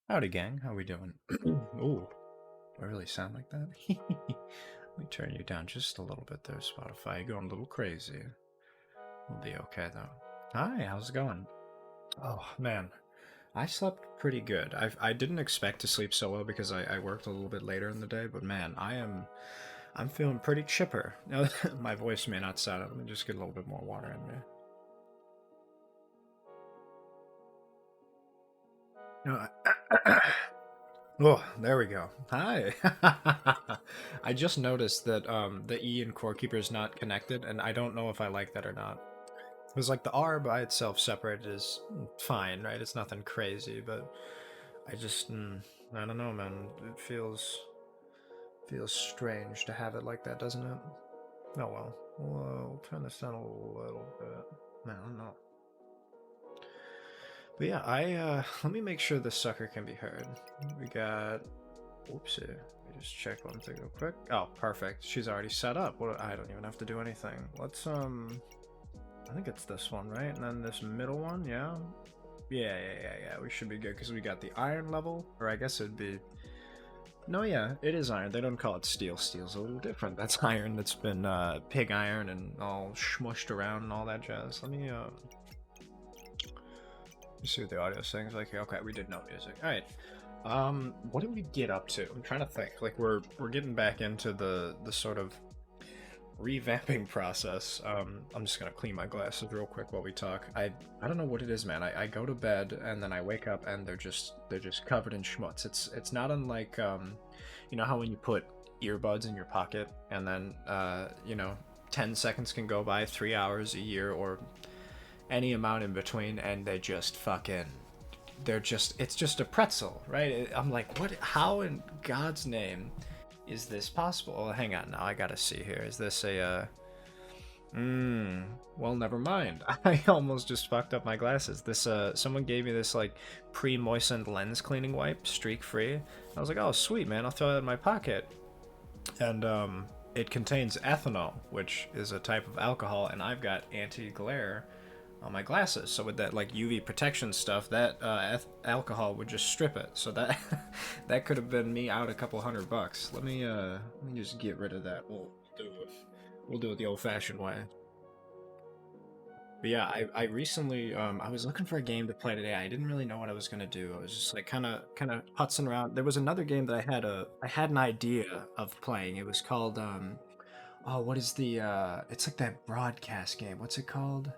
Howdy, gang. How we doing? Ooh, I really sound like that? Let me turn you down just a little bit there, Spotify. You're going a little crazy. We'll be okay, though. Hi, how's it going? Oh, man. I slept pretty good. I didn't expect to sleep so well because I worked a little bit later in the day, but man, I'm feeling pretty chipper. Now, my voice may not sound it. Let me just get a little bit more water in me. No, oh, there we go. Hi. I just noticed that the E in Core Keeper is not connected, and I don't know if I like that or not. Because like the R by itself separated is fine, right? It's nothing crazy, but I just I don't know, man. It feels strange to have it like that, doesn't it? Oh well. We'll turn this down a little bit. I don't know. But yeah, I let me make sure this sucker can be heard. We got Oopsie. Let me just check one thing real quick. Oh, perfect. She's already set up. What? I don't even have to do anything. Let's I think it's this one, right? And then this middle one, yeah. Yeah. We should be good because we got the iron level, or I guess it'd be. No, yeah, it is iron. They don't call it steel. Steel's a little different. That's iron that's been pig iron and all smushed around and all that jazz. Let me see what the audio sings like. Okay, we did no music. All right. What did we get up to? I'm trying to think. Like we're getting back into the sort of revamping process. I'm just gonna clean my glasses real quick while we talk. I don't know what it is, man. I go to bed and then I wake up and they're just covered in schmutz. It's not unlike you know how when you put earbuds in your pocket and then 10 seconds can go by, 3 hours, a year, or any amount in between, and they just fucking it's just a pretzel, right? I'm like, what? How in God's name is this possible? Oh, hang on, now I gotta see here. Is this a well, never mind. I almost just fucked up my glasses. This someone gave me this like pre-moistened lens cleaning wipe, streak free. I was like, oh sweet, man, I'll throw that in my pocket. And it contains ethanol, which is a type of alcohol, and I've got anti-glare on my glasses. So with that like UV protection stuff, that alcohol would just strip it. So that that could have been me out a couple $100. Let me just get rid of that. We'll do it the old-fashioned way. But yeah, I recently I was looking for a game to play today. I didn't really know what I was gonna do. I was just like kind of putzing around. There was another game that I had an idea of playing. It was called oh, what is the it's like that broadcast game. What's it called?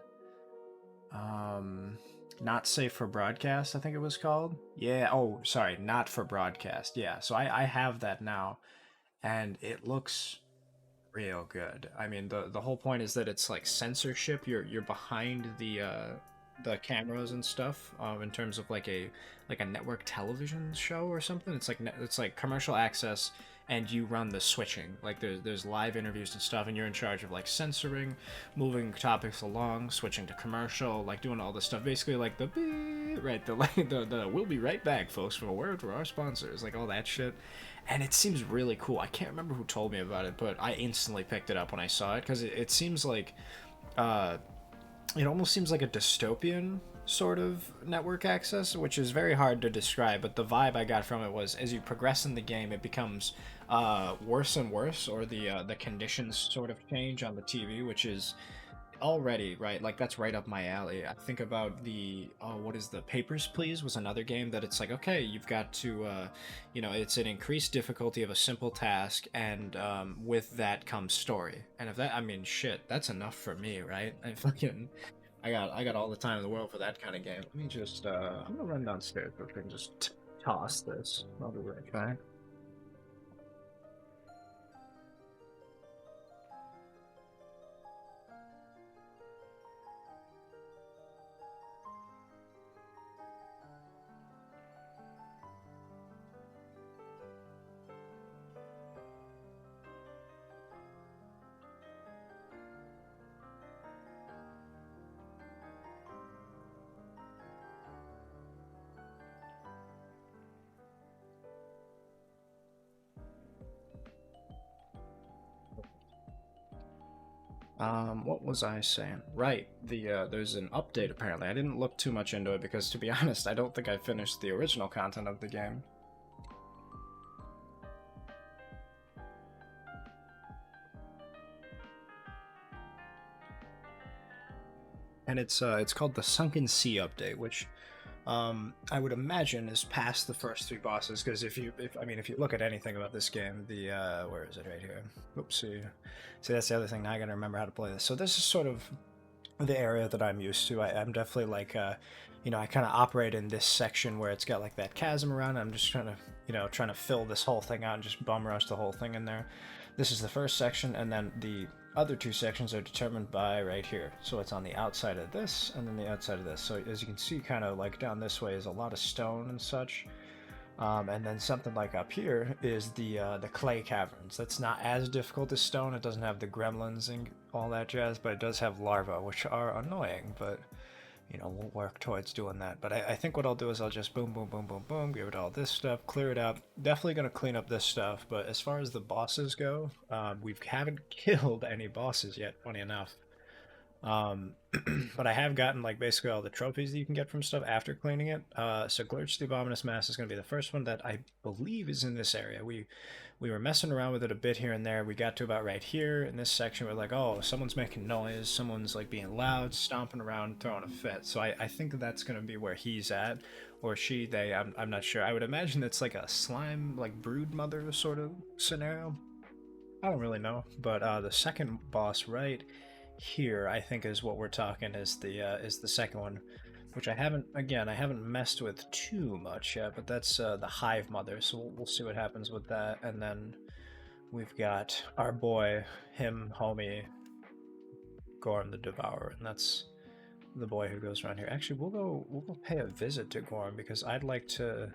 Um, Not safe for broadcast, I think it was called. Yeah. Oh, sorry, not for broadcast. Yeah. So I have that now, and it looks real good. I mean, the whole point is that it's like censorship. You're behind the cameras and stuff. In terms of like a network television show or something. It's like commercial access, and you run the switching. Like there's live interviews and stuff, and you're in charge of like censoring, moving topics along, switching to commercial, like doing all this stuff. Basically, like the beep, right, the like the we'll be right back, folks, for a word for our sponsors, like all that shit. And it seems really cool. I can't remember who told me about it, but I instantly picked it up when I saw it because it seems like uh, it almost seems like a dystopian sort of network access, which is very hard to describe. But the vibe I got from it was, as you progress in the game, it becomes worse and worse, or the conditions sort of change on the TV, which is already right. Like that's right up my alley. I think about the what is the Papers, Please was another game that it's like, okay, you've got to it's an increased difficulty of a simple task, and with that comes story. And if that, I mean, shit, that's enough for me, right? I got all the time in the world for that kind of game. Let me just I'm gonna run downstairs real quick and just toss this. I'll be right back. What was I saying? Right, there's an update apparently. I didn't look too much into it because, to be honest, I don't think I finished the original content of the game. And it's called the Sunken Sea update, which I would imagine is past the first three bosses. Because if you look at anything about this game, the where is it right here? Oopsie. See, that's the other thing. Now I gotta remember how to play this. So this is sort of the area that I'm used to. I'm definitely like, I kind of operate in this section where it's got like that chasm around. I'm just trying to, trying to fill this whole thing out and just bum rush the whole thing in there. This is the first section, and then the other two sections are determined by right here. So it's on the outside of this, and then the outside of this. So as you can see, kind of like down this way is a lot of stone and such. And then something like up here is the clay caverns. That's not as difficult as stone. It doesn't have the gremlins and all that jazz, but it does have larvae, which are annoying. But we'll work towards doing that. But I think what I'll do is I'll just boom, boom, boom, boom, boom, get rid of all this stuff, clear it up. Definitely gonna clean up this stuff. But as far as the bosses go, we haven't killed any bosses yet. Funny enough. Um, but I have gotten like basically all the trophies that you can get from stuff after cleaning it. So Glurch the Abominous Mass is going to be the first one that I believe is in this area. We were messing around with it a bit here and there. We got to about right here in this section. We're like, oh, someone's making noise. Someone's like being loud, stomping around, throwing a fit. So I think that's going to be where he's at, or she, they. I'm not sure. I would imagine it's like a slime, like brood mother sort of scenario. I don't really know, but the second boss right here, I think, is what we're talking is the second one, which I haven't messed with too much yet, but that's the Hive Mother, so we'll see what happens with that. And then we've got our boy, him, homie, Gorm the Devourer, and that's the boy who goes around here. Actually, we'll go pay a visit to Gorm because I'd like to.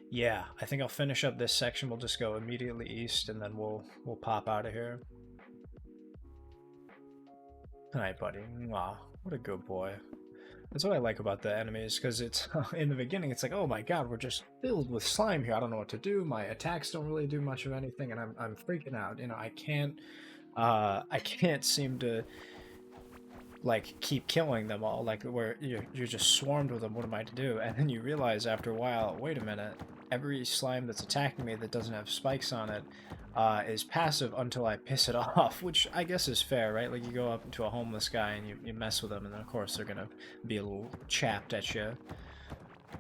Yeah, I think I'll finish up this section. We'll just go immediately east, and then we'll pop out of here. Hi, buddy. Wow, what a good boy. That's what I like about the enemies, because it's in the beginning, it's like, oh my god, we're just filled with slime here. I don't know what to do. My attacks don't really do much of anything, and I'm freaking out. I can't seem to like keep killing them all. Like where you're just swarmed with them. What am I to do? And then you realize after a while, wait a minute, every slime that's attacking me that doesn't have spikes on it is passive until I piss it off, which I guess is fair, right? Like you go up to a homeless guy and you mess with them, and then of course they're gonna be a little chapped at you.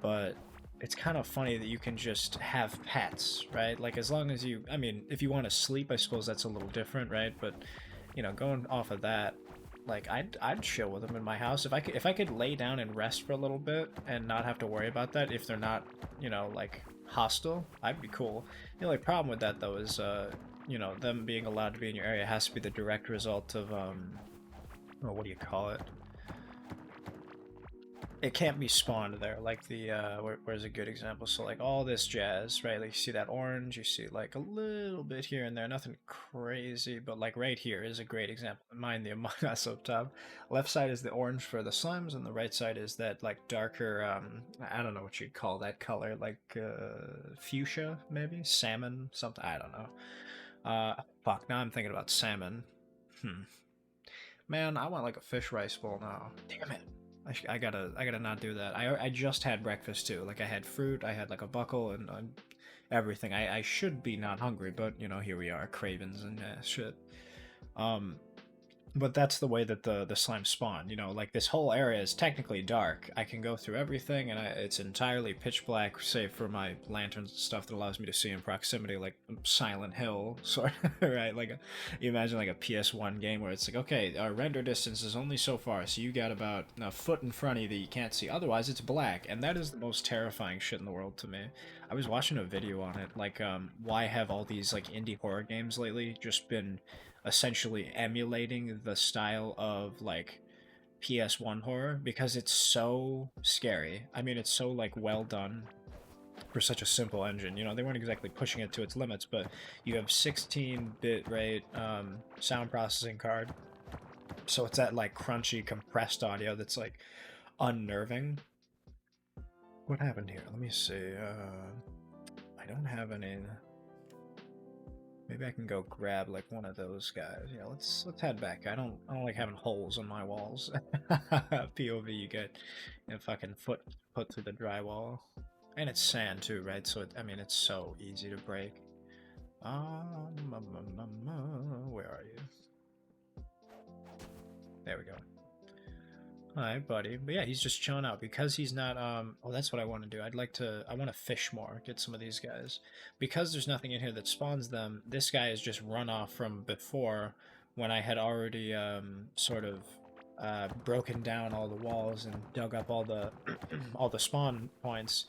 But it's kind of funny that you can just have pets, right? Like as long as I mean, if you want to sleep, I suppose that's a little different, right? But going off of that, like I'd chill with them in my house if I could lay down and rest for a little bit and not have to worry about that if they're not like hostile. I'd be cool. The only problem with that though is them being allowed to be in your area has to be the direct result of oh, what do you call it? It can't be spawned there. Like where's a good example? So like all this jazz, right? Like you see that orange, you see like a little bit here and there, nothing crazy, but like right here is a great example. Mind the Among Us up top. Left side is the orange for the slimes, and the right side is that like darker, I don't know what you'd call that color, like fuchsia maybe, salmon, something. I don't know. Fuck. Now I'm thinking about salmon. Hmm. Man, I want like a fish rice bowl now. Damn it. I gotta not do that. I just had breakfast too. Like I had fruit, I had like a buckle and everything. I should be not hungry, but here we are, cravings and shit. Um, but that's the way that the slime spawn. Like this whole area is technically dark. I can go through everything, and it's entirely pitch black, save for my lanterns and stuff that allows me to see in proximity, like Silent Hill, sort of, right? Like you imagine like a PS1 game where it's like, okay, our render distance is only so far, so you got about a foot in front of you that you can't see. Otherwise, it's black, and that is the most terrifying shit in the world to me. I was watching a video on it, like, why have all these like indie horror games lately just been essentially emulating the style of like PS1 horror, because it's so scary. I mean, it's so like well done for such a simple engine. They weren't exactly pushing it to its limits, but you have 16-bit rate sound processing card, so it's that like crunchy compressed audio that's like unnerving. What happened here? Let me see. I don't have any. Maybe I can go grab like one of those guys. Yeah, let's head back. I don't like having holes on my walls. POV, you get fucking foot put through the drywall, and it's sand too, right? So I mean, it's so easy to break. Where are you? There we go. Hi, buddy. But yeah, he's just chilling out because he's not. Oh, that's what I want to do. I want to fish more, get some of these guys. Because there's nothing in here that spawns them, this guy is just run off from before when I had already sort of broken down all the walls and dug up all the all the spawn points.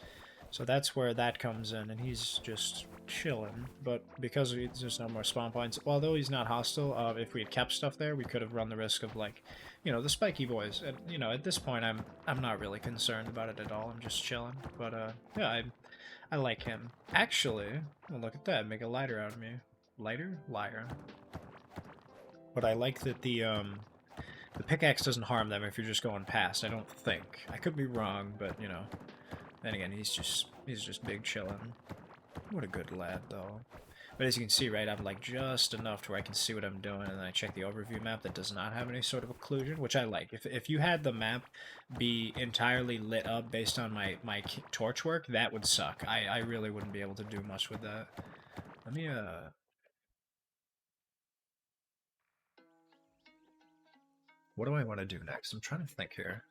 So that's where that comes in, and he's just chilling. But because there's no more spawn points, although he's not hostile, if we had kept stuff there, we could have run the risk of like, the spiky boys. And at this point, I'm not really concerned about it at all. I'm just chilling. But yeah, I like him. Actually, well, look at that, make a lighter out of me. Lighter, liar. But I like that the pickaxe doesn't harm them if you're just going past. I don't think. I could be wrong, but then again, he's just big chillin'. What a good lad, though. But as you can see, right, I'm like just enough to where I can see what I'm doing, and then I check the overview map that does not have any sort of occlusion, which I like. If you had the map be entirely lit up based on my torch work, that would suck. I really wouldn't be able to do much with that. Let me, what do I want to do next? I'm trying to think here.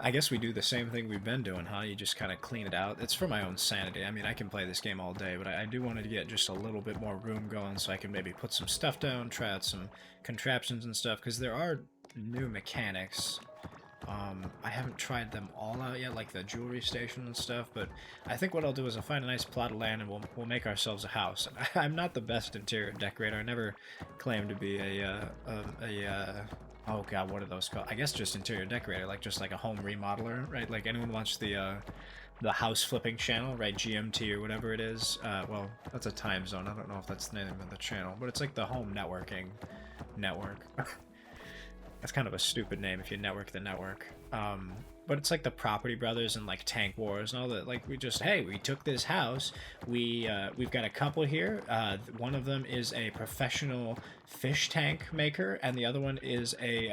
I guess we do the same thing we've been doing, huh? You just kind of clean it out. It's for my own sanity. I mean, I can play this game all day, but I do want to get just a little bit more room going so I can maybe put some stuff down, try out some contraptions and stuff, because there are new mechanics. I haven't tried them all out yet, like the jewelry station and stuff, but I think what I'll do is I'll find a nice plot of land and we'll make ourselves a house. I'm not the best interior decorator. I never claimed to be oh god, what are those called? I guess just interior decorator, like just like a home remodeler, right? Like anyone watch the house flipping channel, right? GMT or whatever it is. Well, that's a time zone. I don't know if that's the name of the channel, but it's like the home networking network. That's kind of a stupid name if you network the network. But it's like the Property Brothers and like Tank Wars and all that. Like we took this house. We've got a couple here. One of them is a professional fish tank maker, and the other one is like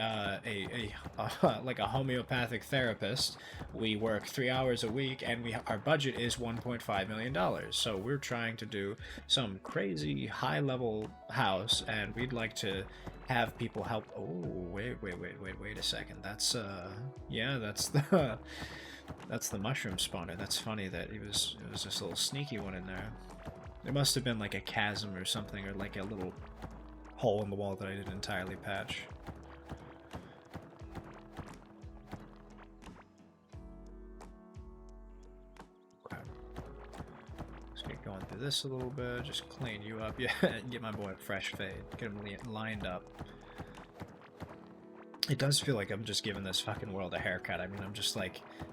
a homeopathic therapist. We work 3 hours a week, and our budget is $1.5 million. So we're trying to do some crazy high level house, and we'd like to have people help. Oh, wait a second. That's yeah, that's the mushroom spawner. That's funny that it was this little sneaky one in there. There must have been like a chasm or something, or like a little hole in the wall that I didn't entirely patch. Okay. Let's get going through this a little bit, just clean you up. Yeah, and get my boy a fresh fade. Get him lined up. It does feel like I'm just giving this fucking world a haircut. I mean,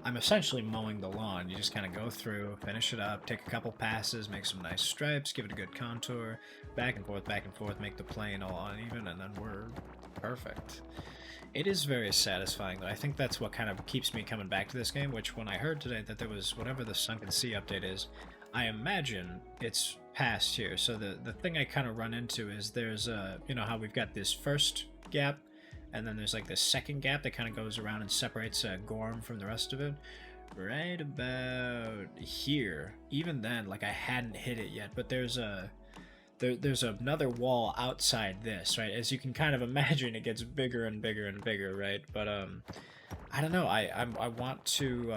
I'm essentially mowing the lawn. You just kind of go through, finish it up, take a couple passes, make some nice stripes, give it a good contour, back and forth, make the plane all uneven, and then we're perfect. It is very satisfying, though. I think that's what kind of keeps me coming back to this game, which when I heard today that there was whatever the Sunken Sea update is, I imagine it's past here. So the thing I kind of run into is there's how we've got this first gap, and then there's like this second gap that kind of goes around and separates Gorm from the rest of it. Right about here. Even then, like I hadn't hit it yet, but there's another wall outside this, right? As you can kind of imagine, it gets bigger and bigger and bigger, right? But I don't know. I want to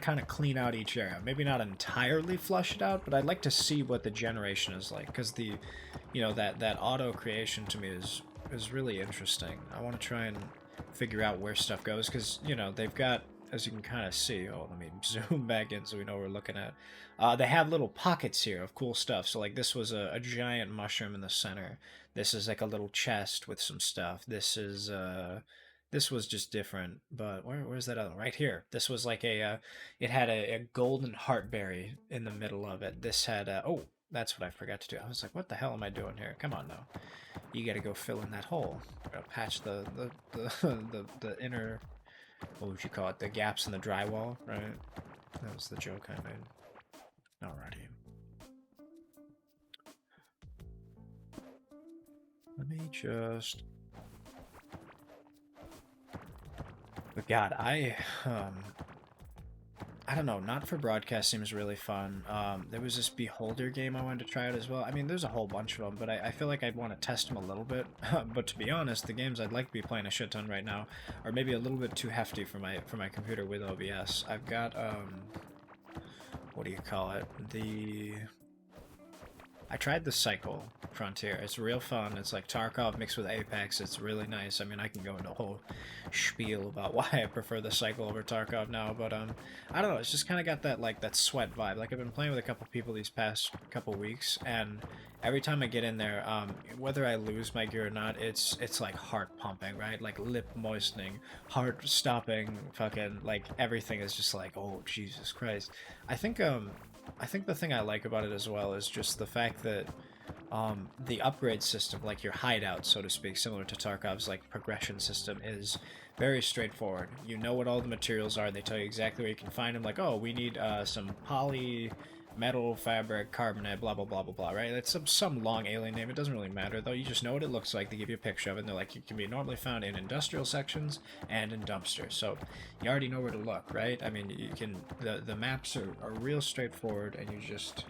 kind of clean out each area. Maybe not entirely flush it out, but I'd like to see what the generation is like, because that auto creation to me is really interesting. I want to try and figure out where stuff goes, because they've got, as you can kind of see, let me zoom back in so we know what we're looking at. They have little pockets here of cool stuff. So like this was a giant mushroom in the center. This is like a little chest with some stuff. This was just different. But where's that other one? Right here. This was like it had a golden heartberry in the middle of it. This had oh, that's what I forgot to do. I was like, what the hell am I doing here? Come on now. You gotta go fill in that hole. Gotta patch the inner, what would you call it? The gaps in the drywall, right? That was the joke I made. me just... But God, I don't know, Not for Broadcast seems really fun. There was this Beholder game I wanted to try out as well. I mean, there's a whole bunch of them, but I feel like I'd want to test them a little bit. But to be honest, the games I'd like to be playing a shit ton right now are maybe a little bit too hefty for my computer with OBS. I've got, what do you call it? I tried the Cycle Frontier. It's real fun. It's like Tarkov mixed with Apex. It's really nice. I mean, I can go into a whole spiel about why I prefer the Cycle over Tarkov now, but I don't know. It's just kind of got that like that sweat vibe. Like I've been playing with a couple people these past couple weeks, and every time I get in there, whether I lose my gear or not, it's like heart pumping, right? Like lip moistening, heart stopping, fucking like everything is just like, oh Jesus Christ. I think the thing I like about it as well is just the fact that the upgrade system, like your hideout, so to speak, similar to Tarkov's like progression system, is very straightforward. You know what all the materials are. They tell you exactly where you can find them. Like, oh, we need some poly, metal, fabric, carbonate, blah blah blah blah blah. Right? It's some long alien name. It doesn't really matter though. You just know what it looks like. They give you a picture of it. And they're like, it can be normally found in industrial sections and in dumpsters. So you already know where to look, right? I mean, you can. The maps are real straightforward, and you just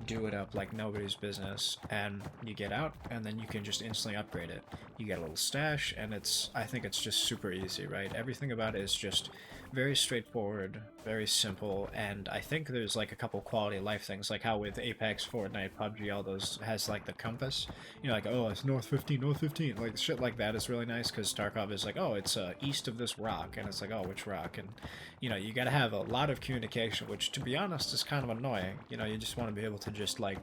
do it up like nobody's business, and you get out, and then you can just instantly upgrade it. You get a little stash, and I think it's just super easy, right? Everything about it is just very straightforward, very simple, and I think there's like a couple quality of life things, like how with Apex, Fortnite, PUBG, all those has like the compass, you know, like, oh, it's north 15, like shit like that is really nice, because Tarkov is like, oh, it's east of this rock, and it's like, oh, which rock, and you know, you gotta have a lot of communication, which to be honest is kind of annoying. You know, you just want to be able to just like,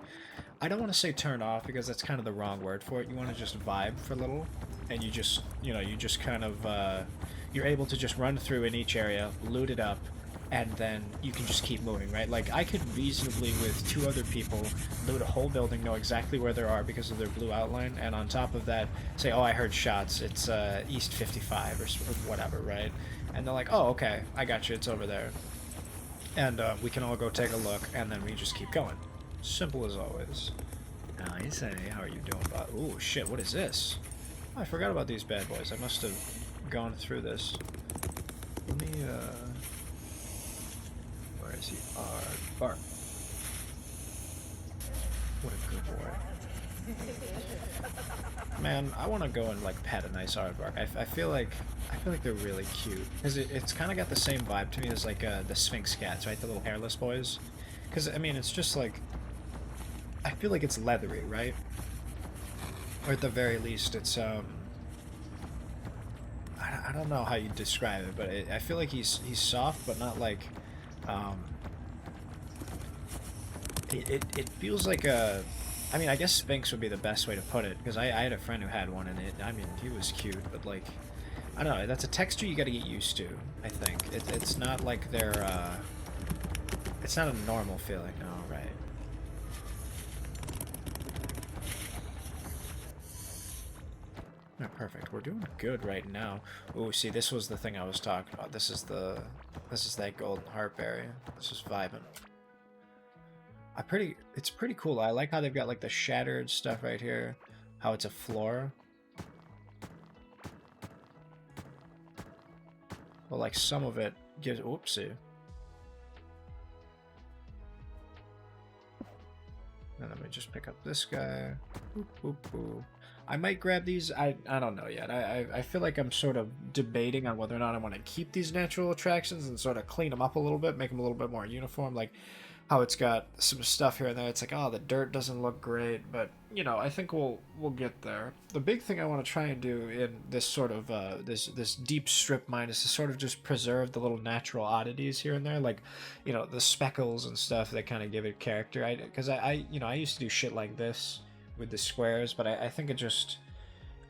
I don't want to say turn off because that's kind of the wrong word for it. You want to just vibe for a little, and you just, you know, you just kind of, you're able to just run through in each area, loot it up, and then you can just keep moving, right? Like, I could reasonably, with two other people, loot a whole building, know exactly where they are because of their blue outline, and on top of that, say, oh, I heard shots, it's East 55 or whatever, right? And they're like, oh, okay, I got you, it's over there. And we can all go take a look, and then we just keep going. Simple as always. Nice, hey, how are you doing, bud? Ooh, shit, what is this? Oh, I forgot about these bad boys. I must have gone through this. Let me, where is he? Bark. What a good boy. Man, I want to go and, like, pet a nice aardvark. I feel like they're really cute. Because it's kind of got the same vibe to me as, like, the Sphinx cats, right? The little hairless boys. Because, I mean, it's just, like, I feel like it's leathery, right? Or at the very least, it's, I don't know how you describe it, but I feel like he's soft, but not like, it feels like a, I mean, I guess Sphinx would be the best way to put it, because I had a friend who had one, and I mean, he was cute, but like, I don't know, that's a texture you gotta get used to, I think. It's not like they're, it's not a normal feeling, no, right? Oh, perfect. We're doing good right now. Ooh, see, this was the thing I was talking about. This is that golden heartberry. This is vibing. It's pretty cool. I like how they've got like the shattered stuff right here. How it's a floor. Well, like some of it gives, oopsie. And then we just pick up this guy. Boop, boop, boop. I might grab these. I don't know yet. I feel like I'm sort of debating on whether or not I want to keep these natural attractions and sort of clean them up a little bit, make them a little bit more uniform. Like how it's got some stuff here and there. It's like, oh, the dirt doesn't look great, but you know, I think we'll get there. The big thing I want to try and do in this sort of this deep strip mine is to sort of just preserve the little natural oddities here and there, like, you know, the speckles and stuff that kind of give it character. Because I you know, I used to do shit like this with the squares, but I think it just,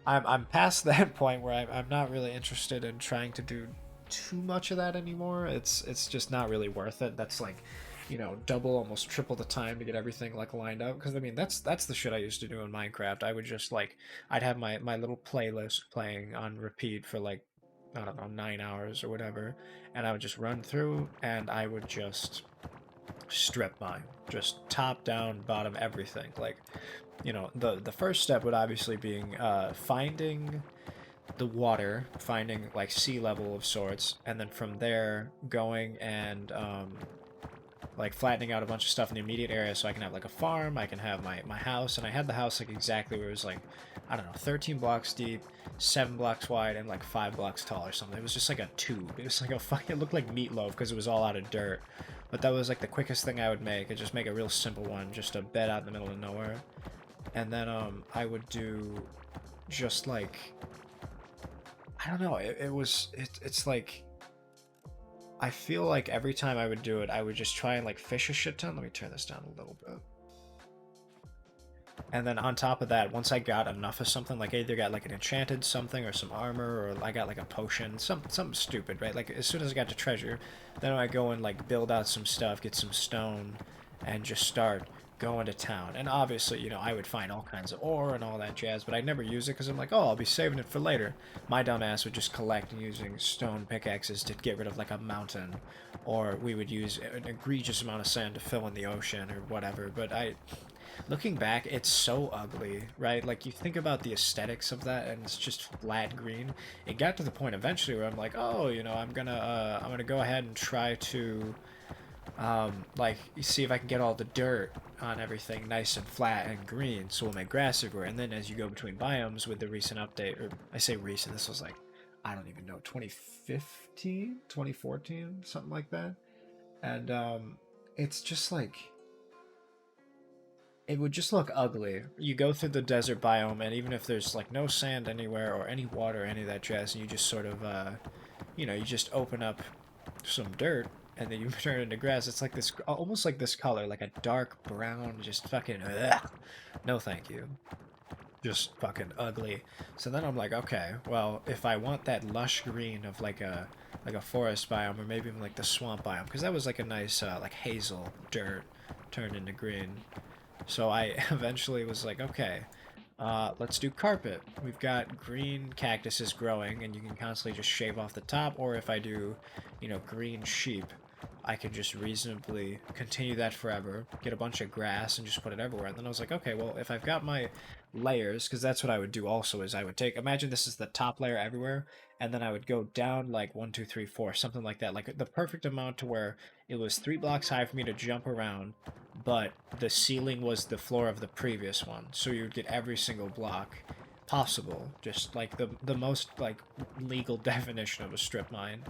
I'm past that point where I'm not really interested in trying to do too much of that anymore. It's just not really worth it. That's like, you know, double, almost triple the time to get everything like lined up. Because I mean, that's the shit I used to do in Minecraft. I would just like, I'd have my little playlist playing on repeat for like, I don't know, 9 hours or whatever, and I would just run through, and I would just strip mine, just top down, bottom, everything. Like, you know, the first step would obviously being finding the water, finding like sea level of sorts, and then from there going and like flattening out a bunch of stuff in the immediate area so I can have like a farm, I can have my house, and I had the house like exactly where it was like, I don't know, 13 blocks deep, 7 blocks wide, and like 5 blocks tall or something. It was just like a tube. It was like a fucking, it looked like meatloaf because it was all out of dirt. But that was like the quickest thing I would make. I'd just make a real simple one, just a bed out in the middle of nowhere. And then I would do just like, I don't know, it's like, I feel like every time I would do it, I would just try and like fish a shit ton. Let me turn this down a little bit. And then on top of that, once I got enough of something, like I either got like an enchanted something or some armor, or I got like a potion, something stupid, right? Like as soon as I got to treasure, then I go and like build out some stuff, get some stone, and just start going to town. And obviously, you know, I would find all kinds of ore and all that jazz, but I'd never use it because I'm like, oh, I'll be saving it for later. My dumb ass would just collect using stone pickaxes to get rid of like a mountain, or we would use an egregious amount of sand to fill in the ocean or whatever. But looking back, it's so ugly, right? Like you think about the aesthetics of that, and it's just flat green. It got to the point eventually where I'm like, oh, you know, I'm gonna go ahead and try to like see if I can get all the dirt on everything nice and flat and green, so we'll make grass everywhere. And then as you go between biomes with the recent update, or I say recent, this was like, I don't even know, 2015, 2014, something like that. And it's just like, it would just look ugly. You go through the desert biome, and even if there's like no sand anywhere or any water or any of that jazz, and you just sort of you know, you just open up some dirt and then you turn it into grass. It's like this, almost like this color, like a dark brown, just fucking ugh. No thank you, just fucking ugly. So then I'm like, okay, well, if I want that lush green of like a forest biome, or maybe even like the swamp biome, because that was like a nice like hazel dirt turned into green. So I eventually was like, okay, let's do carpet. We've got green cactuses growing, and you can constantly just shave off the top, or if I do, you know, green sheep, I can just reasonably continue that forever, get a bunch of grass, and just put it everywhere. And then I was like, okay, well, if I've got my layers, because that's what I would do also, is I would take, imagine this is the top layer everywhere, and then I would go down like 1, 2, 3, 4, something like that, like the perfect amount to where it was 3 blocks high for me to jump around, but the ceiling was the floor of the previous one, so you would get every single block possible, just like the most like legal definition of a strip mine.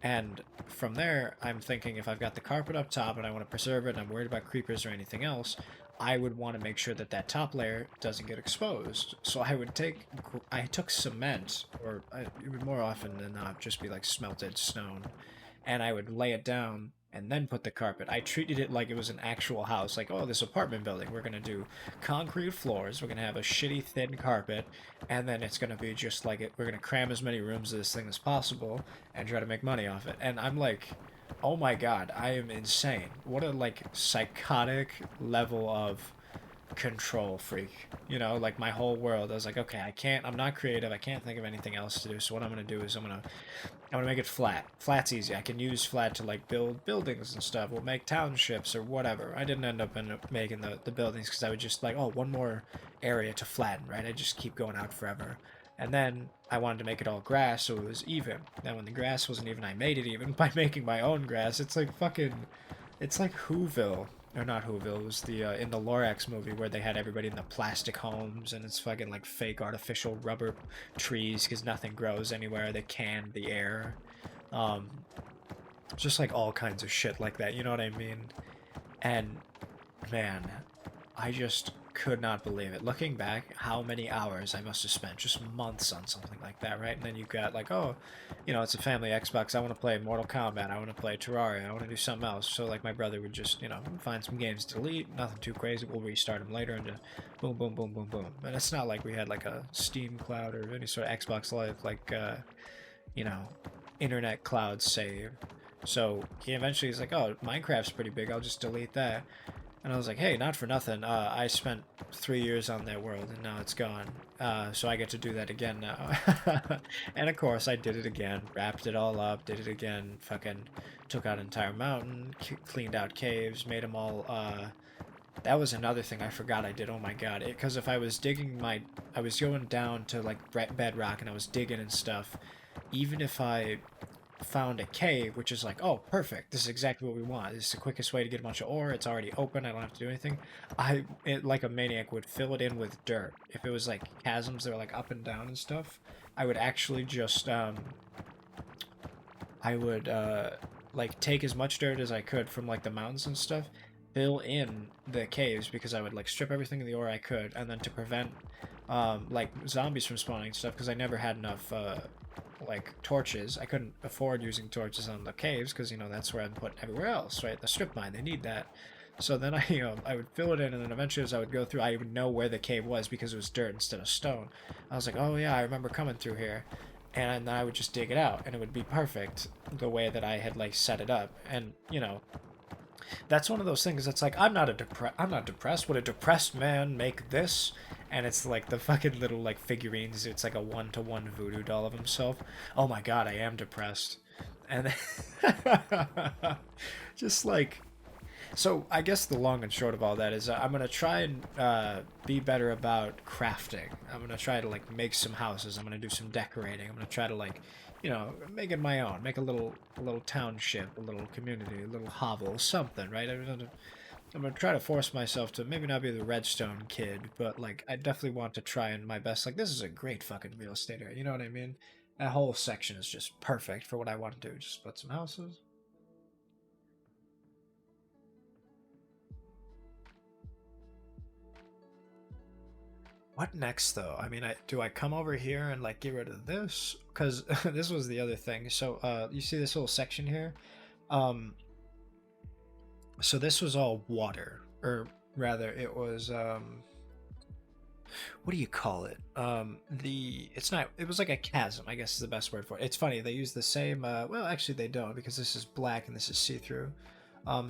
And from there, I'm thinking if I've got the carpet up top and I want to preserve it and I'm worried about creepers or anything else, I would want to make sure that that top layer doesn't get exposed. So I took cement, or it would more often than not just be like smelted stone, and I would lay it down and then put the carpet. I treated it like it was an actual house, like, oh, this apartment building, we're gonna do concrete floors, we're gonna have a shitty thin carpet, and then it's gonna be just like it. We're gonna cram as many rooms of this thing as possible and try to make money off it. And I'm like, oh my god, I am insane. What a like psychotic level of control freak. You know, like my whole world. I was like, okay, I'm not creative. I can't think of anything else to do. So what I'm gonna do is I'm gonna make it flat. Flat's easy. I can use flat to like build buildings and stuff. We'll make townships or whatever. I didn't end up making the buildings because I would just like, oh, one more area to flatten, right? I just keep going out forever. And then I wanted to make it all grass so it was even. Then when the grass wasn't even, I made it even by making my own grass. It's like fucking, it's like Whoville. Or not Whoville, it was the, in the Lorax movie where they had everybody in the plastic homes and it's fucking like fake artificial rubber trees because nothing grows anywhere. They canned the air. Um, just like all kinds of shit like that, you know what I mean? And man, I just could not believe it. Looking back, how many hours I must have spent, just months on something like that, right? And then you've got like, oh, you know, it's a family Xbox. I want to play Mortal Kombat. I want to play Terraria. I want to do something else. So like my brother would just, you know, find some games to delete. Nothing too crazy. We'll restart them later and just boom, boom, boom, boom, boom. And it's not like we had like a Steam cloud or any sort of Xbox Live like, you know, internet cloud save. So he eventually is like, oh, Minecraft's pretty big. I'll just delete that. And I was like, hey, not for nothing. I spent 3 years on that world and now it's gone. So I get to do that again now. And of course, I did it again, wrapped it all up, did it again, fucking took out an entire mountain, cleaned out caves, made them all. That was another thing I forgot I did. Oh my god. Because if I was digging my. I was going down to like bedrock and I was digging and stuff, even if I found a cave, which is like, oh, perfect. This is exactly what we want. This is the quickest way to get a bunch of ore. It's already open. I don't have to do anything. Like a maniac, would fill it in with dirt. If it was like chasms that were like up and down and stuff, I would actually just, I would, like take as much dirt as I could from like the mountains and stuff, fill in the caves because I would like strip everything of the ore I could, and then to prevent, like zombies from spawning and stuff, because I never had enough, like torches. I couldn't afford using torches on the caves because, you know, that's where I'd put everywhere else, right? The strip mine, they need that. So then I would fill it in, and then eventually as I would go through, I would know where the cave was because it was dirt instead of stone. I was like, oh yeah, I remember coming through here. And then I would just dig it out, and it would be perfect the way that I had like set it up. And you know, that's one of those things that's like, I'm not depressed. Would a depressed man make this? And it's like the fucking little like figurines. It's like a one-to-one voodoo doll of himself. Oh my god, I am depressed. And just like, so I guess the long and short of all that is, I'm gonna try and be better about crafting. I'm gonna try to like make some houses. I'm gonna do some decorating. I'm gonna try to like, you know, make it my own. Make a little township, a little community, a little hovel, something, right? I'm gonna try to force myself to maybe not be the redstone kid, but like I definitely want to try and my best. Like this is a great fucking real estate area. You know what I mean? That whole section is just perfect for what I want to do. Just put some houses. What next though? I mean, do I come over here and like get rid of this? Because this was the other thing. So you see this little section here? Um, so this was all water, or rather, it was what do you call it? The it's not. It was like a chasm, I guess is the best word for it. It's funny they use the same. Well, actually they don't because this is black and this is see through.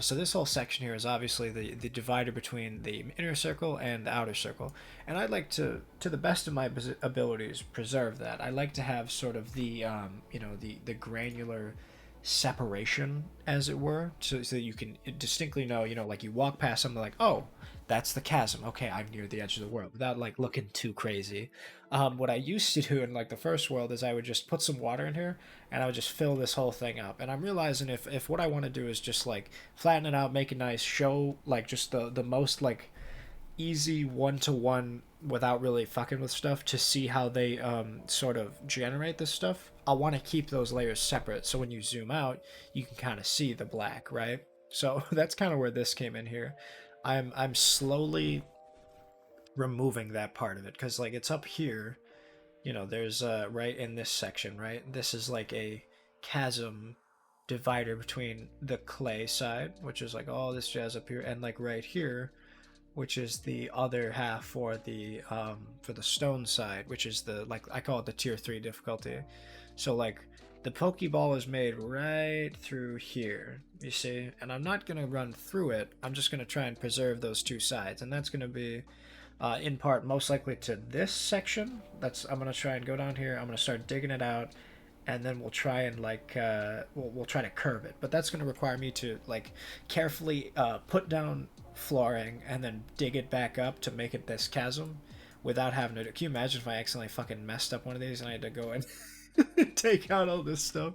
So this whole section here is obviously the divider between the inner circle and the outer circle, and I'd like to the best of my abilities, preserve that. I like to have sort of the you know, the granular separation, as it were, so that you can distinctly know, you know, like you walk past something like, oh, that's the chasm. Okay, I'm near the edge of the world, without like looking too crazy. What I used to do in like the first world is I would just put some water in here and I would just fill this whole thing up. And I'm realizing if what I want to do is just like flatten it out, make it nice, show like just the most like easy one-to-one without really fucking with stuff, to see how they sort of generate this stuff, I want to keep those layers separate so when you zoom out you can kind of see the black, right? So that's kind of where this came in here. I'm slowly removing that part of it because like it's up here, you know, there's right in this section, right, this is like a chasm divider between the clay side, which is like all this jazz up here, and like right here, which is the other half for the stone side, which is the, like I call it the tier 3 difficulty. So like the pokeball is made right through here, you see, and I'm not gonna run through it. I'm just gonna try and preserve those two sides, and that's gonna be in part most likely to this section. I'm gonna try and go down here. I'm gonna start digging it out, and then we'll try and like we'll try to curve it. But that's gonna require me to like carefully put down flooring and then dig it back up to make it this chasm without having to. Can you imagine if I accidentally fucking messed up one of these and I had to go and take out all this stuff?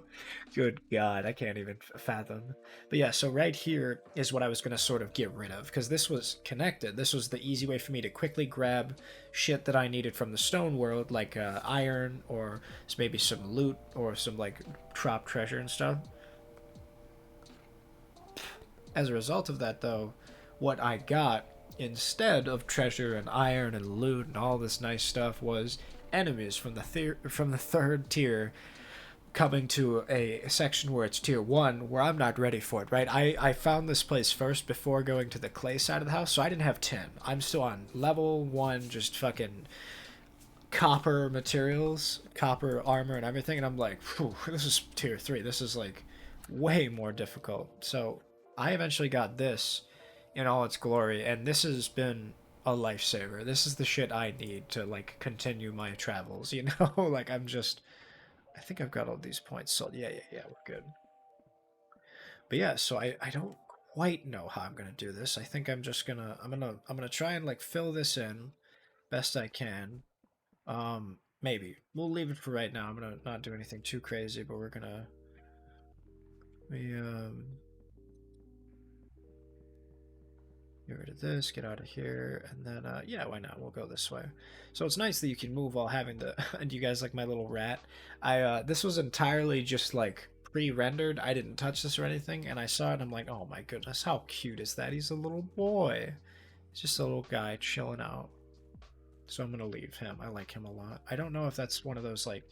Good God, I can't even fathom. But yeah, so right here is what I was going to sort of get rid of, because this was connected. This was the easy way for me to quickly grab shit that I needed from the stone world, like iron, or maybe some loot, or some like drop treasure and stuff. As a result of that, though, what I got instead of treasure and iron and loot and all this nice stuff was enemies from the third tier coming to a section where it's tier 1, where I'm not ready for it, right? I found this place first before going to the clay side of the house, so I didn't have 10. I'm still on level 1, just fucking copper materials, copper armor and everything, and I'm like, this is tier 3. This is like way more difficult. So I eventually got this in all its glory, and this has been a lifesaver. This is the shit I need to like continue my travels, you know? Like I'm just I think I've got all these points sold. Yeah, yeah, yeah, we're good. But yeah, so I don't quite know how I'm gonna do this. I think I'm gonna try and like fill this in best I can. Maybe. We'll leave it for right now. I'm gonna not do anything too crazy, but we get rid of this, get out of here, and then yeah, why not? We'll go this way. So it's nice that you can move while having the and you guys like my little rat. This was entirely just like pre-rendered. I didn't touch this or anything, and I saw it and I'm like, oh my goodness, how cute is that? He's a little boy. He's just a little guy chilling out. So I'm gonna leave him. I like him a lot. I don't know if that's one of those like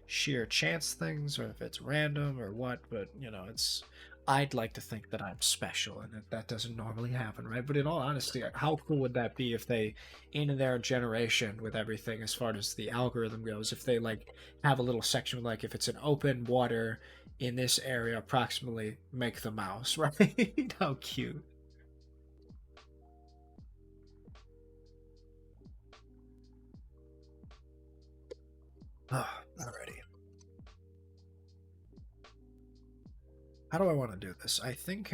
sheer chance things or if it's random or what, but you know, it's I'd like to think that I'm special and that doesn't normally happen, right? But in all honesty, how cool would that be if they, in their generation with everything as far as the algorithm goes, if they like have a little section like if it's an open water in this area approximately make the mouse, right? How cute. Oh, alrighty. How do I want to do this? I think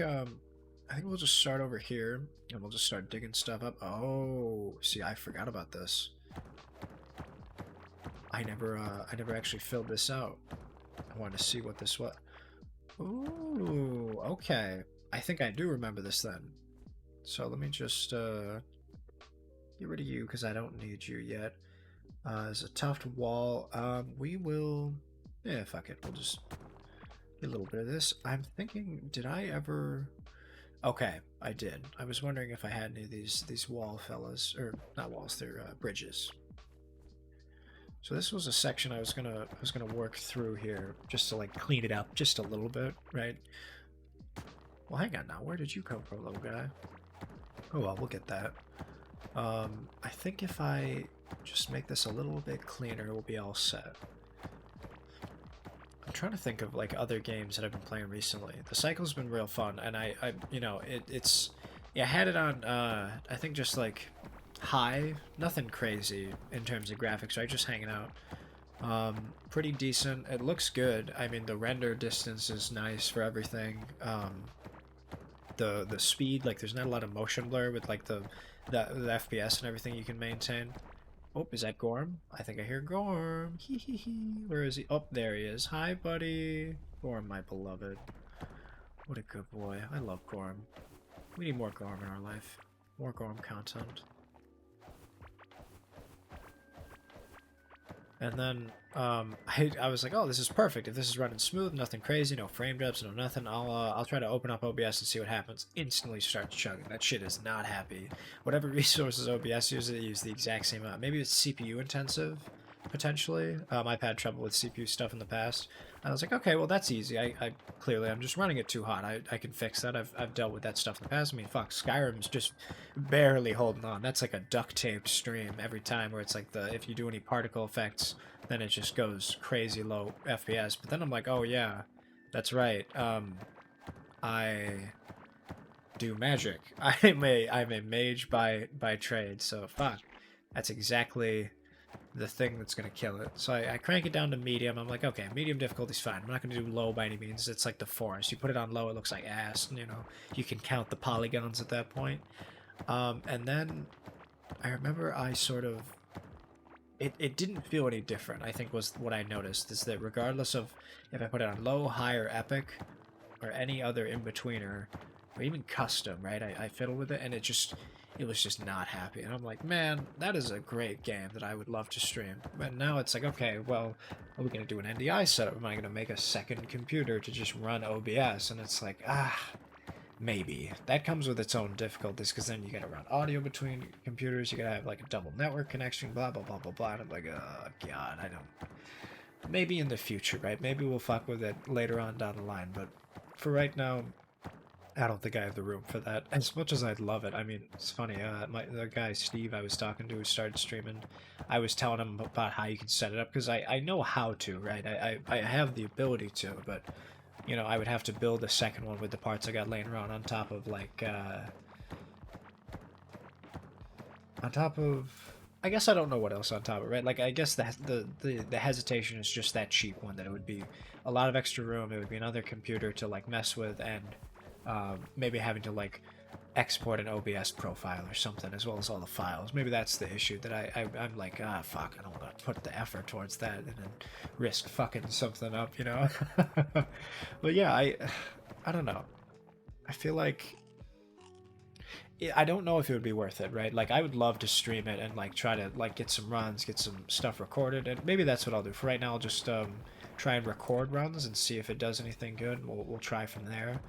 we'll just start over here and we'll just start digging stuff up. Oh, see, I forgot about this. I never actually filled this out. I wanted to see what this was. Ooh, okay. I think I do remember this then. So let me just get rid of you because I don't need you yet. There's a tuft wall. We will. Yeah, fuck it. We'll just get a little bit of this. I'm thinking, did I ever? Okay, I did. I was wondering if I had any of these wall fellas, or not walls, they're bridges. So this was a section I was gonna work through here just to like clean it up just a little bit, right? Well, hang on now. Where did you come from, little guy? Oh well, we'll get that. I think if I just make this a little bit cleaner, we'll be all set. I'm trying to think of like other games that I've been playing recently. The cycle's been real fun, and you know, it's yeah, I had it on I think just like high, nothing crazy in terms of graphics, right? Just hanging out. Pretty decent. It looks good. I mean, the render distance is nice for everything. The speed, like, there's not a lot of motion blur with like the FPS and everything you can maintain. Oh, is that Gorm? I think I hear Gorm. Hee hee hee. Where is he? Oh, there he is. Hi, buddy. Gorm, my beloved. What a good boy. I love Gorm. We need more Gorm in our life. More Gorm content. And then I was like, oh, this is perfect. If this is running smooth, nothing crazy, no frame drops, no nothing, I'll try to open up OBS and see what happens. Instantly starts chugging. That shit is not happy. Whatever resources OBS uses, it uses the exact same amount. Maybe it's CPU intensive, potentially. I've had trouble with CPU stuff in the past. I was like, okay, well that's easy. I clearly I'm just running it too hot. I can fix that. I've dealt with that stuff in the past. I mean, fuck, Skyrim's just barely holding on. That's like a duct tape stream every time where it's like if you do any particle effects, then it just goes crazy low FPS. But then I'm like, oh yeah, that's right. I do magic. I'm a mage by trade. So fuck, that's exactly the thing that's going to kill it. So I crank it down to medium. I'm like, okay, medium difficulty's fine. I'm not going to do low by any means. It's like the forest. You put it on low, it looks like ass. And, you know, you can count the polygons at that point. And then I remember I sort of... It didn't feel any different, I think was what I noticed, is that regardless of if I put it on low, high, or epic, or any other in-betweener, or even custom, right? I fiddle with it, and it was just not happy. And I'm like, man, that is a great game that I would love to stream. But now it's like, okay, well, are we going to do an NDI setup? Am I going to make a second computer to just run OBS? And it's like, maybe. That comes with its own difficulties, because then you got to run audio between computers, you got to have like a double network connection, blah, blah, blah, blah, blah. And I'm like, oh, God, I don't... Maybe in the future, right? Maybe we'll fuck with it later on down the line, but for right now, I don't think I have the room for that. As much as I'd love it. I mean, it's funny. The guy Steve I was talking to who started streaming, I was telling him about how you can set it up because I know how to, right? I have the ability to, but you know, I would have to build a second one with the parts I got laying around on top of like On top of, I guess I don't know what else on top of it, right? Like I guess the hesitation is just that cheap one that it would be a lot of extra room. It would be another computer to like mess with, and maybe having to like export an OBS profile or something as well as all the files. Maybe that's the issue that I'm like, ah, fuck, I don't want to put the effort towards that and then risk fucking something up, you know. But yeah, I don't know. I feel like I don't know if it would be worth it, right? Like I would love to stream it and like try to like get some runs, get some stuff recorded, and maybe that's what I'll do. For right now, I'll just try and record runs and see if it does anything good. We'll try from there.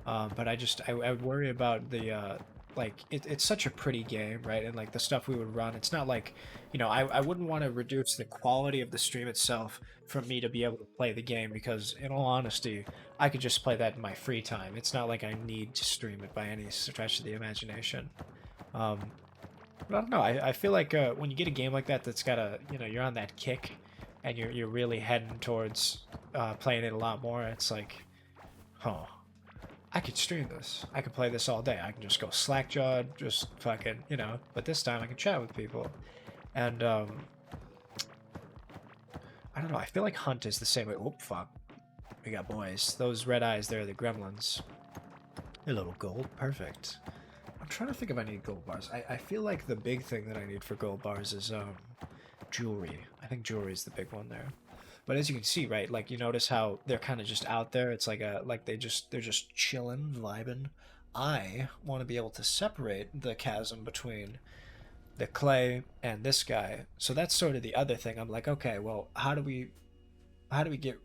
But I would worry about the like it's such a pretty game, right? And like the stuff we would run, it's not like, you know, I wouldn't want to reduce the quality of the stream itself for me to be able to play the game, because in all honesty, I could just play that in my free time. It's not like I need to stream it by any stretch of the imagination. Um, but I don't know. I feel like when you get a game like that that's got a, you know, you're on that kick and you're really heading towards playing it a lot more, it's like, huh, I could stream this. I could play this all day. I can just go slack-jawed, just fucking, you know, but this time I can chat with people. And, I don't know. I feel like Hunt is the same way. Oh, fuck. We got boys. Those red eyes, they're the gremlins. A little gold. Perfect. I'm trying to think if I need gold bars. I feel like the big thing that I need for gold bars is jewelry. I think jewelry is the big one there. But as you can see, right, like you notice how they're kind of just out there. It's like a like they're just chilling, vibing. I want to be able to separate the chasm between the clay and this guy. So that's sort of the other thing. I'm like, okay, well, how do we get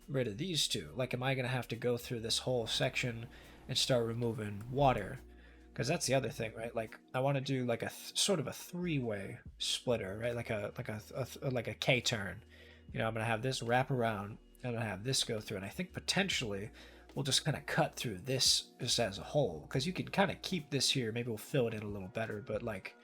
rid of these two? Like, am I gonna have to go through this whole section and start removing water? Because that's the other thing, right? Like, I want to do like a sort of a three-way splitter, right? Like a K turn. You know, I'm gonna have this wrap around, and I'm gonna have this go through, and I think potentially we'll just kind of cut through this just as a whole, because you can kind of keep this here. Maybe we'll fill it in a little better, but like,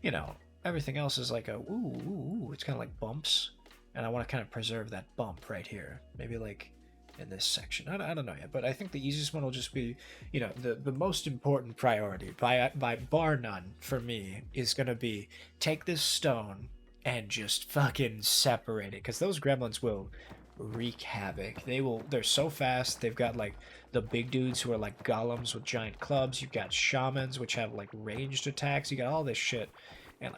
you know, everything else is like a ooh. It's kind of like bumps, and I want to kind of preserve that bump right here. Maybe like in this section. I don't know yet, but I think the easiest one will just be, you know, the most important priority by bar none for me is gonna be take this stone and just fucking separate it, because those gremlins will wreak havoc. They're so fast. They've got like the big dudes who are like golems with giant clubs. You've got shamans which have like ranged attacks. You got all this shit, and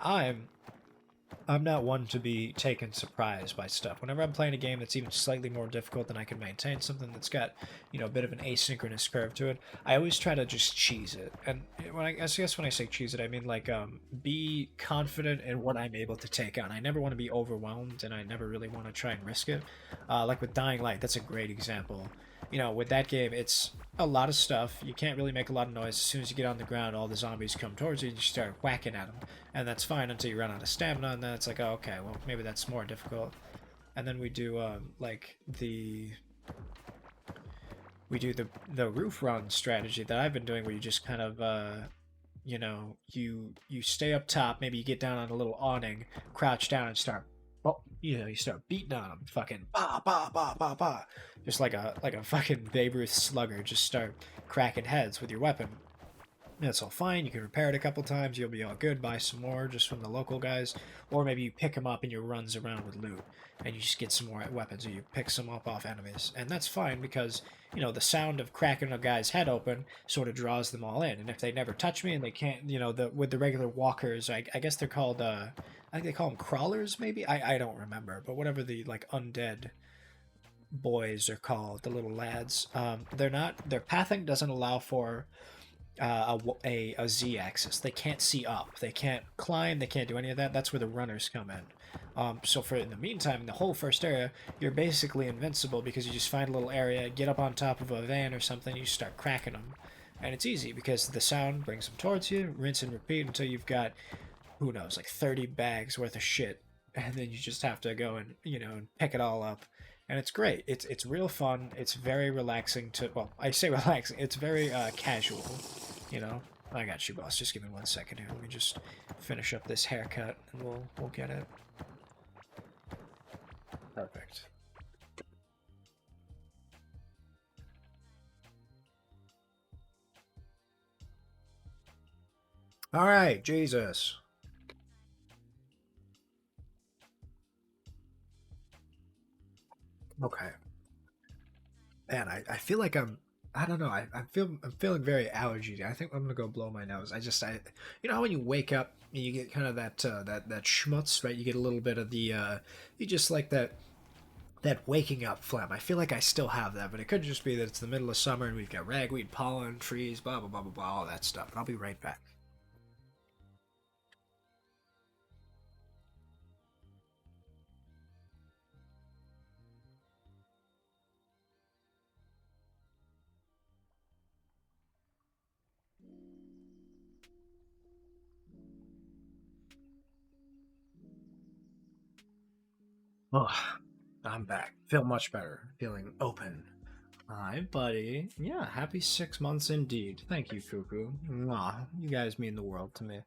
I'm not one to be taken surprised by stuff. Whenever I'm playing a game that's even slightly more difficult than I can maintain, something that's got, you know, a bit of an asynchronous curve to it, I always try to just cheese it. And I guess when I say cheese it, I mean like be confident in what I'm able to take on. I never want to be overwhelmed, and I never really want to try and risk it. Like with Dying Light, that's a great example. You know, with that game, it's a lot of stuff. You can't really make a lot of noise. As soon as you get on the ground, all the zombies come towards you and you start whacking at them. And that's fine until you run out of stamina, and then it's like, oh, okay, well, maybe that's more difficult. And then we do, like, we do the roof run strategy that I've been doing, where you just kind of, you know, you stay up top, maybe you get down on a little awning, crouch down and start, oh, you know, you start beating on them, fucking ba ba ba ba ba, just like a fucking Babe Ruth slugger, just start cracking heads with your weapon. That's all fine. You can repair it a couple times. You'll be all good. Buy some more just from the local guys. Or maybe you pick them up and you runs around with loot. And you just get some more weapons, or you pick some up off enemies. And that's fine because, you know, the sound of cracking a guy's head open sort of draws them all in. And if they never touch me and they can't, you know, with the regular walkers, I guess they're called, I think they call them crawlers maybe? I don't remember. But whatever the, like, undead boys are called, the little lads, their pathing doesn't allow for a z-axis. They can't see up, they can't climb, they can't do any of that. That's where the runners come in. So for in the meantime, in the whole first area, you're basically invincible, because you just find a little area, get up on top of a van or something, you start cracking them, and it's easy because the sound brings them towards you. Rinse and repeat until you've got, who knows, like 30 bags worth of shit, and then you just have to go and, you know, and pick it all up. And it's great. It's real fun. It's very relaxing to, well, I say relaxing. It's very casual, you know. I got you, boss. Just give me 1 second here. Let me just finish up this haircut, and we'll get it. Perfect. All right, Jesus. Okay. Man, I feel like I don't know. I'm feeling very allergy. I think I'm gonna go blow my nose. You know how when you wake up and you get kind of that schmutz, right? You get a little bit of the you just like that waking up phlegm. I feel like I still have that, but it could just be that it's the middle of summer and we've got ragweed pollen, trees, blah blah blah blah blah, all that stuff. I'll be right back. Oh, I'm back. Feel much better. Feeling open. Hi, buddy. Yeah, happy 6 months indeed. Thank you, Fuku. Mwah. You guys mean the world to me.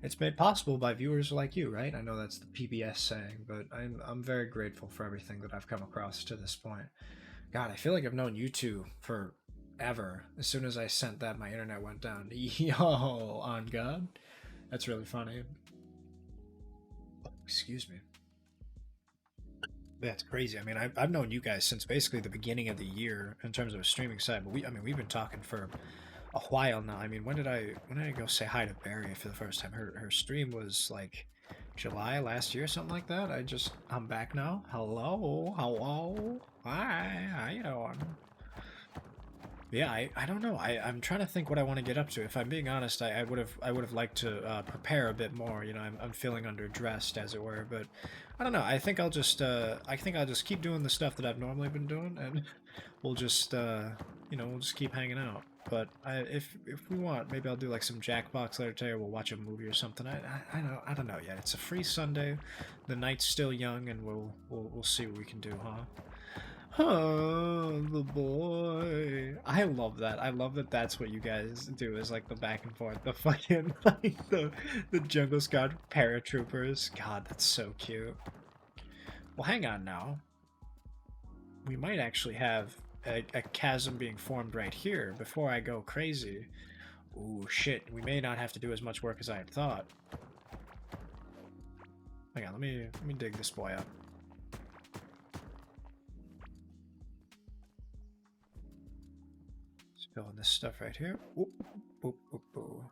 It's made possible by viewers like you, right? I know that's the PBS saying, but I'm very grateful for everything that I've come across to this point. God, I feel like I've known you two forever. As soon as I sent that, my internet went down. Yo, on God. That's really funny. Excuse me. That's crazy. I mean, I've known you guys since basically the beginning of the year in terms of a streaming side, but I mean, we've been talking for a while now. I mean, when did I go say hi to Barry for the first time? Her stream was like July last year, something like that. I'm back now. Hello, hello, hi, how you doing? Yeah, I don't know. I'm trying to think what I want to get up to. If I'm being honest, I would have liked to prepare a bit more. You know, I'm feeling underdressed, as it were. But I don't know. I think I'll just keep doing the stuff that I've normally been doing, and we'll just we'll just keep hanging out. But if we want, maybe I'll do like some Jackbox later today, or we'll watch a movie or something. I don't know yet. It's a free Sunday. The night's still young, and we'll see what we can do, huh? Oh, the boy. I love that. I love that that's what you guys do is like the back and forth. The fucking like the Jungle Squad paratroopers. God, that's so cute. Well, hang on now. We might actually have a chasm being formed right here before I go crazy. Ooh, shit. We may not have to do as much work as I had thought. Hang on, let me dig this boy up. Filling this stuff right here. Oop, oop, oop, oop.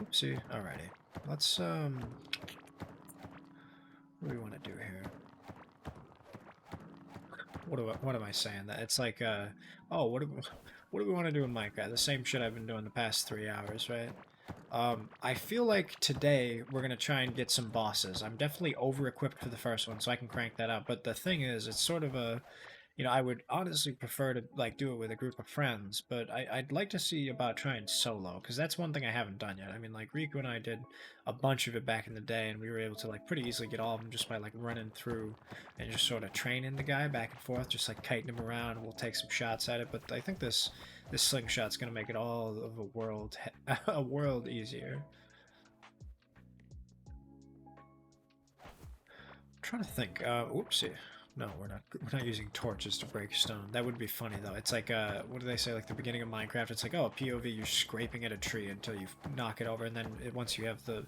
Oopsie. Alrighty. Let's what do we want to do here? What am I saying? That it's like oh, what do we want to do in Minecraft? The same shit I've been doing the past 3 hours, right? I feel like today we're gonna try and get some bosses. I'm definitely over-equipped for the first one, so I can crank that out. But the thing is, it's sort of a I would honestly prefer to like do it with a group of friends, but I'd like to see about trying solo because that's one thing I haven't done yet. I mean, like Riku and I did a bunch of it back in the day, and we were able to like pretty easily get all of them just by like running through and just sort of training the guy back and forth, just like kiting him around. And we'll take some shots at it, but I think this slingshot's gonna make it all of a world a world easier. I'm trying to think. Whoopsie. No, we're not using torches to break stone. That would be funny though. It's like what do they say? Like the beginning of Minecraft. It's like, oh, POV. You're scraping at a tree until you knock it over, and then once you have the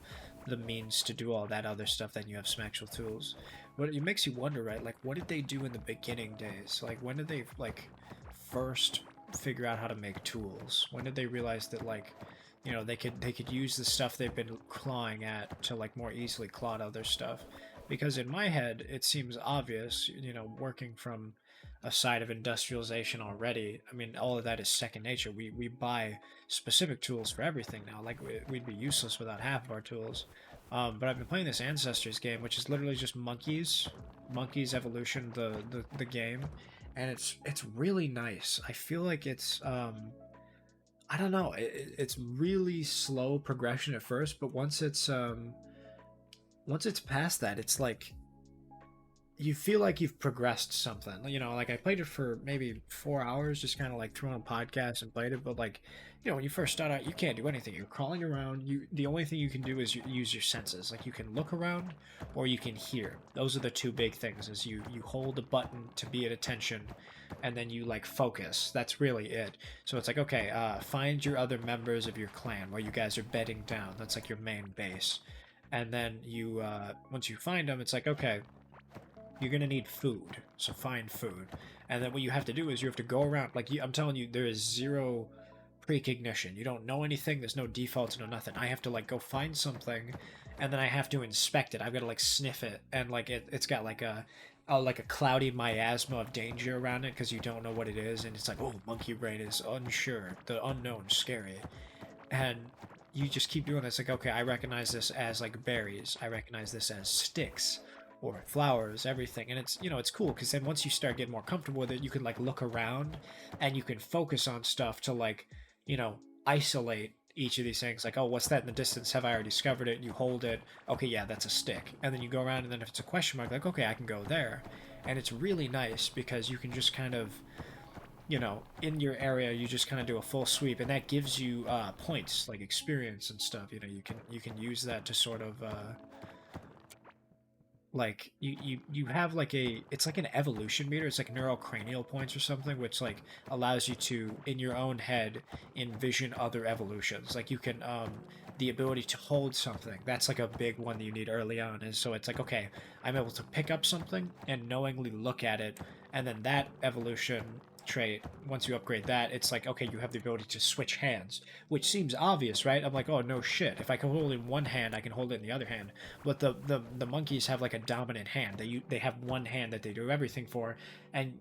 means to do all that other stuff, then you have some actual tools. But it makes you wonder, right? Like, what did they do in the beginning days? Like, when did they like first figure out how to make tools? When did they realize that like they could use the stuff they've been clawing at to like more easily claw at other stuff? Because in my head it seems obvious, working from a side of industrialization already. I mean, all of that is second nature. We buy specific tools for everything now. Like we'd be useless without half of our tools. But I've been playing this ancestors game, which is literally just monkeys evolution, the game, and it's really nice. I feel like it's I don't know. It's really slow progression at first, but once it's past that, it's like you feel like you've progressed something. Like I played it for maybe 4 hours, just kind of like threw on a podcast and played it. But like, when you first start out, you can't do anything. You're crawling around. The only thing you can do is use your senses. Like you can look around, or you can hear. Those are the two big things. Is you hold a button to be at attention, and then you like focus. That's really it. So it's like, okay, find your other members of your clan where you guys are bedding down. That's like your main base. And then once you find them, it's like, okay, you're gonna need food. So find food, and then what you have to do is you have to go around. Like I'm telling you, there is zero precognition. You don't know anything. There's no defaults, no nothing. I have to like go find something, and then I have to inspect it. I've got to like sniff it, and like it's got like a cloudy miasma of danger around it because you don't know what it is, and it's like, oh, monkey brain is unsure, the unknown, scary, and you just keep doing this. Like, okay, I recognize this as like berries. I recognize this as sticks or flowers, everything, and it's it's cool because then once you start getting more comfortable with it, you can like look around, and you can focus on stuff to like isolate each of these things. Like, oh, what's that in the distance? Have I already discovered it? And you hold it. Okay, yeah, that's a stick. And then you go around, and then if it's a question mark, like, okay, I can go there. And it's really nice because you can just kind of, in your area, you just kind of do a full sweep, and that gives you points, like experience and stuff. You can use that to sort of like you have like it's like an evolution meter. It's like neurocranial points or something, which like allows you to in your own head envision other evolutions. Like you can the ability to hold something, that's like a big one that you need early on. And so it's like, okay, I'm able to pick up something and knowingly look at it, and then that evolution trait, once you upgrade that, it's like, okay, you have the ability to switch hands, which seems obvious, right? I'm like, oh no shit, if I can hold it in one hand, I can hold it in the other hand. But the monkeys have like a dominant hand. They have one hand that they do everything for. And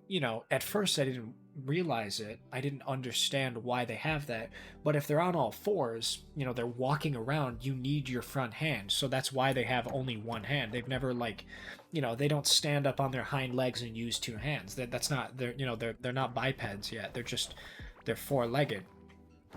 at first I didn't realize it. I didn't understand why they have that. But if they're on all fours, they're walking around, you need your front hand. So that's why they have only one hand. They've never like, they don't stand up on their hind legs and use two hands. That's not, they're not bipeds yet. They're four-legged.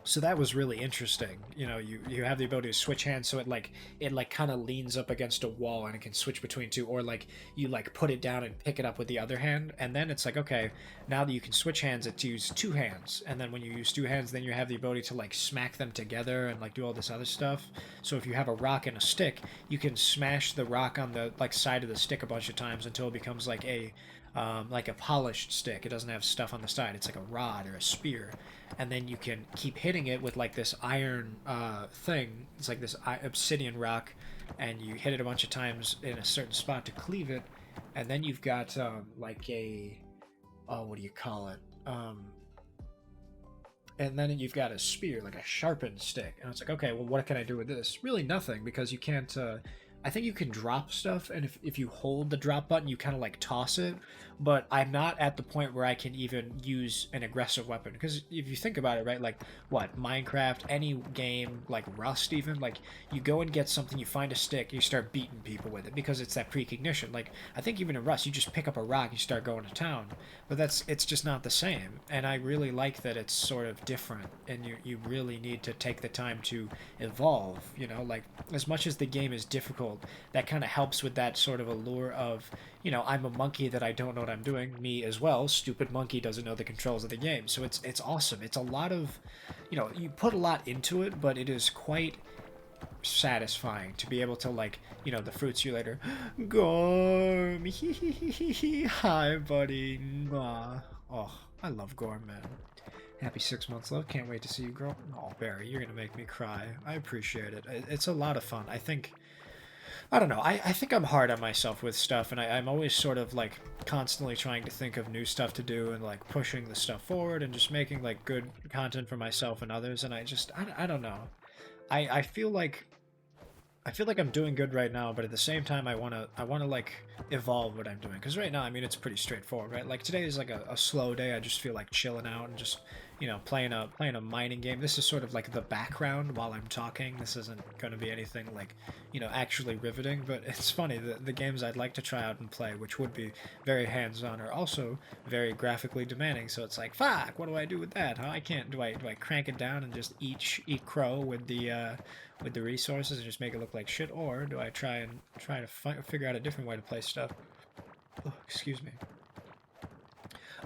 So that was really interesting. You have the ability to switch hands, so it kind of leans up against a wall and it can switch between two, or like you like put it down and pick it up with the other hand, and then it's like, okay, now that you can switch hands, it's use two hands, and then when you use two hands, then you have the ability to like smack them together and like do all this other stuff. So if you have a rock and a stick, you can smash the rock on the like side of the stick a bunch of times until it becomes like a polished stick. It doesn't have stuff on the side. It's like a rod or a spear, and then you can keep hitting it with like this iron thing. It's like this obsidian rock, and you hit it a bunch of times in a certain spot to cleave it, and then you've got like a what do you call it? And then you've got a spear, like a sharpened stick, and it's like, okay, well, what can I do with this? Really nothing, because you can't. I think you can drop stuff, and if you hold the drop button, you kind of like toss it. But I'm not at the point where I can even use an aggressive weapon. Because if you think about it, right, like what, Minecraft, any game, like Rust even, like you go and get something, you find a stick, you start beating people with it because it's that precognition. Like I think even in Rust, you just pick up a rock, you start going to town. But it's just not the same. And I really like that it's sort of different, and you really need to take the time to evolve. Like as much as the game is difficult, that kind of helps with that sort of allure of, I'm a monkey that I don't know what I'm doing. Me as well, stupid monkey doesn't know the controls of the game. So it's awesome. It's a lot of, you put a lot into it, but it is quite satisfying to be able to like, the fruit see you later. Gorm, hi buddy. Mwah. Oh, I love Gorm, man. Happy 6 months, love. Can't wait to see you grow. Oh, Barry, you're gonna make me cry. I appreciate it. It's a lot of fun. I don't know. I think I'm hard on myself with stuff, and I'm always sort of like constantly trying to think of new stuff to do and like pushing the stuff forward and just making like good content for myself and others. And I don't know. I feel like I'm doing good right now, but at the same time, I wanna like evolve what I'm doing. Because right now, I mean, it's pretty straightforward, right? Like today is like a slow day. I just feel like chilling out and just playing a mining game. This is sort of like the background while I'm talking. This isn't going to be anything like actually riveting. But it's funny, the games I'd like to try out and play, which would be very hands-on, are also very graphically demanding. So it's like, fuck, what do I do with that? Huh? I can't. Do I crank it down and just eat crow with the resources and just make it look like shit, or do I try to figure out a different way to play stuff? Oh, excuse me.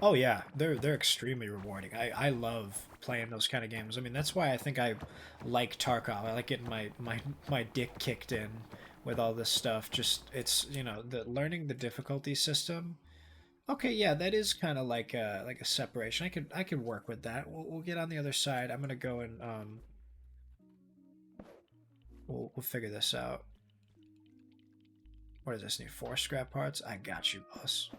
Oh yeah, they're extremely rewarding. I love playing those kind of games. I mean, that's why I think I like Tarkov. I like getting my dick kicked in with all this stuff. Just it's the learning the difficulty system. Okay, yeah, that is kind of like a separation. I could work with that. We'll get on the other side. I'm gonna go and we'll figure this out. What does this need? 4 scrap parts? I got you, boss.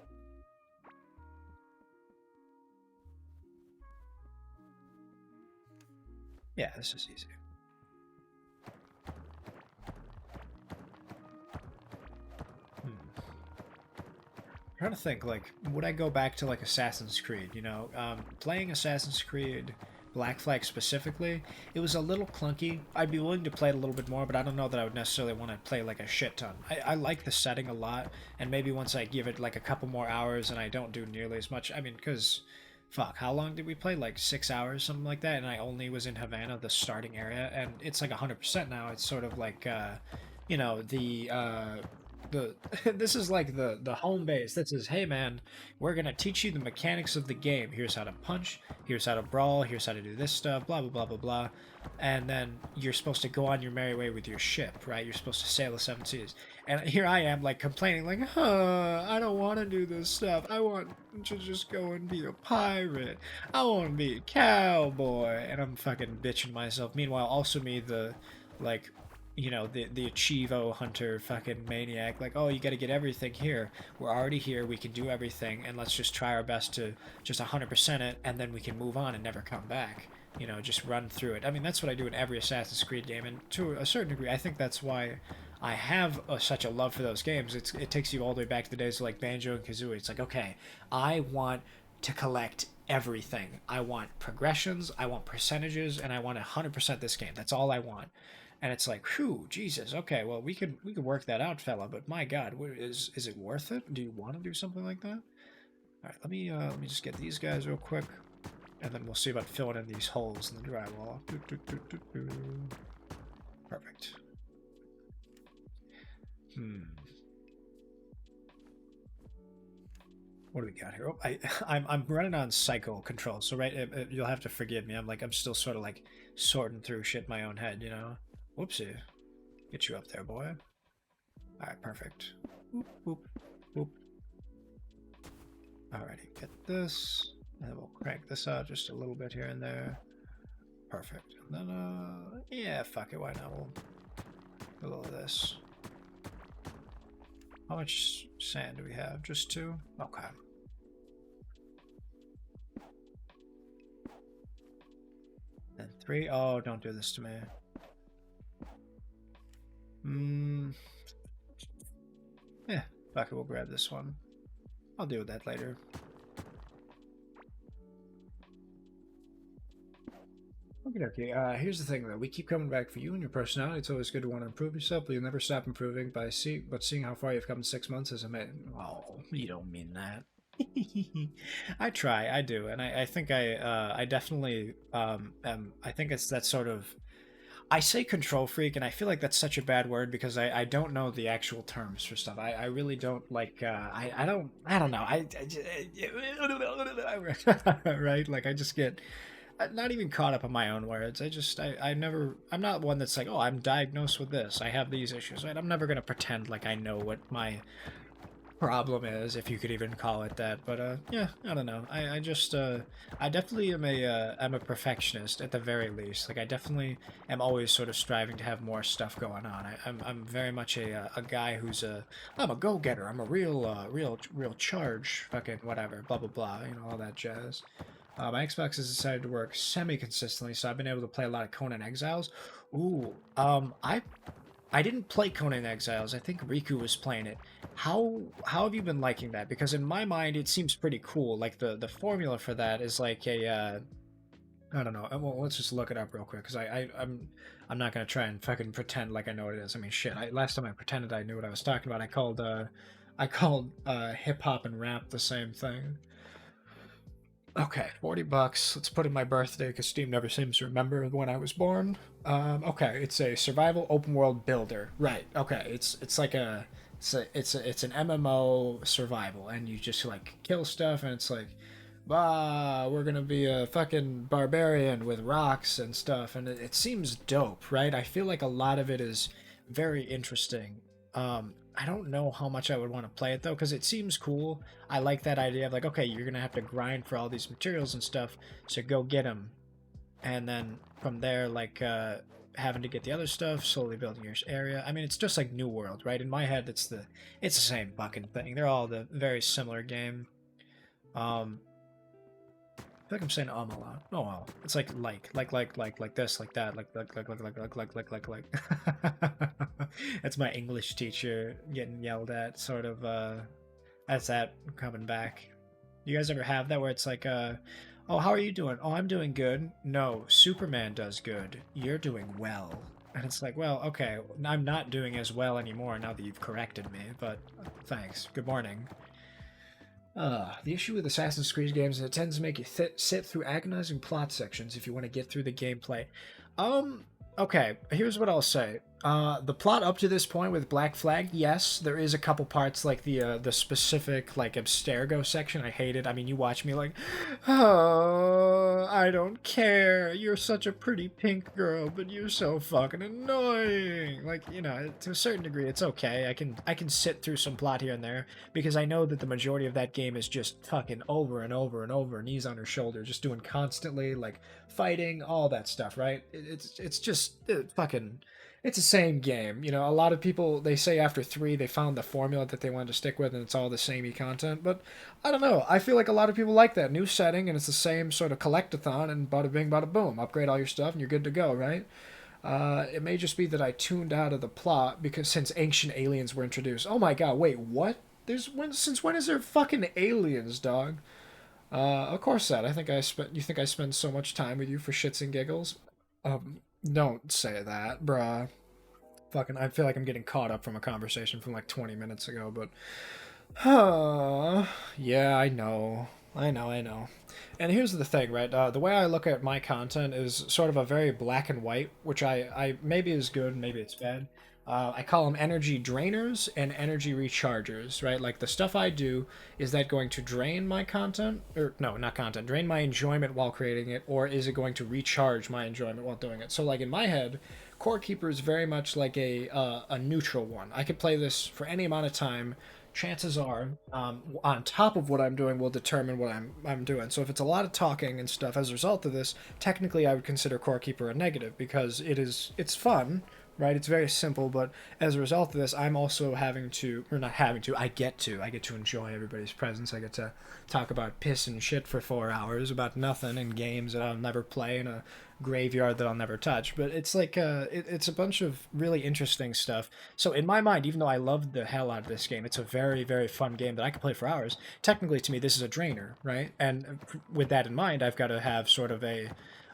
Yeah, this is easy. I'm trying to think, like, would I go back to, like, Assassin's Creed, you know? Playing Assassin's Creed Black Flag specifically, it was a little clunky. I'd be willing to play it a little bit more, but I don't know that I would necessarily want to play, like, a shit ton. I like the setting a lot, and maybe once I give it, like, a couple more hours and I don't do nearly as much, I mean, because... Fuck, how long did we play? Like 6 hours, something like that, and I only was in Havana, the starting area, and it's like 100% now. It's sort of like, you know, the this is like the home base. This is, hey man, we're gonna teach you the mechanics of the game. Here's how to punch, here's how to brawl, here's how to do this stuff, blah blah blah blah blah. And then you're supposed to go on your merry way with your ship, right? You're supposed to sail the seven seas. And here I am, like, complaining, like, I don't want to do this stuff. I want to just go and be a pirate. I want to be a cowboy. And I'm fucking bitching myself. Meanwhile, also me, the, like, you know, the Achievo hunter fucking maniac, like, oh, you got to get everything here. We're already here. We can do everything. And let's just try our best to just 100% it. And then we can move on and never come back. You know, just run through it. I mean, that's what I do in every Assassin's Creed game. And to a certain degree, I think that's why I have such a love for those games. It takes you all the way back to the days of, like, Banjo and Kazooie. It's like, okay, I want to collect everything. I want progressions, I want percentages, and I want 100% this game. That's all I want. And it's like, whew, Jesus. Okay, well, we could work that out, fella. But my God, is it worth it? Do you want to do something like that? All right, let me just get these guys real quick, and then we'll see about filling in these holes in the drywall. Perfect. What do we got here? Oh, I'm running on cycle control, so right, you'll have to forgive me. I'm still sort of like sorting through shit in my own head, you know. Whoopsie, get you up there, boy. All right, perfect. Whoop whoop whoop. Alrighty, get this, and then we'll crank this out just a little bit here and there. Perfect. And then yeah, fuck it, why not? We'll do a little of this. How much sand do we have? Just 2? Okay. And 3? Oh, don't do this to me. Yeah, fuck it, we'll grab this one. I'll deal with that later. Okay. Here's the thing, though. We keep coming back for you and your personality. It's always good to want to improve yourself, but you'll never stop improving but seeing how far you've come in 6 months is amazing. Oh, you don't mean that. I try, I do, and I think I definitely I think it's that sort of, I say control freak, and I feel like that's such a bad word because I don't know the actual terms for stuff. I really don't like I don't know right, like I just get not even caught up in my own words. I'm not one that's like, oh, I'm diagnosed with this, I have these issues, right? I'm never gonna pretend like I know what my problem is, if you could even call it that. But yeah, I don't know. I just I definitely am a perfectionist at the very least. Like I definitely am always sort of striving to have more stuff going on. I'm very much a guy who's I'm a go-getter. I'm a real charge fucking whatever, blah blah blah, you know, all that jazz. My Xbox has decided to work semi-consistently, so I've been able to play a lot of Conan Exiles. Ooh, I didn't play Conan Exiles. I think Riku was playing it. How have you been liking that? Because in my mind, it seems pretty cool. Like the formula for that is like a I don't know. Well, let's just look it up real quick because I'm not gonna try and fucking pretend like I know what it is. I mean, shit. Last time I pretended I knew what I was talking about, I called hip hop and rap the same thing. Okay, $40. Let's put in my birthday because Steam never seems to remember when I was born. Okay, it's a survival open world builder. Right. Okay, it's like it's an MMO survival, and you just like kill stuff, and it's like, bah, we're gonna be a fucking barbarian with rocks and stuff, and it seems dope, right? I feel like a lot of it is very interesting. I don't know how much I would want to play it though, because it seems cool. I like that idea of like, okay, you're gonna have to grind for all these materials and stuff, so go get them, and then from there, like, having to get the other stuff, slowly building your area. I mean, it's just like New World, right? In my head, it's the same fucking thing. They're all the very similar game. I feel like I'm saying a lot. Oh well, it's like this, like that, like. That's my English teacher getting yelled at, sort of. That's that coming back. You guys ever have that where it's like, oh, how are you doing? Oh, I'm doing good. No, Superman does good. You're doing well. And it's like, well, okay, I'm not doing as well anymore now that you've corrected me, but thanks. Good morning. The issue with Assassin's Creed games is it tends to make you sit through agonizing plot sections if you want to get through the gameplay. Okay, here's what I'll say. The plot up to this point with Black Flag, yes, there is a couple parts like the specific like Abstergo section I hated. I mean, you watch me like, oh, I don't care. You're such a pretty pink girl, but you're so fucking annoying. Like, you know, to a certain degree, it's okay. I can sit through some plot here and there because I know that the majority of that game is just fucking over and over and over, knees on her shoulder, just doing constantly like fighting, all that stuff, right? It's just fucking. It's the same game. You know, a lot of people, they say after 3 they found the formula that they wanted to stick with and it's all the samey content. But I don't know. I feel like a lot of people like that. New setting and it's the same sort of collectathon and bada bing, bada boom. Upgrade all your stuff and you're good to go, right? It may just be that I tuned out of the plot because since ancient aliens were introduced. Oh my god, wait, what? Since when is there fucking aliens, dog? Of course that. You think I spend so much time with you for shits and giggles? Don't say that, bruh. Fucking, I feel like I'm getting caught up from a conversation from like 20 minutes ago, but... yeah, I know. I know. And here's the thing, right? The way I look at my content is sort of a very black and white, which I maybe is good, maybe it's bad. I call them energy drainers and energy rechargers, right? Like the stuff I do, is that going to drain my content? Or no, not content, drain my enjoyment while creating it, or is it going to recharge my enjoyment while doing it? So like in my head, Core Keeper is very much like a neutral one. I could play this for any amount of time. Chances are, on top of what I'm doing will determine what I'm doing. So if it's a lot of talking and stuff as a result of this, technically I would consider Core Keeper a negative because it's fun, right? It's very simple, but as a result of this, I'm also having to, or not having to, I get to enjoy everybody's presence. I get to talk about piss and shit for 4 hours about nothing in games that I'll never play in a graveyard that I'll never touch. But it's like, it's a bunch of really interesting stuff. So in my mind, even though I loved the hell out of this game, it's a very, very fun game that I could play for hours. Technically, to me, this is a drainer, right? And with that in mind, I've got to have sort of an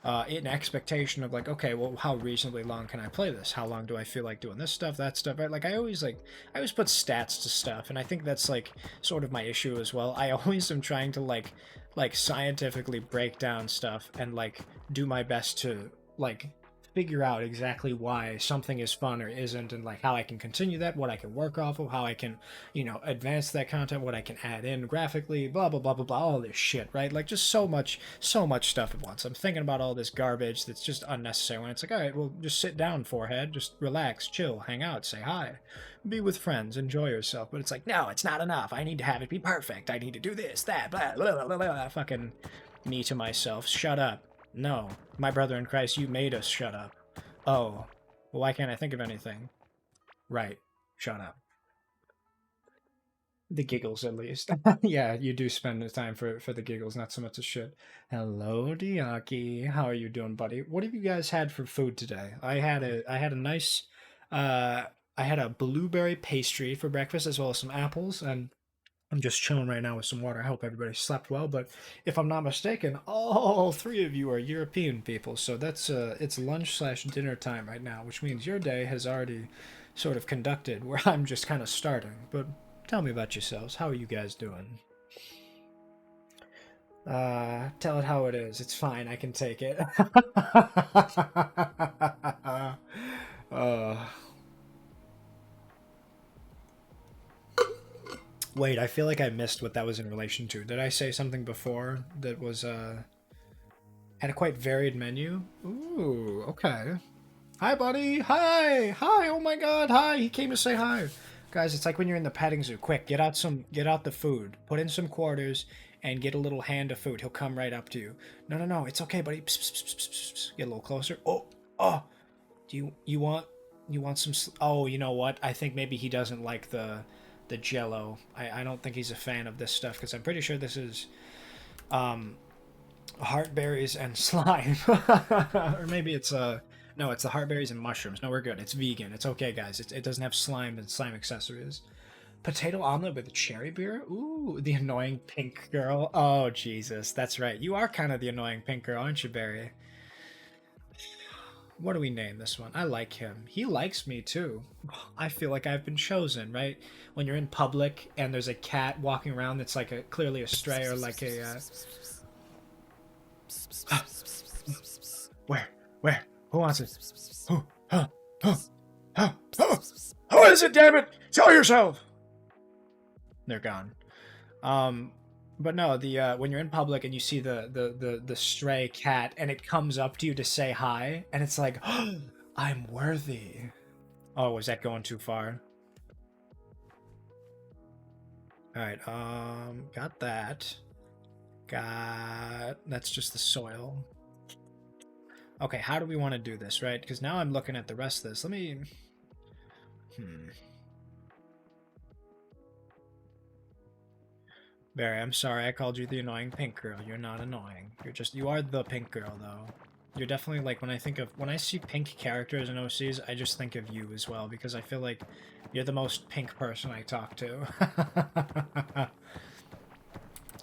expectation of like, okay, well, how reasonably long can I play this? How long do I feel like doing this stuff, that stuff? Right? Like I always put stats to stuff, and I think that's like sort of my issue as well. I always am trying to like scientifically break down stuff and like do my best to like figure out exactly why something is fun or isn't, and like how I can continue that, what I can work off of, how I can, you know, advance that content, what I can add in graphically, blah blah blah blah blah, all this shit, right? Like just so much stuff at once. I'm thinking about all this garbage that's just unnecessary when it's like, all right, well, just sit down, forehead, just relax, chill, hang out, say hi, be with friends, enjoy yourself. But it's like, no, it's not enough. I need to have it be perfect. I need to do this, that, blah blah blah blah. Fucking me to myself, shut up. No, my brother in Christ, you made us shut up. Oh, well, why can't I think of anything? Right, shut up. The giggles, at least. Yeah, you do spend the time for the giggles, not so much the shit. Hello, Diaki. How are you doing, buddy? What have you guys had for food today? I had a nice, uh, I had a blueberry pastry for breakfast as well as some apples, and I'm just chilling right now with some water. I hope everybody slept well, but if I'm not mistaken, all 3 of you are European people, so that's it's lunch slash dinner time right now, which means your day has already sort of conducted, where I'm just kind of starting. But tell me about yourselves. How are you guys doing? Tell it how it is. It's fine. I can take it. uh, Wait, I feel like I missed what that was in relation to. Did I say something before that was had a quite varied menu? Ooh, okay. Hi, buddy. Hi. Hi. Oh my God. Hi. He came to say hi. Guys, it's like when you're in the petting zoo. Quick, get out the food. Put in some quarters and get a little hand of food. He'll come right up to you. No, no, no. It's okay, buddy. Psst, psst, psst, psst, psst. Get a little closer. Oh, oh. Do you want some? Oh, you know what? I think maybe he doesn't like the Jello. I don't think he's a fan of this stuff because I'm pretty sure this is um heartberries and slime, or maybe it's no, it's the heartberries and mushrooms. No, we're good. It's vegan. It's okay, guys. It doesn't have slime and slime accessories. Potato omelet with cherry beer? Ooh, the annoying pink girl. Oh, Jesus. That's right. You are kind of the annoying pink girl, aren't you, Barry? What do we name this one? I like him. He likes me too. I feel like I've been chosen, right? When you're in public and there's a cat walking around that's like a clearly a stray or like a where? Where? Who wants it? Who? Huh? Huh? Huh? Huh? Who is it, damn it? Show yourself! They're gone. Um, but no, the when you're in public and you see the stray cat and it comes up to you to say hi, and it's like, oh, I'm worthy. Oh, was that going too far? All right, got that. Got that's just the soil. Okay, how do we want to do this, right? Because now I'm looking at the rest of this. Let me. Hmm. Barry, I'm sorry I called you the annoying pink girl. You're not annoying. You are the pink girl, though. You're definitely like, when I see pink characters in OCs, I just think of you as well, because I feel like you're the most pink person I talk to.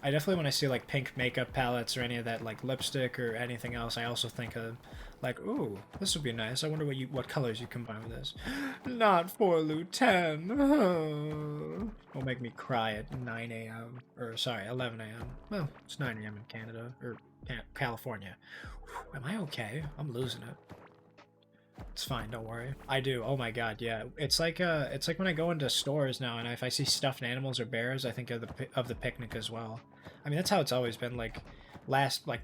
I definitely, when I see like pink makeup palettes or any of that like lipstick or anything else, I also think of like, ooh, this would be nice. I wonder what colors you combine with this. Not for Lieutenant. Will make me cry at 9 a.m. or sorry, 11 a.m. Well, it's 9 a.m. in Canada or California. Am I okay? I'm losing it. It's fine, don't worry. I do. Oh my god, yeah. It's like when I go into stores now and if I see stuffed animals or bears, I think of the picnic as well. I mean, that's how it's always been. Like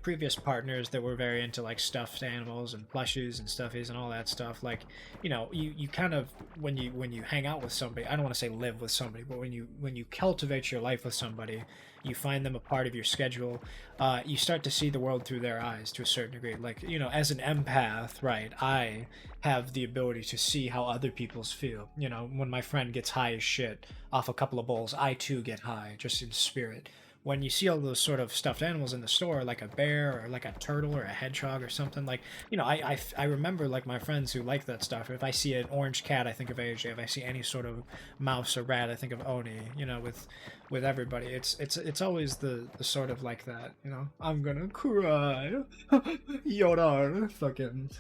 previous partners that were very into like stuffed animals and plushies and stuffies and all that stuff. Like, you kind of when you hang out with somebody, I don't want to say live with somebody, but when you cultivate your life with somebody, you find them a part of your schedule. You start to see the world through their eyes to a certain degree. Like, as an empath, right? I have the ability to see how other people's feel. When my friend gets high as shit off a couple of bowls, I too get high, just in spirit. When you see all those sort of stuffed animals in the store, like a bear or like a turtle or a hedgehog or something, like, I remember like my friends who like that stuff. If I see an orange cat, I think of AJ. If I see any sort of mouse or rat, I think of Oni. With everybody, it's always the sort of like that. I'm gonna cry. Yorar, fucking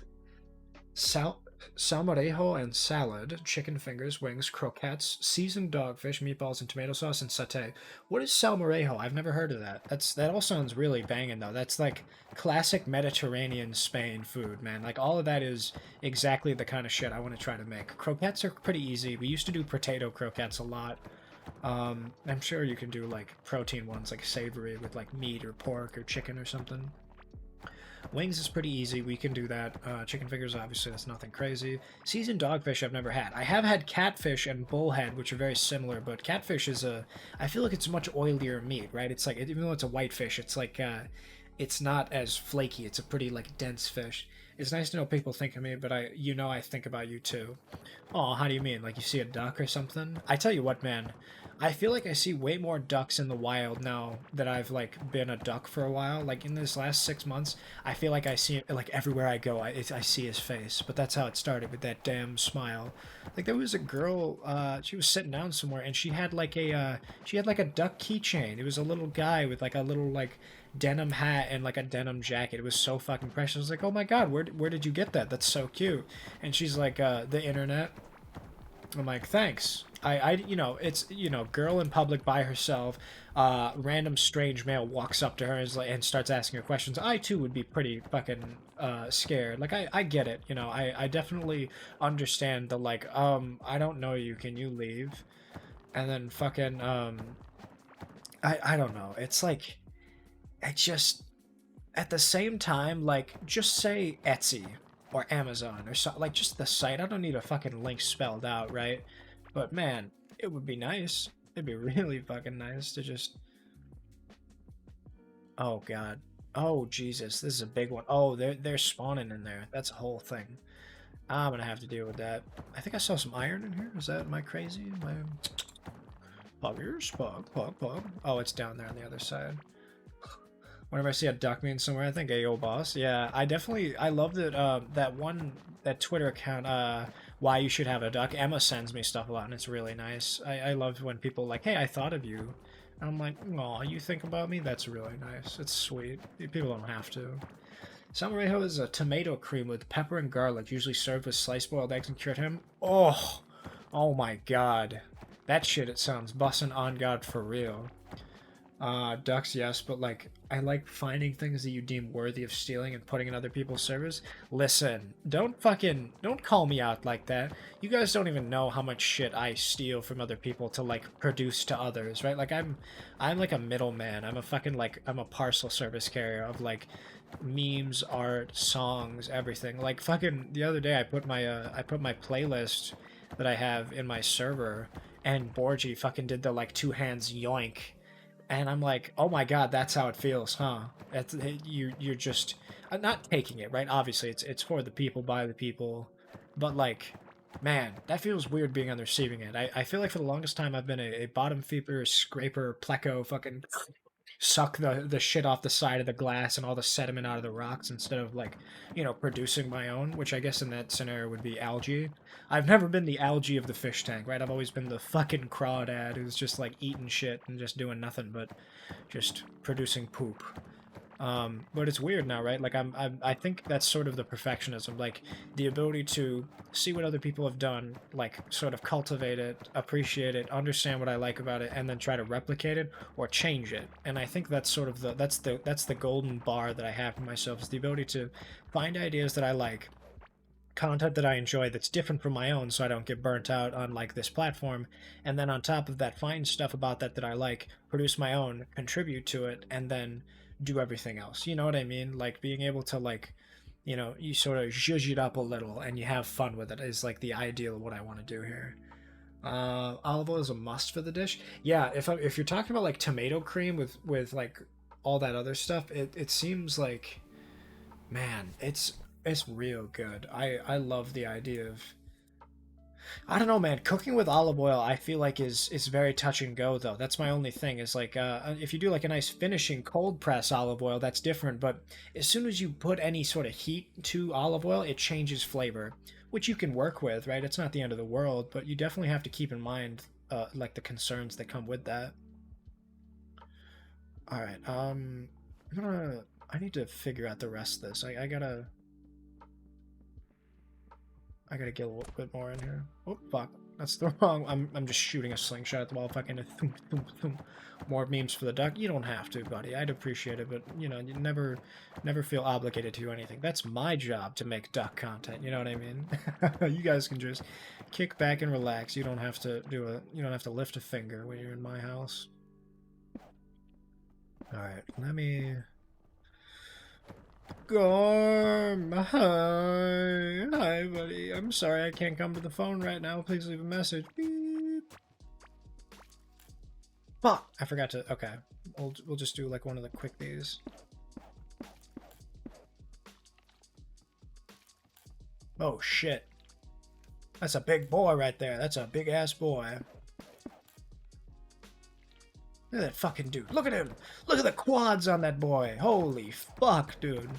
salmorejo and salad, chicken fingers, wings, croquettes, seasoned dogfish, meatballs, and tomato sauce, and satay. What is salmorejo? I've never heard of that. That all sounds really banging though. That's like classic Mediterranean Spain food, man. Like all of that is exactly the kind of shit I want to try to make. Croquettes are pretty easy. We used to do potato croquettes a lot. I'm sure you can do like protein ones, like savory with like meat or pork or chicken or something. Wings is pretty easy. We can do that. Chicken fingers, obviously, that's nothing crazy. Seasoned dogfish, I've never had. I have had catfish and bullhead, which are very similar, but catfish is I feel like it's a much oilier meat, right? It's like, even though it's a white fish, it's like, it's not as flaky. It's a pretty, like, dense fish. It's nice to know people think of me, but I think about you too. Oh, how do you mean? Like you see a duck or something? I tell you what, man. I feel like I see way more ducks in the wild now that I've like been a duck for a while. Like in this last 6 months, I feel like I see it like everywhere I go. I see his face, but that's how it started with that damn smile. Like there was a girl, she was sitting down somewhere and she had like a duck keychain. It was a little guy with like a little like denim hat and like a denim jacket. It was so fucking precious. I was like, oh my god, where did you get that? That's so cute. And she's like, the internet. I'm like, thanks. It's girl in public by herself. Random strange male walks up to her and starts asking her questions. I too would be pretty fucking scared. Like I get it. I definitely understand the like. I don't know you. Can you leave? And then fucking I don't know. It's like, it just at the same time, like, just say Etsy or Amazon or so, like just the site. I don't need a fucking link spelled out, right? But man, it would be nice. It'd be really fucking nice to just. Oh god. Oh Jesus, this is a big one. Oh, they're spawning in there. That's a whole thing. I'm gonna have to deal with that. I think I saw some iron in here. Is that, am I crazy? Am I... Puggers? Pug. Oh, it's down there on the other side. Whenever I see a duck meme somewhere, I think, "Hey, yo, boss." Yeah, I love that. That Twitter account. Why you should have a duck. Emma sends me stuff a lot, and it's really nice. I love when people like, "Hey, I thought of you," and I'm like, "Aw, you think about me? That's really nice. It's sweet. People don't have to." Salmorejo is a tomato cream with pepper and garlic, usually served with sliced boiled eggs and cured ham. Oh my god, that shit! It sounds bussin' on God for real. Ducks, yes, but like, I like finding things that you deem worthy of stealing and putting in other people's servers. Listen, don't call me out like that. You guys don't even know how much shit I steal from other people to like produce to others, right? Like I'm like a middleman. I'm a parcel service carrier of like memes, art, songs, everything. Like fucking the other day I put my playlist that I have in my server and Borgie fucking did the like two hands yoink, and I'm like, oh my god, that's how it feels, huh? You're just not taking it, right? Obviously, it's for the people, by the people, but like, man, that feels weird being on the receiving end. I feel like for the longest time I've been a bottom feeder, scraper, pleco, fucking suck the shit off the side of the glass and all the sediment out of the rocks instead of like, producing my own, which I guess in that scenario would be algae. I've never been the algae of the fish tank, right? I've always been the fucking crawdad who's just like eating shit and just doing nothing but just producing poop. But it's weird now, right? Like I think that's sort of the perfectionism, like the ability to see what other people have done, like sort of cultivate it, appreciate it, understand what I like about it, and then try to replicate it or change it. And I think that's sort of the golden bar that I have for myself, is the ability to find ideas that I like, content that I enjoy that's different from my own, so I don't get burnt out on like this platform, and then on top of that find stuff about that I like, produce my own, contribute to it, and then do everything else. You know what I mean? Like being able to like, you sort of zhuzh it up a little and you have fun with it is like the ideal of what I want to do here. Olive oil is a must for the dish. Yeah, if you're talking about like tomato cream with like all that other stuff, it seems like, man, it's real good. I love the idea of, I don't know, man. Cooking with olive oil, I feel like is very touch and go though. That's my only thing. Is like if you do like a nice finishing cold press olive oil, that's different. But as soon as you put any sort of heat to olive oil, it changes flavor, which you can work with, right? It's not the end of the world, but you definitely have to keep in mind like the concerns that come with that. All right. I need to figure out the rest of this. I gotta get a little bit more in here. Oh, fuck. That's the wrong... I'm just shooting a slingshot at the wall. Fucking... Thump, thump, thump. More memes for the duck. You don't have to, buddy. I'd appreciate it, but, you never feel obligated to do anything. That's my job to make duck content, you know what I mean? You guys can just kick back and relax. You don't have to You don't have to lift a finger when you're in my house. Alright, let me... Gorm, hi. Hi, buddy. I'm sorry I can't come to the phone right now. Please leave a message. Beep. Fuck. I forgot to... Okay. We'll just do like one of the quickies. Oh, shit. That's a big boy right there. That's a big-ass boy. Look at that fucking dude. Look at him. Look at the quads on that boy. Holy fuck, dude.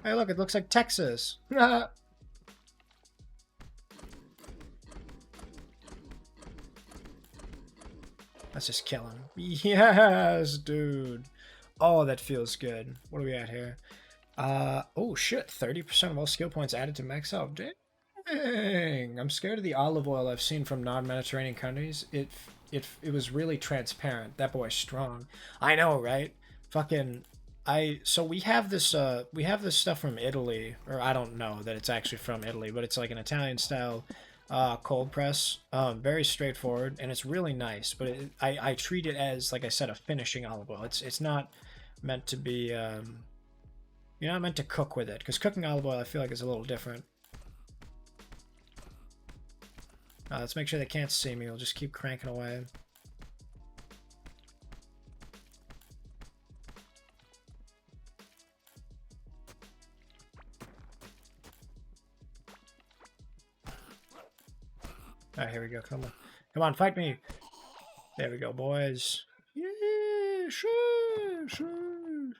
Hey, look, it looks like Texas. Let's just kill him. Yes, dude. Oh, that feels good. What are we at here? Oh shit, 30% of all skill points added to max out. Dang. I'm scared of the olive oil I've seen from non-Mediterranean countries. It was really transparent. That boy's strong. I know, right? Fucking so we have this stuff from Italy, or I don't know that it's actually from Italy, but it's like an Italian style cold press. Very straightforward, and it's really nice, but I treat it as, like I said, a finishing olive oil. It's not meant to be you're not meant to cook with it, because cooking olive oil I feel like is a little different. Let's make sure they can't see me. We'll just keep cranking away. All right, here we go. Come on. Come on, fight me. There we go, boys. Yeah, sure, sure.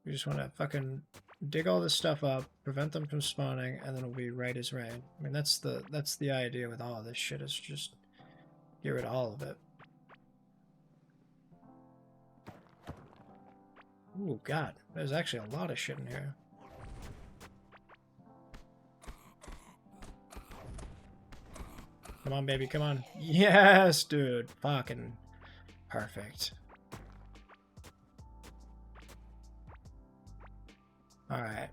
We just want to fucking dig all this stuff up, prevent them from spawning, and then it'll be right as rain. I mean, that's the idea with all of this shit, is just get rid of all of it. Ooh, God. There's actually a lot of shit in here. Come on, baby, come on. Yes, dude. Fucking perfect. Alright.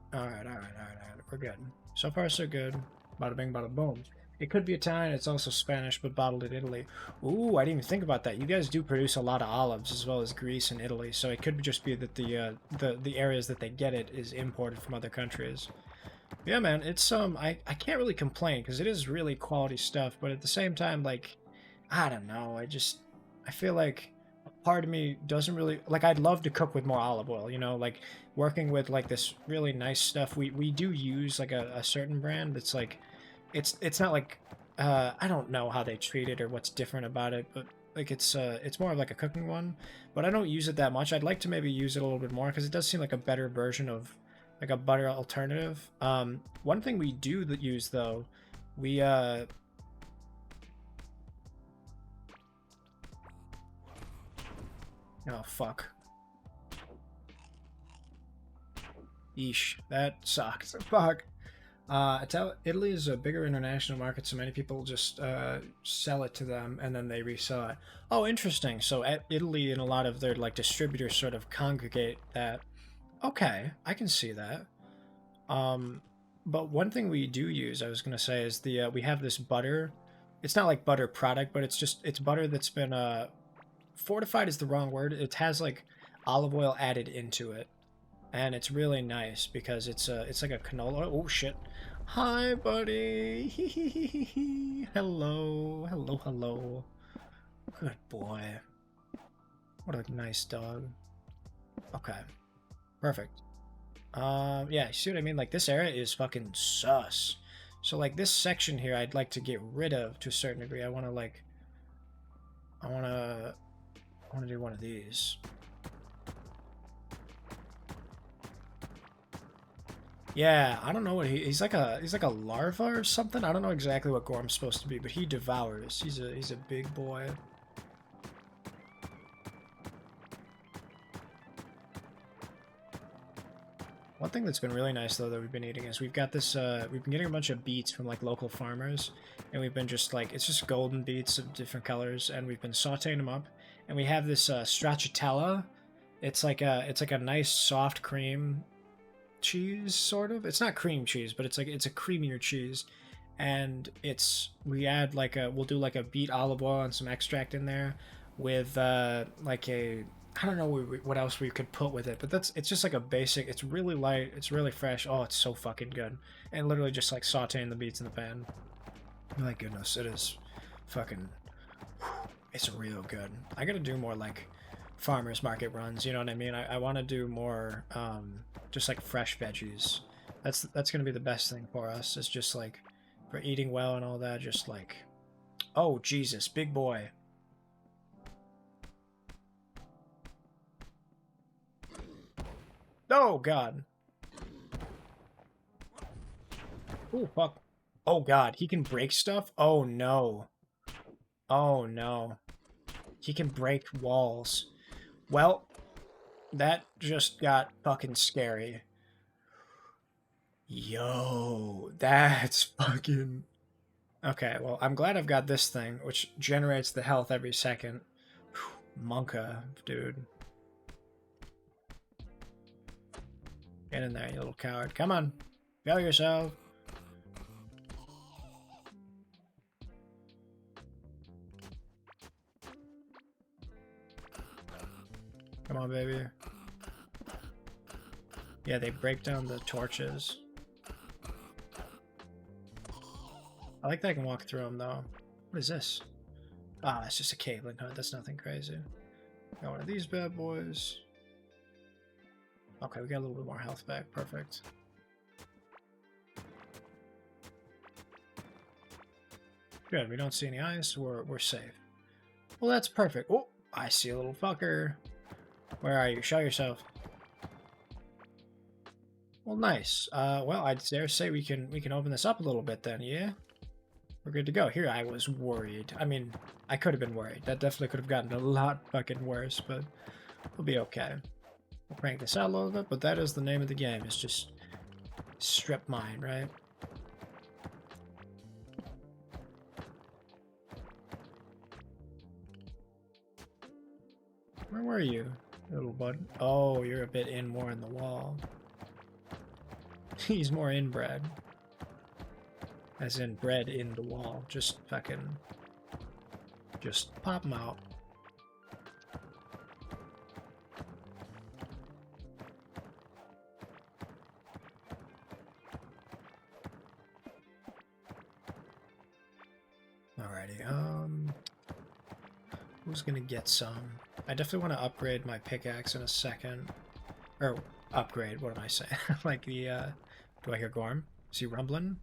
We're good. So far, so good. Bada bing, bada boom. It could be Italian, it's also Spanish, but bottled in Italy. Ooh, I didn't even think about that. You guys do produce a lot of olives, as well as Greece and Italy, so it could just be that the areas that they get it is imported from other countries. Yeah, man, it's I can't really complain, because it is really quality stuff, but at the same time, like, I don't know, I feel like a part of me doesn't really, like, I'd love to cook with more olive oil, you know, like, working with, like, this really nice stuff. We do use, like, a certain brand that's, like, it's not like, I don't know how they treat it or what's different about it, but, like, it's more of, like, a cooking one, but I don't use it that much. I'd like to maybe use it a little bit more, because it does seem like a better version of, like, a butter alternative. One thing we do use, though, we, oh, fuck. Yeesh, that sucks. Fuck. Italy is a bigger international market, so many people just sell it to them and then they resell it. Oh, interesting. So at Italy and a lot of their like distributors sort of congregate that. Okay, I can see that. But one thing we do use, I was gonna say, is the we have this butter. It's not like butter product, but it's butter that's been fortified is the wrong word. It has like olive oil added into it. And it's really nice because it's like a canola. Oh shit! Hi, buddy. Hello, hello, hello. Good boy. What a nice dog. Okay, perfect. Yeah, you see what I mean? Like this area is fucking sus. So like this section here, I'd like to get rid of to a certain degree. I want to do one of these. Yeah, I don't know what he's like a larva or something. I don't know exactly what Gorm's supposed to be, but he devours. He's a big boy. One thing that's been really nice though that we've been eating is we've got this we've been getting a bunch of beets from like local farmers, and we've been just like it's just golden beets of different colors, and we've been sauteing them up, and we have this stracciatella. It's like a nice soft cream cheese, sort of. It's not cream cheese, but it's a creamier cheese, and we add like we'll do like a beet olive oil and some extract in there with like a I don't know what else we could put with it, but it's just like a basic. It's really light, it's really fresh. Oh, it's so fucking good, and literally just like sauteing the beets in the pan. My goodness, it is fucking. It's real good. I gotta do more like farmers market runs, you know what I mean? I want to do more just like fresh veggies. That's gonna be the best thing for us. It's just like for eating well and all that. Just like, oh Jesus, big boy. Oh God. Oh fuck. Oh God, he can break stuff. Oh no. Oh no. He can break walls. Well, that just got fucking scary. Yo, that's fucking... Okay, well, I'm glad I've got this thing, which generates the health every second. Whew, Monka, dude. Get in there, you little coward. Come on. Go yourself. Come on, baby. Yeah, they break down the torches. I like that I can walk through them, though. What is this? Ah, it's just a cabling hood. That's nothing crazy. Got one of these bad boys. Okay, we got a little bit more health back. Perfect. Good, we don't see any ice, we're safe. Well, that's perfect. Oh, I see a little fucker. Where are you? Show yourself. Well, nice. Well, I dare say we can open this up a little bit then, yeah? We're good to go. Here, I was worried. I mean, I could have been worried. That definitely could have gotten a lot fucking worse, but we'll be okay. We'll crank this out a little bit, but that is the name of the game. It's just strip mine, right? Where were you, little bud? Oh, you're a bit in more in the wall. He's more inbred. As in bread in the wall. Just fucking... Just pop them out. Alrighty, who's gonna get some? I definitely want to upgrade my pickaxe in a second. Or, upgrade, what am I saying? Like the, do I hear Gorm? Is he rumbling?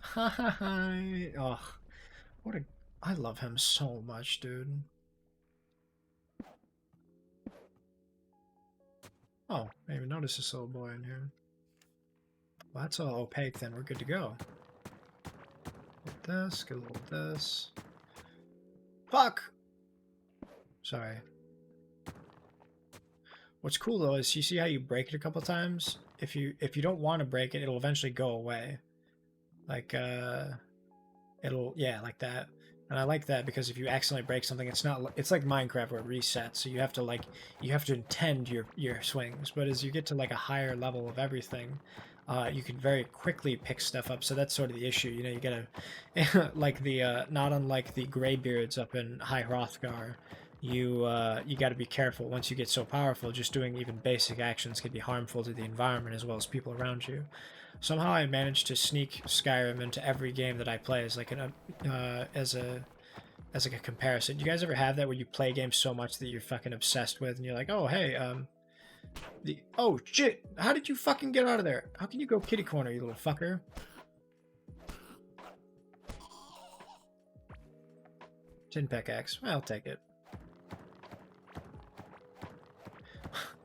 Hi. Ugh. What a... I love him so much, dude. Oh, I didn't even notice this little boy in here. Well, that's all opaque then. We're good to go. Get this, get a little of this. Fuck! Sorry. What's cool though is you see how you break it a couple times? If you don't want to break it, it'll eventually go away. Like it'll, yeah, like that. And I like that because if you accidentally break something, it's not, it's like Minecraft where it resets. So you have to like, you have to intend your swings. But as you get to like a higher level of everything, you can very quickly pick stuff up. So that's sort of the issue. You know, you gotta, like the, not unlike the Greybeards up in High Hrothgar, you got to be careful. Once you get so powerful, just doing even basic actions can be harmful to the environment as well as people around you. Somehow I managed to sneak Skyrim into every game that I play as like an as like a comparison. Do you guys ever have that where you play games so much that you're fucking obsessed with, and you're like, oh hey, oh shit, how did you fucking get out of there? How can you go kitty corner, you little fucker? Tin pickaxe. I'll take it.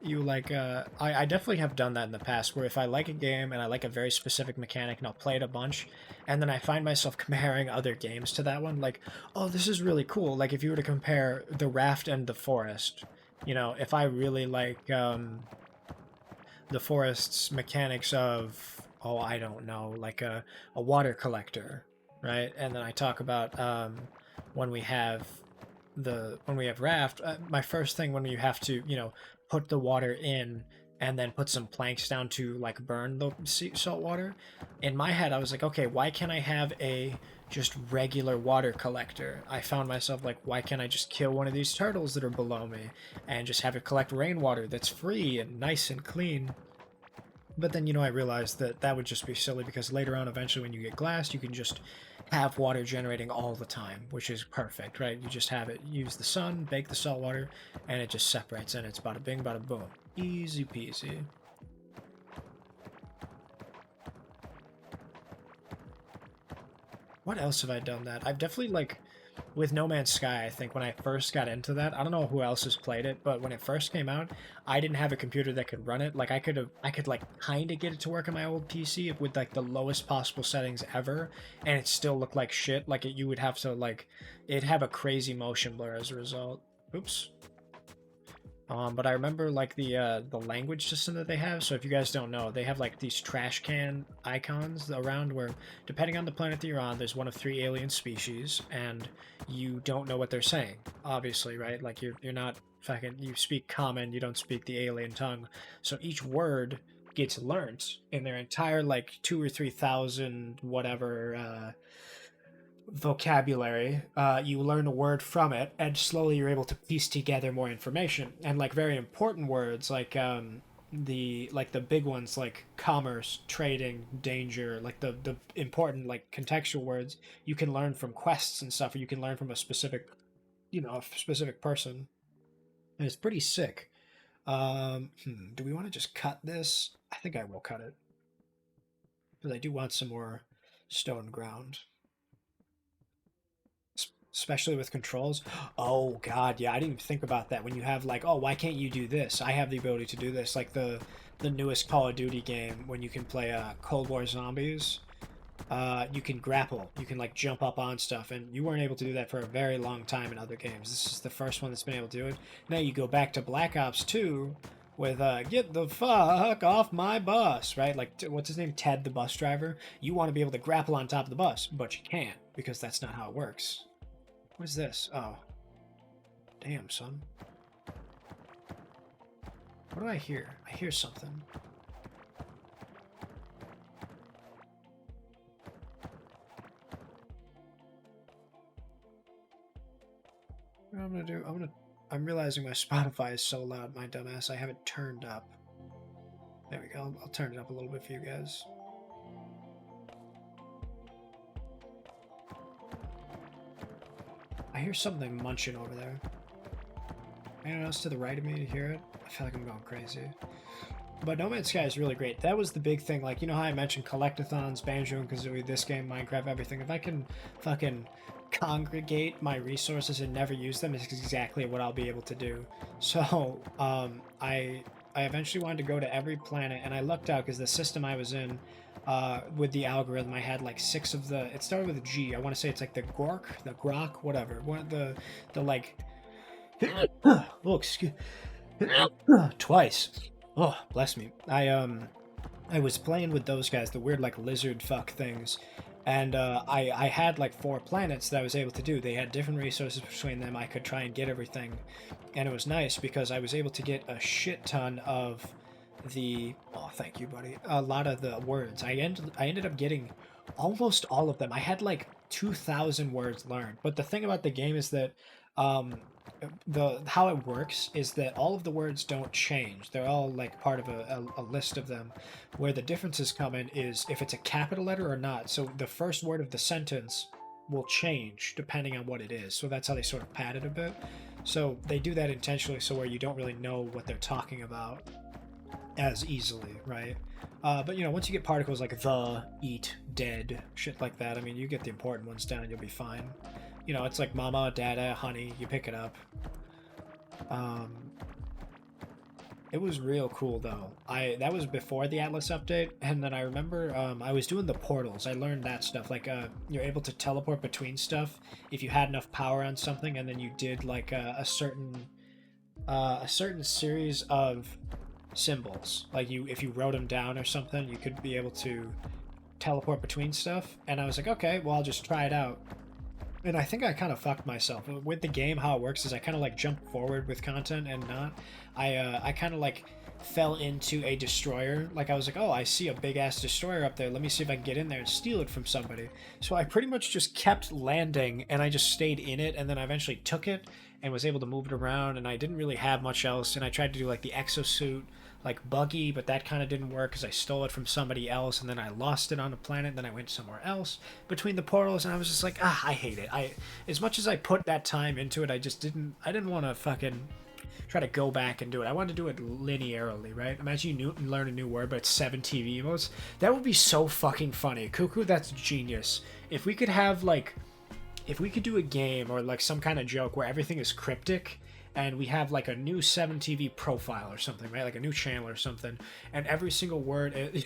You like I definitely have done that in the past where if I like a game and I like a very specific mechanic and I'll play it a bunch and then I find myself comparing other games to that one, like, oh, this is really cool. Like if you were to compare the raft and the forest, you know, if I really like the forest's mechanics of, oh, I don't know, like a water collector, right? And then I talk about when we have raft, my first thing when you have to, you know, put the water in and then put some planks down to like burn the salt water. In my head, I was like, okay, why can't I have a just regular water collector? I found myself like, why can't I just kill one of these turtles that are below me and just have it collect rainwater that's free and nice and clean? But then, you know, I realized that that would just be silly because later on, eventually, when you get glass, you can just have water generating all the time, which is perfect, right? You just have it, use the sun, bake the salt water, and it just separates and it's bada bing, bada boom. Easy peasy. What else have I done that? I've definitely, like, with No Man's Sky, I think when I first got into that, I don't know who else has played it, but when it first came out, I didn't have a computer that could run it. Like I could like kind of get it to work on my old PC with like the lowest possible settings ever, and it still looked like shit. Like you would have to like, it'd have a crazy motion blur as a result. Oops. But I remember like the language system that they have. So if you guys don't know, they have like these trash can icons around where, depending on the planet that you're on, there's one of three alien species, and you don't know what they're saying. Obviously, right? Like you're not fucking, you speak common, you don't speak the alien tongue. So each word gets learnt in their entire like 2 or 3 thousand whatever vocabulary. You learn a word from it, and slowly you're able to piece together more information. And like very important words, like the big ones like commerce, trading, danger, like the important like contextual words, you can learn from quests and stuff, or you can learn from a specific, you know, a specific person, and it's pretty sick. Do we want to just cut this? I think I will cut it because I do want some more stone ground. especially with controls. Oh god, yeah, I didn't even think about that. When you have like, oh, why can't you do this? I have the ability to do this. Like the newest Call of Duty game when you can play Cold War Zombies. You can grapple. You can like jump up on stuff, and you weren't able to do that for a very long time in other games. This is the first one that's been able to do it. Now you go back to Black Ops 2 with "Get the fuck off my bus," right? Like what's his name, Ted, the bus driver. You want to be able to grapple on top of the bus, but you can't because that's not how it works. What is this? Oh, damn, son. What do I hear? I hear something. What I'm gonna do, I'm realizing my Spotify is so loud, my dumbass, I have it turned up. There we go, I'll turn it up a little bit for you guys. I hear something munching over there. Anyone else to the right of me to hear it? I feel like I'm going crazy. But No Man's Sky is really great. That was the big thing. Like, you know how I mentioned collectathons, Banjo and Kazooie, this game, Minecraft, everything. If I can fucking congregate my resources and never use them, it's exactly what I'll be able to do. So, I eventually wanted to go to every planet, and I lucked out because the system I was in, with the algorithm, I had like 6 of the. It started with a G. I want to say it's like the Gork, the Grok, whatever. One the like. Oh, excuse. Twice. Oh, bless me. I was playing with those guys, the weird like lizard fuck things, and I had like 4 planets that I was able to do. They had different resources between them. I could try and get everything, and it was nice because I was able to get a shit ton of the. Oh, thank you, buddy. A lot of the words. I ended up getting almost all of them. I had like 2,000 words learned. But the thing about the game is that um, the how it works is that all of the words don't change. They're all like part of a list of them. Where the differences come in is if it's a capital letter or not. So the first word of the sentence will change depending on what it is. So that's how they sort of pad it a bit. So they do that intentionally so where you don't really know what they're talking about as easily, right? But you know, once you get particles like the, eat, dead, shit like that, I mean, you get the important ones down, you'll be fine. You know, it's like mama, dada, honey, you pick it up. Um, it was real cool though. That was before the Atlas update, and then I remember I was doing the portals. I learned that stuff. Like you're able to teleport between stuff if you had enough power on something, and then you did like a certain series of symbols. Like if you wrote them down or something, you could be able to teleport between stuff. And I was like, okay, well I'll just try it out. And I think I kind of fucked myself with the game. How it works is I kind of like jump forward with content and not. I kind of like fell into a destroyer. Like I was like, oh, I see a big ass destroyer up there. Let me see if I can get in there and steal it from somebody. So I pretty much just kept landing and I just stayed in it. And then I eventually took it and was able to move it around. And I didn't really have much else. And I tried to do like the exosuit like buggy, but that kind of didn't work because I stole it from somebody else and then I lost it on a planet. Then I went somewhere else between the portals, and I was just like, I hate it. As much as I put that time into it, I didn't want to fucking try to go back and do it. I wanted to do it linearly, right? Imagine you learn a new word, but it's 7 TV emotes. That would be so fucking funny. Cuckoo, that's genius. If we could have like, if we could do a game or like some kind of joke where everything is cryptic and we have like a new 7TV profile or something, right? Like a new channel or something, and every single word is...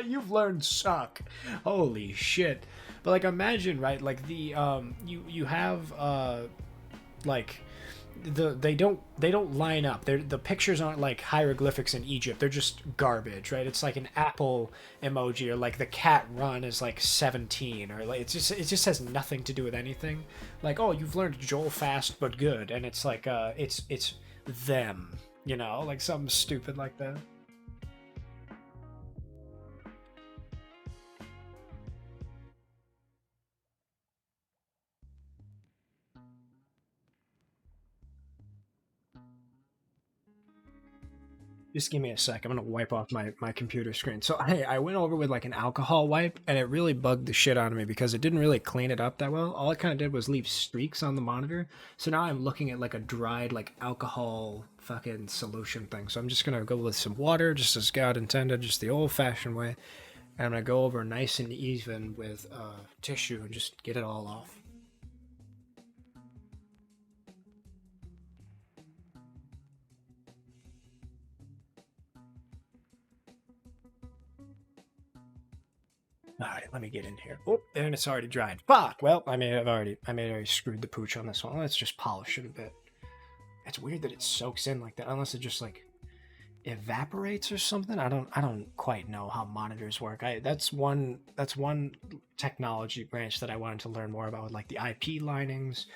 You've learned suck. Holy shit. But like imagine, right? Like the you have like they don't line up. The pictures aren't like hieroglyphics in Egypt. They're just garbage, right? It's like an apple emoji, or like the cat run is like 17, or like it just has nothing to do with anything. Like, oh, you've learned Joel fast but good, and it's like it's them, you know, like something stupid like that. Just give me a sec. I'm gonna wipe off my computer screen. So I went over with like an alcohol wipe, and it really bugged the shit out of me because it didn't really clean it up that well. All it kind of did was leave streaks on the monitor. So now I'm looking at like a dried like alcohol fucking solution thing. So I'm just gonna go with some water, just as God intended, just the old-fashioned way. And I'm going to go over nice and even with tissue and just get it all off. All right, let me get in here. Oh, and it's already dried. Fuck. Well, I may have already screwed the pooch on this one. Let's just polish it a bit. It's weird that it soaks in like that, unless it just like evaporates or something. I don't quite know how monitors work. That's one technology branch that I wanted to learn more about, like the IP linings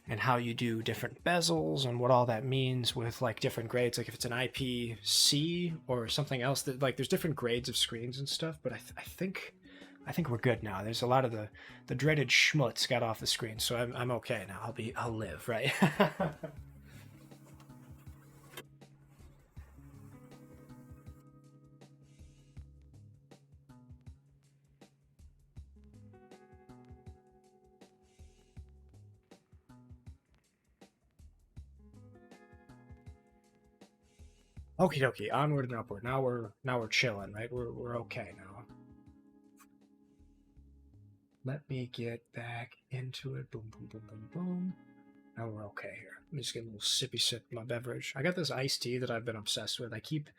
and how you do different bezels and what all that means with like different grades. Like if it's an IP-C or something else, that like there's different grades of screens and stuff. But I think we're good now. There's a lot of the dreaded schmutz got off the screen, so I'm okay now. I'll live, right? Okie dokie, onward and upward. Now we're chilling, right? We're okay now. Let me get back into it. Boom, boom, boom, boom, boom. Now we're okay here. Let me just get a little sippy sip of my beverage. I got this iced tea that I've been obsessed with. I keep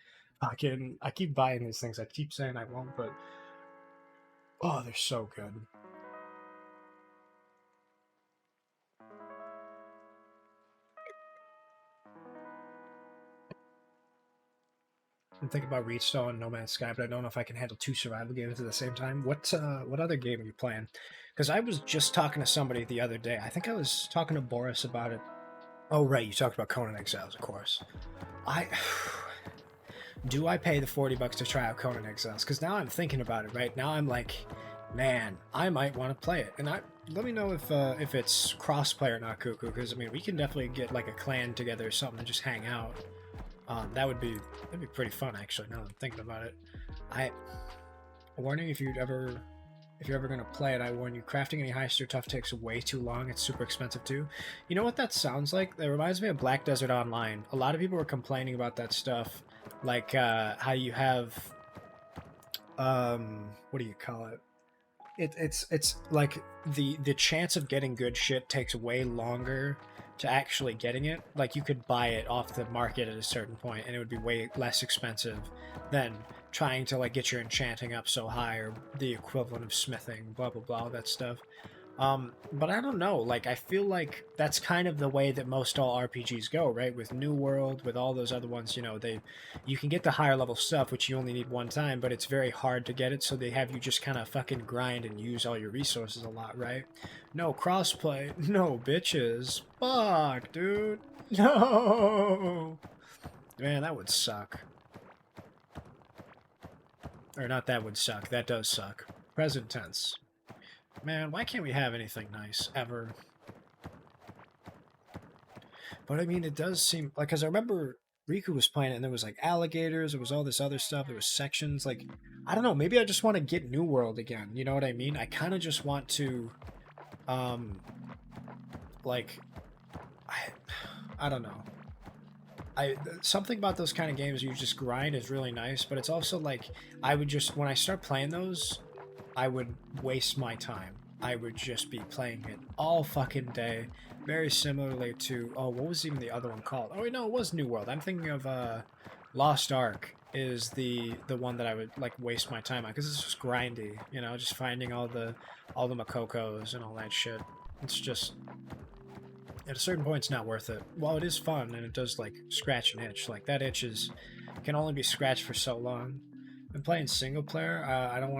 buying these things. I keep saying I won't, but oh, they're so good. I'm thinking about Reachstone and No Man's Sky, but I don't know if I can handle two survival games at the same time. What other game are you playing? Because I was just talking to somebody the other day. I think I was talking to Boris about it. Oh right, you talked about Conan Exiles, of course. I do I pay the $40 to try out Conan Exiles? Because now I'm thinking about it. Right now I'm like, man, I might want to play it. And let me know if it's crossplay or not, Cuckoo. Because I mean, we can definitely get like a clan together or something and just hang out. That'd be pretty fun actually. Now that I'm thinking about it, I'm wondering if you're ever gonna play it. I warn you, crafting any heist or tough takes way too long. It's super expensive too. You know what that sounds like? That reminds me of Black Desert Online. A lot of people were complaining about that stuff, like how you have what do you call it? It's like the chance of getting good shit takes way longer to actually getting it. Like you could buy it off the market at a certain point and it would be way less expensive than trying to like get your enchanting up so high or the equivalent of smithing, blah blah blah, that stuff. But I don't know, like I feel like that's kind of the way that most all RPGs go, right? With New World, with all those other ones, you know, you can get the higher level stuff which you only need one time, but it's very hard to get it, so they have you just kind of fucking grind and use all your resources a lot, right? No crossplay, no bitches. Fuck, dude. No. Man, that would suck. Or not that would suck, that does suck. Present tense. Man, why can't we have anything nice, ever? But I mean, it does seem... Like, because I remember Riku was playing it, and there was, like, alligators, there was all this other stuff, there was sections, like... I don't know, maybe I just want to get New World again, you know what I mean? I kind of just want to... Like... I don't know. Something about those kind of games you just grind is really nice, but it's also, like, I would just... When I start playing those... I would waste my time. I would just be playing it all fucking day. Very similarly to, oh, what was even the other one called? Oh, wait, no, it was New World. I'm thinking of Lost Ark is the one that I would like waste my time on because it's just grindy, you know, just finding all the Makokos and all that shit. It's just at a certain point it's not worth it. While it is fun and it does like scratch an itch, like that itch can only be scratched for so long. I'm playing single player. I don't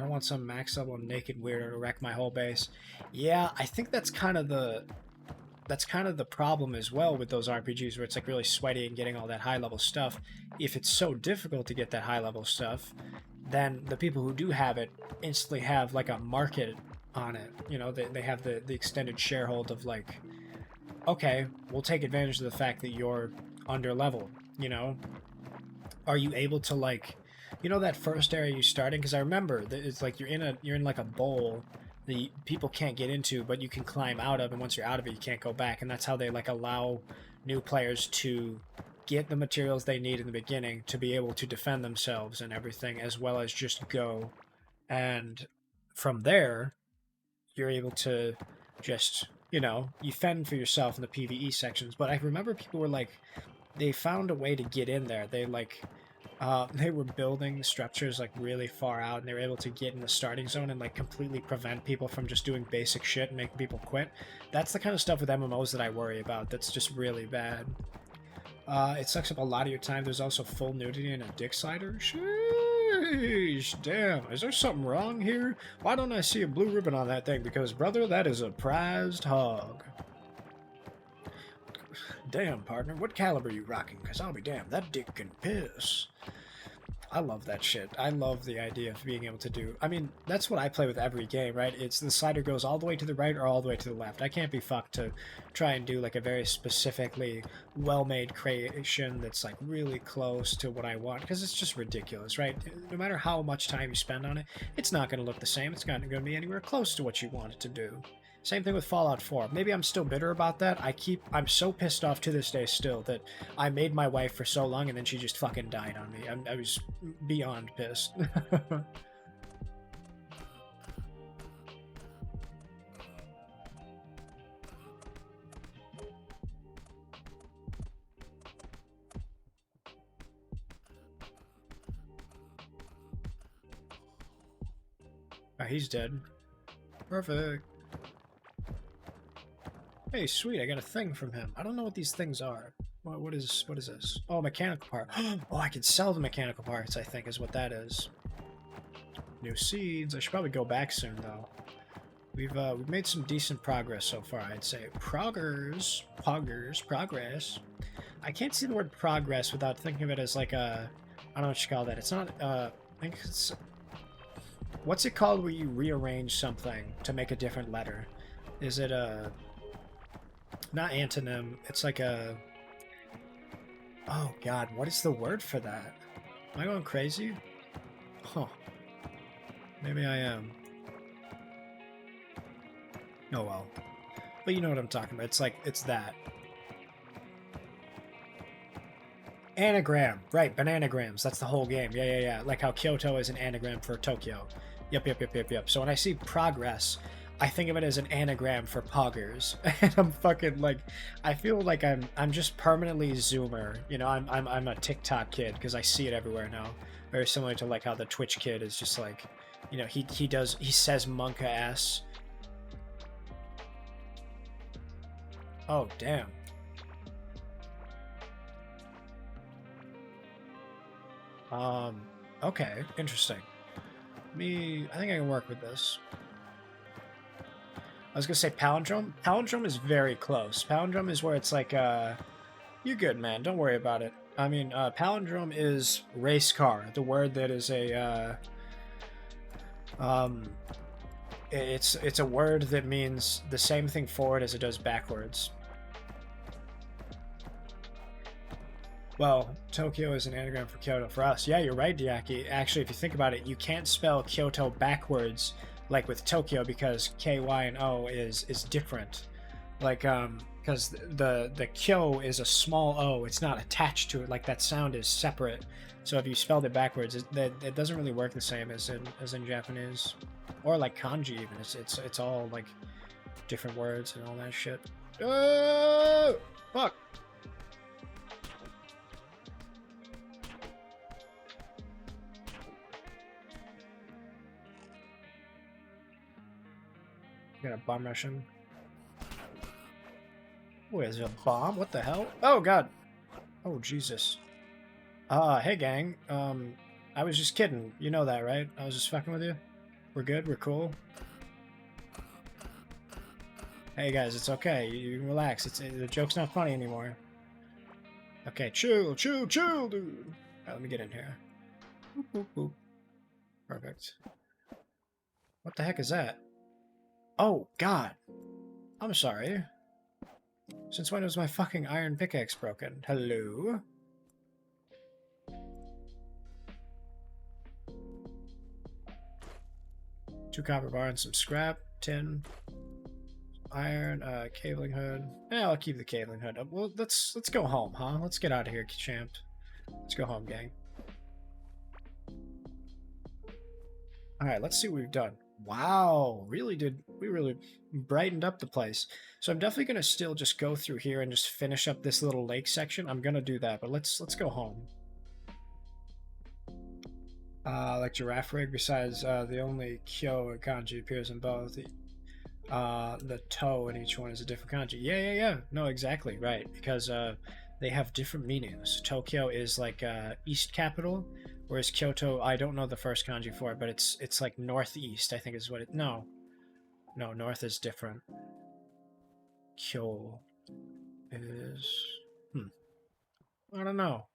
want some max level naked weirdo to wreck my whole base. Yeah, I think that's kind of the problem as well with those RPGs where it's like really sweaty and getting all that high level stuff. If it's so difficult to get that high level stuff, then the people who do have it instantly have like a market on it. You know, they have the extended sharehold of like, okay, we'll take advantage of the fact that you're under level, you know? Are you able to like, you know, that first area you start in? Because I remember that it's like you're in like a bowl that people can't get into, but you can climb out of, and once you're out of it, you can't go back. And that's how they like allow new players to get the materials they need in the beginning to be able to defend themselves and everything, as well as just go And from there, you're able to just, you fend for yourself in the PvE sections. But I remember people were like, they found a way to get in there. They were building structures like really far out, and they were able to get in the starting zone and like completely prevent people from just doing basic shit and making people quit. That's the kind of stuff with MMOs that I worry about. That's just really bad. It sucks up a lot of your time. There's also full nudity and a dick slider. Sheesh, damn. Is there something wrong here? Why don't I see a blue ribbon on that thing? Because, brother, that is a prized hog. Damn, partner, what caliber you rocking? Because I'll be damned, that dick can piss. I love that shit. I love the idea of being able to do... I mean, that's what I play with every game, right? It's the slider goes all the way to the right or all the way to the left. I can't be fucked to try and do like a very specifically well-made creation that's like really close to what I want, because it's just ridiculous, right? No matter how much time you spend on it, it's not going to look the same. It's not going to be anywhere close to what you want it to do. Same thing with Fallout 4. Maybe I'm still bitter about that. I'm so pissed off to this day still that I made my wife for so long and then she just fucking died on me. I was beyond pissed. Oh, he's dead. Perfect. Hey, sweet, I got a thing from him. I don't know what these things are. What is this? Oh, mechanical part. Oh, I can sell the mechanical parts, I think, is what that is. New seeds. I should probably go back soon, though. We've made some decent progress so far, I'd say. Progress. I can't see the word progress without thinking of it as like a... I don't know what you call that. It's not, I think it's... What's it called where you rearrange something to make a different letter? Is it a... Not antonym. It's like a... Oh, God. What is the word for that? Am I going crazy? Huh. Maybe I am. Oh, well. But you know what I'm talking about. It's like, it's that. Anagram. Right, bananagrams. That's the whole game. Yeah. Like how Kyoto is an anagram for Tokyo. Yep. So when I see progress, I think of it as an anagram for poggers, and I'm fucking like, I feel like I'm just permanently Zoomer. You know, I'm a TikTok kid because I see it everywhere now. Very similar to like how the Twitch kid is just like, you know, he says monka ass. Oh damn. Okay, interesting. I think I can work with this. I was gonna say palindrome. Palindrome is very close. Palindrome is where it's like, you're good, man. Don't worry about it. I mean, palindrome is race car. The word that is a, it's a word that means the same thing forward as it does backwards. Well, Tokyo is an anagram for Kyoto for us. Yeah, you're right, Diaki. Actually, if you think about it, you can't spell Kyoto backwards like with Tokyo because KY and O is different. Like, because the Kyo is a small O. It's not attached to it. Like, that sound is separate. So if you spelled it backwards, it doesn't really work the same as in Japanese. Or like kanji even. It's all like different words and all that shit. Oh! Fuck! Gonna bomb rush him. Oh, is it a bomb? What the hell? Oh god! Oh Jesus! Hey gang. I was just kidding. You know that, right? I was just fucking with you. We're good. We're cool. Hey guys, it's okay. You can relax. The joke's not funny anymore. Okay, chill, dude. Alright, let me get in here. Boop, boop, boop. Perfect. What the heck is that? Oh god. I'm sorry. Since when was my fucking iron pickaxe broken? Hello? Two copper bar and some scrap, tin, iron, cabling hood. Yeah, I'll keep the cabling hood. Well, let's go home, huh? Let's get out of here, champ. Let's go home, gang. All right, let's see what we've done. Wow, we really brightened up the place. So I'm definitely gonna still just go through here and just finish up this little lake section. I'm gonna do that, but let's go home. Like giraffe rig. Besides, the only kyo kanji appears in both. The toe in each one is a different kanji. Yeah. No, exactly right. Because they have different meanings. Tokyo is like east capital, whereas Kyoto, I don't know the first kanji for it, but it's like northeast. I think is what it. No, north is different. Kyo is. I don't know.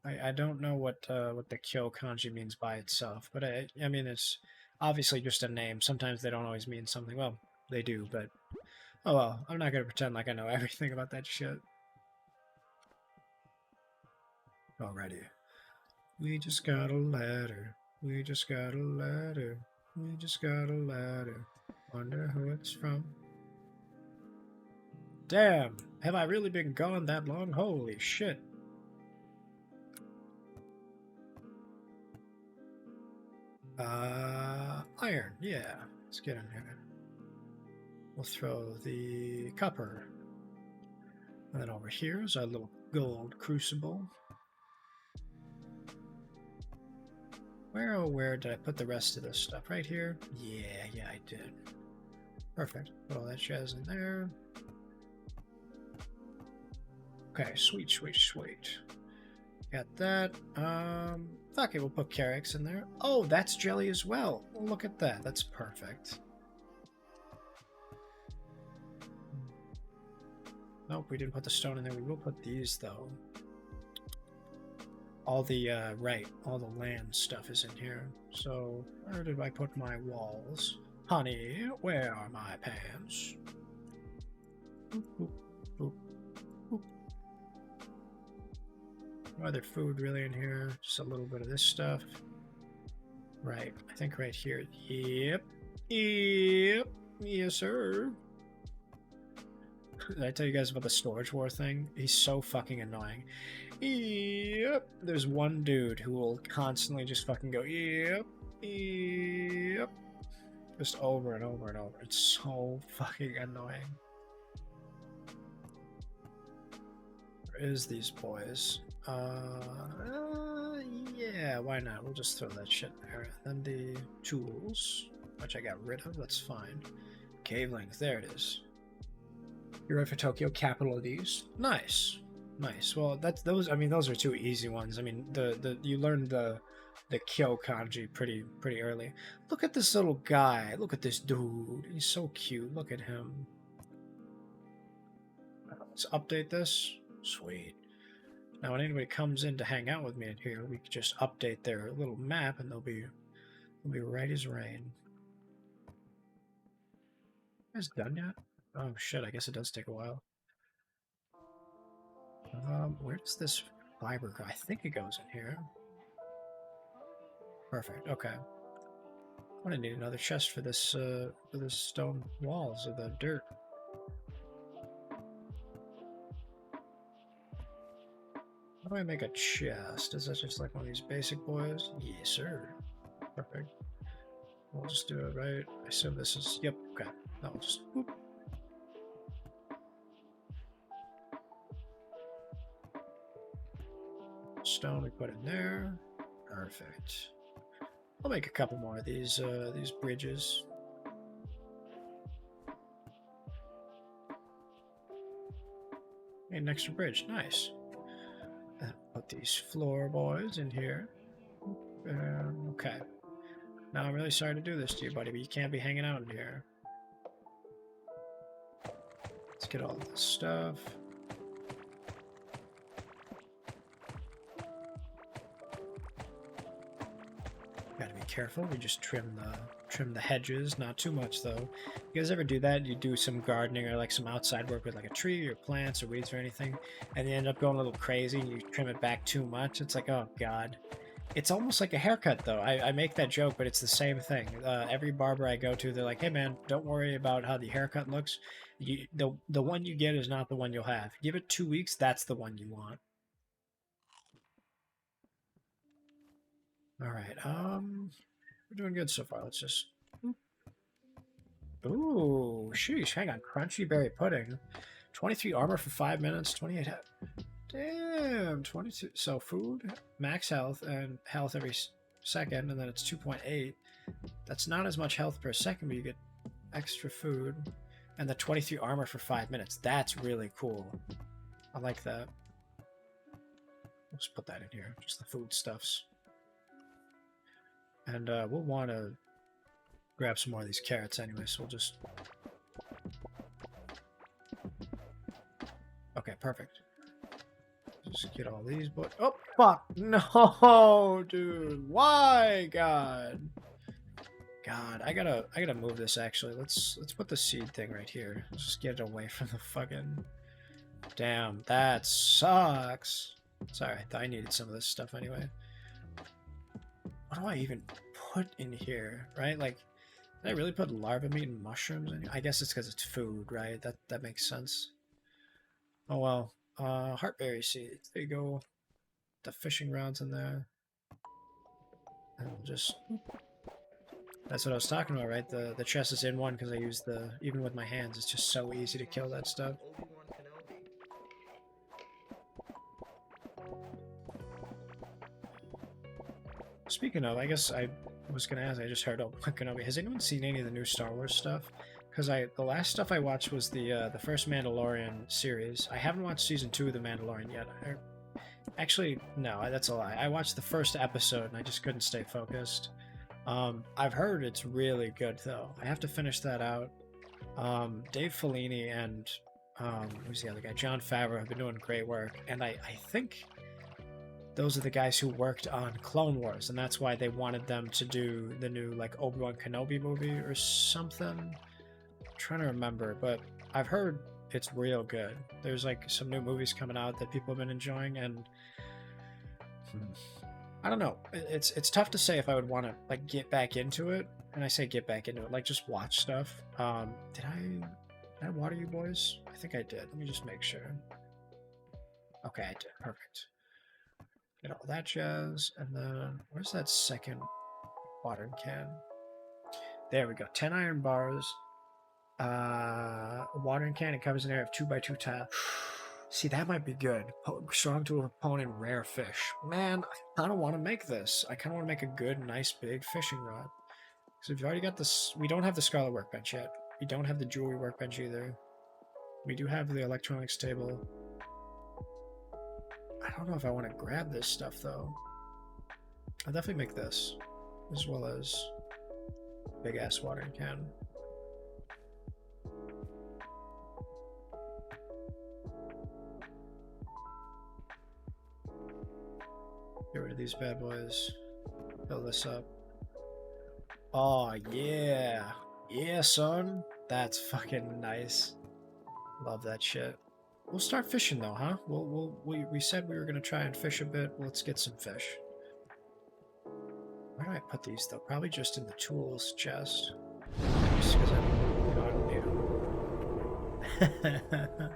I don't know what the Kyo kanji means by itself, but I mean it's obviously just a name. Sometimes they don't always mean something. Well, they do, but oh well. I'm not gonna pretend like I know everything about that shit. Alrighty. We just got a ladder. We just got a ladder. We just got a ladder. Wonder who it's from. Damn, have I really been gone that long? Holy shit. Iron, yeah. Let's get in here. We'll throw the copper. And then over here is our little gold crucible. Where did I put the rest of this stuff? Right here? Yeah, I did. Perfect. Put all that jazz in there. Okay, sweet. Got that. Okay, we'll put Carrix in there. Oh, that's jelly as well. Look at that. That's perfect. Nope, we didn't put the stone in there. We will put these, though. All the, all the land stuff is in here. So, where did I put my walls? Honey, where are my pants? Oop. No other food really in here. Just a little bit of this stuff. Right, I think right here. Yep. Yes, sir. Did I tell you guys about the storage war thing? He's so fucking annoying. Yep. There's one dude who will constantly just fucking go, yep. Just over and over and over. It's so fucking annoying. Where is these boys? Yeah, why not? We'll just throw that shit there. Then the tools, which I got rid of, that's fine. Cave length, there it is. You're right for Tokyo, capital of these. Nice. Well, that's those. I mean, those are two easy ones. I mean, you learned the Kyo kanji pretty early. Look at this little guy. Look at this dude. He's so cute. Look at him. Let's update this. Sweet. Now, when anybody comes in to hang out with me in here, we can just update their little map, and they'll be right as rain. You guys done yet? Oh shit! I guess it does take a while. Where does this fiber go? I think it goes in here. Perfect. Okay. I'm gonna need another chest for this stone walls of the dirt. How do I make a chest? Is that just like one of these basic boys? Yes, sir. Perfect. We'll just do it right. I assume this is. Yep. Okay. That will just. Whoop. Stone we put in there. Perfect. I'll make a couple more of these bridges. Made an extra bridge. Nice. Put these floor boys in here. Okay. Now I'm really sorry to do this to you, buddy, but you can't be hanging out in here. Let's get all this stuff. Gotta be careful. We just trim the hedges, not too much though. You guys ever do that? You do some gardening or like some outside work with like a tree or plants or weeds or anything, and you end up going a little crazy and you trim it back too much. It's like, oh god. It's almost like a haircut though. I make that joke, but it's the same thing. Every barber I go to, they're like, hey man, don't worry about how the haircut looks. The one you get is not the one you'll have. Give it 2 weeks, that's the one you want. All right. We're doing good so far. Let's just... Ooh, sheesh. Hang on. Crunchy berry pudding. 23 armor for 5 minutes. 28 health. Damn. 22. So food, max health, and health every second, and then it's 2.8. That's not as much health per second, but you get extra food. And the 23 armor for 5 minutes. That's really cool. I like that. Let's put that in here. Just the food stuffs. And we'll want to grab some more of these carrots anyway, so we'll just... Okay, perfect. Just get all these boys. Oh, fuck! No, dude! Why, God? God, I gotta move this, actually. Let's put the seed thing right here. Let's just get it away from the fucking... Damn, that sucks. Sorry, I needed some of this stuff anyway. What do I even put in here, right? Like, did I really put larva meat and mushrooms in here? I guess it's because it's food, right? That makes sense. Oh, well. Heartberry seeds. There you go. The fishing rods in there. And we'll just... That's what I was talking about, right? The chest is in one because I use the... Even with my hands, it's just so easy to kill that stuff. Speaking of, I guess I was going to ask, I just heard Obi-Wan Kenobi. Has anyone seen any of the new Star Wars stuff? Because the last stuff I watched was the first Mandalorian series. I haven't watched season 2 of The Mandalorian yet. Actually, no, that's a lie. I watched the first episode and I just couldn't stay focused. I've heard it's really good, though. I have to finish that out. Dave Filoni and who's the other guy? Jon Favreau have been doing great work, and I think those are the guys who worked on Clone Wars, and that's why they wanted them to do the new like Obi-Wan Kenobi movie or something. I'm trying to remember, but I've heard it's real good. There's like some new movies coming out that people have been enjoying, and I don't know. It's tough to say if I would want to like get back into it. And I say get back into it, like just watch stuff. Did I water you boys? I think I did. Let me just make sure. Okay, I did. Perfect. Get all that jazz, and then where's that second watering can? There we go. 10 iron bars. Watering can. It covers an area of 2x2 tile. See, that might be good. Strong to opponent, rare fish. Man, I kind of want to make this. I kind of want to make a good, nice, big fishing rod. Because we've already got this. We don't have the Scarlet Workbench yet. We don't have the Jewelry Workbench either. We do have the Electronics table. I don't know if I want to grab this stuff, though. I'll definitely make this. As well as big-ass watering can. Get rid of these bad boys. Fill this up. Oh, yeah. Yeah, son. That's fucking nice. Love that shit. We'll start fishing, though, huh? We said we were going to try and fish a bit. Let's get some fish. Where do I put these, though? Probably just in the tools chest. Just because I don't need them.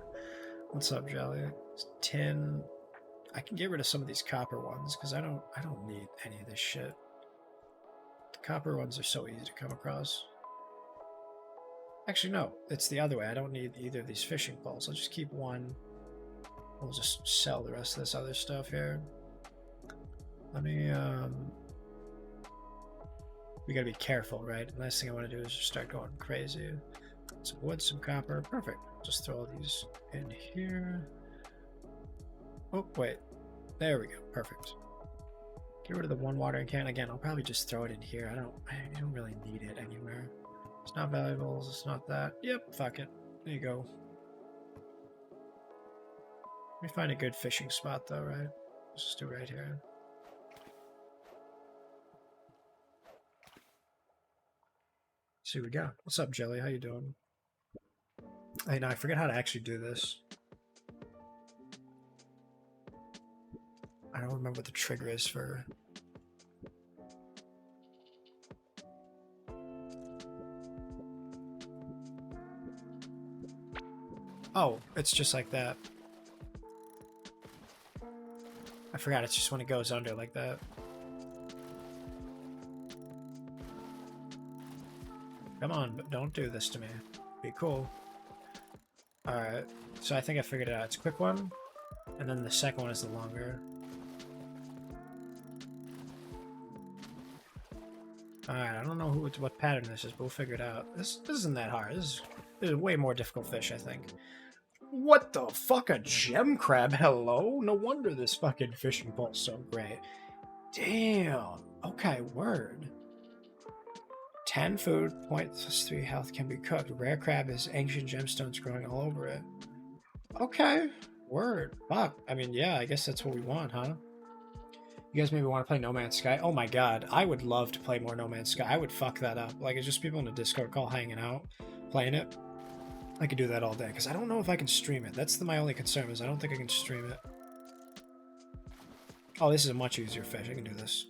What's up, Jelly? It's tin. I can get rid of some of these copper ones, because I don't need any of this shit. The copper ones are so easy to come across. Actually, no. It's the other way. I don't need either of these fishing poles. I'll just keep one. We'll just sell the rest of this other stuff here. Let me, we gotta be careful, right? The last thing I want to do is just start going crazy. Some wood, some copper. Perfect. Just throw these in here. Oh, wait. There we go. Perfect. Get rid of the one watering can. Again, I'll probably just throw it in here. I don't really need it anywhere. It's not valuables. It's not that. Yep, fuck it. There you go. Let me find a good fishing spot, though, right? Let's just do it right here. See what we got. What's up, Jelly? How you doing? Hey, no, I forget how to actually do this. I don't remember what the trigger is for... Oh, it's just like that. I forgot, it's just when it goes under like that. Come on, but don't do this to me. Be cool. Alright, so I think I figured it out. It's a quick one, and then the second one is the longer. Alright, I don't know what pattern this is, but we'll figure it out. This isn't that hard. This is a way more difficult fish, I think. What the fuck? A gem crab? Hello? No wonder this fucking fishing pole's so great. Damn. Okay, word. 10 food, 0.3 health can be cooked. Rare crab has ancient gemstones growing all over it. Okay, word. Fuck. I mean, yeah, I guess that's what we want, huh? You guys maybe want to play No Man's Sky? Oh my god, I would love to play more No Man's Sky. I would fuck that up. Like, it's just people in a Discord call hanging out, playing it. I could do that all day, because I don't know if I can stream it. That's my only concern, is I don't think I can stream it. Oh, this is a much easier fish. I can do this.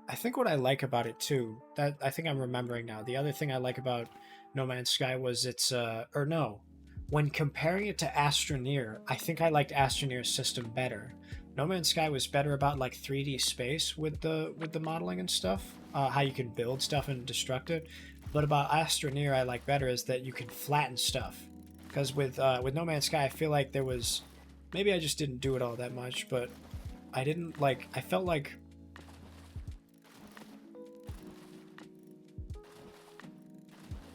I think what I like about it too, that I think I'm remembering now, the other thing I like about No Man's Sky was its, or no, when comparing it to Astroneer, I think I liked Astroneer's system better. No Man's Sky was better about like 3D space with the modeling and stuff, how you can build stuff and destruct it. But about Astroneer, I like better is that you can flatten stuff. Because with No Man's Sky, I feel like there was, maybe I just didn't do it all that much, but I didn't like, I felt like.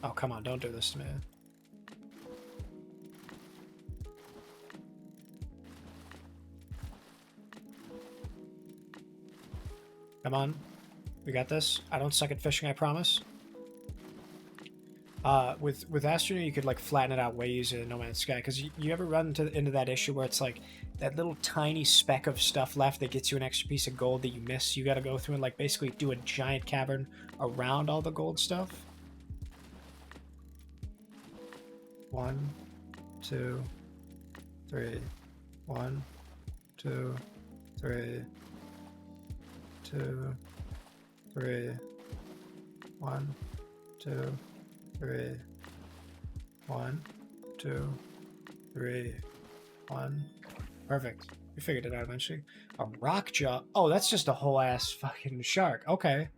Oh, come on, don't do this to me. Come on. We got this. I don't suck at fishing, I promise. With Astroneer, you could like flatten it out way easier than No Man's Sky, because you ever run into that issue where it's like that little tiny speck of stuff left that gets you an extra piece of gold that you miss, you gotta go through and like basically do a giant cavern around all the gold stuff? 1, 2, 3. 1, 2, 3. 2, 3. 1, 2, 3. 1, 2, 3. 1. Perfect. We figured it out eventually. A rock jaw. Oh, that's just a whole ass fucking shark. Okay.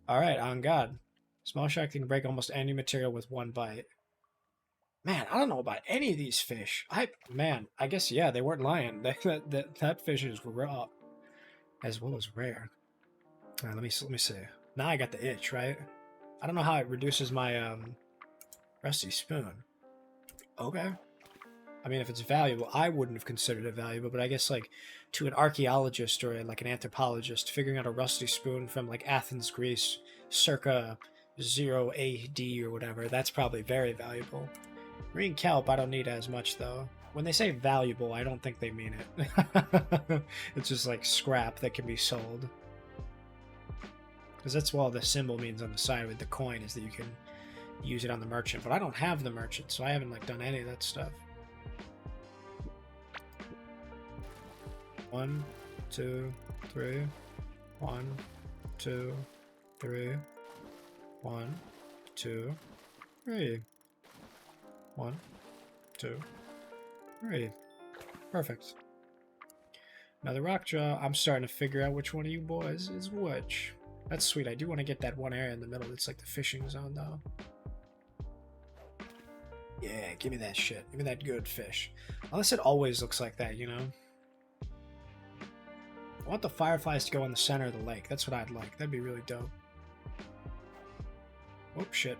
Alright, on God. Small shark can break almost any material with one bite. Man, I don't know about any of these fish. I guess, yeah, they weren't lying. That fish is raw as well as rare. Let me see. Now I got the itch, right? I don't know how it reduces my rusty spoon. Okay. I mean, if it's valuable, I wouldn't have considered it valuable, but I guess like to an archaeologist or like an anthropologist, figuring out a rusty spoon from like Athens, Greece, circa 0 AD or whatever, that's probably very valuable. Green kelp, I don't need as much though. When they say valuable, I don't think they mean it. It's just like scrap that can be sold. Because that's what the symbol means on the side with the coin, is that you can use it on the merchant. But I don't have the merchant, so I haven't like done any of that stuff. 1, 2, 3. 1, 2, 3. 1, 2, 3. 1, 2, 3. Perfect. Now the rock jaw, I'm starting to figure out which one of you boys is which. That's sweet. I do want to get that one area in the middle. It's like the fishing zone, though. Yeah, give me that shit. Give me that good fish. Unless it always looks like that, you know? I want the fireflies to go in the center of the lake. That's what I'd like. That'd be really dope. Oh, shit.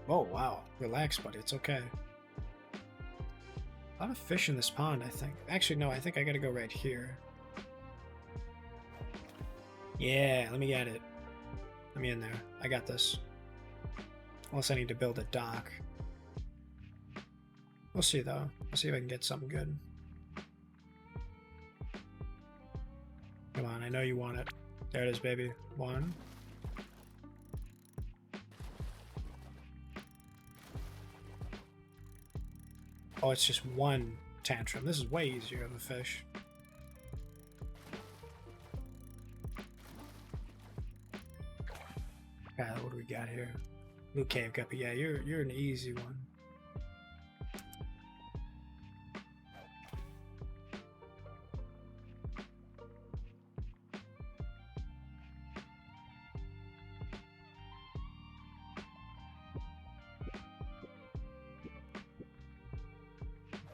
Oh, wow. Relax, buddy. It's okay. A lot of fish in this pond, I think. Actually, no, I think I gotta go right here. Yeah, let me get it. Let me in there. I got this. Unless I need to build a dock. We'll see, though. I'll see if I can get something good. Come on, I know you want it. There it is, baby. 1. Oh, it's just one tantrum. This is way easier of a fish. What do we got here? Blue cave guppy. Yeah, you're an easy one.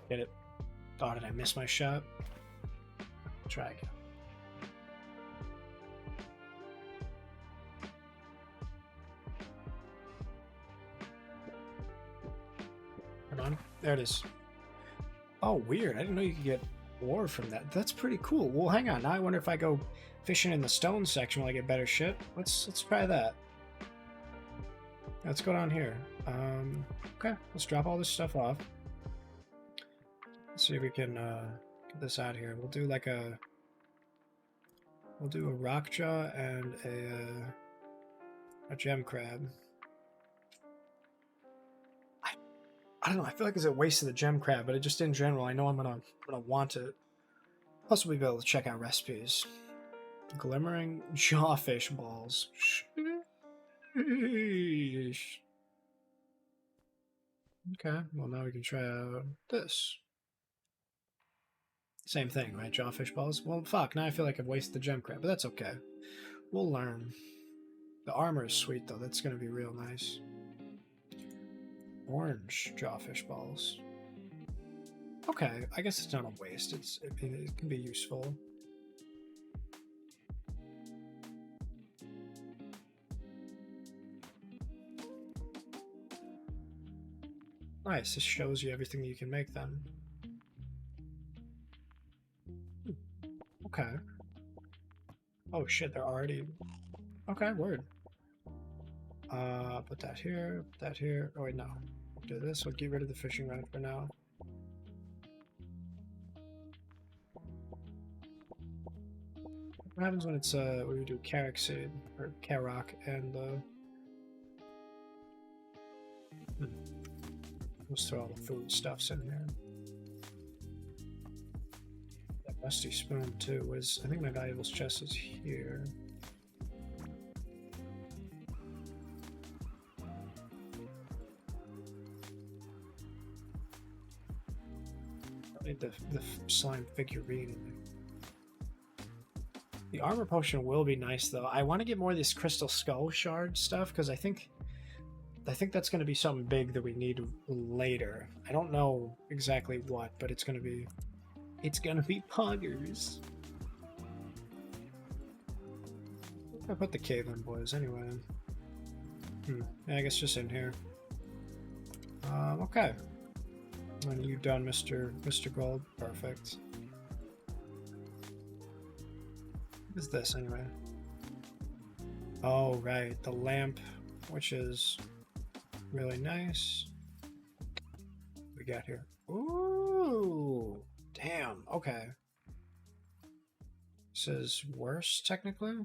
Get it. Oh, did I miss my shot? Try again. Come on. There it is. Oh, weird. I didn't know you could get ore from that. That's pretty cool. Well, hang on. Now I wonder if I go fishing in the stone section will I get better shit? Let's try that. Let's go down here. Okay, let's drop all this stuff off. Let's see if we can get this out here. We'll do like a rock jaw and a gem crab. I don't know. I feel like it's a waste of the gem crab, but just in general, I know I'm gonna want it. Plus, we'll be able to check out recipes. Glimmering jawfish balls. Sheesh. Okay, well now we can try out this. Same thing, right? Jawfish balls. Well, fuck. Now I feel like I've wasted the gem crab, but that's okay. We'll learn. The armor is sweet though. That's gonna be real nice. Orange jawfish balls. Okay, I guess it's not a waste. It can be useful. Nice. This shows you everything that you can make then. Okay. Oh shit, they're already. Okay, word. Put that here. Put that here. Oh wait, no. Do this. We'll get rid of the fishing rod for now. What happens when it's when we do carrot seed or carrock and let's throw all the food stuffs in here. That rusty spoon too is. I think my valuables chest is here. I need the slime figurine in there. The armor potion will be nice though. I want to get more of this crystal skull shard stuff because I think that's going to be something big that we need later. I don't know exactly what, but it's going to be poggers. I put the cave in, boys. Anyway, yeah, I guess just in here. Okay. And you done, Mr. Gold? Perfect. What is this anyway? Oh right, the lamp, which is really nice. What we got here? Ooh, damn. Okay. This is worse technically.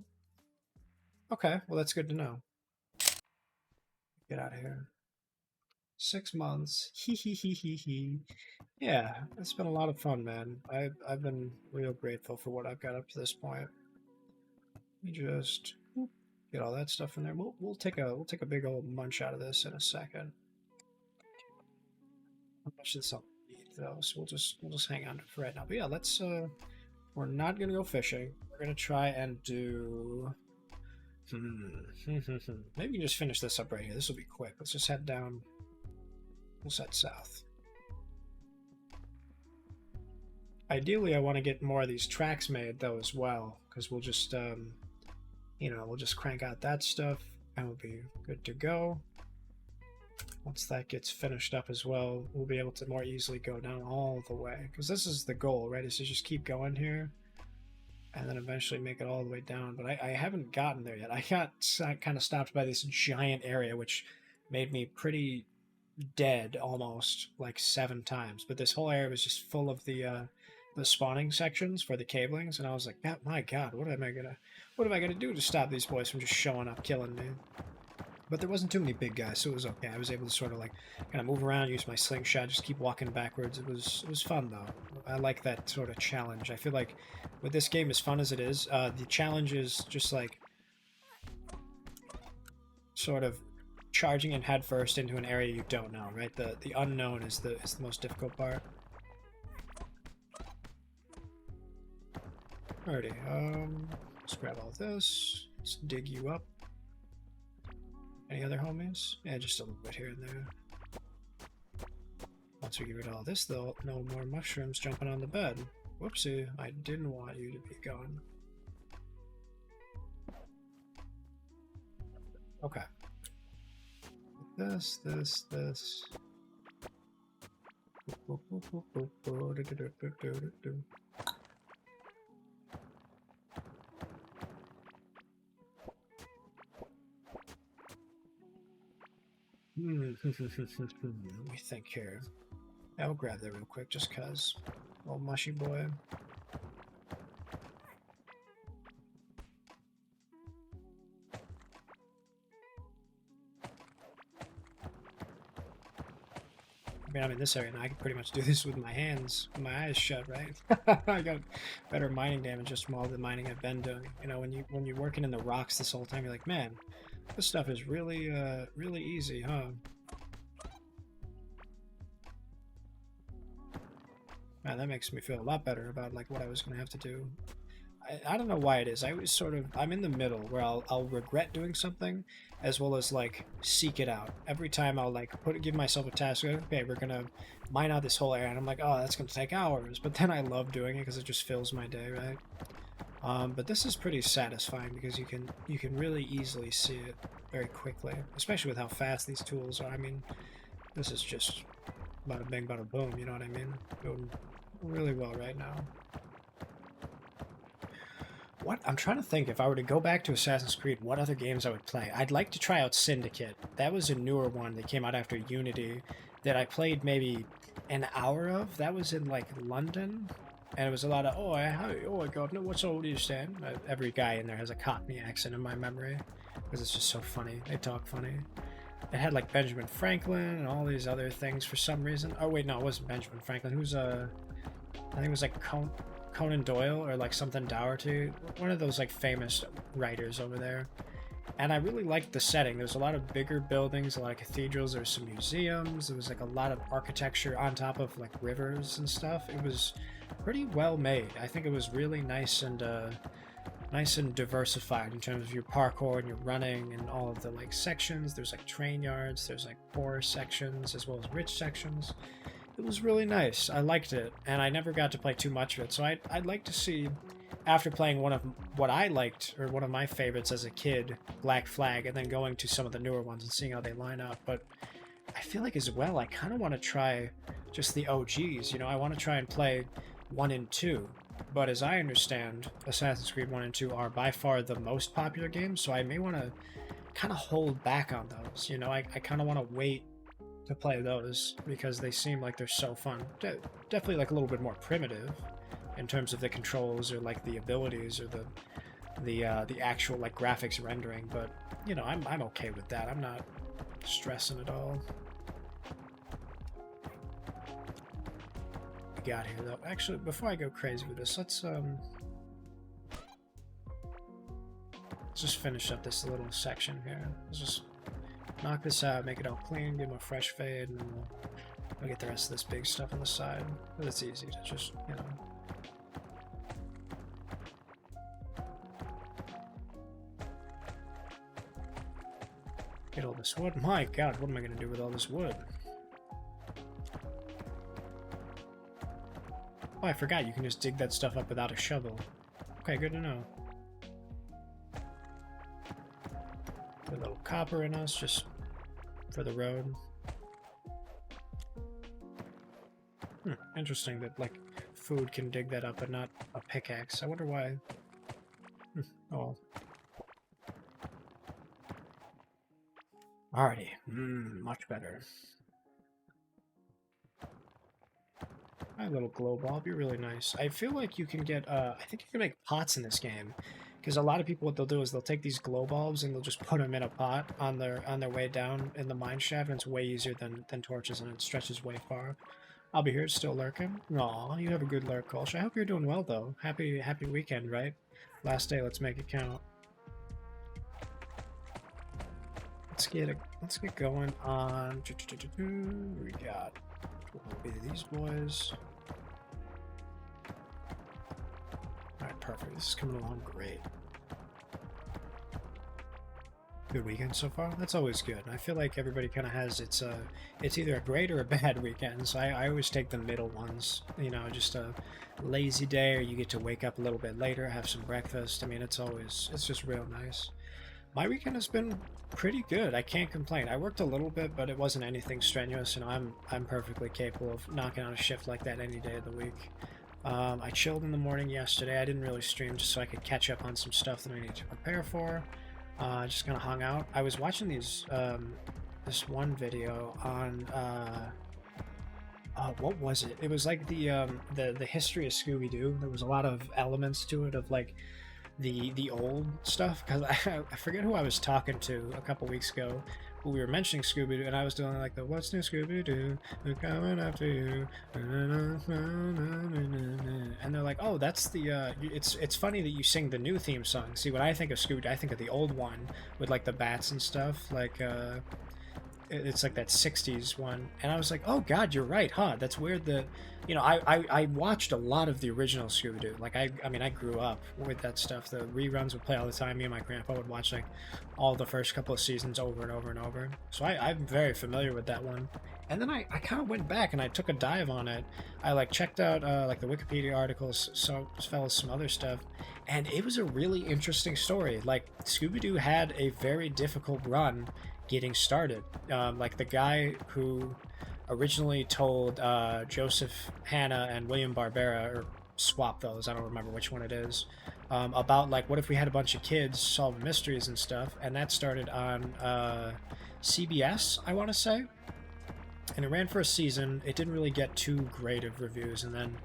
Okay, well that's good to know. Get out of here. 6 months. Hee. Yeah, it's been a lot of fun, man. I've been real grateful for what I've got up to this point. We just get all that stuff in there. We'll take a big old munch out of this in a second. How much does this all need though? So we'll just hang on to it for right now. But yeah, let's we're not gonna go fishing. We're gonna try and do maybe we can just finish this up right here. This will be quick. Let's just head down. We'll set south. Ideally, I want to get more of these tracks made though as well, because we'll just we'll just crank out that stuff and we'll be good to go. Once that gets finished up as well, we'll be able to more easily go down all the way, because this is the goal, right? Is to just keep going here and then eventually make it all the way down. But I haven't gotten there yet. I got kind of stopped by this giant area, which made me pretty dead almost like 7 times. But this whole area was just full of the spawning sections for the cablings, and I was like, oh, my god, what am I gonna do to stop these boys from just showing up killing me? But there wasn't too many big guys, so it was okay. I was able to sort of like kind of move around, use my slingshot, just keep walking backwards. It was fun though. I like that sort of challenge. I feel like with this game, as fun as it is, the challenge is just like sort of charging in headfirst into an area you don't know, right? The unknown is the most difficult part. Alrighty, let's grab all this. Let's dig you up. Any other homies? Yeah, just a little bit here and there. once we get rid of all this, though, no more mushrooms jumping on the bed. Whoopsie, I didn't want you to be gone. Okay. This. Let me think here. I'll grab that real quick just cause. Old mushy boy. I mean, I'm in this area now. I can pretty much do this with my hands, with my eyes shut, right? I got better mining damage just from all the mining I've been doing. You know, when you're working in the rocks this whole time, you're like, man, this stuff is really, really easy, huh? Man, that makes me feel a lot better about like what I was gonna have to do. I don't know why it is. I always sort of I'm in the middle where I'll regret doing something as well as like seek it out. Every time I'll like give myself a task. Okay, we're gonna mine out this whole area, and I'm like, oh, that's gonna take hours. But then I love doing it because it just fills my day, right? But this is pretty satisfying because you can really easily see it very quickly, especially with how fast these tools are. I mean, this is just bada bing, bada boom. You know what I mean? Going really well right now. What I'm trying to think, if I were to go back to Assassin's Creed, what other games I would play. I'd like to try out Syndicate. That was a newer one that came out after Unity that I played maybe an hour of. That was in like London, and it was a lot of oh my god, no, what's all you saying? Every guy in there has a Cockney accent in my memory because it's just so funny. They talk funny. It had like Benjamin Franklin and all these other things for some reason. Oh wait, no, it wasn't Benjamin Franklin. Who's I think it was like Conan Doyle or like something Dougherty, one of those like famous writers over there. And I really liked the setting. There's a lot of bigger buildings, a lot of cathedrals, there's some museums, there was like a lot of architecture on top of like rivers and stuff. It was pretty well made. I think it was really nice and diversified in terms of your parkour and your running and all of the like sections. There's like train yards, there's like poor sections as well as rich sections. It was really nice. I liked it, and I never got to play too much of it. So I'd like to see, after playing one of what I liked, or one of my favorites as a kid, Black Flag, and then going to some of the newer ones and seeing how they line up. But I feel like as well, I kind of want to try just the OGs. You know, I want to try and play 1 and 2. But as I understand, Assassin's Creed 1 and 2 are by far the most popular games, so I may want to kind of hold back on those. You know, I kind of want to wait to play those because they seem like they're so fun. Definitely like a little bit more primitive in terms of the controls or like the abilities or the actual like graphics rendering, but you know, I'm okay with that. I'm not stressing at all. We got here though. Actually, before I go crazy with this, let's just finish up this little section here. Let's just knock this out, make it all clean, give them a fresh fade, and then we'll get the rest of this big stuff on the side. But it's easy to just, you know. Get all this wood. My god, what am I going to do with all this wood? Oh, I forgot you can just dig that stuff up without a shovel. Okay, good to know. Put a little copper in us, just for the road. Interesting that, like, food can dig that up, but not a pickaxe. I wonder why. Oh. Alrighty. Much better. My little glow ball, be really nice. I feel like you can get, I think you can make pots in this game. Because a lot of people, what they'll do is they'll take these glow bulbs and they'll just put them in a pot on their way down in the mine shaft, and it's way easier than torches, and it stretches way far. I'll be here, still lurking. Aw, you have a good lurk, Kolsch. I hope you're doing well, though. Happy weekend, right? Last day, let's make it count. Let's get going on. We got these boys. Alright, perfect. This is coming along great. Good weekend so far. That's always good. I feel like everybody kind of has it's either a great or a bad weekend. So I always take the middle ones. You know, just a lazy day, or you get to wake up a little bit later, have some breakfast. I mean, it's just real nice. My weekend has been pretty good. I can't complain. I worked a little bit, but it wasn't anything strenuous. You know, I'm perfectly capable of knocking out a shift like that any day of the week. I chilled in the morning yesterday. I didn't really stream just so I could catch up on some stuff that I need to prepare for. Just kind of hung out. I was watching this one video on what was it? It was like the history of Scooby-Doo. There was a lot of elements to it of like the old stuff, because I forget who I was talking to a couple weeks ago, but we were mentioning Scooby-Doo, and I was doing like the "What's New Scooby-Doo? We're coming after you," and they're like, "Oh, that's the it's funny that you sing the new theme song." See, when I think of Scooby-Doo, I think of the old one with like the bats and stuff, like it's like that 60s one, and I was like, oh god, you're right, huh? That's weird that, you know, I watched a lot of the original Scooby-Doo. Like I mean, I grew up with that stuff. The reruns would play all the time. Me and my grandpa would watch like all the first couple of seasons over and over and over, so I'm very familiar with that one. And then I kind of went back and I took a dive on it. I like checked out like the Wikipedia articles, so as well as some other stuff, and it was a really interesting story. Like Scooby-Doo had a very difficult run getting started. Like the guy who originally told Joseph Hanna and William Barbera, or swap those, I don't remember which one it is, about like what if we had a bunch of kids solving mysteries and stuff, and that started on CBS, I want to say, and it ran for a season. It didn't really get too great of reviews, and then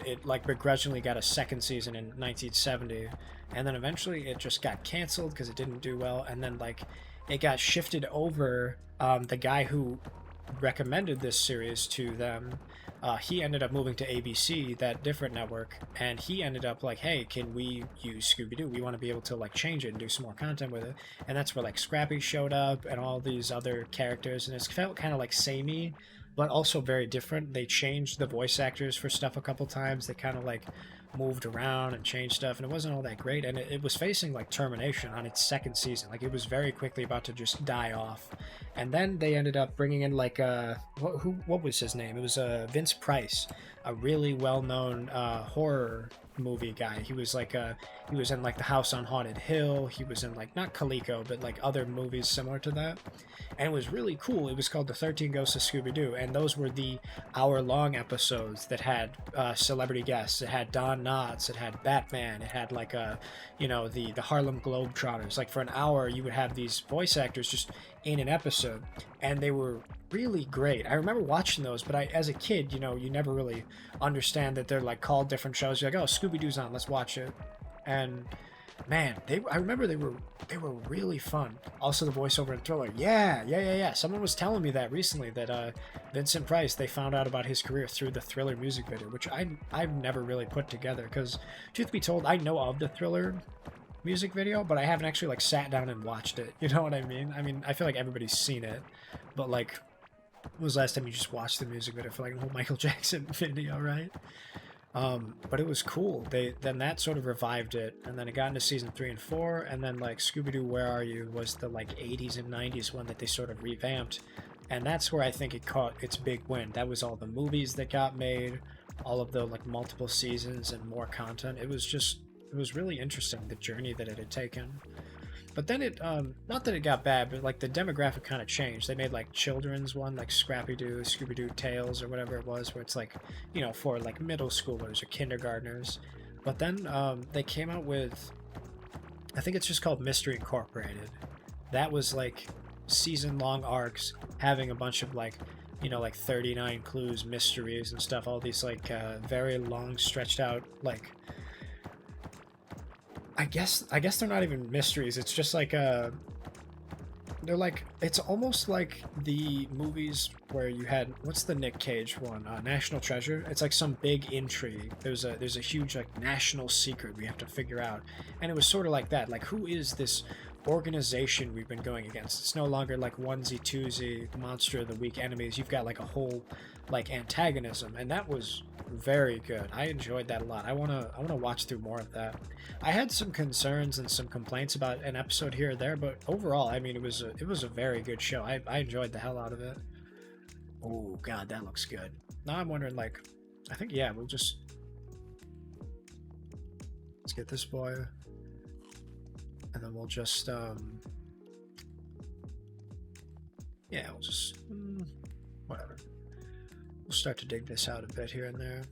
it like begrudgingly got a second season in 1970, and then eventually it just got canceled because it didn't do well, and then like it got shifted over. The guy who recommended this series to them, he ended up moving to ABC, that different network, and he ended up like, hey, can we use Scooby-Doo? We want to be able to like change it and do some more content with it. And that's where like Scrappy showed up and all these other characters, and it felt kind of like samey, but also very different. They changed the voice actors for stuff a couple times. They kind of like moved around and changed stuff, and it wasn't all that great, and it was facing like termination on its second season. Like it was very quickly about to just die off. And then they ended up bringing in like what was his name? It was Vince Price, a really well-known horror movie guy. He was like he was in like The House on Haunted Hill. He was in like, not Coleco, but like other movies similar to that, and it was really cool. It was called The 13 Ghosts of Scooby-Doo, and those were the hour-long episodes that had celebrity guests. It had Don Knotts, it had Batman, it had like you know, the Harlem Globetrotters. Like for an hour you would have these voice actors just in an episode, and they were really great. I remember watching those, but as a kid, you know, you never really understand that they're like called different shows. You're like, oh, Scooby-Doo's on, let's watch it. And man, I remember they were really fun. Also the voiceover in Thriller. Yeah. Someone was telling me that recently, that Vincent Price, they found out about his career through the Thriller music video, which I've never really put together, because truth be told, I know of the Thriller music video, but I haven't actually like sat down and watched it. You know what I mean? I feel like everybody's seen it, but like, when was the last time you just watched the music video for like a whole Michael Jackson video, right? But it was cool. Then that sort of revived it, and then it got into season 3 and 4, and then like Scooby-Doo Where Are You was the like 80s and 90s one that they sort of revamped, and that's where I think it caught its big win. That was all the movies that got made, all of the like multiple seasons and more content. It was really interesting, the journey that it had taken. But then it, not that it got bad, but like the demographic kind of changed. They made like children's one, like Scrappy-Doo, Scooby-Doo Tales, or whatever it was, where it's like, you know, for like middle schoolers or kindergartners. But then they came out with, I think it's just called Mystery Incorporated. That was like season-long arcs, having a bunch of like, you know, like 39 clues, mysteries and stuff, all these like very long, stretched out, like, I guess they're not even mysteries. It's just like they're like, it's almost like the movies where you had, what's the Nick Cage one, National Treasure. It's like some big intrigue. There's a huge like national secret we have to figure out, and it was sort of like that. Like, who is this organization we've been going against. It's no longer like onesie twosie, the monster of the weak enemies. You've got like a whole like antagonism, and that was very good. I enjoyed that a lot. I wanna watch through more of that. I had some concerns and some complaints about an episode here or there, but overall, I mean, it was a very good show. I enjoyed the hell out of it. Oh god, that looks good. Now I'm wondering, like, I think yeah, we'll just let's get this boy, and then we'll just yeah, we'll just whatever. We'll start to dig this out a bit here and there.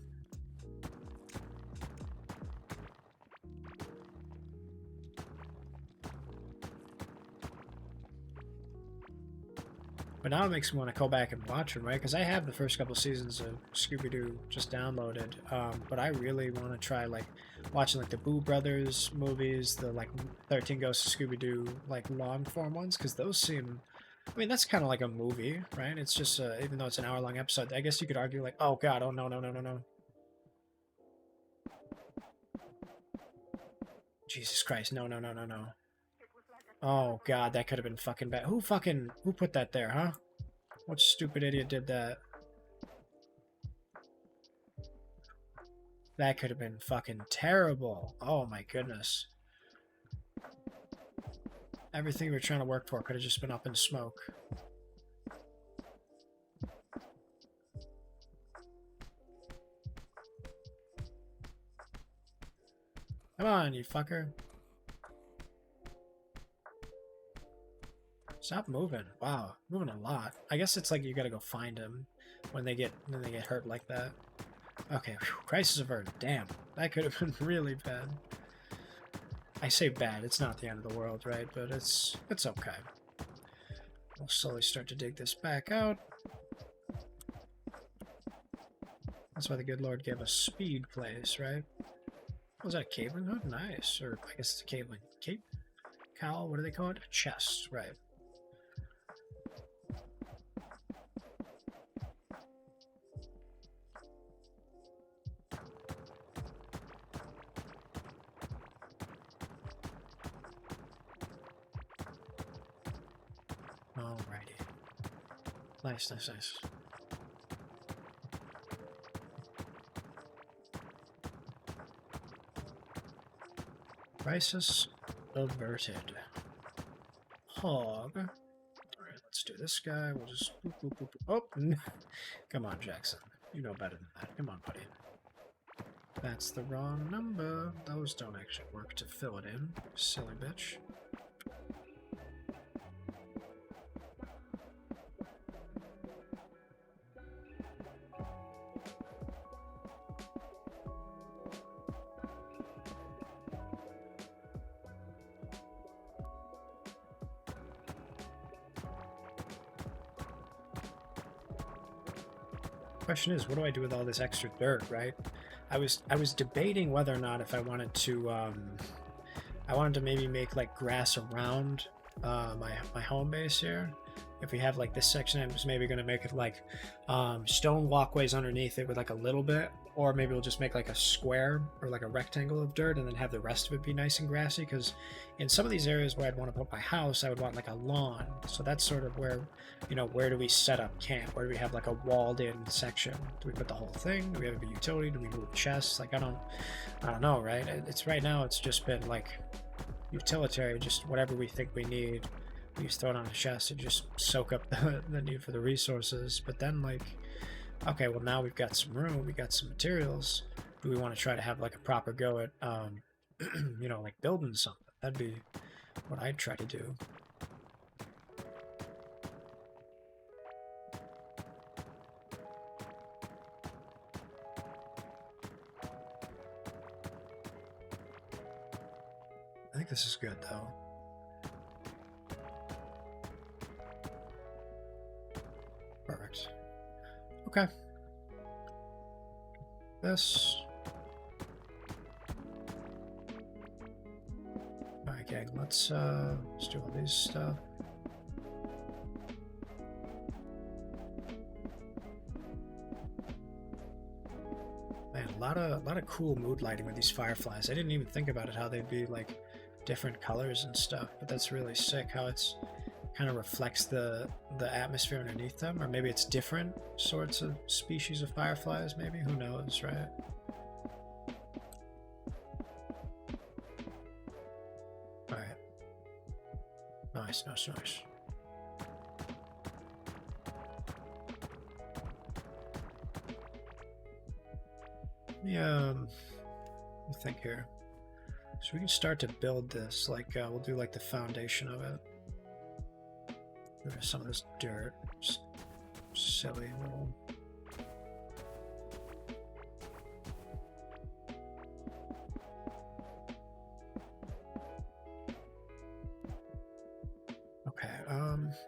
But now it makes me want to go back and watch them, right? Because I have the first couple seasons of Scooby-Doo just downloaded, but I really want to try like watching like the Boo Brothers movies, the like 13 Ghosts of Scooby-Doo like long form ones, because those seem, I mean, that's kind of like a movie, right? It's just even though it's an hour-long episode, I guess you could argue like, oh god, oh no, no, no, no, no. Jesus Christ, no, no, no, no, no. Oh god, that could have been fucking bad. Who put that there, huh? What stupid idiot did that? That could have been fucking terrible. Oh my goodness. Everything we were trying to work for could have just been up in smoke. Come on, you fucker. Stop moving. Wow, moving a lot. I guess it's like you gotta go find him when they get hurt like that. Okay, whew, crisis averted. Damn, that could have been really bad. I say bad, it's not the end of the world, right? But it's okay. We'll slowly start to dig this back out. That's why the good Lord gave us speed place, right? Was that a cabling hood? Nice. Or I guess it's a cabling cape? Cowl, what do they call it? A chest, right. Alrighty. Nice, nice, nice. Crisis averted. Hog. Alright, let's do this guy. We'll just boop, boop, boop, boop. Oh, come on, Jackson. You know better than that. Come on, buddy. That's the wrong number. Those don't actually work to fill it in. Silly bitch. Question is, what do I do with all this extra dirt, right? I was debating whether or not if I wanted to maybe make like grass around my home base here. If we have like this section, I'm just maybe gonna make it like stone walkways underneath it with like a little bit, or maybe we'll just make like a square or like a rectangle of dirt and then have the rest of it be nice and grassy, because in some of these areas where I'd want to put my house, I would want like a lawn. So that's sort of where, you know, where do we set up camp? Where do we have like a walled in section? Do we put the whole thing? Do we have a utility? Do we move chests? Like I don't know, right? It's right now it's just been like utilitarian, just whatever we think we need. We just throw it on a chest and just soak up the need for the resources. But then like, okay, well now we've got some room, we got some materials. Do we want to try to have like a proper go at, you know, like building something? That'd be what I'd try to do. I think this is good though. Perfect. Okay. This. Alright, gang, let's do all these stuff. Man, a lot of cool mood lighting with these fireflies. I didn't even think about it, how they'd be like different colors and stuff, but that's really sick how it's kind of reflects the atmosphere underneath them, or maybe it's different sorts of species of fireflies, maybe, who knows, right? All right, nice. Yeah, let me think here. So we can start to build this, like we'll do like the foundation of it. There's some of this dirt, just silly little. Okay,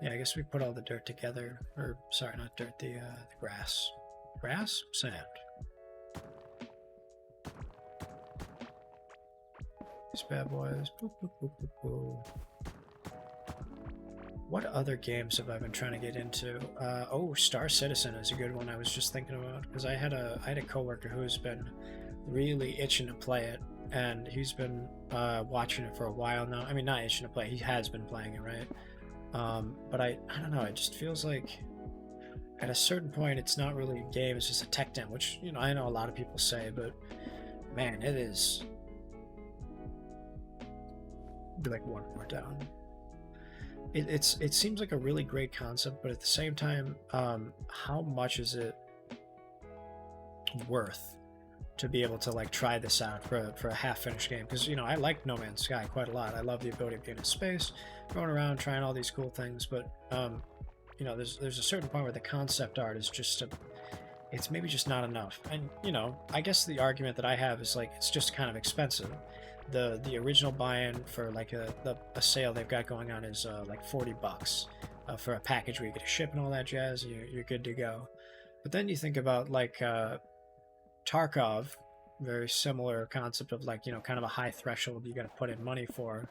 yeah, I guess we put all the dirt together, or sorry, not dirt, the grass. Grass? Sand. These bad boys. Boop, boop, boop, boop, boop. What other games have I been trying to get into? Oh, Star Citizen is a good one I was just thinking about, because I had a coworker who's been really itching to play it, and he's been watching it for a while now. I mean, not itching to play, he has been playing it, right? But I don't know, it just feels like at a certain point it's not really a game, it's just a tech demo, which, you know, I know a lot of people say, but man, it is. Be like one more down. It seems like a really great concept, but at the same time, how much is it worth to be able to like try this out for a half-finished game? Because, you know, I like No Man's Sky quite a lot. I love the ability of being in space, going around, trying all these cool things, but you know, there's a certain point where the concept art is just it's maybe just not enough. And, you know, I guess the argument that I have is like it's just kind of expensive. The original buy-in for like a sale they've got going on is like $40 for a package where you get a ship and all that jazz. You're good to go. But then you think about like Tarkov, very similar concept of like, you know, kind of a high threshold you got to put in money for,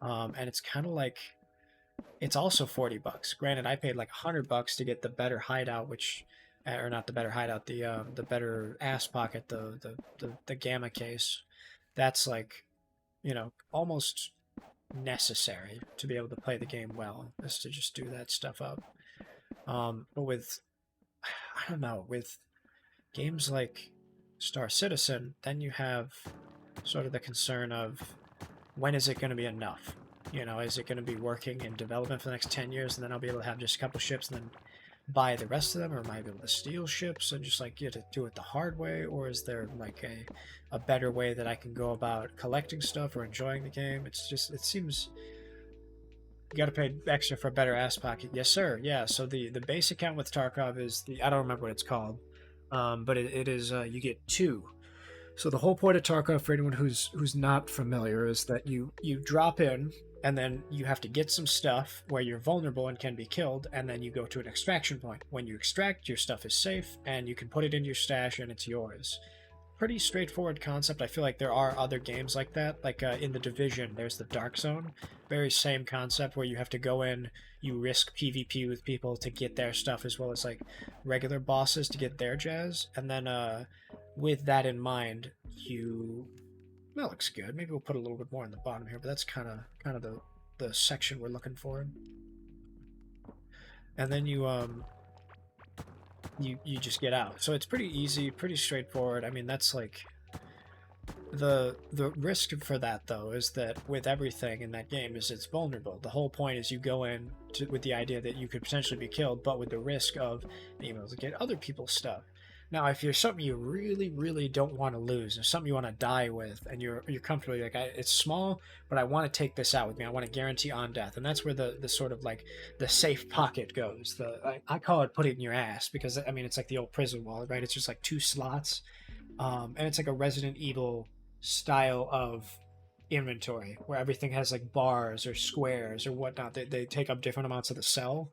and it's kind of like it's also $40. Granted, I paid like $100 to get the better hideout, which or not the better hideout, the better ass pocket, the gamma case. That's like, you know, almost necessary to be able to play the game well, is to just do that stuff up. But with, I don't know, with games like Star Citizen, then you have sort of the concern of when is it going to be enough? You know, is it going to be working in development for the next 10 years and then I'll be able to have just a couple ships and then buy the rest of them, or am I able to steal ships and just like get to do it the hard way, or is there like a better way that I can go about collecting stuff or enjoying the game? It's just, it seems you got to pay extra for a better ass pocket. Yes, sir. Yeah. So the base account with Tarkov is I don't remember what it's called, but it is you get 2. So the whole point of Tarkov, for anyone who's not familiar, is that you drop in and then you have to get some stuff where you're vulnerable and can be killed, and then you go to an extraction point. When you extract, your stuff is safe and you can put it into your stash and it's yours. Pretty straightforward concept. I feel like there are other games like that, like in The Division there's the Dark Zone, very same concept where you have to go in, you risk PvP with people to get their stuff, as well as like regular bosses to get their jazz, and then with that in mind, that looks good. Maybe we'll put a little bit more in the bottom here, but that's kind of the section we're looking for. And then you just get out. So it's pretty easy, pretty straightforward. I mean, that's like the risk for that though is that with everything in that game is it's vulnerable. The whole point is you go in with the idea that you could potentially be killed, but with the risk of being able to get other people's stuff. Now, if you're something you really, really don't want to lose, or something you want to die with, and you're comfortable, you're like, it's small, but I want to take this out with me. I want to guarantee on death, and that's where the sort of like the safe pocket goes. I call it put it in your ass, because I mean it's like the old prison wallet, right? It's just like 2 slots, and it's like a Resident Evil style of inventory where everything has like bars or squares or whatnot. They take up different amounts of the cell,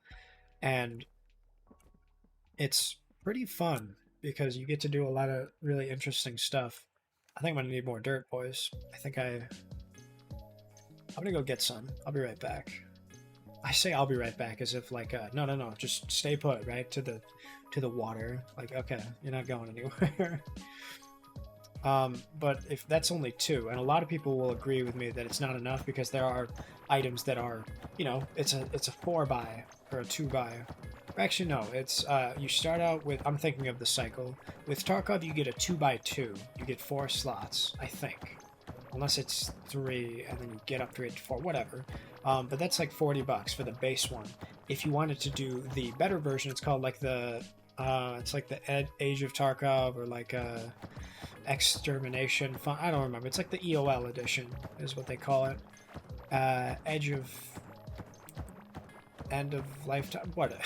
and it's pretty fun, because you get to do a lot of really interesting stuff. I think I'm gonna need more dirt, boys. I'm gonna go get some. I'll be right back. I say I'll be right back as if like no, just stay put, right to the water. Like, okay, you're not going anywhere. But if that's only 2, and a lot of people will agree with me that it's not enough because there are items that are, you know, it's a 4 buy or a 2 buy. Actually, no, it's you start out with, I'm thinking of the cycle. With Tarkov, you get a 2x2. You get 4 slots, I think. Unless it's 3, and then you get upgrade to 4, whatever. But that's like $40 for the base one. If you wanted to do the better version, it's called like the, it's like the Age of Tarkov, or like Extermination. I don't remember. It's like the EOL edition, is what they call it. End of lifetime. What?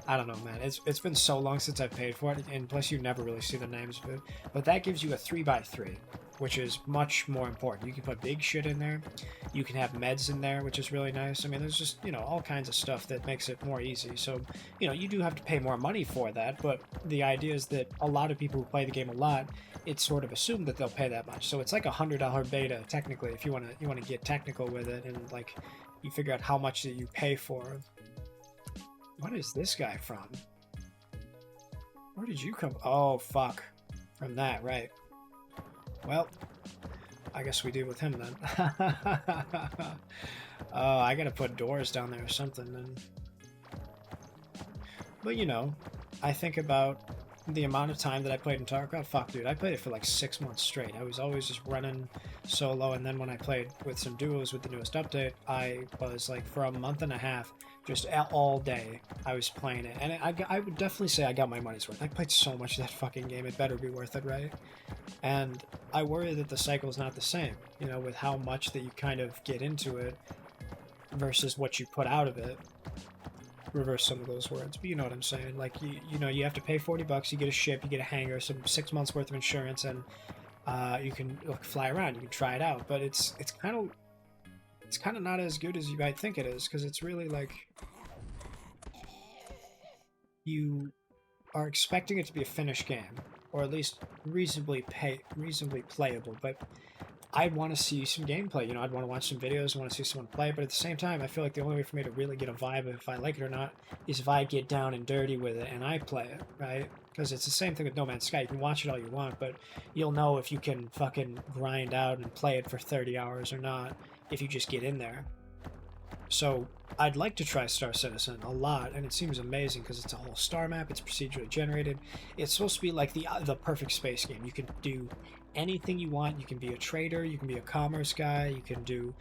I don't know, man. It's been so long since I've paid for it, and plus you never really see the names of it. But that gives you a 3x3, which is much more important. You can put big shit in there. You can have meds in there, which is really nice. I mean, there's just, you know, all kinds of stuff that makes it more easy. So, you know, you do have to pay more money for that, but the idea is that a lot of people who play the game a lot, it's sort of assumed that they'll pay that much. So it's like $100 beta, technically, if you want to get technical with it, and like you figure out how much that you pay for. What is this guy from? Where did you come? Oh, fuck. From that, right. Well, I guess we deal with him then. Oh, I gotta put doors down there or something then. But you know, I think about the amount of time that I played in Tarkov. Fuck, dude, I played it for like 6 months straight. I was always just running solo, and then when I played with some duos with the newest update, I was like, for a month and a half, just all day, I was playing it. And I would definitely say I got my money's worth. I played so much of that fucking game, it better be worth it, right? And I worry that the cycle's not the same, you know, with how much that you kind of get into it versus what you put out of it. Reverse some of those words, but you know what I'm saying. Like, you know, you have to pay $40, you get a ship, you get a hangar, some 6 months worth of insurance, and you can fly around, you can try it out. But it's kind of not as good as you might think it is, because it's really like you are expecting it to be a finished game, or at least reasonably playable. But I want to see some gameplay. You know, I'd want to watch some videos. I want to see someone play. But at the same time, I feel like the only way for me to really get a vibe of if I like it or not is if I get down and dirty with it and I play it, right? Because it's the same thing with No Man's Sky. You can watch it all you want, but you'll know if you can fucking grind out and play it for 30 hours or not if you just get in there. So I'd like to try Star Citizen a lot, and it seems amazing because it's a whole star map. It's procedurally generated. It's supposed to be like the perfect space game. You can do anything you want. You can be a trader, you can be a commerce guy, you can do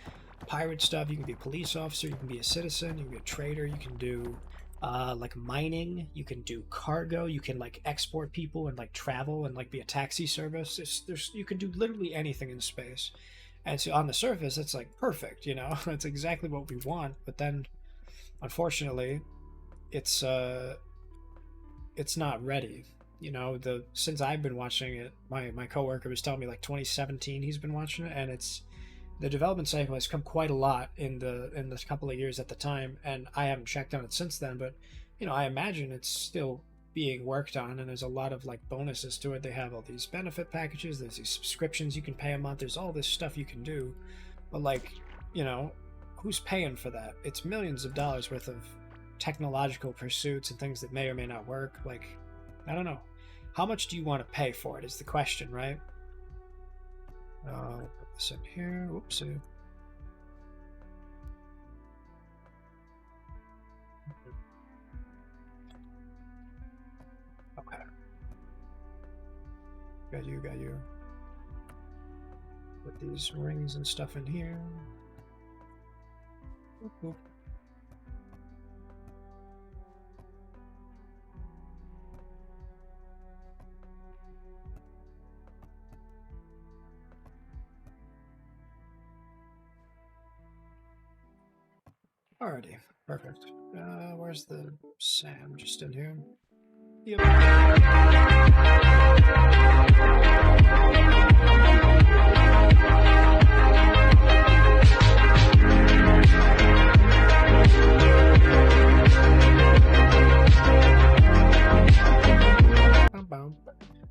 pirate stuff, you can be a police officer, you can be a citizen, you can be a trader, you can do like mining, you can do cargo, you can like export people and like travel and like be a taxi service. You can do literally anything in space. And so on the surface, it's like perfect, you know, it's exactly what we want. But then, unfortunately, it's not ready. You know, since I've been watching it, my coworker was telling me like 2017 he's been watching it, and the development cycle has come quite a lot in the couple of years at the time, and I haven't checked on it since then. But you know, I imagine it's still being worked on, and there's a lot of like bonuses to it. They have all these benefit packages, there's these subscriptions you can pay a month, there's all this stuff you can do. But like, you know, who's paying for that? It's millions of dollars worth of technological pursuits and things that may or may not work. Like, I don't know. How much do you want to pay for it is the question, right? Put this in here. Whoopsie. Okay. Got you. Put these rings and stuff in here. Whoop. Alrighty, perfect. Where's the Sam? Just in here. Yep.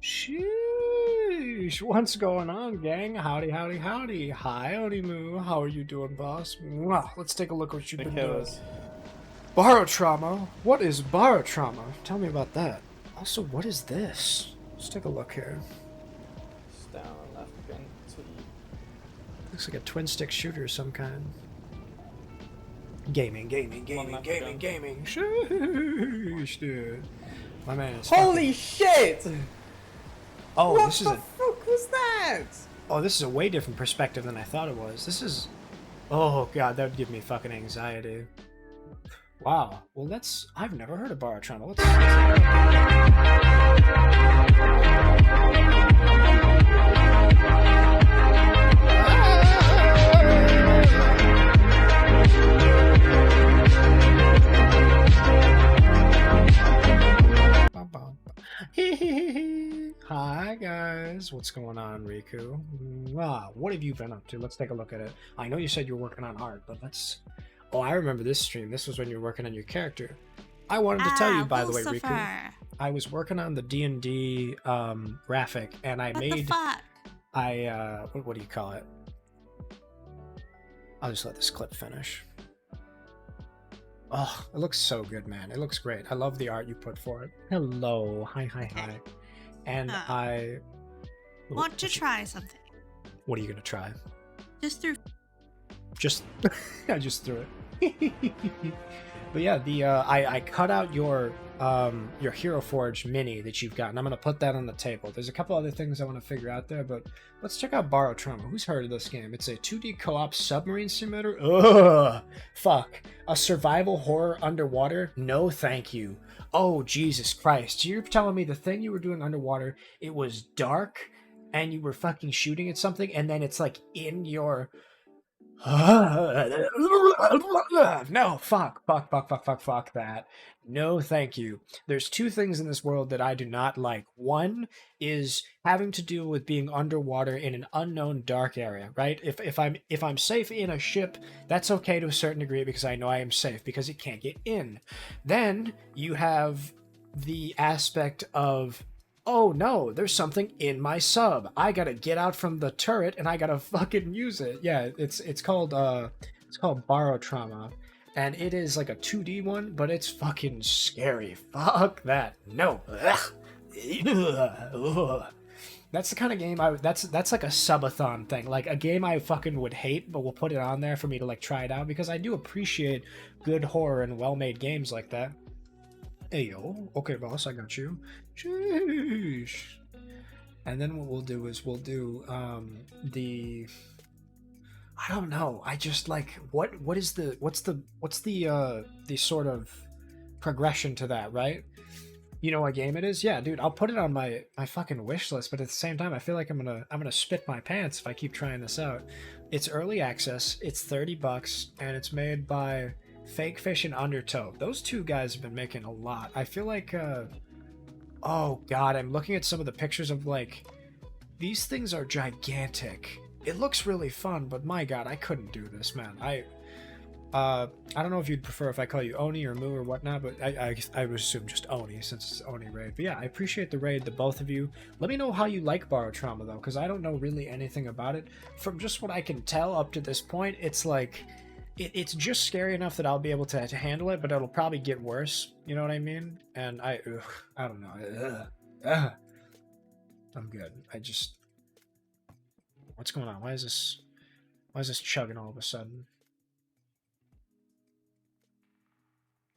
Sheesh, what's going on, gang? Howdy. Hi, Onimu. How are you doing, boss? Wow, let's take a look at what you've been doing. Barotrauma? What is barotrauma? Tell me about that. Also, what is this? Let's take a look here. down, left again, tweet. Looks like a twin stick shooter of some kind. Gaming. Sheesh, dude. My man is Holy shit! Oh, What this is the a fuck was that? Oh, this is a way different perspective than I thought it was. This is... Oh, God, that would give me fucking anxiety. Wow. Well, that's... I've never heard of Barotrauma. Let's... Hi guys, what's going on, Riku? What have you been up to? Let's take a look at it. I know you said you were working on art, but let's... Oh, I remember this stream. This was when you were working on your character. I wanted to tell you, by the way, Riku. I was working on the D&D graphic, and I made... what do you call it? I'll just let this clip finish. Oh, it looks so good, man. It looks great. I love the art you put for it. Hello. Hi. And I... Want to try something? What are you going to try? Just through... I just threw it. But yeah, the I cut out your Hero Forge mini that you've got, and I'm going to put that on the table. There's a couple other things I want to figure out there, but let's check out Barotrauma. Who's heard of this game? It's a 2D co-op submarine simulator. Ugh! Fuck. A survival horror underwater? No thank you. Oh, Jesus Christ. You're telling me the thing you were doing underwater, it was dark, and you were fucking shooting at something, and then it's like in your... No, fuck that. No, thank you. There's two things in this world that I do not like. One is having to do with being underwater in an unknown dark area, right? If I'm safe in a ship, that's okay to a certain degree because I know I am safe because it can't get in. Then you have the aspect of, oh no, there's something in my sub. I gotta get out from the turret and I gotta fucking use it. Yeah, it's called Barotrauma, and it is like a 2D one, but it's fucking scary. Fuck that. No. That's the kind of game that's like a subathon thing. Like a game I fucking would hate, but we'll put it on there for me to like try it out because I do appreciate good horror and well-made games like that. Hey yo, okay boss, I got you. Sheesh. And then what we'll do is we'll do the... I don't know. I just like what's the sort of progression to that, right? You know what game it is? Yeah, dude, I'll put it on my fucking wish list, but at the same time I feel like I'm gonna spit my pants if I keep trying this out. It's early access, it's $30, and it's made by Fake Fish and Undertow. Those two guys have been making a lot. I feel like oh god, I'm looking at some of the pictures of like these things are gigantic. It looks really fun, but my god, I couldn't do this, man. I don't know if you'd prefer if I call you Oni or Moo or whatnot, but I would assume just Oni since it's Oni raid. But yeah, I appreciate the raid, the both of you. Let me know how you like Barotrauma though, because I don't know really anything about it. From just what I can tell up to this point, it's like it's just scary enough that I'll be able to handle it, but it'll probably get worse. You know what I mean? And I don't know. I'm good. What's going on? Why is this chugging all of a sudden?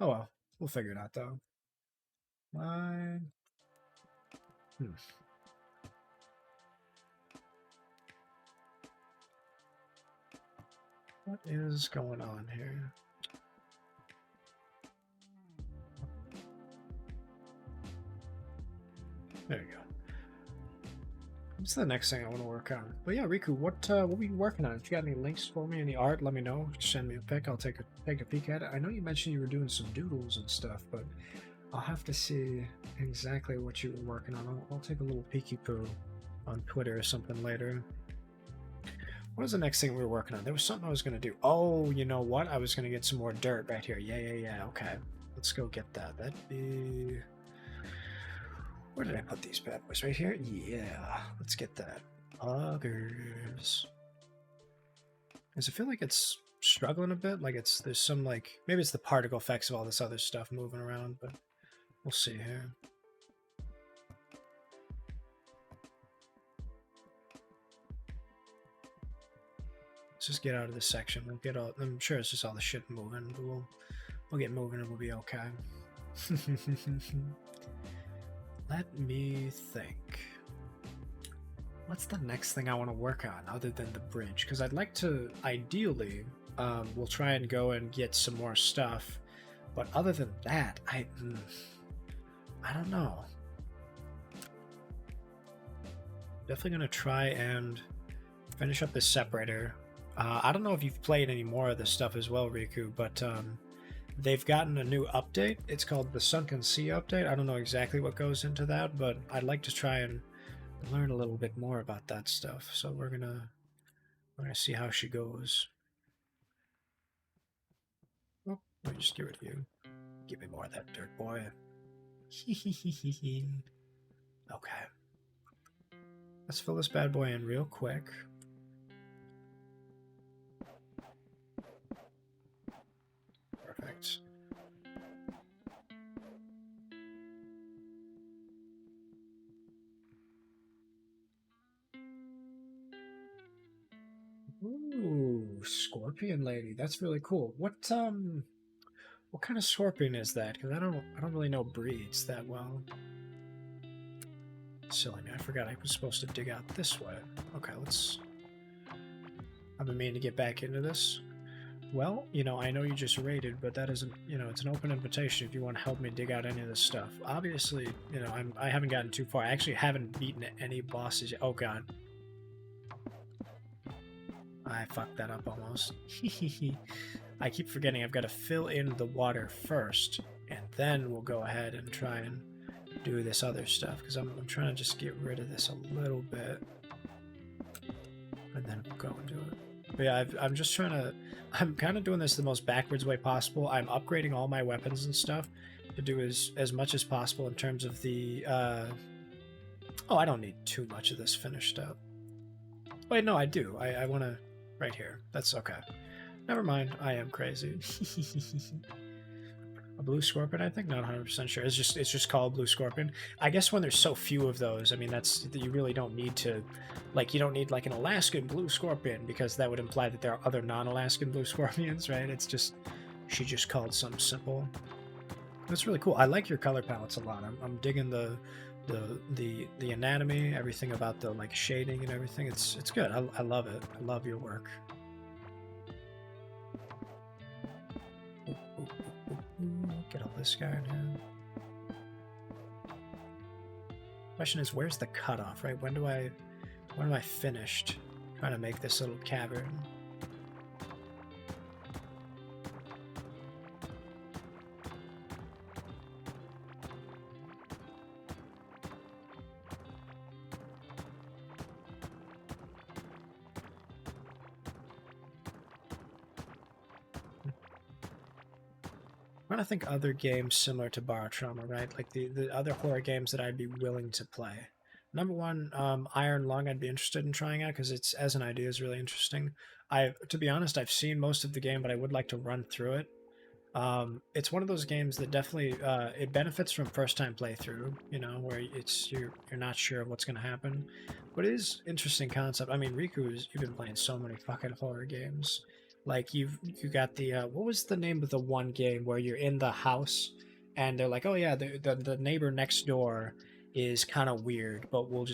Oh well, we'll figure it out though. Why? What is going on here? There you go. What's the next thing I want to work on? But yeah, Riku, what were you working on? If you got any links for me, any art, let me know. Just send me a pic. I'll take a peek at it. I know you mentioned you were doing some doodles and stuff, but I'll have to see exactly what you were working on. I'll take a little peeky poo on Twitter or something later. What was the next thing we were working on? There was something I was going to do. Oh, you know what? I was going to get some more dirt right here. Yeah. Okay. Let's go get that. That'd be... Where did I put these bad boys? Right here? Yeah. Let's get that. Buggers. Does it feel like it's struggling a bit? Like there's some like... Maybe it's the particle effects of all this other stuff moving around, but we'll see here. let's just get out of this section. We'll get all. I'm sure it's just all the shit moving, but we'll get moving and we'll be okay. Let me think. What's the next thing I want to work on other than the bridge? Because I'd like to, ideally, we'll try and go and get some more stuff. But other than that, I don't know. Definitely gonna try and finish up this separator. I don't know if you've played any more of this stuff as well, Riku, but they've gotten a new update. It's called the Sunken Sea update. I don't know exactly what goes into that, but I'd like to try and learn a little bit more about that stuff. So we're gonna see how she goes. Oh, let me just get rid of you. Give me more of that dirt, boy. Okay. Let's fill this bad boy in real quick. Perfect. Ooh, scorpion lady. That's really cool. What kind of scorpion is that? Because I don't really know breeds that well. Silly me, I forgot I was supposed to dig out this way. Okay, let's... I've been meaning to get back into this. Well, you know, I know you just raided, but that isn't, you know, it's an open invitation if you want to help me dig out any of this stuff. Obviously, you know, I haven't gotten too far. I actually haven't beaten any bosses yet. Oh, God. I fucked that up almost. I keep forgetting I've got to fill in the water first, and then we'll go ahead and try and do this other stuff, because I'm trying to just get rid of this a little bit, and then we'll go and do it. But yeah, I'm just trying to... I'm kind of doing this the most backwards way possible. I'm upgrading all my weapons and stuff to do as much as possible in terms of the... Oh, I don't need too much of this finished up. Wait, no, I do. I want to... Right here. That's okay. Never mind. I am crazy. A blue scorpion, I think? Not 100% sure. It's just called blue scorpion. I guess when there's so few of those, I mean, you really don't need to... Like, you don't need, like, an Alaskan blue scorpion, because that would imply that there are other non-Alaskan blue scorpions, right? It's just... She just called some simple. That's really cool. I like your color palettes a lot. I'm digging the anatomy, everything about the, like, shading and everything. It's good. I love it. I love your work. Get all this guy in here. Question is, where's the cutoff, right? When am I finished trying to make this little cavern? I think other games similar to Borrow Trauma, right? Like the other horror games that I'd be willing to play. Number one, Iron Lung I'd be interested in trying out, because it's, as an idea, is really interesting. To be honest, I've seen most of the game, but I would like to run through it. It's one of those games that definitely it benefits from first-time playthrough, you know, where you're not sure of what's going to happen. But it is interesting concept. I mean, you've been playing so many fucking horror games. Like you got the what was the name of the one game where you're in the house and they're like, oh yeah, the neighbor next door is kind of weird, but we'll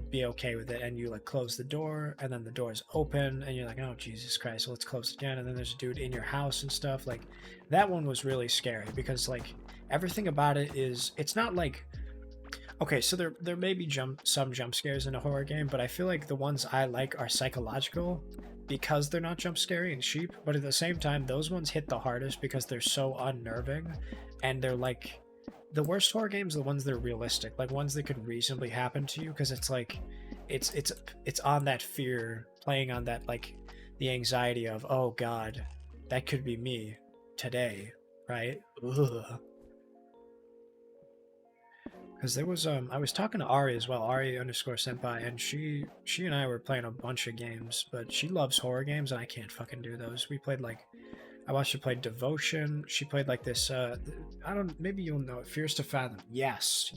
be okay with it. And you like close the door, and then the door is open, and you're like, oh Jesus Christ, so let's close it again. And then there's a dude in your house and stuff. Like that one was really scary, because like everything about it is, it's not like, okay, so there may be some jump scares in a horror game, but I feel like the ones I like are psychological, because they're not jump scary and cheap. But at the same time, those ones hit the hardest because they're so unnerving, and they're like, the worst horror games are the ones that are realistic, like ones that could reasonably happen to you, because it's like it's on that fear, playing on that, like the anxiety of, oh God, that could be me today, right? Ugh. Because there was I was talking to Ari as well, Ari_senpai, and she and I were playing a bunch of games, but she loves horror games and I can't fucking do those. We played like I watched her play Devotion. She played like this. I don't. Maybe you'll know it. Fears to Fathom. Yes.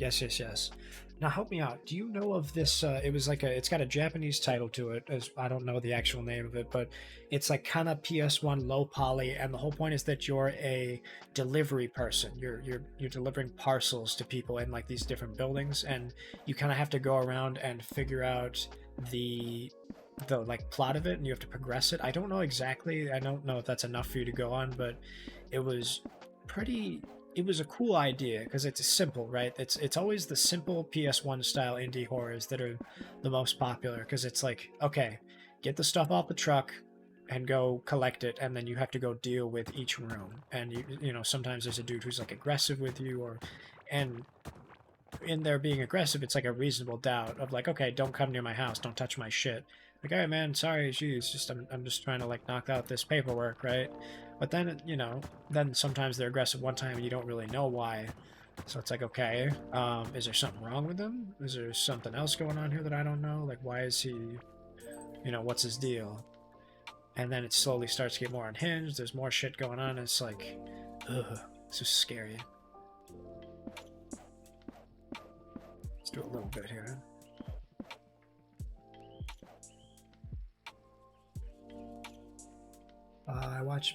Now help me out. Do you know of this? It was like a. It's got a Japanese title to it. As I don't know the actual name of it, but it's like kind of PS1 low poly, and the whole point is that you're a delivery person. You're delivering parcels to people in like these different buildings, and you kind of have to go around and figure out the like plot of it, and you have to progress it. I don't know exactly. I don't know if that's enough for you to go on, but it was pretty. It was a cool idea because it's simple, right? It's always the simple PS1 style indie horrors that are the most popular because it's like, okay, get the stuff off the truck and go collect it, and then you have to go deal with each room. And you know sometimes there's a dude who's like aggressive with you, or and in there being aggressive, it's like a reasonable doubt of like, okay, don't come near my house, don't touch my shit. Like, hey man, sorry, geez, just I'm just trying to like knock out this paperwork, right? But then you know, then sometimes they're aggressive one time and you don't really know why. So it's like, okay, is there something wrong with him? Is there something else going on here that I don't know? Like, why is he, you know, what's his deal? And then it slowly starts to get more unhinged. There's more shit going on. And it's like, ugh, it's just scary. Let's do a little bit here. I watched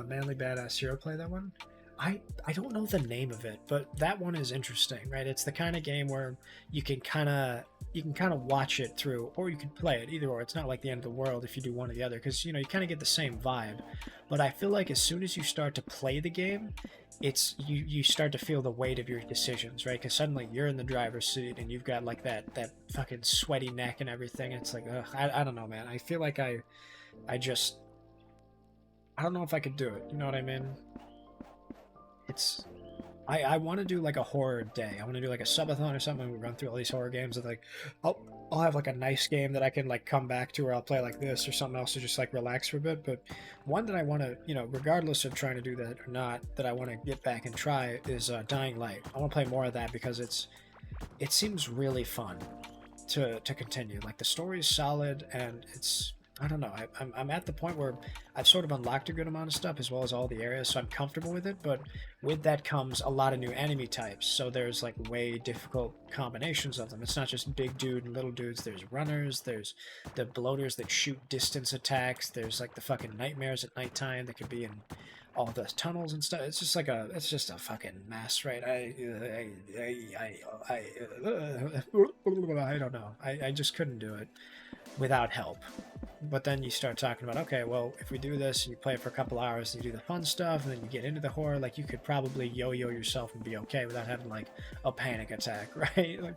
Manly Badass Hero play that one. I don't know the name of it, but that one is interesting, right? It's the kind of game where you can kind of watch it through, or you can play it either or. It's not like the end of the world if you do one or the other, because you know you kind of get the same vibe. But I feel like as soon as you start to play the game, it's you start to feel the weight of your decisions, right? Because suddenly you're in the driver's seat and you've got like that fucking sweaty neck and everything. It's like, ugh, I don't know, man. I feel like I don't know if I could do it. You know what I mean? It's I want to do like a horror day. I want to do like a subathon or something. We run through all these horror games. And like, I'll have like a nice game that I can like come back to, or I'll play like this or something else to just like relax for a bit. But one that I want to, you know, regardless of trying to do that or not, that I want to get back and try is Dying Light. I want to play more of that because it seems really fun to continue. Like the story is solid and it's. I don't know. I'm at the point where I've sort of unlocked a good amount of stuff as well as all the areas, so I'm comfortable with it. But with that comes a lot of new enemy types. So there's like way difficult combinations of them. It's not just big dude and little dudes. There's runners. There's the bloaters that shoot distance attacks. There's like the fucking nightmares at nighttime that could be in all the tunnels and stuff. It's just like it's just a fucking mess, right? I don't know. I just couldn't do it without help. But then you start talking about, okay, well, if we do this and you play it for a couple hours and you do the fun stuff and then you get into the horror, like you could probably yo-yo yourself and be okay without having like a panic attack, right? Like,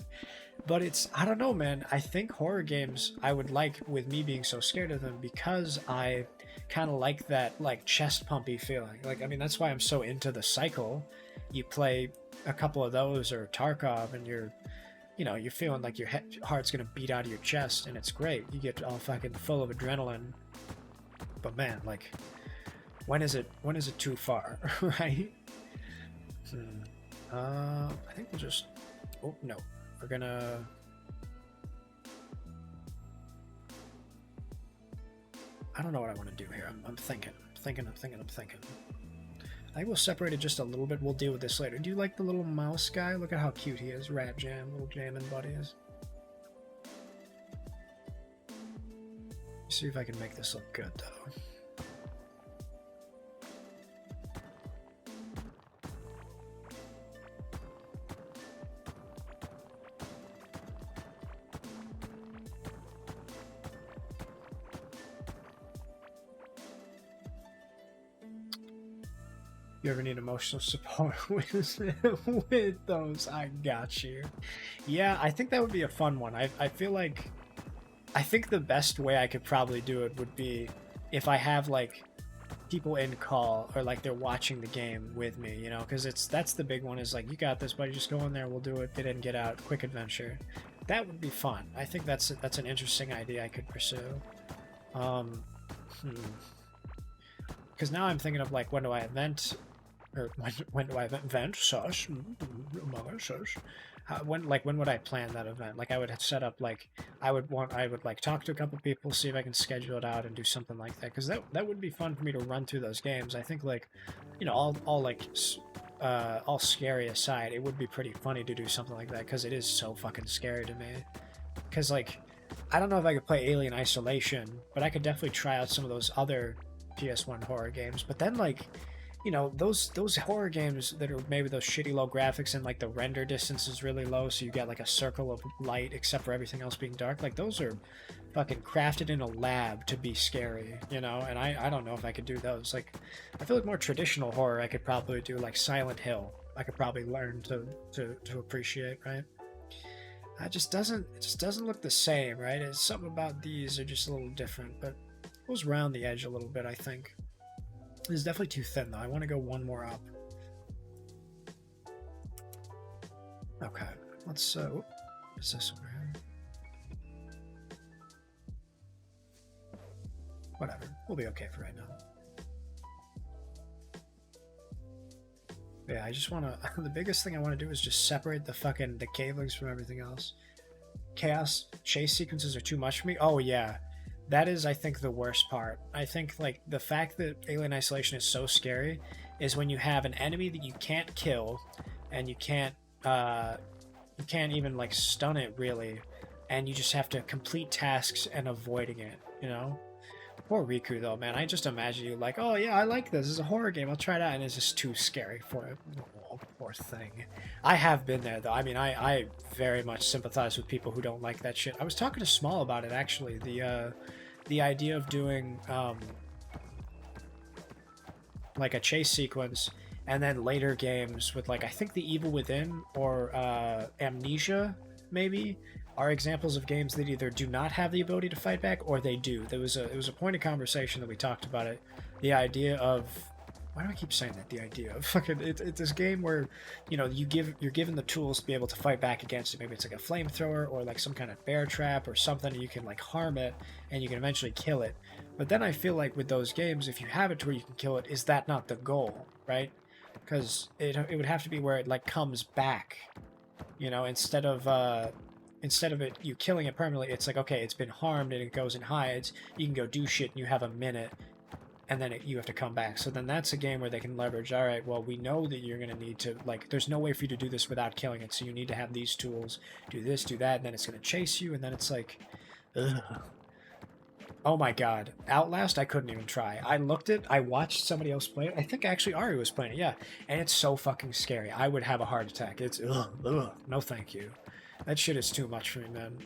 but it's, I don't know, man. I think horror games I would like, with me being so scared of them, because I kind of like that like chest pumpy feeling. Like, I mean, that's why I'm so into the Cycle. You play a couple of those or Tarkov and you're feeling like your heart's gonna beat out of your chest, and it's great. You get all fucking full of adrenaline. But man, like, when is it too far, right? I think we'll just. Oh no, we're gonna. I don't know what I want to do here. I'm thinking. I think we'll separate it just a little bit. We'll deal with this later. Do you like the little mouse guy? Look at how cute he is. Rat Jam, little jamming buddies. See if I can make this look good, though. You ever need emotional support with those? I got you. Yeah, I think that would be a fun one. I feel like, I think the best way I could probably do it would be if I have like people in call, or like they're watching the game with me, you know, because that's the big one, is like, you got this, buddy, just go in there, we'll do it, get in, get out, quick adventure. That would be fun. I think that's an interesting idea I could pursue. Because now I'm thinking of like, when do I event? or when do I event? Sush, mother, sush. When would I plan that event? Like I would have set up like I would like talk to a couple people, see if I can schedule it out and do something like that, because that would be fun for me to run through those games. I think like, you know, all scary aside, it would be pretty funny to do something like that because it is so fucking scary to me. Because like, I don't know if I could play Alien Isolation, but I could definitely try out some of those other PS1 horror games. But then like, you know, those horror games that are maybe those shitty low graphics and like the render distance is really low, so you get like a circle of light except for everything else being dark. Like those are fucking crafted in a lab to be scary, you know. And I don't know if I could do those. Like, I feel like more traditional horror I could probably do, like Silent Hill. I could probably learn to appreciate, right? It just doesn't look the same, right? It's something about these are just a little different, but it goes around the edge a little bit, I think. It's definitely too thin, though. I want to go one more up. Okay, let's, what is this over here? Whatever, we'll be okay for right now. Yeah, I just want to, the biggest thing I want to do is just separate the cavelings from everything else. Chaos chase sequences are too much for me. Oh yeah. That is, I think, the worst part. I think, like, the fact that Alien Isolation is so scary is when you have an enemy that you can't kill, and you can't even, like, stun it, really, and you just have to complete tasks and avoiding it, you know? Poor Riku, though, man. I just imagine you like, oh, yeah, I like this. This is a horror game. I'll try it out, and it's just too scary for it. Oh, poor thing. I have been there, though. I mean, I very much sympathize with people who don't like that shit. I was talking to Small about it, actually. The idea of doing, like, a chase sequence, and then later games with, like, I think The Evil Within or Amnesia, maybe, are examples of games that either do not have the ability to fight back or they do. It was a point of conversation that we talked about it. The idea of, why do I keep saying that? The idea of fucking it's this game where, you know, you're given the tools to be able to fight back against it. Maybe it's like a flamethrower or like some kind of bear trap or something. You can like harm it and you can eventually kill it. But then I feel like with those games, if you have it to where you can kill it, is that not the goal, right? Because it would have to be where it like comes back, you know, instead of it you killing it permanently. It's like, okay, it's been harmed and it goes and hides. You can go do shit and you have a minute, and then you have to come back. So then that's a game where they can leverage, all right, well, we know that you're going to need to, like, there's no way for you to do this without killing it, so you need to have these tools, do this, do that, and then it's going to chase you, and then it's like, ugh. Oh my god. Outlast, I couldn't even try. I watched somebody else play it. I think actually Ari was playing it, yeah. And it's so fucking scary. I would have a heart attack. It's, ugh, no thank you. That shit is too much for me, man.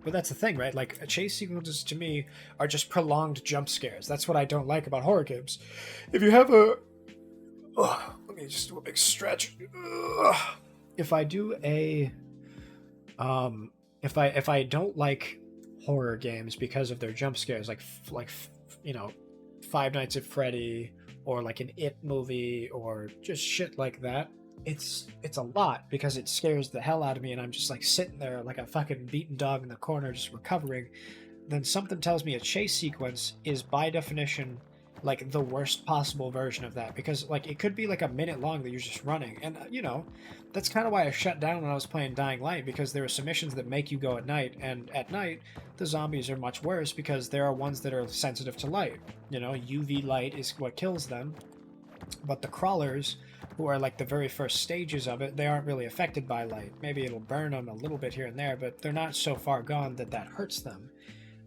But that's the thing, right? Like, chase sequences to me are just prolonged jump scares. That's what I don't like about horror games. If you have a... let me just do a big stretch. If I do a... If I don't like horror games because of their jump scares, like you know, Five Nights at Freddy, or like an It movie, or just shit like that, it's a lot because it scares the hell out of me and I'm just like sitting there like a fucking beaten dog in the corner just recovering. Then something tells me a chase sequence is by definition like the worst possible version of that, because like it could be like a minute long that you're just running, and you know, that's kind of why I shut down when I was playing Dying Light, because there are some missions that make you go at night, and at night the zombies are much worse because there are ones that are sensitive to light. You know, UV light is what kills them, but the crawlers, who are like the very first stages of it, they aren't really affected by light. Maybe it'll burn them a little bit here and there, but they're not so far gone that hurts them.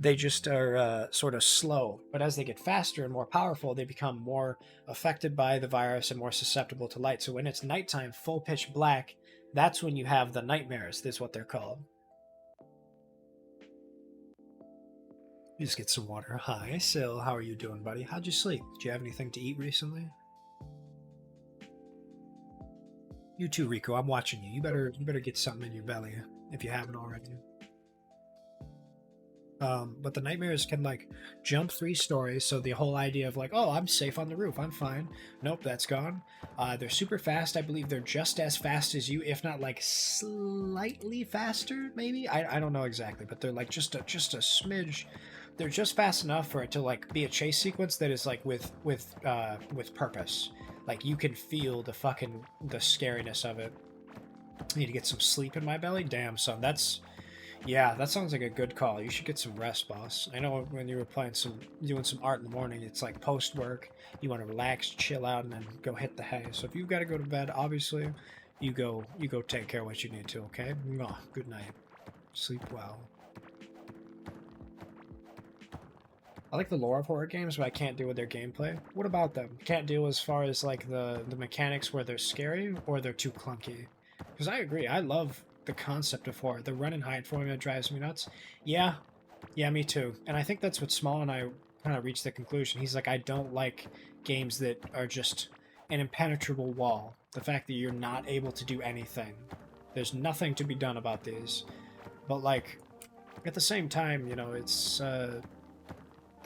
They just are sort of slow, but as they get faster and more powerful, they become more affected by the virus and more susceptible to light. So when it's nighttime, full pitch black, that's when you have the nightmares. That's what they're called. You just get some water. Hi, Sil. How are you doing, buddy? How'd you sleep? Did you have anything to eat recently? You too, Rico. I'm watching you. You better get something in your belly if you haven't already. But the nightmares can like jump 3 stories, so the whole idea of like, oh, I'm safe on the roof, I'm fine. Nope, that's gone. They're super fast. I believe they're just as fast as you, if not like slightly faster, maybe. I don't know exactly, but they're like just a smidge. They're just fast enough for it to like be a chase sequence that is like with purpose. Like you can feel the scariness of it. I need to get some sleep in my belly. Damn, son, yeah, that sounds like a good call. You should get some rest, boss. I know when you were doing some art in the morning, it's like post work. You want to relax, chill out, and then go hit the hay. So if you've got to go to bed, obviously, you go take care of what you need to. Okay. Mwah. Good night. Sleep well. I like the lore of horror games, but I can't deal with their gameplay. What about them? Can't deal as far as like the mechanics where they're scary or they're too clunky. Because I agree, I love the concept of horror. The run and hide formula drives me nuts. Yeah, me too. And I think that's what Small and I kind of reached the conclusion. He's like, I don't like games that are just an impenetrable wall. The fact that you're not able to do anything. There's nothing to be done about these. But like, at the same time, you know, it's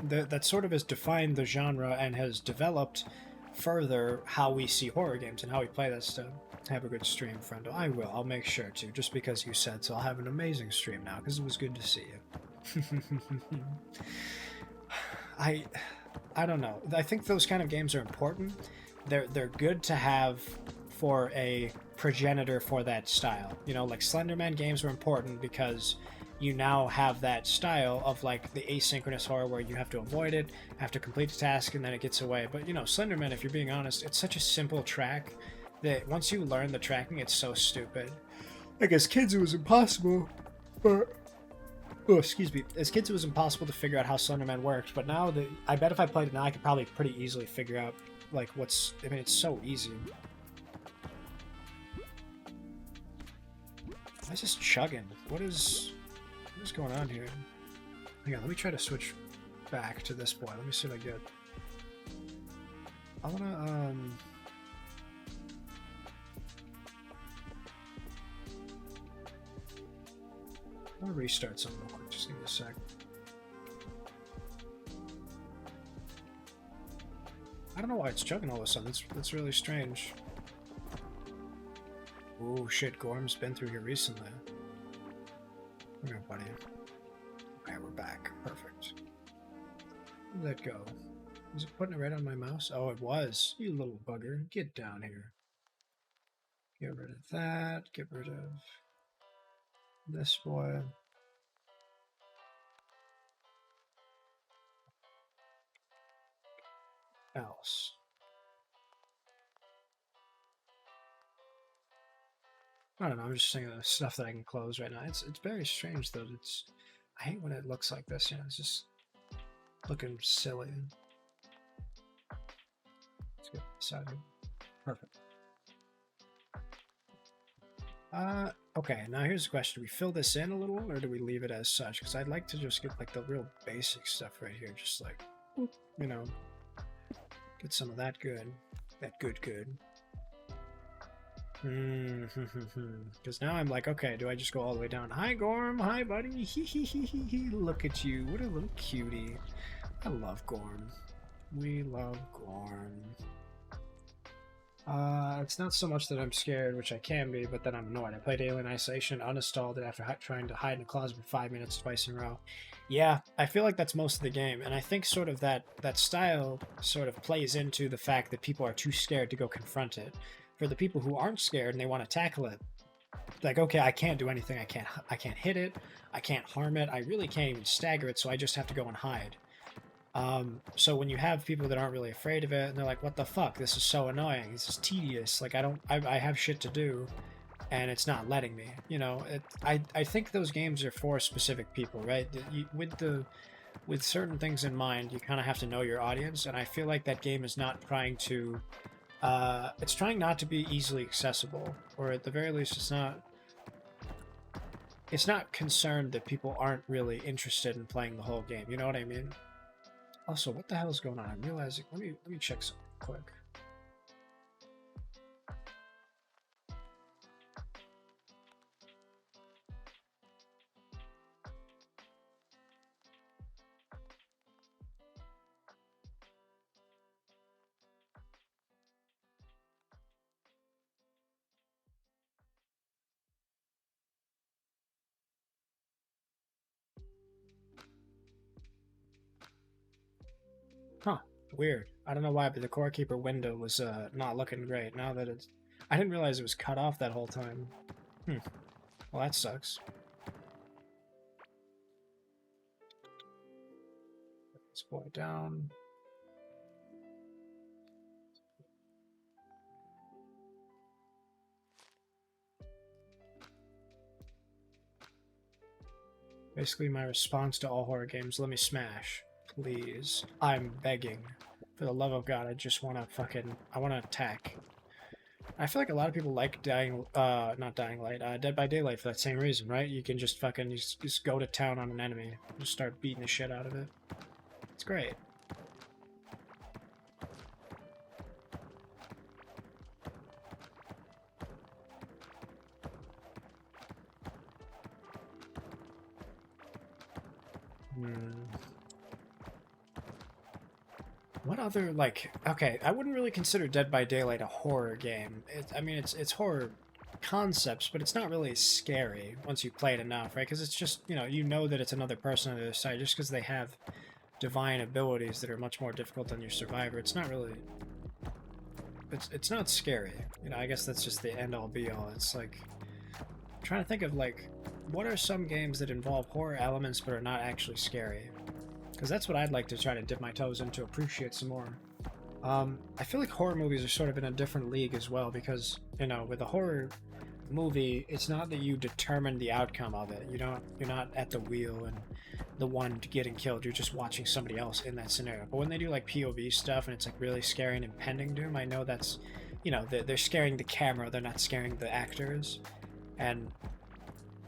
that sort of has defined the genre and has developed further how we see horror games and how we play that stuff. Have a good stream, friendo. I will. I'll make sure to, just because you said so. I'll have an amazing stream now, because it was good to see you. I don't know. I think those kind of games are important. They're good to have for a progenitor for that style. You know, like Slenderman games were important because you now have that style of like the asynchronous horror where you have to avoid it, have to complete the task, and then it gets away. But you know, Slenderman, if you're being honest, it's such a simple track that once you learn the tracking, it's so stupid. Like as kids, it was impossible. But excuse me. As kids, it was impossible to figure out how Slenderman worked. But now, I bet if I played it now, I could probably pretty easily figure out like what's. I mean, it's so easy. Why is this chugging? What is going on here? Hang on, let me try to switch back to this boy. Let me see what I get. I wanna restart something real quick. Just give me a sec. I don't know why it's chugging all of a sudden. That's really strange. Oh shit, Gorm's been through here recently. Okay, buddy. Okay, we're back. Perfect. Where'd that go? Was it putting it right on my mouse? Oh, it was. You little bugger. Get down here. Get rid of that. Get rid of this boy. Else. I don't know, I'm just thinking of stuff that I can close right now. It's very strange though. I hate when it looks like this, you know, it's just looking silly. Let's get this out here. Perfect. Okay, now here's the question. Do we fill this in a little or do we leave it as such? Because I'd like to just get like the real basic stuff right here, just like, you know, get some of that good. That good. Because now I'm like, okay, do I just go all the way down? Hi, Gorm. Hi, buddy. Look at you. What a little cutie. I love Gorm. We love Gorm. It's not so much that I'm scared, which I can be, but then I'm annoyed. I played Alien Isolation, uninstalled it after trying to hide in a closet for 5 minutes twice in a row. Yeah, I feel like that's most of the game, and I think sort of that style sort of plays into the fact that people are too scared to go confront it. For the people who aren't scared and they want to tackle it, like, okay, I can't do anything. I can't hit it. I can't harm it. I really can't even stagger it, so I just have to go and hide. So when you have people that aren't really afraid of it, and they're like, what the fuck? This is so annoying. This is tedious. Like, I have shit to do, and it's not letting me. You know, I think those games are for specific people, right? With certain things in mind, you kind of have to know your audience, and I feel like that game is not trying to... it's trying not to be easily accessible, or at the very least, it's not concerned that people aren't really interested in playing the whole game. You know what I mean? Also, what the hell is going on? I'm realizing. Let me check something quick. Huh. Weird. I don't know why, but the Core Keeper window was not looking great. Now that it's... I didn't realize it was cut off that whole time. Well, that sucks. Put this boy down. Basically, my response to all horror games, let me smash. Please. I'm begging. For the love of God, I just want to fucking... I want to attack. I feel like a lot of people like not Dying Light, Dead by Daylight for that same reason, right? You can just fucking just go to town on an enemy. Just start beating the shit out of it. It's great. What other, like, okay, I wouldn't really consider Dead by Daylight a horror game. I mean, it's horror concepts, but it's not really scary once you play it enough, right? Because it's just, you know that it's another person on the other side, just because they have divine abilities that are much more difficult than your survivor. It's not really... It's not scary. I guess that's just the end-all be-all. It's like... I'm trying to think of, like, what are some games that involve horror elements but are not actually scary? Because that's what I'd like to try to dip my toes into, appreciate some more. I feel like horror movies are sort of in a different league as well, because, with a horror movie, it's not that you determine the outcome of it. You're not at the wheel and the one getting killed. You're just watching somebody else in that scenario. But when they do, like, POV stuff and it's, like, really scary and impending doom, I know that's, they're scaring the camera, they're not scaring the actors. And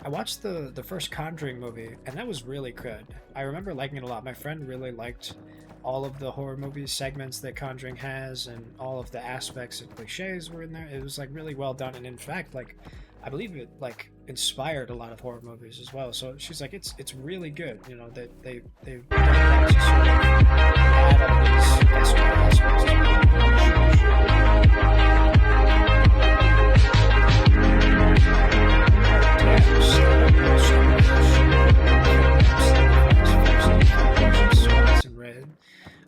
I watched the first Conjuring movie, and that was really good. I remember liking it a lot. My friend really liked all of the horror movie segments that Conjuring has, and all of the aspects and cliches were in there. It was, like, really well done, and in fact, like, I believe it, like, inspired a lot of horror movies as well. So she's like, it's really good, that they've done that to sort of add all these extra aspects.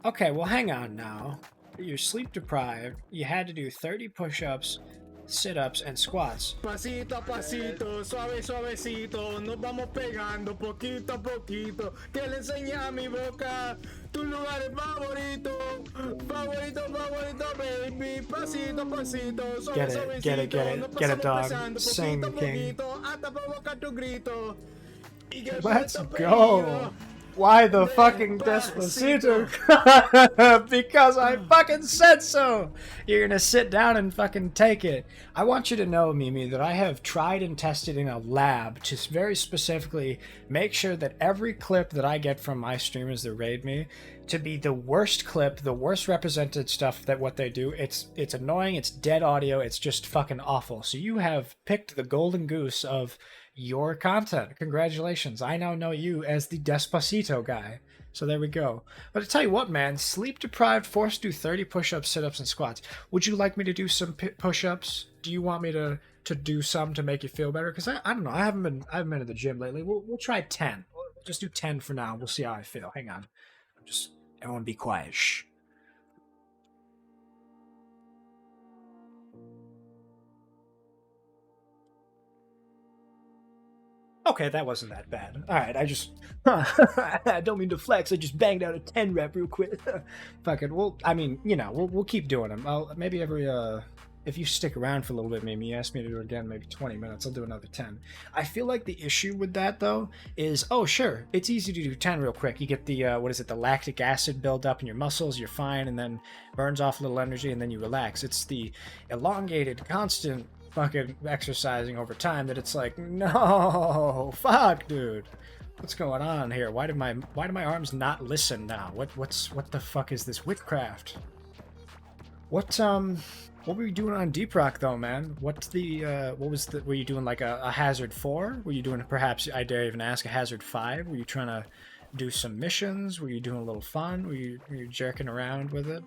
Okay, well, hang on now. You're sleep deprived. You had to do 30 push-ups, sit-ups, and squats. Pasito a pasito, suave suavecito, nos vamos pegando poquito a poquito. Que le enseña a mi boca tu lugar favorito, favorito, favorito, baby. Pasito a pasito, suave suavecito. Get it, dog. Sing, king. Hasta provoca tu grito. Let's go. Why the fucking Despacito? Because I fucking said so! You're gonna sit down and fucking take it. I want you to know, Mimi, that I have tried and tested in a lab to very specifically make sure that every clip that I get from my streamers that raid me to be the worst clip, the worst represented stuff that what they do. It's annoying, it's dead audio, it's just fucking awful. So you have picked the golden goose of your content. Congratulations. I now know you as the Despacito guy. So there we go. But I tell you what, man, sleep deprived, forced to do 30 push-ups, sit-ups, and squats. Would you like me to do some push-ups? Do you want me to do some to make you feel better? Because I don't know. I haven't been at the gym lately. We'll try 10. We'll just do 10 for now. We'll see how I feel. Hang on. Just everyone be quiet. Shh. Okay, that wasn't that bad. All right, I don't mean to flex. I just banged out a 10 rep real quick. Fuck it. Well, I mean, we'll keep doing them. Maybe every if you stick around for a little bit, maybe you ask me to do it again, maybe 20 minutes. I'll do another 10. I feel like the issue with that though is, oh sure, it's easy to do 10 real quick. You get the the lactic acid build up in your muscles. You're fine, and then burns off a little energy, and then you relax. It's the elongated, constant fucking exercising over time that it's like, no, fuck, dude, what's going on here? Why do my arms not listen now? What the fuck is this witchcraft? What were you doing on Deep Rock though, man? Were you doing like a Hazard 4? Were you doing, perhaps, I dare even ask, a Hazard 5? Were you trying to do some missions? Were you doing a little fun? Were you jerking around with it?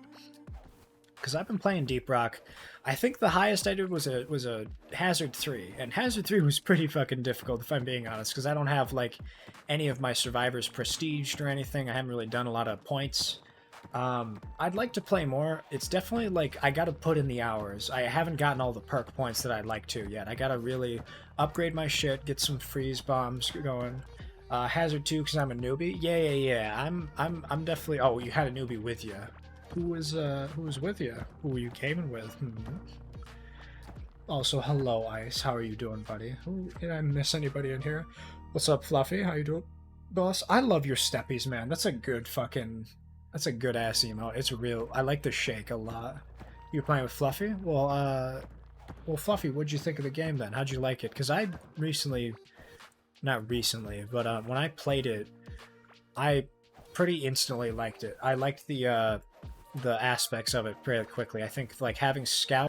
Because I've been playing Deep Rock. I think the highest I did was a Hazard 3, and Hazard 3 was pretty fucking difficult, if I'm being honest, because I don't have like any of my survivors prestiged or anything. I haven't really done a lot of points I'd like to play more. It's definitely like I gotta put in the hours. I haven't gotten all the perk points that I'd like to yet. I gotta really upgrade my shit, get some freeze bombs going. Hazard 2 because I'm a newbie. Yeah. I'm definitely. Oh, you had a newbie with you. Who was with you? Who were you gaming with? Also, hello, Ice. How are you doing, buddy? Did I miss anybody in here? What's up, Fluffy? How you doing, boss? I love your steppies, man. That's a good ass emote. It's real. I like the shake a lot. You're playing with Fluffy? Well, Fluffy, what'd you think of the game then? How'd you like it? Because I recently, not recently, but when I played it, I pretty instantly liked it. I liked the aspects of it pretty quickly. I think like having scout.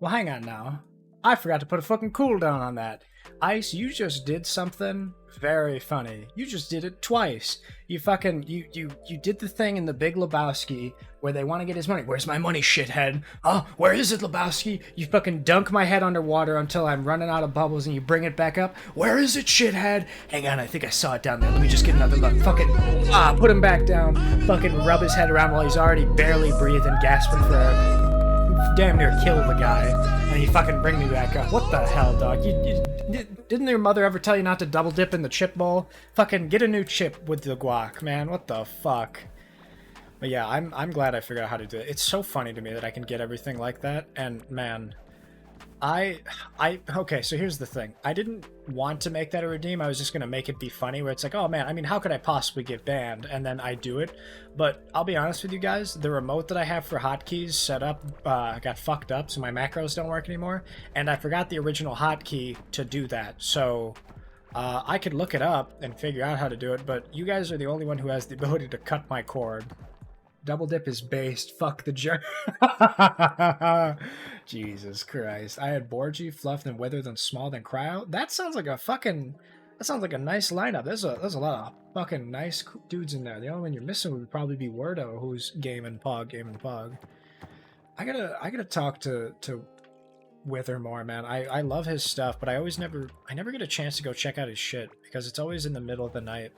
Well, hang on now. I forgot to put a fucking cooldown on that. Ice, you just did something very funny. You just did it twice. You fucking you did the thing in the Big Lebowski where they want to get his money. Where's my money, shithead? Oh, where is it, Lebowski? You fucking dunk my head underwater until I'm running out of bubbles and you bring it back up. Where is it, shithead? Hang on, I think I saw it down there. Let me just get another look. Fucking put him back down. Fucking rub his head around while he's already barely breathing, gasping for air. Damn near kill the guy, and you fucking bring me back up. What the hell, dog? Didn't your mother ever tell you not to double dip in the chip bowl? Fucking get a new chip with the guac, man. What the fuck? But yeah, I'm glad I figured out how to do it. It's so funny to me that I can get everything like that, and man, okay, so here's the thing. I didn't want to make that a redeem. I was just gonna make it be funny, where it's like, oh man, I mean, how could I possibly get banned? And then I do it. But I'll be honest with you guys, the remote that I have for hotkeys set up got fucked up, so my macros don't work anymore, and I forgot the original hotkey to do that. So I could look it up and figure out how to do it, but you guys are the only one who has the ability to cut my cord. Double dip is based. Fuck the jerk. Jesus Christ. I had Borgie, Fluff, then Wither, then Small, then Cryo. That sounds like a nice lineup. There's a lot of fucking nice dudes in there. The only one you're missing would probably be Wordo, who's gaming Pog. I gotta talk to Wither more, man. I love his stuff, but I never get a chance to go check out his shit because it's always in the middle of the night.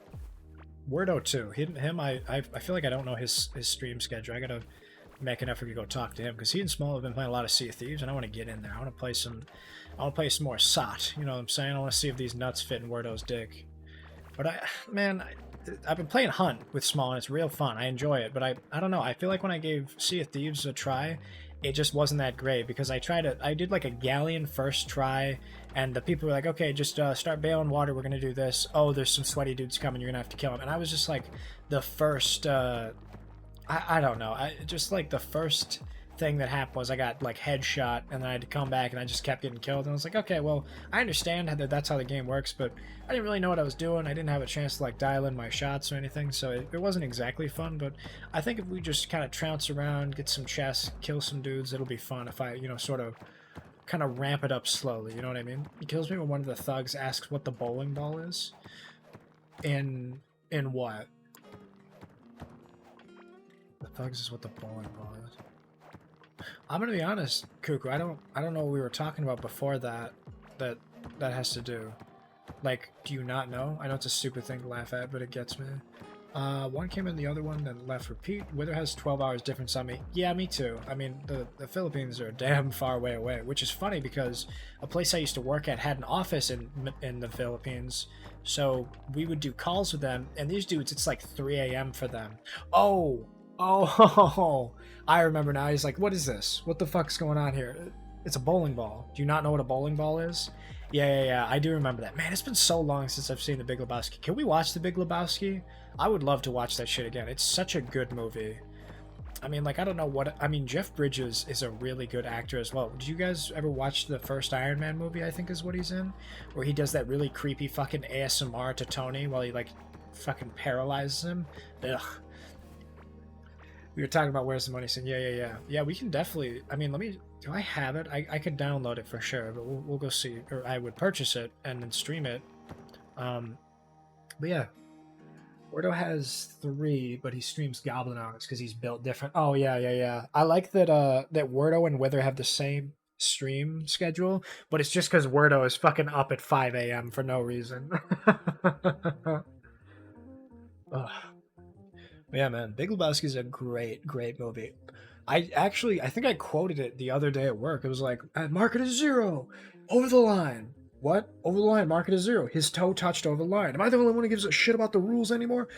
Wordo too. Him. I feel like I don't know his stream schedule. I gotta make an effort to go talk to him because he and Small have been playing a lot of Sea of Thieves, and I want to get in there. I want to play some more SOT. You know what I'm saying? I want to see if these nuts fit in Wordo's dick. But I've been playing Hunt with Small, and it's real fun. I enjoy it, but I don't know. I feel like when I gave Sea of Thieves a try, it just wasn't that great because I did like a galleon first try, and the people were like, okay, just start bailing water, we're gonna do this. Oh, there's some sweaty dudes coming, you're gonna have to kill them. And I was just like the first I don't know, just like the first thing that happened was I got like headshot, and then I had to come back and I just kept getting killed, and I was like, okay, well, I understand that that's how the game works, but I didn't really know what I was doing. I didn't have a chance to like dial in my shots or anything, so it wasn't exactly fun. But I think if we just kind of trounce around, get some chests, kill some dudes, it'll be fun if I, sort of kind of ramp it up slowly, you know what I mean? It kills me when one of the thugs asks what the bowling ball is. In what? The thugs is what the bowling ball is. I'm gonna be honest, Cuckoo. I don't know what we were talking about before that has to do. Like, do you not know? I know it's a stupid thing to laugh at, but it gets me. One came in, the other one, then left repeat. Wither has 12 hours difference on me. Yeah, me too. I mean, the Philippines are a damn far way away, which is funny because a place I used to work at had an office in the Philippines, so we would do calls with them, and these dudes, it's like 3 a.m. for them. Oh, I remember now. He's like, what is this? What the fuck's going on here? It's a bowling ball. Do you not know what a bowling ball is? Yeah, I do remember that. Man, it's been so long since I've seen The Big Lebowski. Can we watch The Big Lebowski? I would love to watch that shit again. It's such a good movie. I mean, like, I don't know what... I mean, Jeff Bridges is a really good actor as well. Did you guys ever watch the first Iron Man movie, I think is what he's in? Where he does that really creepy fucking ASMR to Tony while he, like, fucking paralyzes him? Ugh. We were talking about Where's the Money scene. Yeah. Yeah, we can definitely... I mean, let me... Do I have it? I could download it for sure, but we'll go see. Or I would purchase it and then stream it. But yeah. Werdo has 3, but he streams Goblin Hours because he's built different. Oh, yeah. I like that that Werdo and Wither have the same stream schedule, but it's just because Werdo is fucking up at 5 a.m. for no reason. Ugh. Yeah, man. Big Lebowski is a great movie. I think I quoted it the other day at work. It was like, mark it as 0. Over the line. What? Over the line, mark it as 0. His toe touched over the line. Am I the only one who gives a shit about the rules anymore?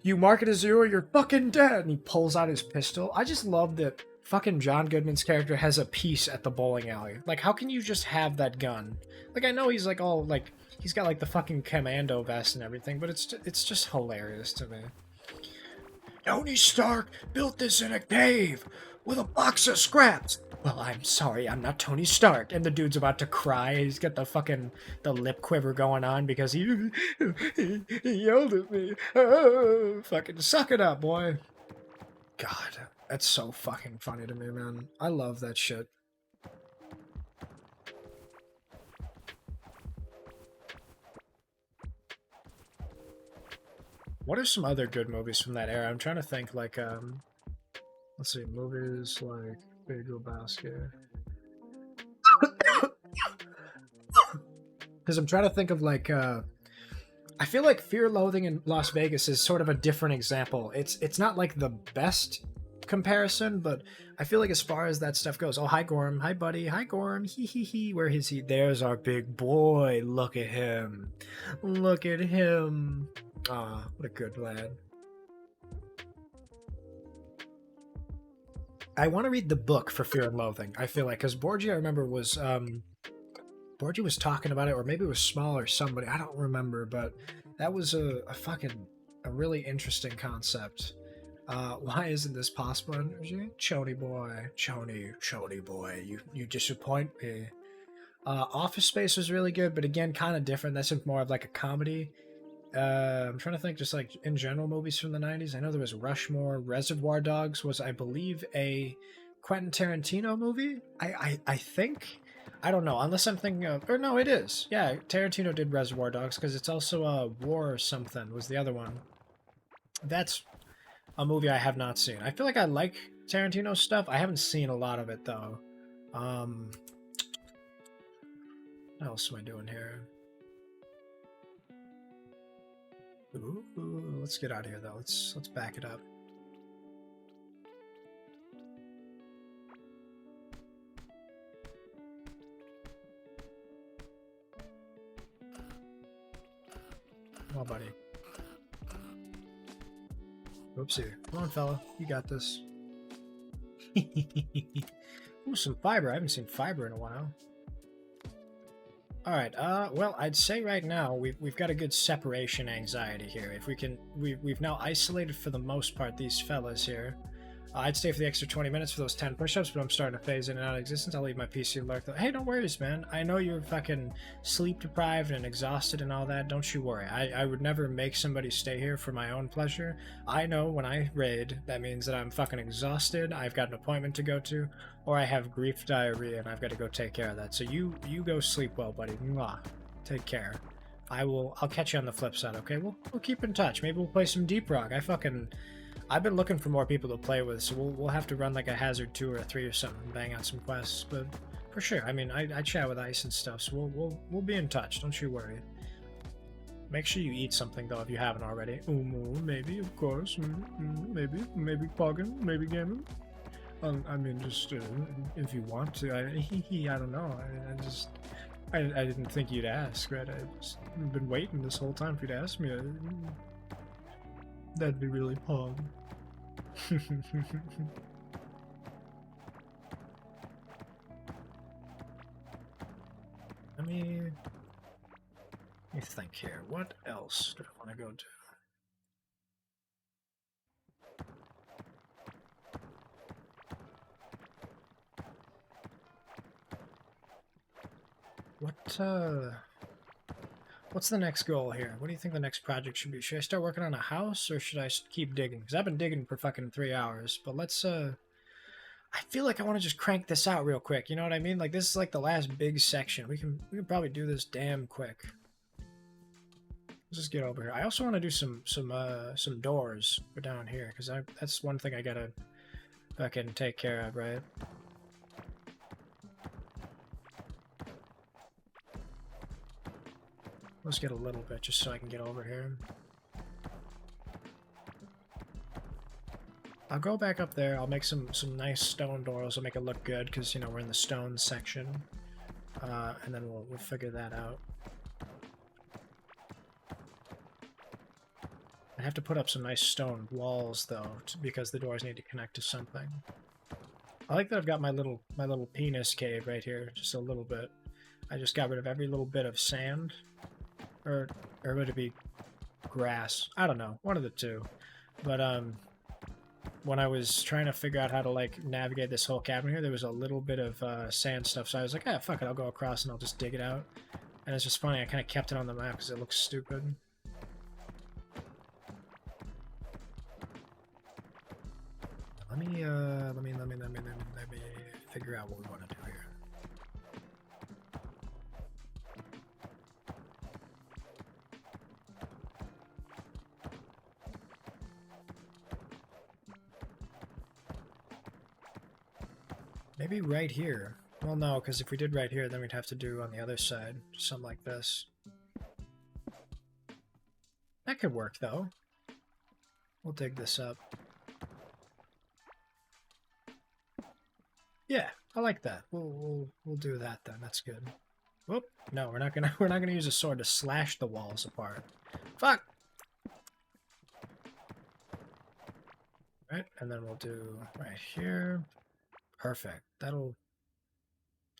You mark it as 0, you're fucking dead. And he pulls out his pistol. I just love that fucking John Goodman's character has a piece at the bowling alley. Like, how can you just have that gun? Like, I know he's like all, like, he's got like the fucking commando vest and everything, but it's just hilarious to me. Tony Stark built this in a cave with a box of scraps. Well, I'm sorry, I'm not Tony Stark. And the dude's about to cry. He's got the lip quiver going on because he yelled at me. Oh, fucking suck it up, boy. God, that's so fucking funny to me, man. I love that shit. What are some other good movies from that era? I'm trying to think, like, let's see, movies like Big Lebowski. Because I'm trying to think of, like, I feel like Fear Loathing in Las Vegas is sort of a different example. It's not, like, the best comparison, but I feel like as far as that stuff goes, oh, hi, Gorm. Hi, buddy. Hi, Gorm. Hee. Where is he? There's our big boy. Look at him. Look at him. Ah, what a good lad. I want to read the book for Fear and Loathing, I feel like, because Borgie, I remember, was, Borgie was talking about it, or maybe it was Small or somebody, I don't remember, but that was a really interesting concept. Why isn't this possible energy? Chony boy, Chony boy, you disappoint me. Office Space was really good, but again, kind of different. That's more of like a comedy. I'm trying to think just like in general movies from the 90s. I know there was Rushmore. Reservoir Dogs was, I believe, a Quentin Tarantino movie. I think. I don't know, unless I'm thinking of... Or no, it is. Yeah, Tarantino did Reservoir Dogs because it's also a War or Something was the other one. That's a movie I have not seen. I feel like I like Tarantino stuff. I haven't seen a lot of it, though. What else am I doing here? Ooh, let's get out of here, though. Let's back it up. Come on, buddy. Oopsie. Come on, fella. You got this. Ooh, some fiber. I haven't seen fiber in a while. Alright, well, I'd say right now we've got a good separation anxiety here. If we can, we've now isolated for the most part these fellas here. I'd stay for the extra 20 minutes for those 10 push-ups, but I'm starting to phase in and out of existence. I'll leave my PC alert. Hey, don't worry, man. I know you're fucking sleep-deprived and exhausted and all that. Don't you worry. I would never make somebody stay here for my own pleasure. I know when I raid, that means that I'm fucking exhausted, I've got an appointment to go to, or I have grief diarrhea and I've got to go take care of that. So you go sleep well, buddy. Mwah. Take care. I'll catch you on the flip side, okay? We'll keep in touch. Maybe we'll play some Deep Rock. I've been looking for more people to play with, so we'll have to run like a Hazard 2 or a 3 or something, and bang out some quests. But for sure, I mean, I chat with Ice and stuff, so we'll be in touch. Don't you worry. Make sure you eat something though if you haven't already. Maybe, of course, maybe Poggin, maybe Gammon. I mean, just if you want to. I don't know. I didn't think you'd ask, right? I've been waiting this whole time for you to ask me. That'd be really pog. Let me think here. What else do I want to go What's the next goal here? What do you think the next project should be? Should I start working on a house or should I keep digging? Because I've been digging for fucking 3 hours. But let's I feel like I want to just crank this out real quick. You know what I mean? Like this is like the last big section. We can probably do this damn quick. Let's just get over here. I also want to do some doors for down here because that's one thing I gotta fucking take care of, right? Let's get a little bit just so I can get over here. I'll go back up there. I'll make some nice stone doors. I'll make it look good because, you know, we're in the stone section. And then we'll figure that out. I have to put up some nice stone walls, though, because the doors need to connect to something. I like that I've got my little penis cave right here, just a little bit. I just got rid of every little bit of sand. Or would it be grass? I don't know. One of the two. But, when I was trying to figure out how to, like, navigate this whole cabin here, there was a little bit of sand stuff. So I was like, ah, fuck it. I'll go across and I'll just dig it out. And it's just funny. I kind of kept it on the map because it looks stupid. Let me figure out what we want to do here. Maybe right here. Well, no, because if we did right here, then we'd have to do on the other side. Something like this. That could work, though. We'll dig this up. Yeah, I like that. We'll do that then. That's good. Whoop. No, we're not gonna use a sword to slash the walls apart. Fuck. Right, and then we'll do right here. Perfect. That'll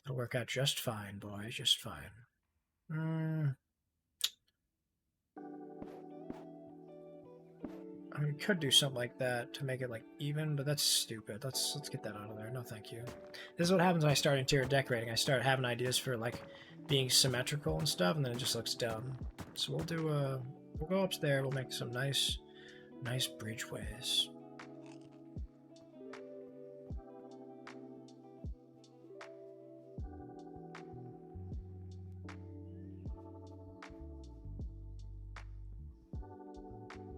work out just fine, boys. Just fine. I mean, we could do something like that to make it like even, but that's stupid. Let's get that out of there. No, thank you. This is what happens when I start interior decorating. I start having ideas for like being symmetrical and stuff, and then it just looks dumb. So we'll go up there. We'll make some nice bridgeways.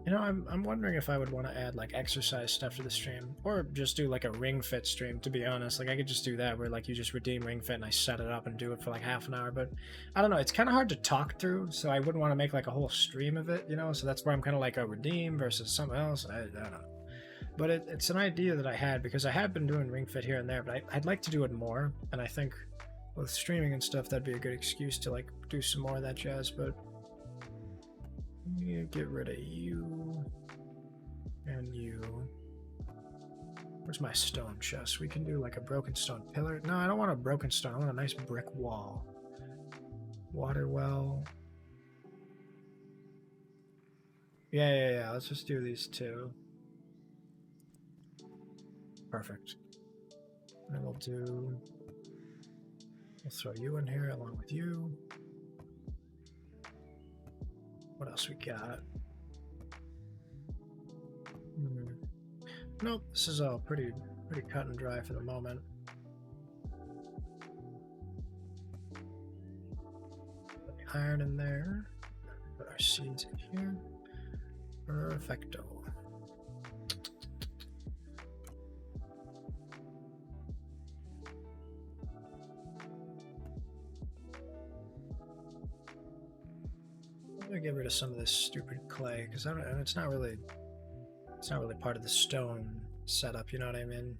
You know, I'm wondering if I would want to add like exercise stuff to the stream, or just do like a Ring Fit stream. To be honest, like I could just do that where like you just redeem Ring Fit and I set it up and do it for like half an hour. But I don't know, it's kind of hard to talk through, so I wouldn't want to make like a whole stream of it, you know. So that's where I'm kind of like a redeem versus something else. I don't know, but it's an idea that I had because I have been doing Ring Fit here and there, but I'd like to do it more, and I think with streaming and stuff that'd be a good excuse to like do some more of that jazz. But get rid of you and you. Where's my stone chest? We can do like a broken stone pillar. No, I don't want a broken stone. I want a nice brick wall. Water well. Yeah. Let's just do these two. Perfect. And we'll throw you in here along with you. What else we got? Nope, this is all pretty cut and dry for the moment. Put the iron in there. Put our seeds in here. Perfecto. I'm gonna get rid of some of this stupid clay because it's not really part of the stone setup. You know what I mean?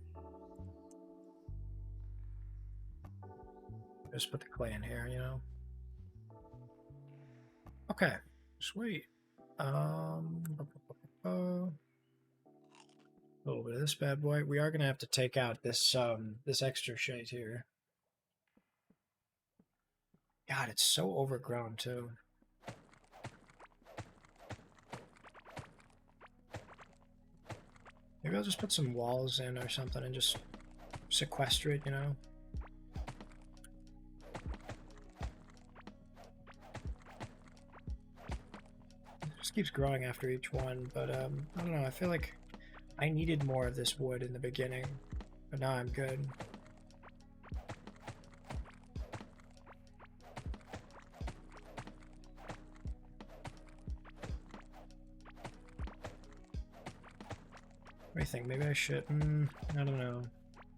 Just put the clay in here, you know. Okay, sweet. A little bit of this bad boy. We are gonna have to take out this this extra shade here. God, it's so overgrown too. Maybe I'll just put some walls in or something and just sequester it, you know? just keeps growing after each one, but I don't know, I feel like I needed more of this wood in the beginning, but now I'm good. What do you think? Maybe I should, I don't know.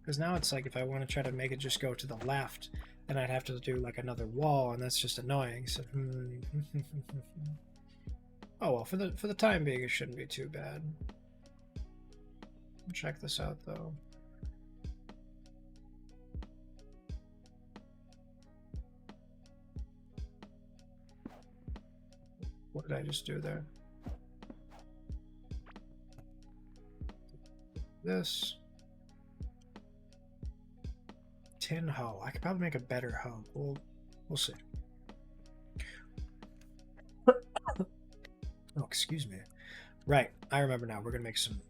Because now it's like if I want to try to make it just go to the left, then I'd have to do like another wall, and that's just annoying. So, oh well, for the time being, it shouldn't be too bad. Check this out though. What did I just do there? This tin hoe. I could probably make a better hoe. We'll see. Oh, excuse me. Right, I remember now. We're gonna make some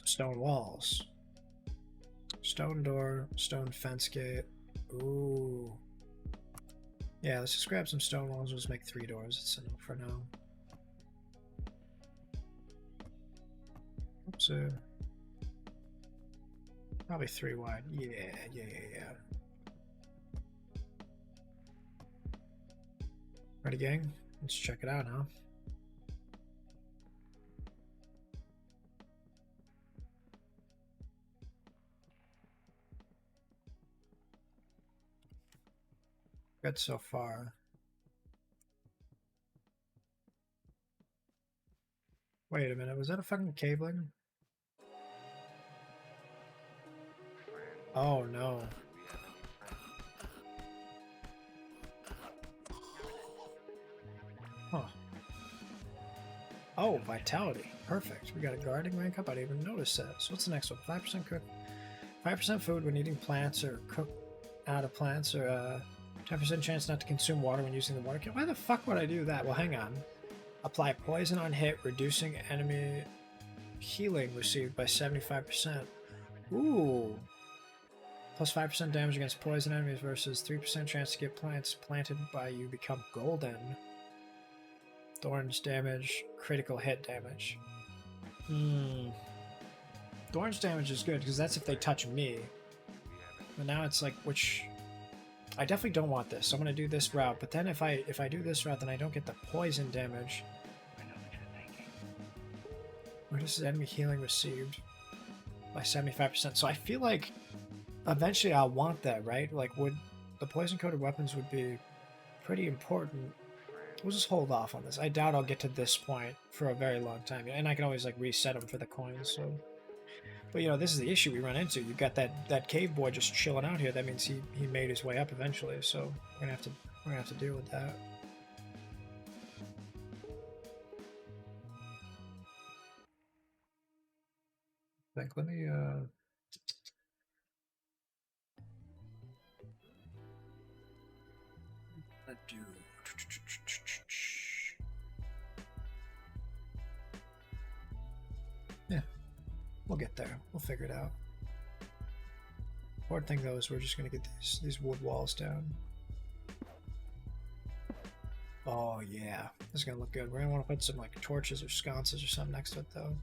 stone walls. Stone door, stone fence gate. Ooh. Yeah, let's just grab some stone walls. We'll just make 3 doors. It's enough for now. Oops. Probably 3 wide. Yeah. Ready, gang? Let's check it out, huh? Good so far. Wait a minute, was that a fucking cabling? Oh no. Huh. Oh, vitality. Perfect. We got a guarding rank up. I didn't even notice that. So what's the next one? 5% cook. 5% food when eating plants or cook out of plants, or 10% chance not to consume water when using the water kit. Why the fuck would I do that? Well, hang on. Apply poison on hit, reducing enemy healing received by 75%. Ooh. Plus 5% damage against poison enemies versus 3% chance to get plants planted by you become golden. Thorns damage, critical hit damage. Thorns damage is good because that's if they touch me. But now it's like, which I definitely don't want this. So I'm gonna do this route. But then if I do this route, then I don't get the poison damage. Reduces enemy healing received by 75%. So I feel like eventually I'll want that, right? Like, would the poison coated weapons would be pretty important. We'll just hold off on this. I doubt I'll get to this point for a very long time, and I can always like reset them for the coins. So, but you know, this is the issue we run into. You got that cave boy just chilling out here. That means he made his way up eventually. So we're gonna have to deal with that. Think. Let me do. Yeah, we'll get there. We'll figure it out. Important thing though is we're just gonna get these wood walls down. Oh yeah, this is gonna look good. We're gonna want to put some like torches or sconces or something next to it though.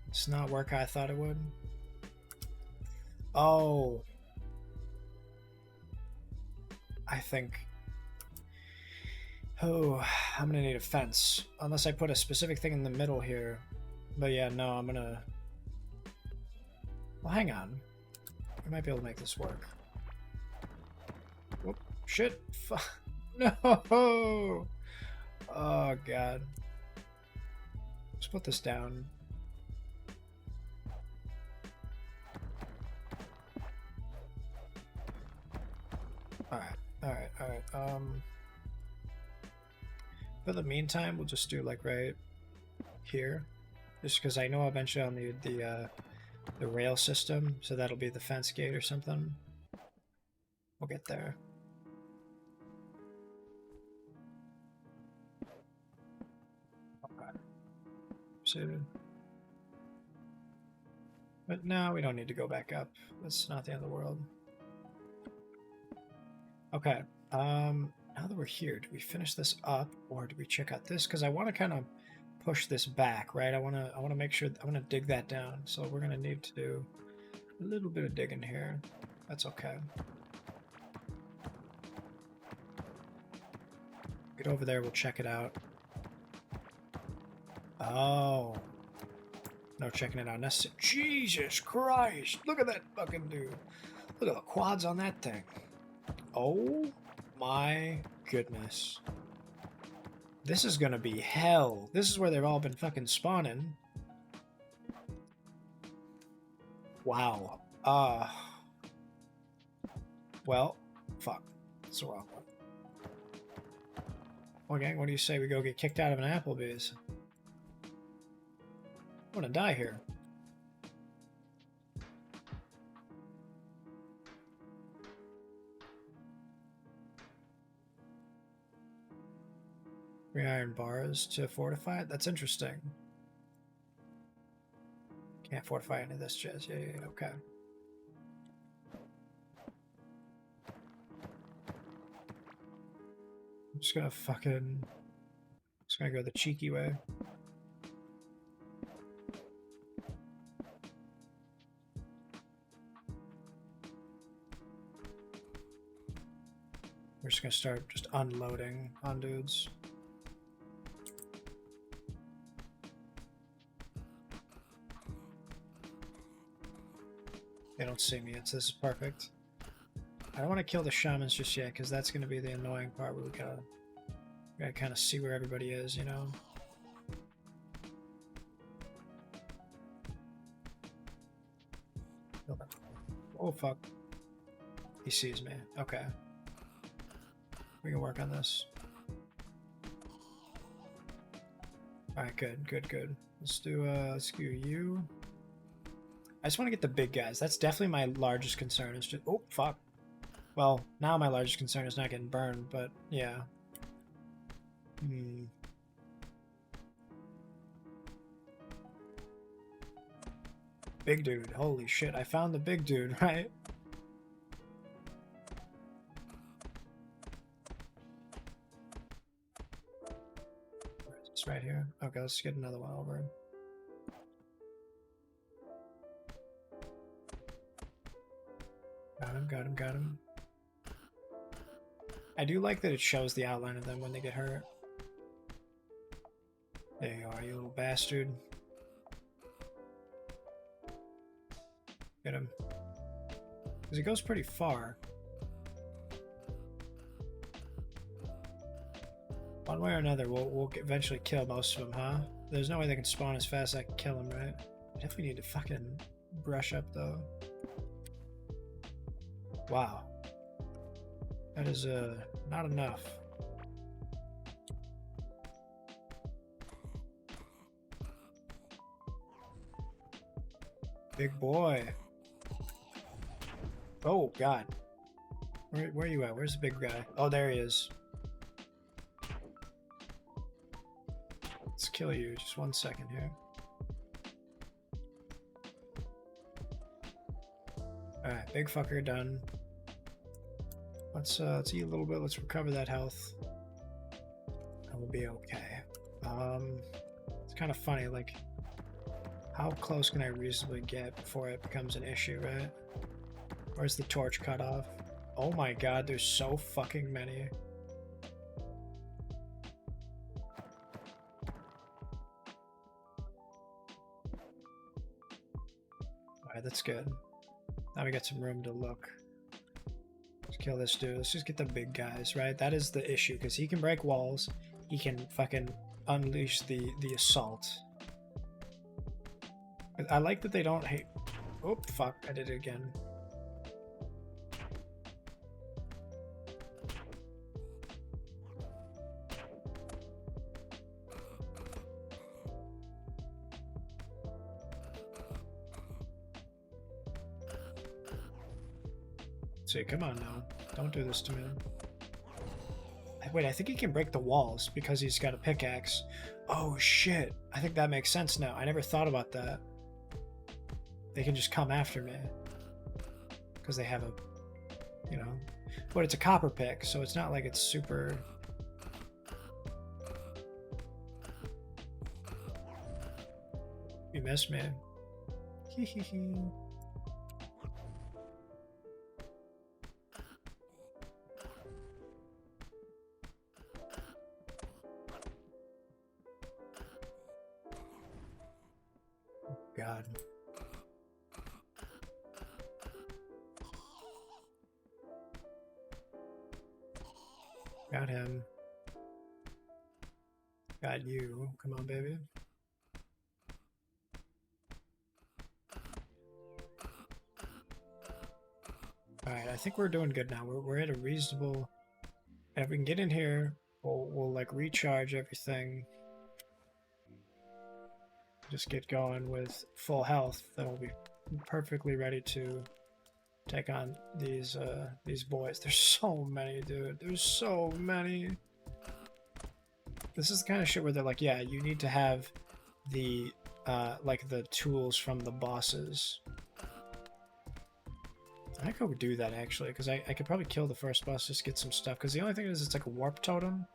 It's not work how I thought it would. Oh, I think. Oh, I'm gonna need a fence. Unless I put a specific thing in the middle here. But yeah, no, I'm gonna... Well, hang on. I might be able to make this work. Whoop. Shit. No! Oh, God. Let's put this down. Alright. For the meantime, we'll just do like right here, just because I know eventually I'll need the rail system, so that'll be the fence gate or something. We'll get there. Okay. So, but no, we don't need to go back up. That's not the end of the world. Okay. Now that we're here, do we finish this up or do we check out this? Because I want to kind of push this back, right? I want to make sure I want to dig that down. So we're gonna need to do a little bit of digging here. That's okay. Get over there. We'll check it out. Oh. No checking it out necessary. Jesus Christ! Look at that fucking dude. Look at the quads on that thing. Oh my goodness. This is gonna be hell. This is where they've all been fucking spawning. Wow. Well, fuck. That's the wrong one. Okay, what do you say we go get kicked out of an Applebee's? I'm gonna die here. Three iron bars to fortify it? That's interesting. Can't fortify any of this jazz. Yeah, okay. I'm just gonna go the cheeky way. We're just gonna start just unloading on dudes. They don't see me. This is perfect. I don't want to kill the shamans just yet because that's gonna be the annoying part where we gotta kind of see where everybody is, you know. Oh fuck. He sees me. Okay. We can work on this. Alright, good. Let's do you. I just want to get the big guys. That's definitely my largest concern. Is just oh fuck. Well, now my largest concern is not getting burned, but yeah. Big dude. Holy shit. I found the big dude, right? It's right here. Okay, let's get another one over. Got him. I do like that it shows the outline of them when they get hurt. There you are, you little bastard. Get him. Because he goes pretty far. One way or another, we'll eventually kill most of them, huh? There's no way they can spawn as fast as I can kill them, right? I definitely need to fucking brush up, though. Wow. That is, not enough. Big boy. Oh, God. Where are you at? Where's the big guy? Oh, there he is. Let's kill you. Just 1 second here. Alright, big fucker done. Let's eat a little bit. Let's recover that health. And we'll be okay. It's kind of funny, like, how close can I reasonably get before it becomes an issue, right? Where's the torch cut off? Oh my god, there's so fucking many. Alright, that's good. Now we got some room to look. Let's kill this dude. Let's just get the big guys, right? That is the issue, because he can break walls. He can fucking unleash the assault. I like that they don't hate... Oh, fuck. I did it again. See, come on now. Don't do this to me. Wait, I think he can break the walls because he's got a pickaxe. Oh, shit. I think that makes sense now. I never thought about that. They can just come after me. Because they have a... You know... but it's a copper pick, so it's not like it's super. You missed me. God. Got him. Got you. Come on, baby. Alright, I think we're doing good now. We're at a reasonable... If we can get in here, we'll like recharge everything. Just get going with full health, then we'll be perfectly ready to take on these boys. There's so many, dude. There's so many. This is the kind of shit where they're like, yeah, you need to have the like the tools from the bosses. I could go do that actually, because I could probably kill the first boss, just get some stuff. Because the only thing is, it's like a warp totem.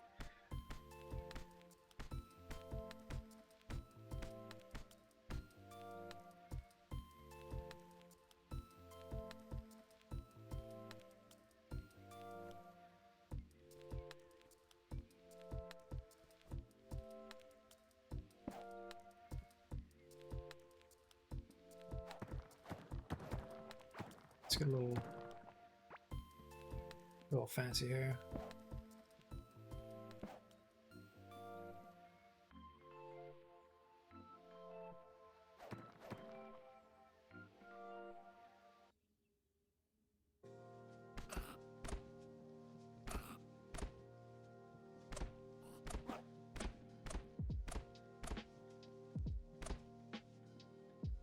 Let's get a little fancy here.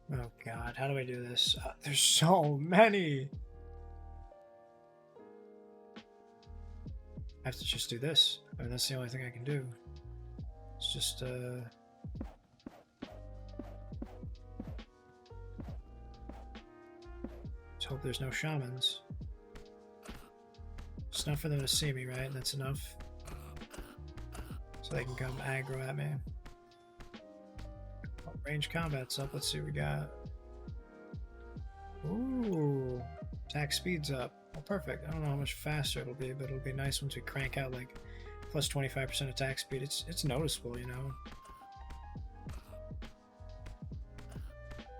Oh God, how do I do this? There's so many. I have to just do this. I mean, that's the only thing I can do. It's just just hope there's no shamans. It's enough for them to see me, right? That's enough. So they can come aggro at me. Oh, range combat's up. Let's see what we got. Ooh, attack speed's up. Oh, perfect. I don't know how much faster it'll be, but it'll be nice once we crank out like plus 25% attack speed. It's noticeable, you know.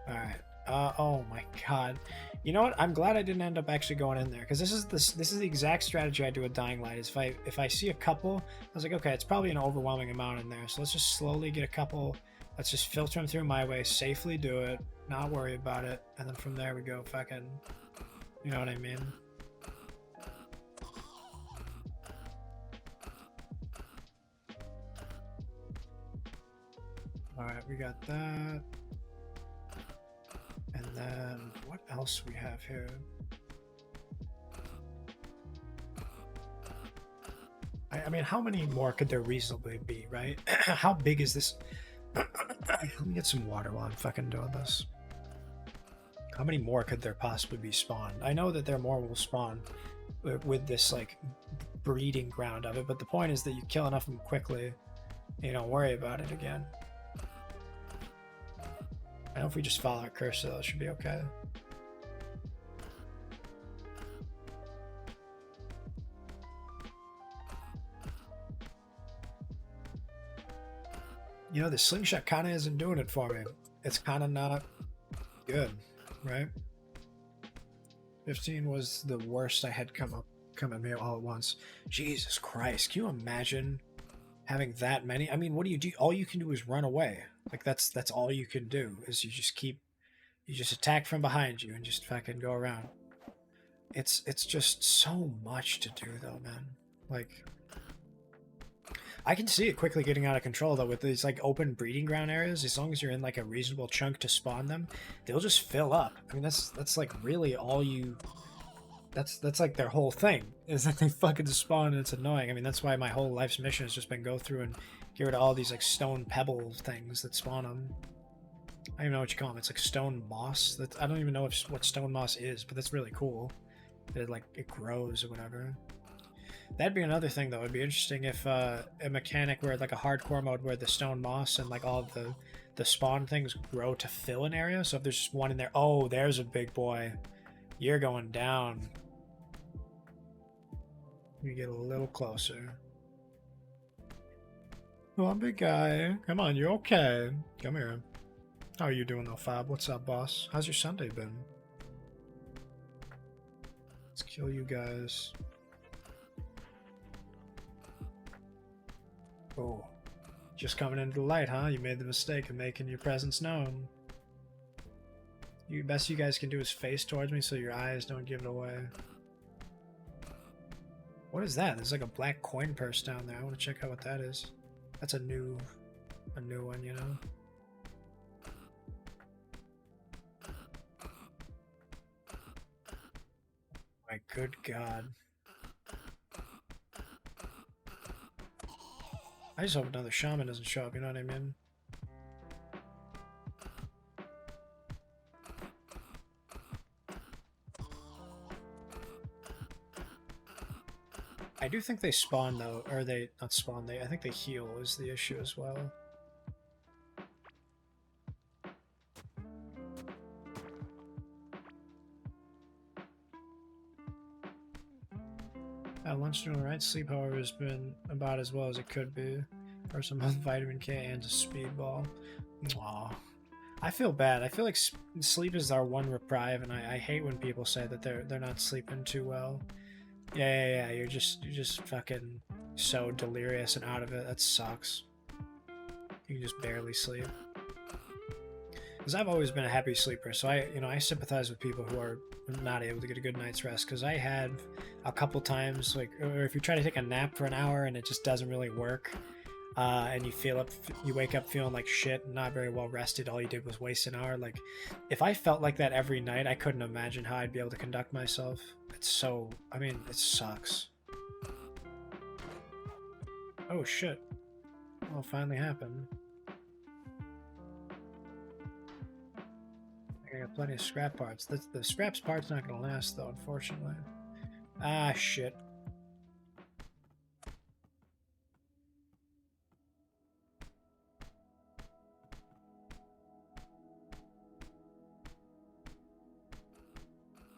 All right. Oh my God. You know what? I'm glad I didn't end up actually going in there, because this is the exact strategy I do with Dying Light. Is if I see a couple, I was like, okay, it's probably an overwhelming amount in there, so let's just slowly get a couple. Let's just filter them through my way, safely do it, not worry about it, and then from there we go fucking, you know what I mean? Alright, we got that. And then, what else we have here? I mean, how many more could there reasonably be, right? How big is this? Let me get some water while I'm fucking doing this. How many more could there possibly be spawned? I know that there more will spawn with this, like, breeding ground of it, but the point is that you kill enough of them quickly, you don't worry about it again. I know if we just follow our cursor, that should be okay. You know, the slingshot kind of isn't doing it for me. It's kind of not good, right? 15 was the worst I had come at me all at once. Jesus Christ, can you imagine having that many? I mean, what do you do? All you can do is run away. Like that's all you can do, is you just attack from behind you and just fucking go around. It's just so much to do though, man. Like, I can see it quickly getting out of control though with these like open breeding ground areas. As long as you're in like a reasonable chunk to spawn them, they'll just fill up. I mean, that's like really all you. That's like their whole thing, is that they fucking spawn, and it's annoying. I mean, that's why my whole life's mission has just been go through and get rid of all these like stone pebble things that spawn them. I don't even know what you call them. It's like stone moss. I don't even know what stone moss is, but that's really cool. it grows or whatever. That'd be another thing though. It'd be interesting if a mechanic where like a hardcore mode where the stone moss and like all of the spawn things grow to fill an area. So if there's just one in there, oh, there's a big boy. You're going down. You get a little closer. Come on, big guy. Come on, you're okay. Come here. How are you doing though, Fab? What's up, boss? How's your Sunday been? Let's kill you guys. Oh, just coming into the light, huh? You made the mistake of making your presence known. Best you guys can do is face towards me so your eyes don't give it away. What is that? There's like a black coin purse down there. I want to check out what that is. That's a new one, you know? My good God. I just hope another shaman doesn't show up, you know what I mean? I do think they spawn though, or they not spawn, I think they heal is the issue as well. Lunch doing alright. Sleep, however, has been about as well as it could be. For some vitamin K and a speedball. Aw. I feel bad. I feel like sleep is our one reprieve, and I hate when people say that they're not sleeping too well. Yeah. You're just fucking so delirious and out of it. That sucks. You can just barely sleep. Because I've always been a happy sleeper, so I sympathize with people who are not able to get a good night's rest. Because I had a couple times, like, or if you try to take a nap for an hour and it just doesn't really work, and you wake up feeling like shit, not very well rested. All you did was waste an hour. Like, if I felt like that every night, I couldn't imagine how I'd be able to conduct myself. It's so, I mean, it sucks. Oh shit! Well, it finally happened. I got plenty of scrap parts. The scraps part's not gonna last though, unfortunately. Ah, shit.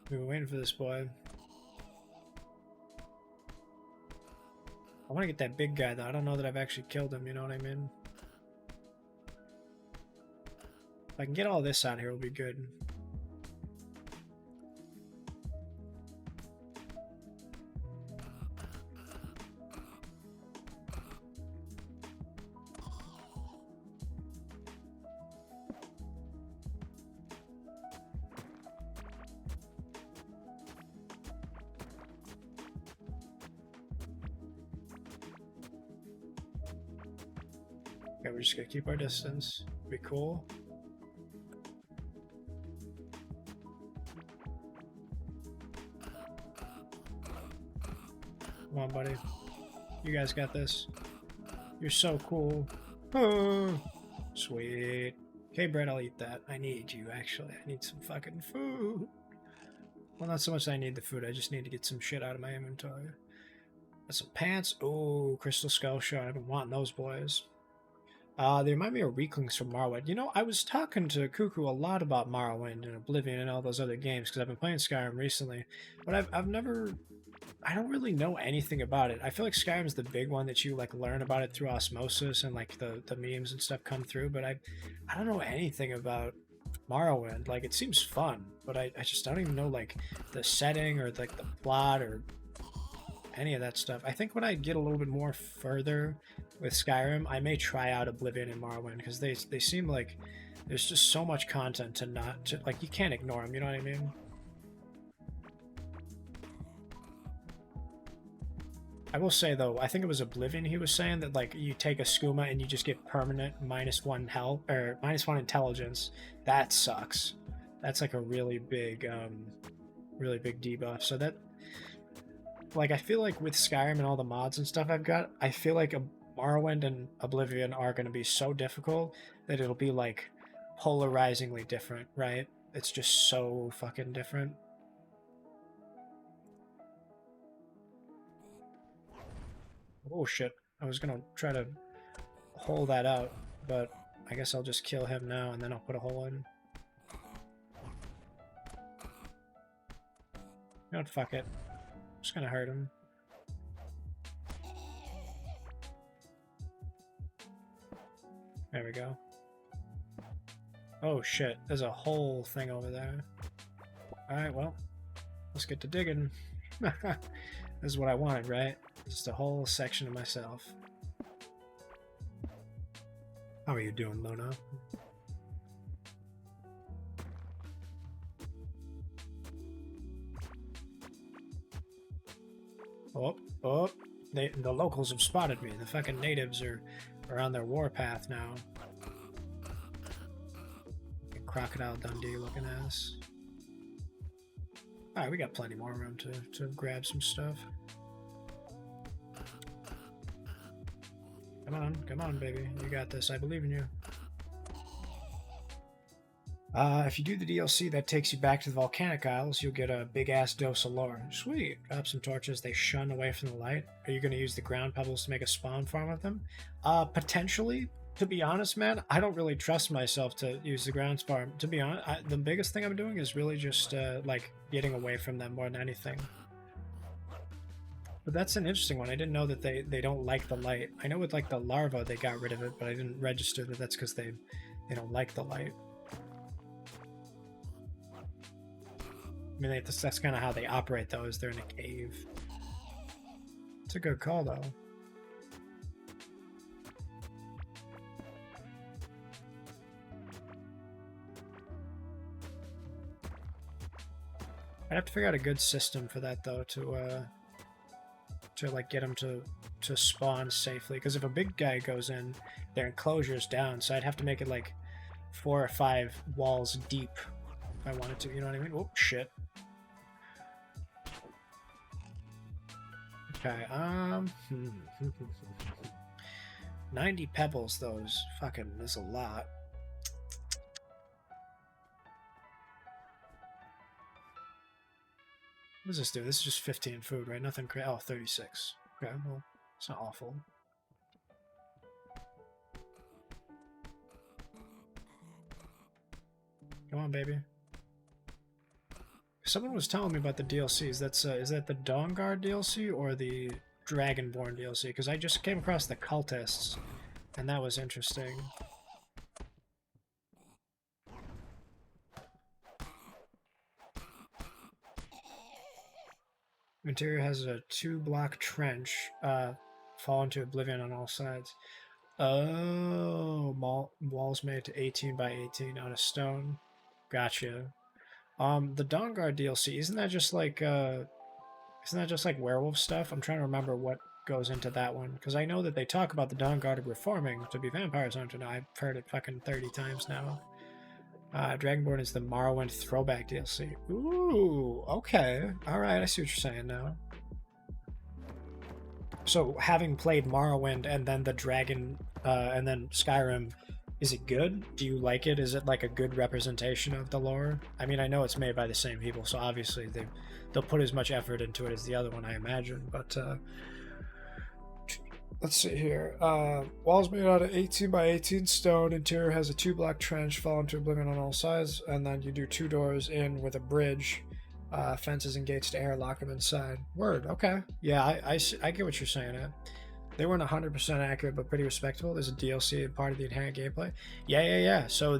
We've been waiting for this boy. I want to get that big guy though. I don't know that I've actually killed him, you know what I mean? If I can get all this out here, it'll be good. Okay, we're just gonna keep our distance. Be cool. Come on, buddy. You guys got this. You're so cool. Oh, sweet. Okay, Brett, I'll eat that. I need you, actually. I need some fucking food. Well, not so much that I need the food. I just need to get some shit out of my inventory. Got some pants. Oh, crystal skull shot. I've been wanting those boys. They remind me of Weaklings from Morrowind. You know, I was talking to Cuckoo a lot about Morrowind and Oblivion and all those other games because I've been playing Skyrim recently, but I don't really know anything about it. I feel like Skyrim's the big one that you like learn about it through osmosis and like the memes and stuff come through, but I don't know anything about Morrowind. Like, it seems fun, but I just don't even know like the setting or like the plot or any of that stuff. I think when I get a little bit more further with Skyrim, I may try out Oblivion and Morrowind because they seem like there's just so much content to like, you can't ignore them, you know what I mean? I will say though, I think it was Oblivion he was saying that like you take a skooma and you just get permanent -1 health or -1 intelligence. That sucks. That's like a really big debuff. So that, like, I feel like with Skyrim and all the mods and stuff I've got, I feel like Morrowind and Oblivion are going to be so difficult that it'll be like polarizingly different, right? It's just so fucking different. Oh shit. I was gonna try to hole that out, but I guess I'll just kill him now and then I'll put a hole in. You know what, fuck it. I'm just gonna hurt him. There we go. Oh shit, there's a whole thing over there. Alright, well, let's get to digging. This is what I wanted, right? Just a whole section of myself. How are you doing, Luna? Oh, the locals have spotted me. The fucking natives are on their warpath now. Fucking Crocodile Dundee looking ass. Alright, we got plenty more room to grab some stuff. Come on, baby. You got this. I believe in you. If you do the DLC that takes you back to the Volcanic Isles, you'll get a big-ass dose of lore. Sweet. Drop some torches. They shun away from the light. Are you going to use the ground pebbles to make a spawn farm with them? Potentially. To be honest, man, I don't really trust myself to use the ground farm. To be honest, the biggest thing I'm doing is really just, like, getting away from them more than anything. But that's an interesting one. I didn't know that they don't like the light. I know with, like, the larva, they got rid of it, but I didn't register that that's because they don't like the light. I mean, that's kind of how they operate, though, is they're in a cave. It's a good call, though. I'd have to figure out a good system for that, though, to like, get them to spawn safely. Because if a big guy goes in, their enclosure's down, so I'd have to make it, like, 4 or 5 walls deep if I wanted to, you know what I mean? Oh, shit. Okay, 90 pebbles, though, is fucking, is a lot. What does this do? This is just 15 food, right? Nothing crazy. Oh, 36. Okay, well, it's not awful. Come on, baby. Someone was telling me about the DLCs. That's is that the Dawnguard DLC or the Dragonborn DLC? Because I just came across the cultists, and that was interesting. Interior has a 2-block trench, fall into oblivion on all sides. Oh, walls made to 18 by 18 out of stone. Gotcha. The Dawnguard DLC, isn't that just like werewolf stuff? I'm trying to remember what goes into that one, because I know that they talk about the Dawnguard reforming to be vampires, aren't they? I've heard it fucking 30 times now. Dragonborn is the Morrowind throwback DLC. Ooh, okay. Alright, I see what you're saying now. So, having played Morrowind and then the Dragon, and then Skyrim, is it good? Do you like it? Is it like a good representation of the lore? I mean, I know it's made by the same people, so obviously they'll put as much effort into it as the other one, I imagine, but, let's see here. Walls made out of 18 by 18 stone. Interior has a 2-block trench, fall into oblivion on all sides, and then you do 2 doors in with a bridge, fences and gates to airlock them inside. Word, okay. Yeah, I get what you're saying, Ed. They weren't 100% accurate, but pretty respectable. There's a DLC and part of the inherent gameplay. Yeah. So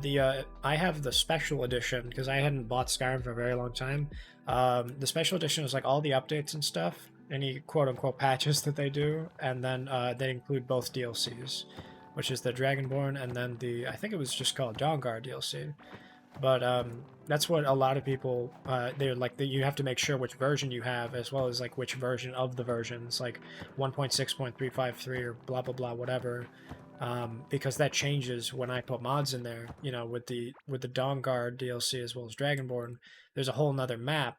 I have the special edition, because I hadn't bought Skyrim for a very long time. The special edition is like all the updates and stuff, any quote-unquote patches that they do, and then they include both DLCs, which is the Dragonborn and then the, I think it was just called Dawnguard DLC. But that's what a lot of people, they're like, you have to make sure which version you have, as well as like which version of the versions, like 1.6.353 or blah blah blah whatever, because that changes when I put mods in there. You know, with the Dawnguard DLC as well as Dragonborn, there's a whole nother map,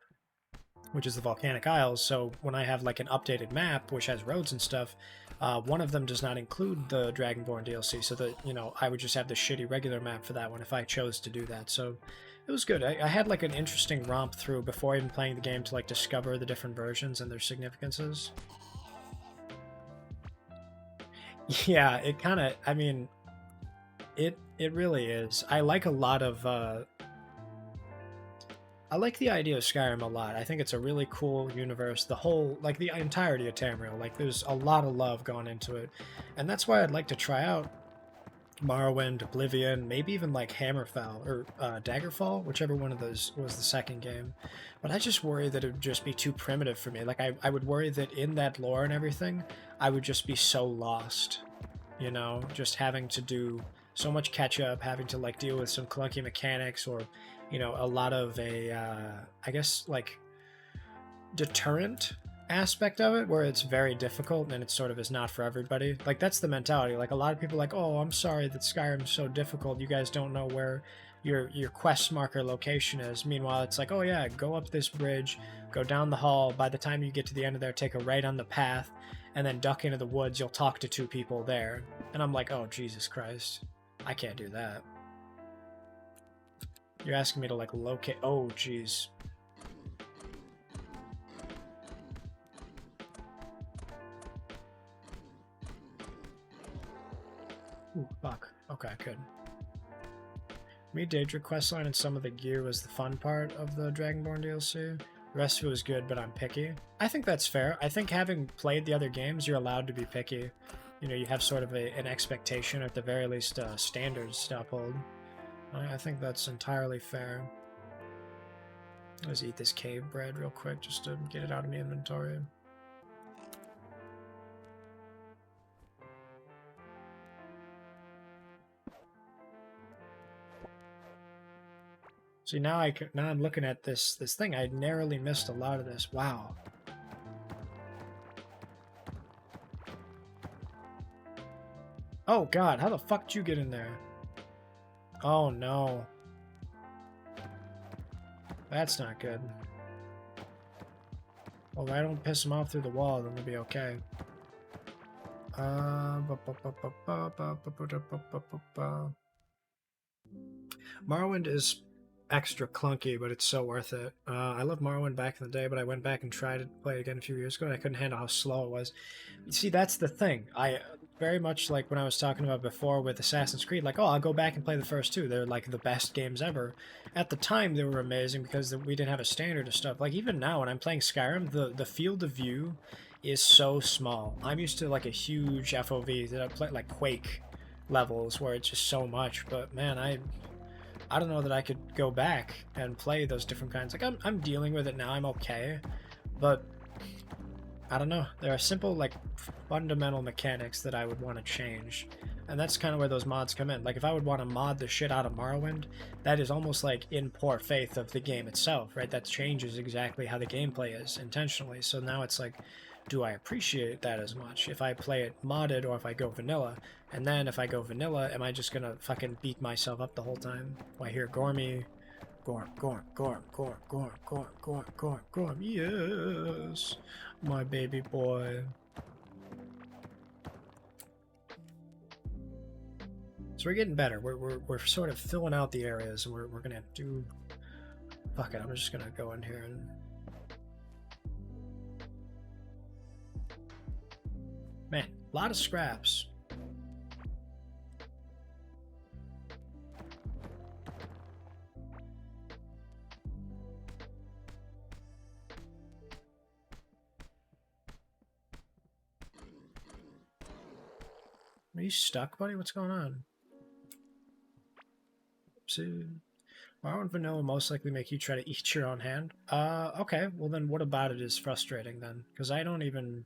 which is the Volcanic Isles. So when I have like an updated map which has roads and stuff, one of them does not include the Dragonborn DLC, so that, you know, I would just have the shitty regular map for that one if I chose to do that. So it was good. I had like an interesting romp through before even playing the game to like discover the different versions and their significances. Yeah, it kind of. I mean, it really is. I like a lot of. I like the idea of Skyrim a lot. I think it's a really cool universe. The whole, like the entirety of Tamriel, like there's a lot of love gone into it, and that's why I'd like to try out Morrowind, Oblivion, maybe even like Hammerfall or Daggerfall, whichever one of those was the second game. But I just worry that it would just be too primitive for me. Like I would worry that in that lore and everything, I would just be so lost. You know, just having to do so much catch up, having to like deal with some clunky mechanics or, you know, a lot of a, I guess like deterrent aspect of it where it's very difficult and it sort of is not for everybody. Like that's the mentality. Like a lot of people are like, oh, I'm sorry that Skyrim's so difficult. You guys don't know where your quest marker location is. Meanwhile, it's like, oh yeah, go up this bridge, go down the hall. By the time you get to the end of there, take a right on the path, and then duck into the woods. You'll talk to two people there. And I'm like, oh Jesus Christ, I can't do that. You're asking me to like locate. Oh jeez. Ooh, fuck. Okay, good. Me, Daedric questline and some of the gear was the fun part of the Dragonborn DLC. The rest of it was good, but I'm picky. I think that's fair. I think having played the other games, you're allowed to be picky. You know, you have sort of an expectation, or at the very least, standards to uphold. I think that's entirely fair. Let's eat this cave bread real quick just to get it out of my inventory. See, now I'm looking at this thing. I narrowly missed a lot of this. Wow. Oh god, how the fuck did you get in there? Oh no. That's not good. Well, if I don't piss him off through the wall, then we'll be okay. Morrowind is extra clunky, but it's so worth it. I loved Morrowind back in the day, but I went back and tried to play it again a few years ago, and I couldn't handle how slow it was. See, that's the thing. I very much like when I was talking about before with Assassin's Creed, like, oh, I'll go back and play the first two. They're like the best games ever. At the time, they were amazing because we didn't have a standard of stuff. Like even now, when I'm playing Skyrim, the field of view is so small. I'm used to like a huge FOV that I play like Quake levels where it's just so much. But man, I don't know that I could go back and play those different kinds. Like I'm dealing with it now. I'm okay, but I don't know. There are simple like fundamental mechanics that I would want to change, and that's kind of where those mods come in. Like if I would want to mod the shit out of Morrowind, that is almost like in poor faith of the game itself, right? That changes exactly how the gameplay is intentionally. So now it's like, do I appreciate that as much if I play it modded or if I go vanilla? And then if I go vanilla, am I just gonna fucking beat myself up the whole time? I hear Gormy, Gorm, Gorm, Gorm, Gorm, Gorm, Gorm, Gorm, Gorm, Gorm. Yes, my baby boy. So we're getting better. We're sort of filling out the areas, and we're gonna do. Fuck it. I'm just gonna go in here and. Man, a lot of scraps. Are you stuck, buddy? What's going on? See, Morrowind Vanilla most likely make you try to eat your own hand. Okay. Well, then what about it is frustrating then? Because I don't even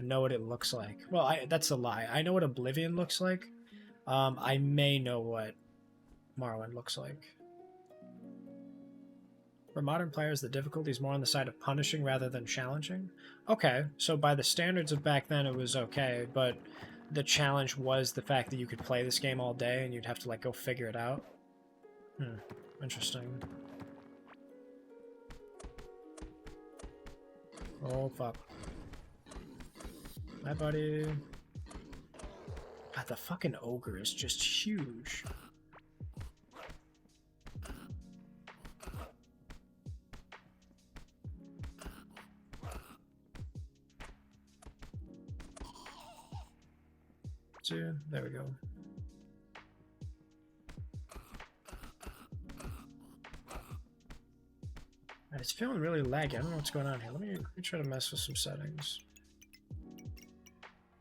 know what it looks like. Well, that's a lie. I know what Oblivion looks like. I may know what Morrowind looks like. For modern players, the difficulty is more on the side of punishing rather than challenging. Okay, so by the standards of back then, it was okay, but the challenge was the fact that you could play this game all day and you'd have to like go figure it out. Interesting. Oh fuck. Hi, buddy. God, the fucking ogre is just huge. See, there we go. It's feeling really laggy. I don't know what's going on here. Let me try to mess with some settings.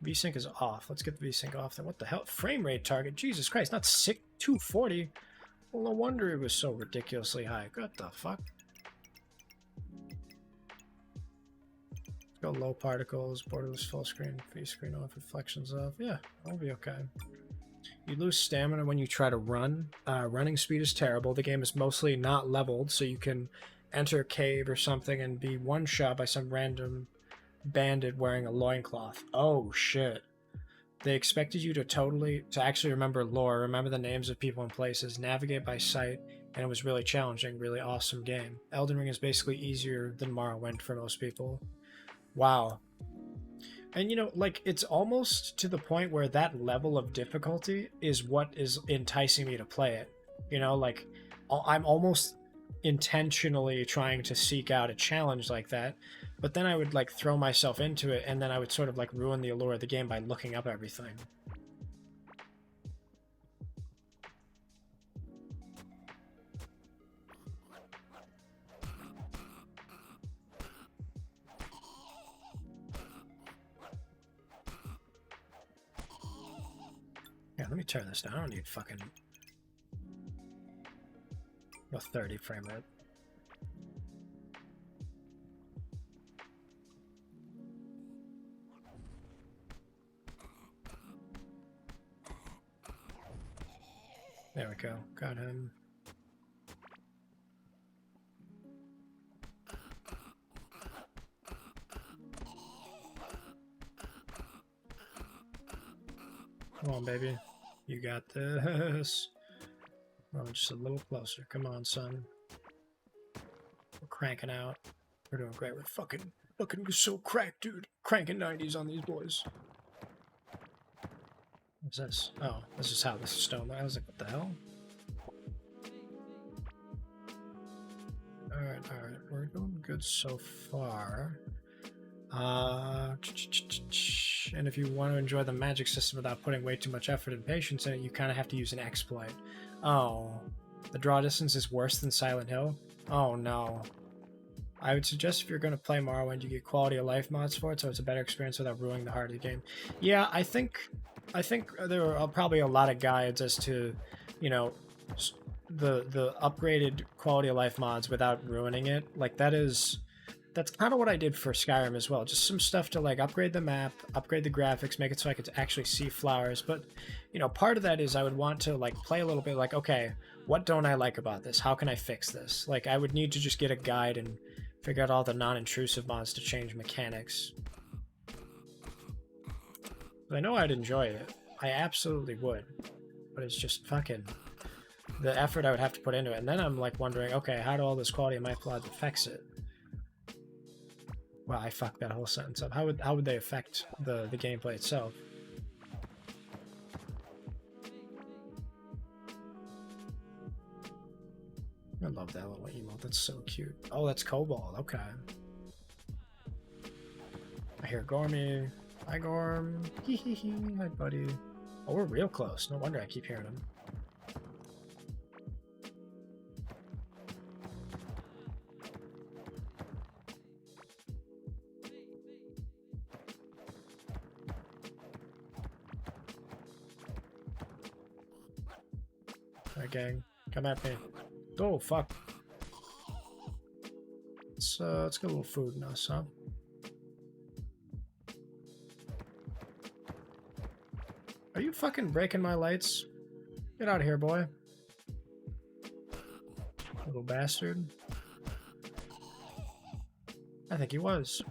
VSync is off. Let's get the VSync off then. What the hell? Frame rate target. Jesus Christ, not 240. Well, no wonder it was so ridiculously high. What the fuck? Let's go low particles, borderless full screen, free screen off, reflections off. Yeah, I'll be okay. You lose stamina when you try to run. Running speed is terrible. The game is mostly not leveled, so you can enter a cave or something and be one-shot by some random bandit wearing a loincloth. Oh shit. They expected you to actually remember lore, remember the names of people and places, navigate by sight, and it was really challenging, really awesome game. Elden Ring is basically easier than Morrowind for most people. Wow. And you know, like, it's almost to the point where that level of difficulty is what is enticing me to play it. You know, like, I'm almost intentionally trying to seek out a challenge like that, but then I would like throw myself into it, and then I would sort of like ruin the allure of the game by looking up everything. Yeah, let me turn this down. I don't need fucking 30 frame rate. There we go. Got him. Come on, baby. You got this. Oh, just a little closer. Come on, son. We're cranking out. We're doing great. We're fucking so cracked, dude. Cranking 90s on these boys. What's this? Oh, this is how this is stone. I was like, what the hell? Alright. We're doing good so far. And if you want to enjoy the magic system without putting way too much effort and patience in it, you kind of have to use an exploit. Oh, the draw distance is worse than Silent Hill? Oh no. I would suggest if you're going to play Morrowind, you get quality of life mods for it, so it's a better experience without ruining the heart of the game. Yeah, I think there are probably a lot of guides as to, you know, the upgraded quality of life mods without ruining it. Like that's kind of what I did for Skyrim as well. Just some stuff to like upgrade the map, upgrade the graphics, make it so I could actually see flowers. But, you know, part of that is I would want to like play a little bit like, okay, what don't I like about this? How can I fix this? Like I would need to just get a guide and figure out all the non-intrusive mods to change mechanics. But I know I'd enjoy it. I absolutely would. But it's just fucking the effort I would have to put into it. And then I'm like wondering, okay, how do all this quality of life mods affects it? Wow, I fucked that whole sentence up. How would they affect the gameplay itself? I love that little emote. That's so cute. Oh, that's Cobalt. Okay. I hear Gormy. Hi, Gorm. Hee hee hee. Hi, buddy. Oh, we're real close. No wonder I keep hearing him. Alright, gang. Come at me. Oh, fuck. Let's get a little food in us, huh? Are you fucking breaking my lights? Get out of here, boy. Little bastard. I think he was.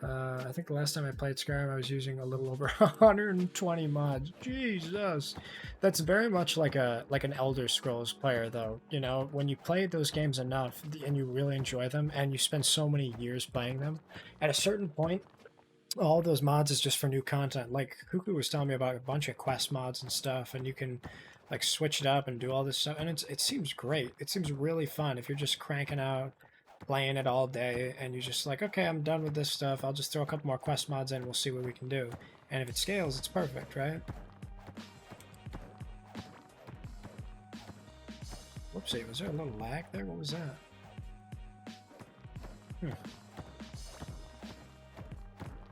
I think the last time I played Skyrim, I was using a little over 120 mods. Jesus, that's very much like an Elder Scrolls player, though. You know, when you play those games enough and you really enjoy them, and you spend so many years playing them, at a certain point, all those mods is just for new content. Like Huku was telling me about a bunch of quest mods and stuff, and you can like switch it up and do all this stuff, and it seems great. It seems really fun if you're just cranking out, playing it all day, and you're just like, okay, I'm done with this stuff. I'll just throw a couple more quest mods in. We'll see what we can do. And if it scales, it's perfect, right? Whoopsie, was there a little lag there? What was that?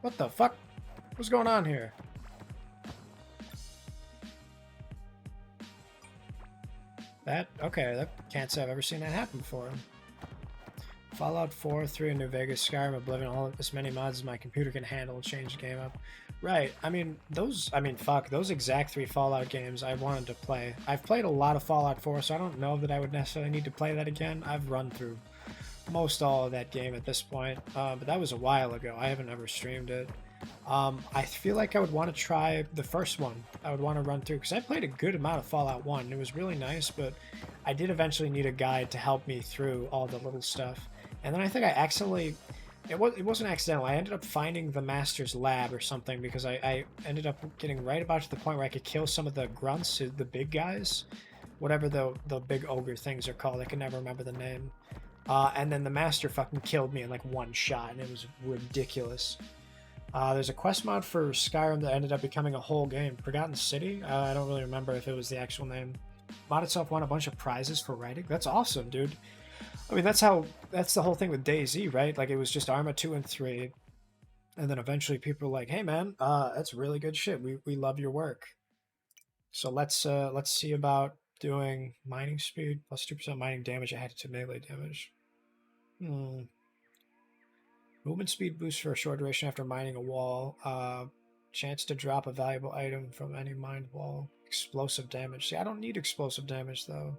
What the fuck? What's going on here? Okay, that can't say I've ever seen that happen before. Fallout 4, 3, New Vegas, Skyrim, Oblivion, all as many mods as my computer can handle, change the game up. Right, fuck, those exact 3 Fallout games I wanted to play. I've played a lot of Fallout 4, so I don't know that I would necessarily need to play that again. I've run through most all of that game at this point, but that was a while ago. I haven't ever streamed it. I feel like I would want to try the first one. I would want to run through, because I played a good amount of Fallout 1. It was really nice, but I did eventually need a guide to help me through all the little stuff. And then I think I accidentally... It wasn't accidental. I ended up finding the Master's Lab or something, because I ended up getting right about to the point where I could kill some of the grunts, the big guys. Whatever the big ogre things are called. I can never remember the name. And then the Master fucking killed me in like one shot, and it was ridiculous. There's a quest mod for Skyrim that ended up becoming a whole game. Forgotten City? I don't really remember if it was the actual name. Mod itself won a bunch of prizes for writing. That's awesome, dude. I mean, that's the whole thing with DayZ, right? Like, it was just Arma 2 and 3. And then eventually people were like, hey man, that's really good shit. We love your work. So let's see about doing mining speed plus 2% mining damage added to melee damage. Movement speed boost for a short duration after mining a wall. Chance to drop a valuable item from any mined wall. Explosive damage. See, I don't need explosive damage though.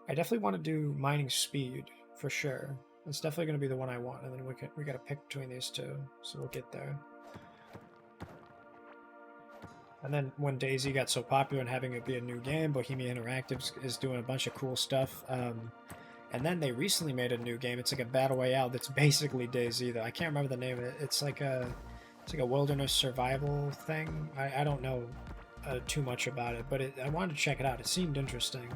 I definitely want to do mining speed for sure. That's definitely going to be the one I want, and then we got to pick between these two, so we'll get there. And then when DayZ got so popular and having it be a new game, Bohemia Interactive is doing a bunch of cool stuff. And then they recently made a new game. It's like a battle royale that's basically DayZ, though. I can't remember the name of it. It's like a wilderness survival thing. I don't know too much about it, but I wanted to check it out. It seemed interesting.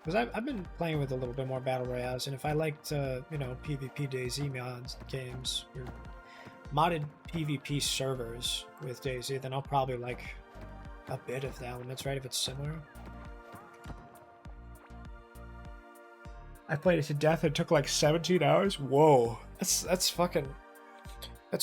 Because I've been playing with a little bit more battle royales, and if I liked, PvP DayZ mods games, or modded PvP servers with DayZ, then I'll probably like a bit of the elements, right, if it's similar. I played it to death. It took like 17 hours. Whoa. That's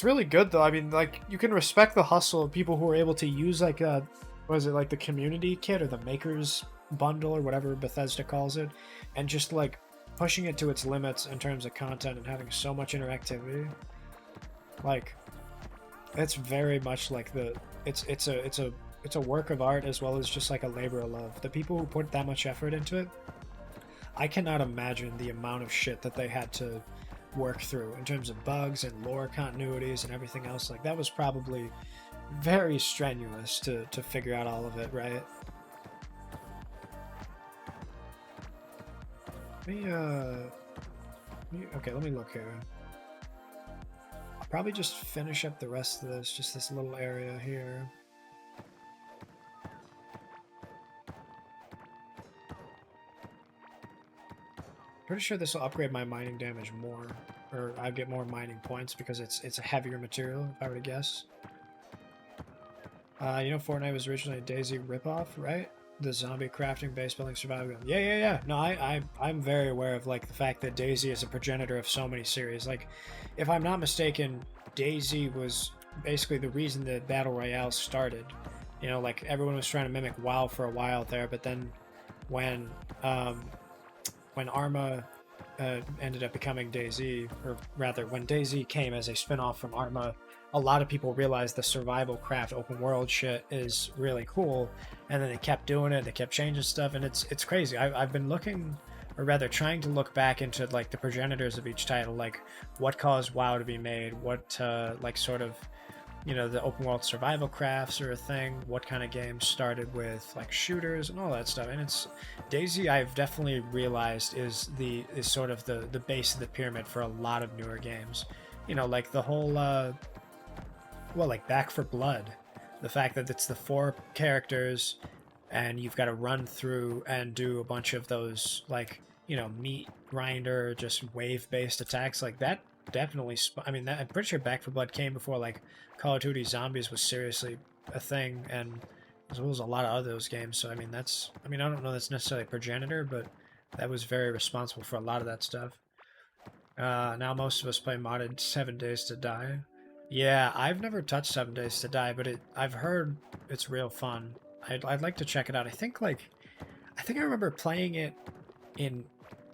really good, though. I mean, like, you can respect the hustle of people who are able to use, like, the community kit or the maker's bundle or whatever Bethesda calls it, and just like pushing it to its limits in terms of content and having so much interactivity. Like, it's very much like it's a work of art as well as just like a labor of love. The people who put that much effort into it, I cannot imagine the amount of shit that they had to work through in terms of bugs and lore continuities and everything else. Like, that was probably very strenuous to figure out all of it, right? Okay, let me look here. I'll probably just finish up the rest of this, just this little area here. Pretty sure this will upgrade my mining damage more, or I get more mining points because it's a heavier material, if I were to guess. Fortnite was originally a DayZ ripoff, right? The zombie crafting base building survival game. Yeah. No, I'm very aware of like the fact that DayZ is a progenitor of so many series. Like, if I'm not mistaken, DayZ was basically the reason that Battle Royale started. You know, like, everyone was trying to mimic WoW for a while there, but then when Arma ended up becoming DayZ, or rather, when DayZ came as a spin-off from Arma, a lot of people realized the survival craft open world shit is really cool, and then they kept doing it, they kept changing stuff, and it's crazy. I've been looking, or rather trying to look back into like the progenitors of each title, like what caused WoW to be made, what like sort of, the open world survival crafts are a thing, what kind of games started with like shooters and all that stuff. And it's DayZ, I've definitely realized is sort of the base of the pyramid for a lot of newer games. Like the whole like Back 4 Blood, the fact that it's the 4 characters and you've got to run through and do a bunch of those, like, you know, meat grinder, just wave-based attacks. Like, that definitely... I mean, I'm pretty sure Back 4 Blood came before, like, Call of Duty Zombies was seriously a thing, and as well as a lot of other those games. So, I mean, that's... I mean, I don't know that's necessarily progenitor, but that was very responsible for a lot of that stuff. Now most of us play modded 7 Days to Die. Yeah, I've never touched 7 Days to Die, but I've heard it's real fun. I'd like to check it out. I think I remember playing it in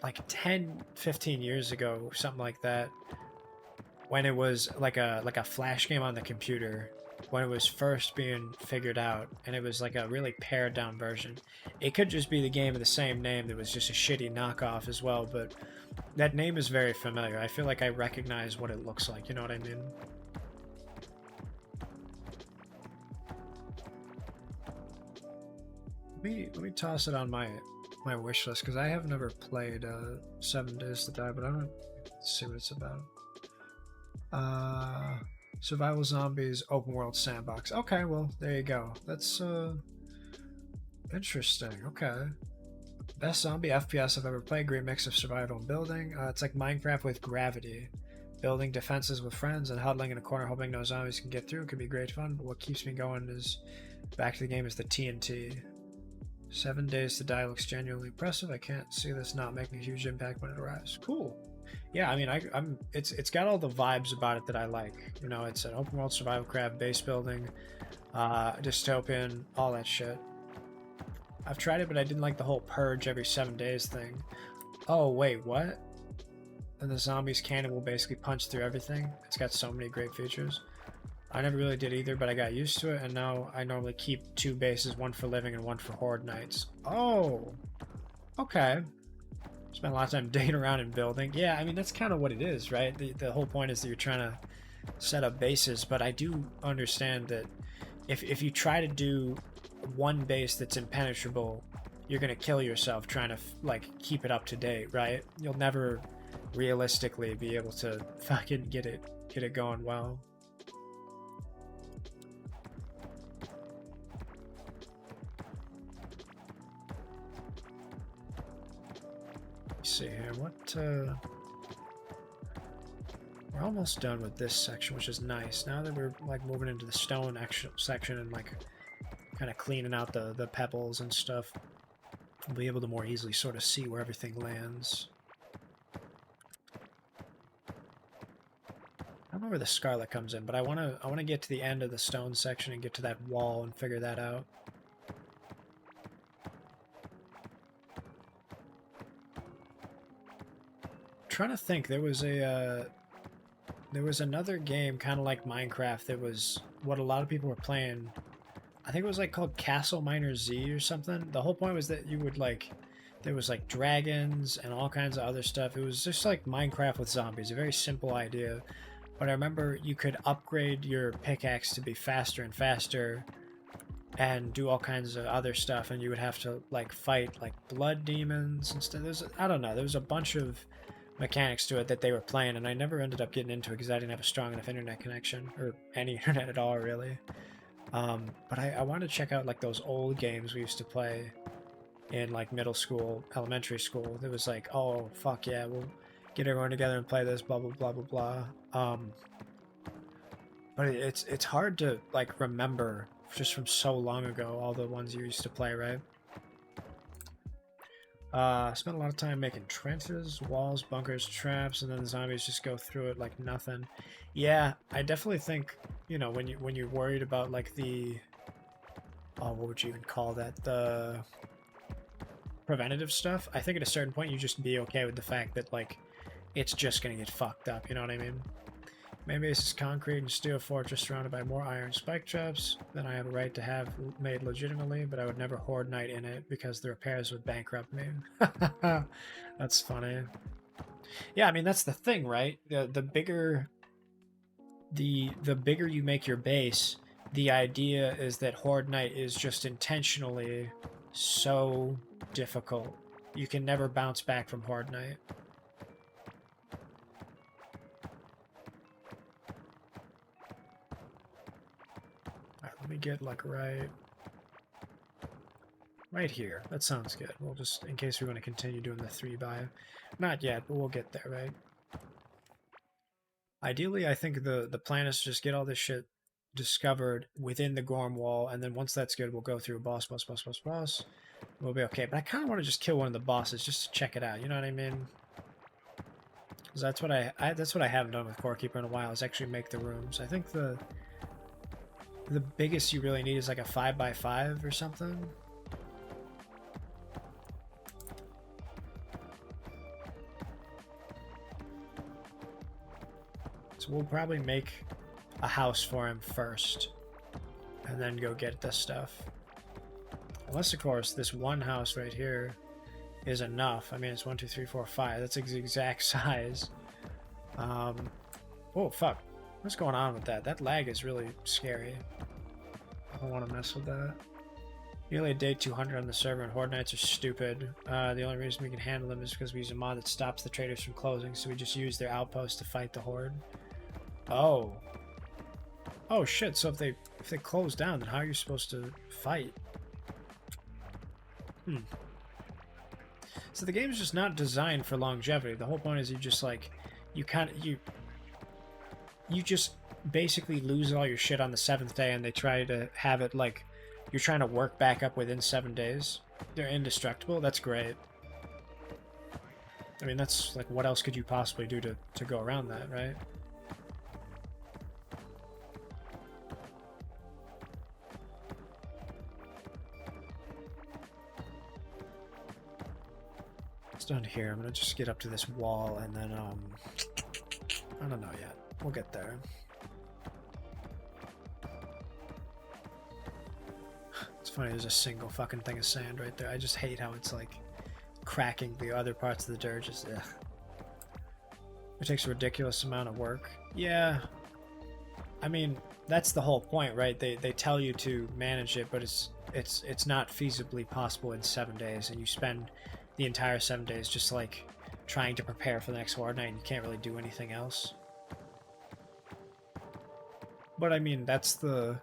like 10, 15 years ago, something like that, when it was like a flash game on the computer, when it was first being figured out, and it was like a really pared down version. It could just be the game of the same name that was just a shitty knockoff as well, but that name is very familiar. I feel like I recognize what it looks like, you know what I mean? Let me toss it on my wish list, because I have never played 7 Days to Die, but I don't see what it's about. Survival Zombies open world sandbox. Okay, well, there you go. That's interesting. Okay. Best zombie FPS I've ever played. Great mix of survival and building. It's like Minecraft with gravity. Building defenses with friends and huddling in a corner hoping no zombies can get through. It can be great fun, but what keeps me going is back to the game is the TNT. 7 Days to Die looks genuinely impressive. I can't see this not making a huge impact when it arrives. Cool. Yeah, I mean, it's got all the vibes about it that I like. You know, it's an open world survival craft, base building, dystopian, all that shit. I've tried it, but I didn't like the whole purge every 7 days thing. Oh, wait, what? And the zombies cannon will basically punch through everything. It's got so many great features. I never really did either, but I got used to it, and now I normally keep 2 bases, one for living and one for horde nights. Oh, okay. Spent a lot of time digging around and building. Yeah, I mean, that's kind of what it is, right? The whole point is that you're trying to set up bases, but I do understand that if you try to do one base that's impenetrable, you're going to kill yourself trying to, like, keep it up to date, right? You'll never realistically be able to fucking get it going well. See here, we're almost done with this section, which is nice. Now that we're like moving into the stone section and like kind of cleaning out the pebbles and stuff, we'll be able to more easily sort of see where everything lands. I don't know where the Scarlet comes in, but I want to get to the end of the stone section and get to that wall and figure that out. Trying to think, there was another game kind of like Minecraft that was what a lot of people were playing. I think it was like called Castle Miner Z or something. The whole point was that you would like, there was like dragons and all kinds of other stuff. It was just like Minecraft with zombies, a very simple idea. But I remember you could upgrade your pickaxe to be faster and faster and do all kinds of other stuff, and you would have to like fight like blood demons and stuff. I don't know, there was a bunch of mechanics to it that they were playing, and I never ended up getting into it because I didn't have a strong enough internet connection, or any internet at all, really. But I wanted to check out like those old games we used to play in like middle school, elementary school. It was like, oh fuck yeah, we'll get everyone together and play this, blah blah blah blah blah. But it's hard to like remember just from so long ago all the ones you used to play, right? Spent a lot of time making trenches, walls, bunkers, traps, and then the zombies just go through it like nothing. Yeah, I definitely think, you know, when you're worried about like the, oh, what would you even call that? The preventative stuff. I think at a certain point you just be okay with the fact that like it's just gonna get fucked up. You know what I mean? Maybe this is concrete and steel fortress surrounded by more iron spike traps than I have a right to have made legitimately, but I would never horde night in it because the repairs would bankrupt me. That's funny. Yeah, I mean that's the thing, right? The bigger you make your base, the idea is that horde night is just intentionally so difficult. You can never bounce back from horde night. Let me get like right. Right here. That sounds good. We'll just, in case we want to continue doing the 3x. Not yet, but we'll get there, right? Ideally, I think the plan is to just get all this shit discovered within the Gorm wall, and then once that's good, we'll go through boss. We'll be okay. But I kind of want to just kill one of the bosses just to check it out. You know what I mean? Because that's what that's what I haven't done with Core Keeper in a while, is actually make the rooms. I think the biggest you really need is like a 5x5 or something. So we'll probably make a house for him first, and then go get this stuff. Unless, of course, this one house right here is enough. I mean, it's 1, 2, 3, 4, 5. That's the exact size. Oh, fuck. What's going on with that? That lag is really scary. I don't want to mess with that. Nearly a day 200 on the server, and Horde Knights are stupid. The only reason we can handle them is because we use a mod that stops the traders from closing, so we just use their outpost to fight the Horde. Oh. Oh, shit. So if they close down, then how are you supposed to fight? So the game's just not designed for longevity. The whole point is you just like you just basically lose all your shit on the 7th day, and they try to have it like you're trying to work back up within 7 days. They're indestructible. That's great. I mean, that's like, what else could you possibly do to go around that, right? Down here, I'm gonna just get up to this wall, and then I don't know yet. We'll get there. It's funny, there's a single fucking thing of sand right there. I just hate how it's like cracking the other parts of the dirt. Just ugh. It takes a ridiculous amount of work. Yeah, I mean, that's the whole point, right? They tell you to manage it, but it's not feasibly possible in 7 days, and you spend the entire 7 days just like trying to prepare for the next Horde Night, and you can't really do anything else. But I mean, that's the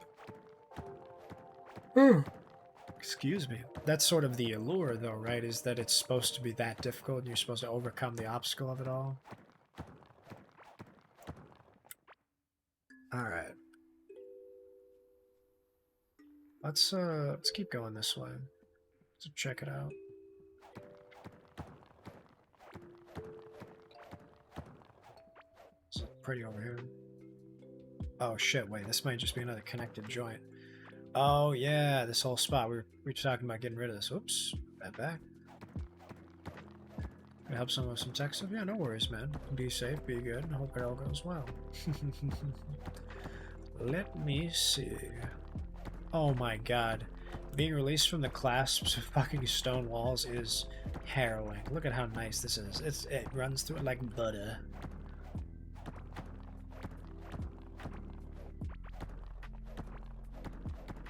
excuse me, that's sort of the allure though, right? Is that it's supposed to be that difficult, and you're supposed to overcome the obstacle of it all. All right, let's keep going this way to check it out. Pretty over here. Oh shit, wait, this might just be another connected joint. Oh yeah, this whole spot. We were talking about getting rid of this. Oops, that back. Can I help someone with some tech stuff? Yeah, no worries, man. Be safe, be good, and hope it all goes well. Let me see. Oh my god. Being released from the clasps of fucking stone walls is harrowing. Look at how nice this is. It runs through it like butter.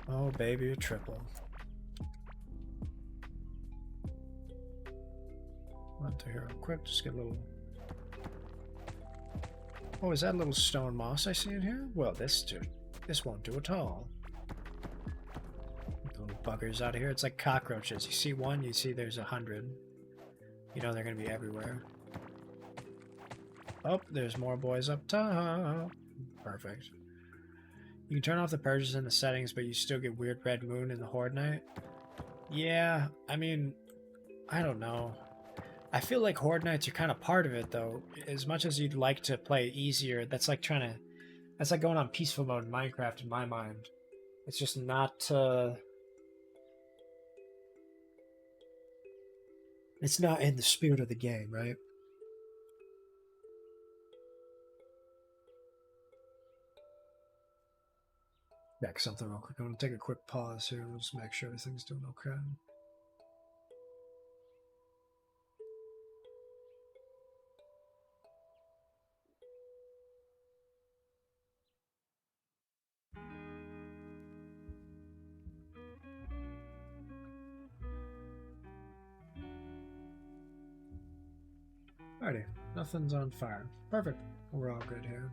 Oh, baby, a triple. Run through here real quick, just get a little... Oh, is that a little stone moss I see in here? Well, this won't do at all. Little buggers out of here. It's like cockroaches. You see one, you see there's 100. You know they're gonna be everywhere. Oh, there's more boys up top. Perfect. You can turn off the purges in the settings, but you still get weird red moon in the Horde Night. Yeah, I mean, I don't know. I feel like Horde Nights are kind of part of it, though. As much as you'd like to play easier, that's like that's like going on peaceful mode in Minecraft in my mind. It's just not, it's not in the spirit of the game, right? Back something real quick. I'm gonna take a quick pause here and we'll just make sure everything's doing okay. Alrighty, nothing's on fire. Perfect. We're all good here.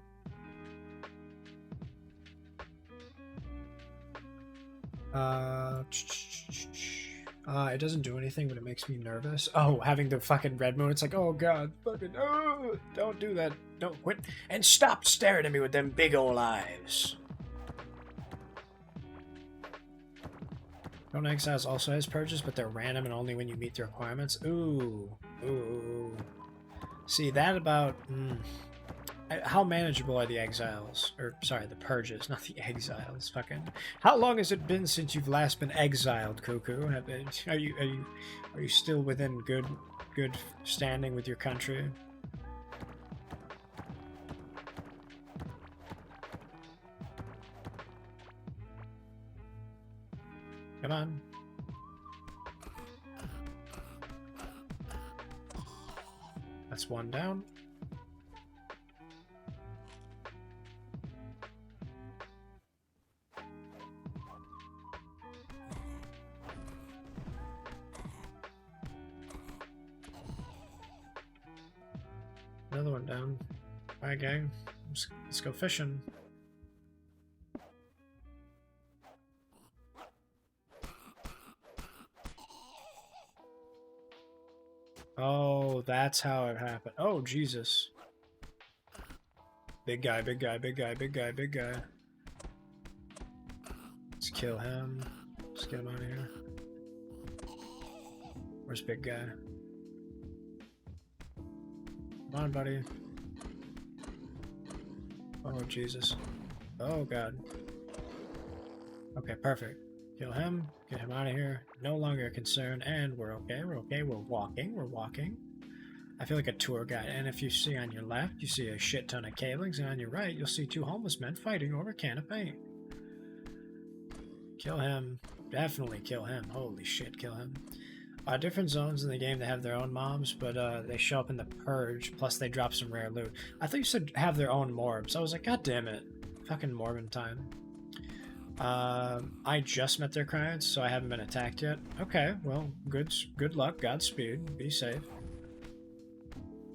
It doesn't do anything, but it makes me nervous. Oh, having the fucking red moon, it's like, oh god, fucking, oh, don't do that. Don't quit. And stop staring at me with them big ol' eyes. Don't Exiles also has purges, but they're random and only when you meet the requirements. Ooh. Ooh. See, that about... How manageable are the exiles? Or, sorry, the purges, not the exiles. Fucking... How long has it been since you've last been exiled, Cuckoo? Are you still within good standing with your country? Come on. That's one down. Another one down. Alright, gang. Let's go fishing. Oh, that's how it happened. Oh, Jesus. Big guy, big guy, big guy, big guy, big guy. Let's kill him. Let's get him out of here. Where's big guy? Come on, buddy. Oh, Jesus. Oh, God. Okay, perfect. Kill him. Get him out of here. No longer a concern. And we're okay. We're okay. We're walking. We're walking. I feel like a tour guide. And if you see on your left, you see a shit ton of cablings. And on your right, you'll see two homeless men fighting over a can of paint. Kill him. Definitely kill him. Holy shit, kill him. Different zones in the game, they have their own mobs, but they show up in the Purge, plus they drop some rare loot. I thought you said have their own morbs. I was like, god damn it. Fucking morbin time. I just met their clients, so I haven't been attacked yet. Okay, well, good luck, Godspeed, be safe.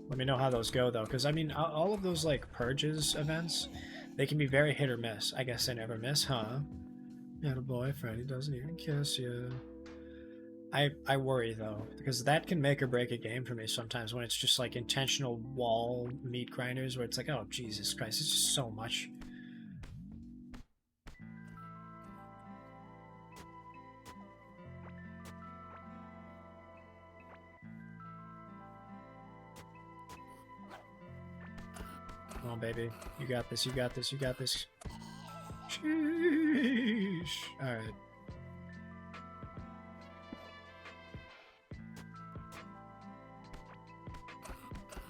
Let me know how those go, though, because, I mean, all of those, like, Purges events, they can be very hit or miss. I guess they never miss, huh? You had a boyfriend, he doesn't even kiss you. I worry, though, because that can make or break a game for me sometimes when it's just, like, intentional wall meat grinders where it's like, oh, Jesus Christ, it's just so much. Come on, baby. You got this, you got this, you got this. Sheesh. Alright.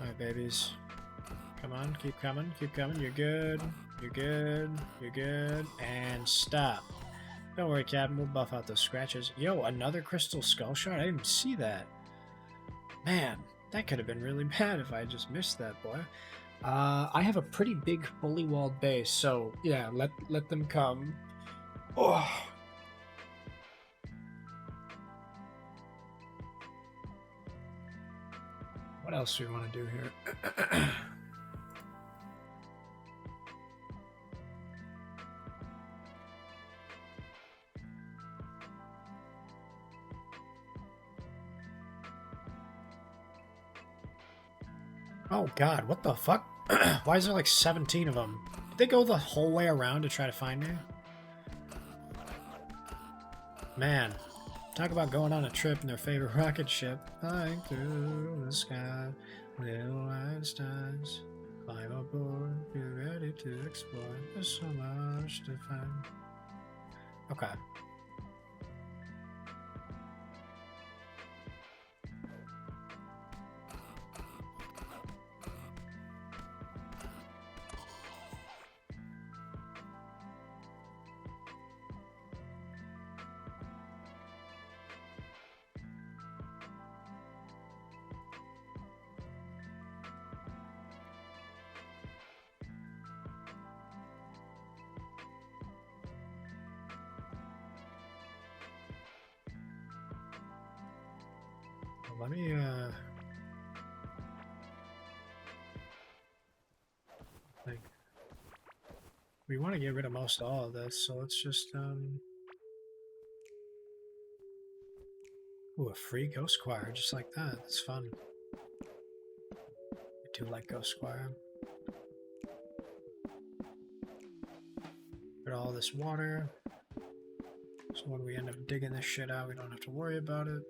Alright, babies. Come on, keep coming, keep coming. You're good. You're good. You're good. And stop. Don't worry, Captain. We'll buff out those scratches. Yo, another crystal skull shard? I didn't see that. Man, that could have been really bad if I just missed that, boy. I have a pretty big fully walled base, so yeah, let them come. Oh. What else do we want to do here? Oh god, what the fuck? Why is there like 17 of them? Did they go the whole way around to try to find me? Man, talk about going on a trip in their favorite rocket ship. Flying through the sky, little Einsteins. Climb aboard, be ready to explore. There's so much to find. Okay. Let me, like, we want to get rid of most all of this, so let's just, Ooh, a free Ghost Choir, just like that. That's fun. I do like Ghost Choir. Got all this water. So when we end up digging this shit out, we don't have to worry about it.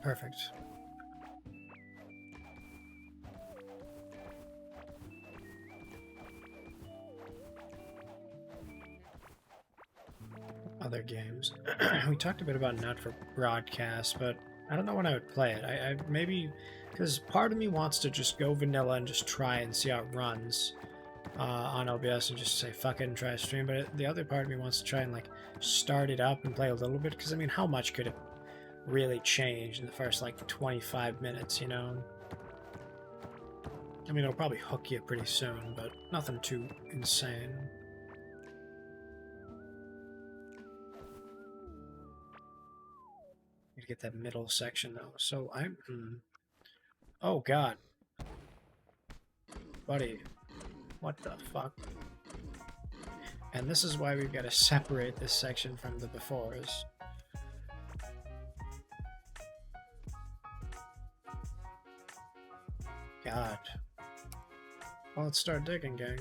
Perfect. Other games. We talked a bit about not for broadcast, but I don't know when I would play it. I maybe because part of me wants to just go vanilla and just try and see how it runs on OBS and just say fuck it and try to stream. But the other part of me wants to try and like start it up and play a little bit because I mean, how much could it really change in the first like 25 minutes, you know? I mean, it'll probably hook you pretty soon, but nothing too insane. Need to get that middle section though. So I'm oh god. Buddy. What the fuck? And this is why we've got to separate this section from the befores. God. Well, let's start digging, gang.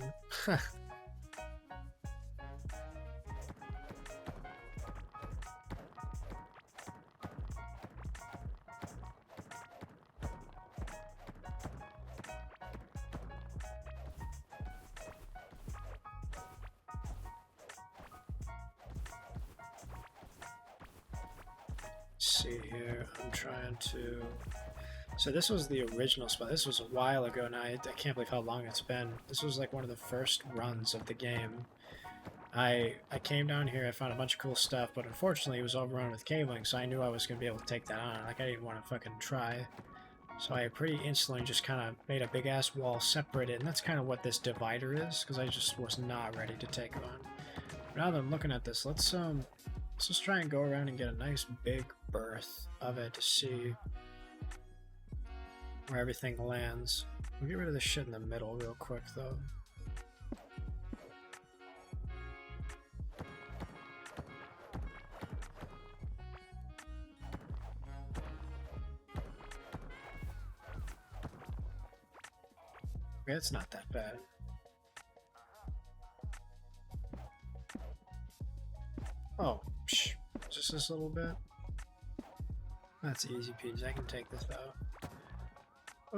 See here, I'm trying to... So this was the original spot. This was a while ago now. I can't believe how long it's been. This was like one of the first runs of the game. I came down here, I found a bunch of cool stuff, but unfortunately it was overrun with cabling, so I knew I was going to be able to take that on. Like, I didn't want to fucking try. So I pretty instantly just kind of made a big-ass wall, separate it, and that's kind of what this divider is, because I just was not ready to take it on. Now that I'm looking at this, let's just try and go around and get a nice big berth of it to see where everything lands. We'll get rid of the shit in the middle real quick, though. Okay, it's not that bad. Oh, psh, just this little bit. That's easy peasy. I can take this out.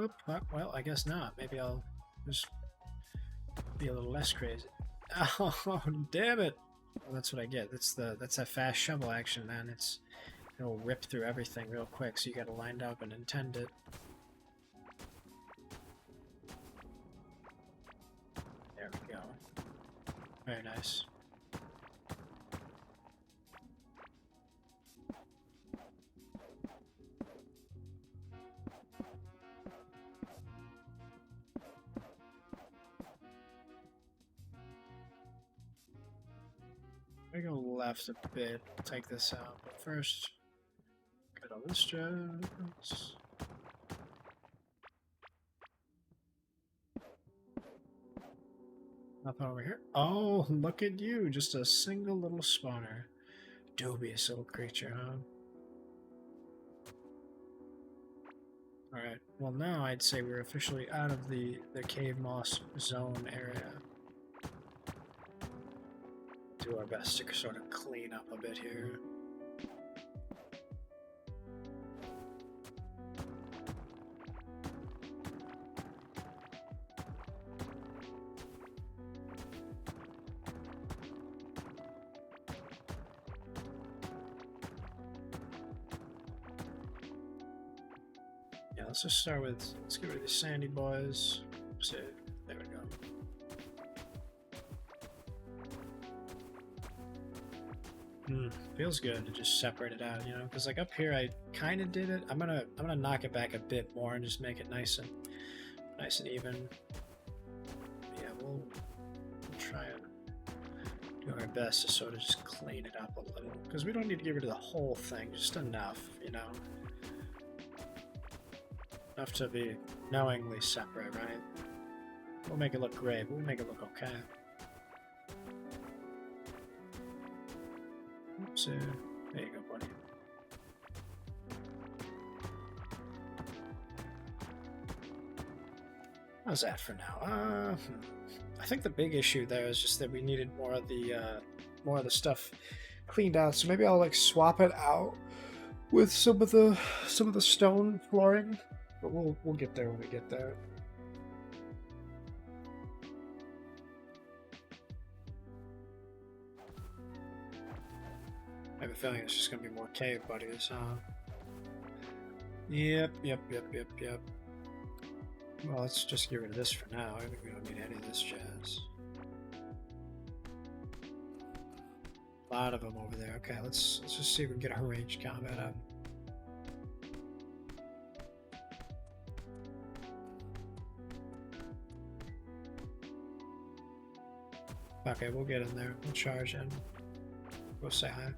Oop, well, I guess not. Maybe I'll just be a little less crazy. Oh, damn it! Well, that's what I get. That's that fast shovel action, man. It'll rip through everything real quick. So you got to line up and intend it. There we go. Very nice. I go left a bit, take this out, but first, get all this jazz. Nothing over here. Oh, look at you, just a single little spawner. Dubious little creature, huh? Alright, well now I'd say we're officially out of the cave moss zone area. Do our best to sort of clean up a bit here. Yeah, let's just start with, let's get rid of the sandy boys. See, there we go. Feels good to just separate it out, you know, because like up here I kind of did it. I'm gonna knock it back a bit more and just make it nice and even. Yeah, we'll try and do our best to sort of just clean it up a little, because we don't need to get rid of the whole thing, just enough, you know, enough to be knowingly separate, right? We'll make it look great, but we'll make it look okay. Oops, there you go, buddy. How's that for now? I think the big issue there is just that we needed more of the stuff cleaned out. So maybe I'll like swap it out with some of the stone flooring, but we'll get there when we get there. I have a feeling it's just gonna be more cave buddies, huh? Yep. Well, let's just get rid of this for now. I think we don't need any of this jazz. A lot of them over there. Okay, let's just see if we can get a ranged combat up. Okay, we'll get in there. We'll charge in. We'll say hi.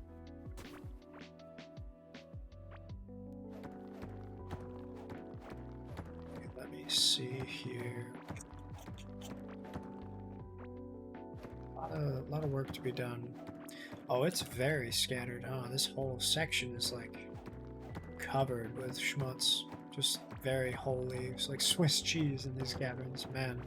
See here. A lot of work to be done. Oh, it's very scattered. Oh, this whole section is like covered with schmutz. Just very whole leaves, like Swiss cheese in these caverns, man.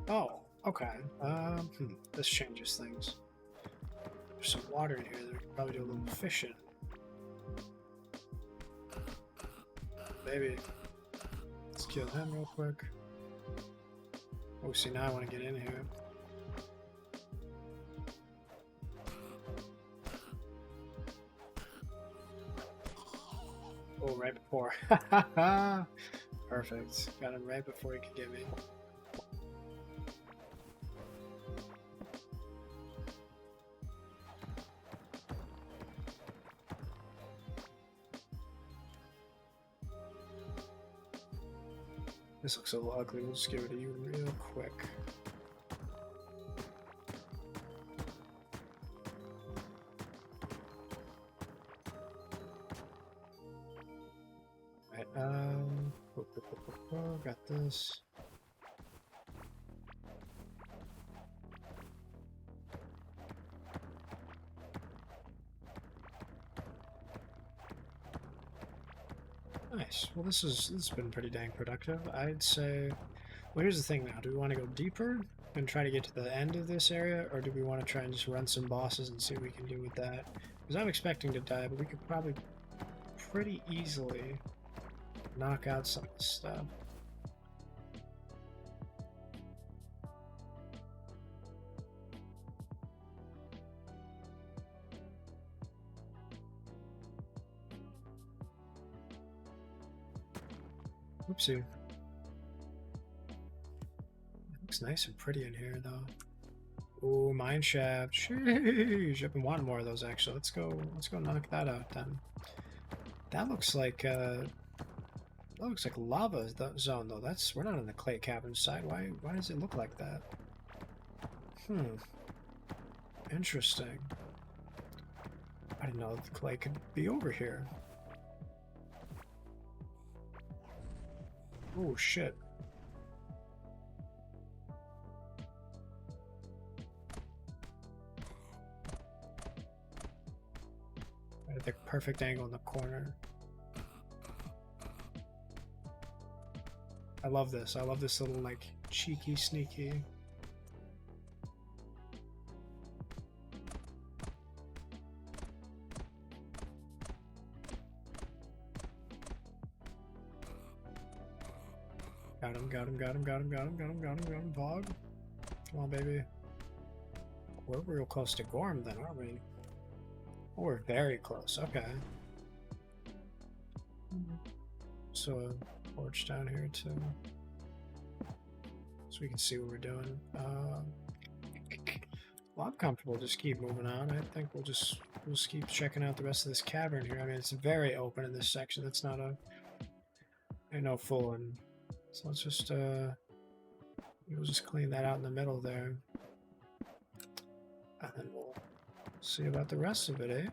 Oh, okay. This changes things. There's some water in here. We could probably do a little fishing. Maybe. Let's kill him real quick. Oh, see, now I want to get in here. Oh, right before. Perfect. Got him right before he could get me. This looks a little ugly. We'll just give it to you real quick. Right, got this. Nice. Well, this has been pretty dang productive. I'd say. Well, here's the thing now. Do we want to go deeper and try to get to the end of this area, or do we want to try and just run some bosses and see what we can do with that? Because I'm expecting to die, but we could probably pretty easily knock out some of this stuff. Oopsie. Looks nice and pretty in here, though. Ooh, mine shaft. Sheesh, I've been wanting more of those, actually. Let's go knock that out, then. That looks like lava zone, though. We're not on the clay cavern side. Why does it look like that? Interesting. I didn't know the clay could be over here. Oh, shit. Right at the perfect angle in the corner. I love this. I love this little, like, cheeky, sneaky. Got him, got him, got him, got him, got him, got him, got him, got him, Vog. Come on, baby. We're real close to Gorm then, aren't we? Oh, we're very close, okay. So a torch down here too. So we can see what we're doing. Well, I'm comfortable. Just keep moving on. I think we'll just keep checking out the rest of this cavern here. I mean, it's very open in this section. It's not a, ain't no fooling. So let's just we'll just clean that out in the middle there, and then we'll see about the rest of it, eh?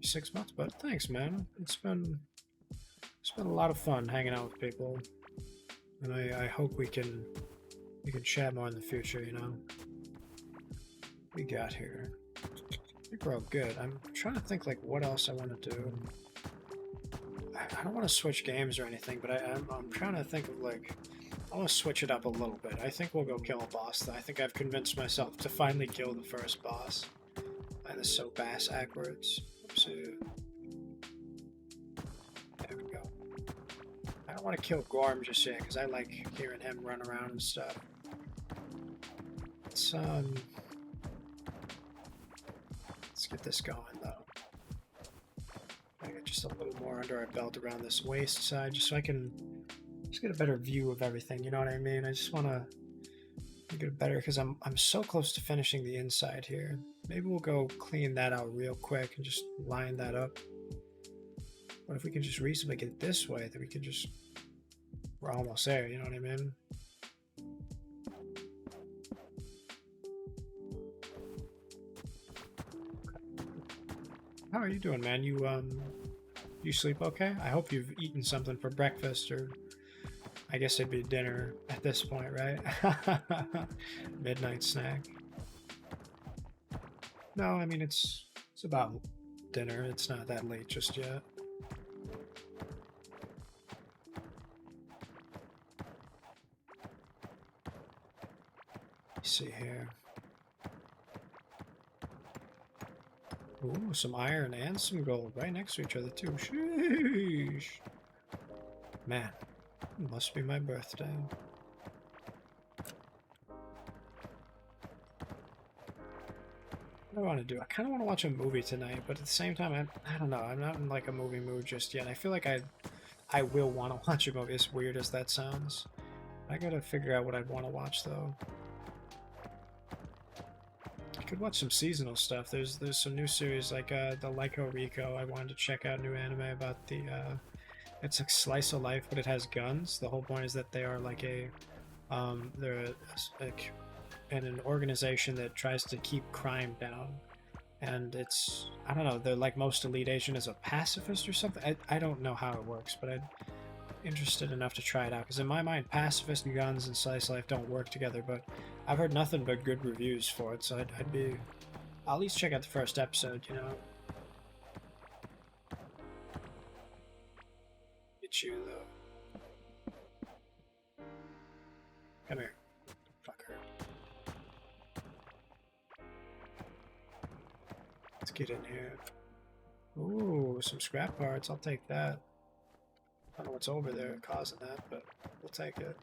Six months, but thanks, man. It's been a lot of fun hanging out with people, and I hope we can chat more in the future. You know, we got here. I think we're all good. I'm trying to think like what else I want to do. I don't want to switch games or anything, but I'm trying to think of like I want to switch it up a little bit. I think we'll go kill a boss. I think I've convinced myself to finally kill the first boss. And it's so bass backwards. Oopsie. There we go. I don't want to kill Gorm just yet because I like hearing him run around and stuff. Let's get this going though. I get just a little more under our belt around this waist side just so I can just get a better view of everything, you know what I mean? I just want to get it better because I'm so close to finishing the inside here. Maybe we'll go clean that out real quick and just line that up. But if we can just reasonably get this way, then we can just... We're almost there, you know what I mean? How are you doing, man? You sleep okay? I hope you've eaten something for breakfast, or I guess it'd be dinner at this point, right? Midnight snack. No, I mean it's about dinner. It's not that late just yet. Let's see here. Ooh, some iron and some gold right next to each other too. Sheesh. Man, it must be my birthday. What do I want to do? I kind of want to watch a movie tonight, but at the same time, I don't know. I'm not in like a movie mood just yet. I feel like I will want to watch a movie, as weird as that sounds. I gotta figure out what I'd want to watch though. I could watch some seasonal stuff. There's some new series like the Lyco Rico. I wanted to check out new anime about the it's like slice of life, but it has guns. The whole point is that they are like they're like in an organization that tries to keep crime down, and it's, I don't know, they're like most elite agent is a pacifist or something. I don't know how it works, but I'm interested enough to try it out because in my mind pacifist and guns and slice of life don't work together, but I've heard nothing but good reviews for it, so I'll at least check out the first episode, you know. Get you though. Come here, fucker. Let's get in here. Ooh, some scrap parts. I'll take that. I don't know what's over there causing that, but we'll take it.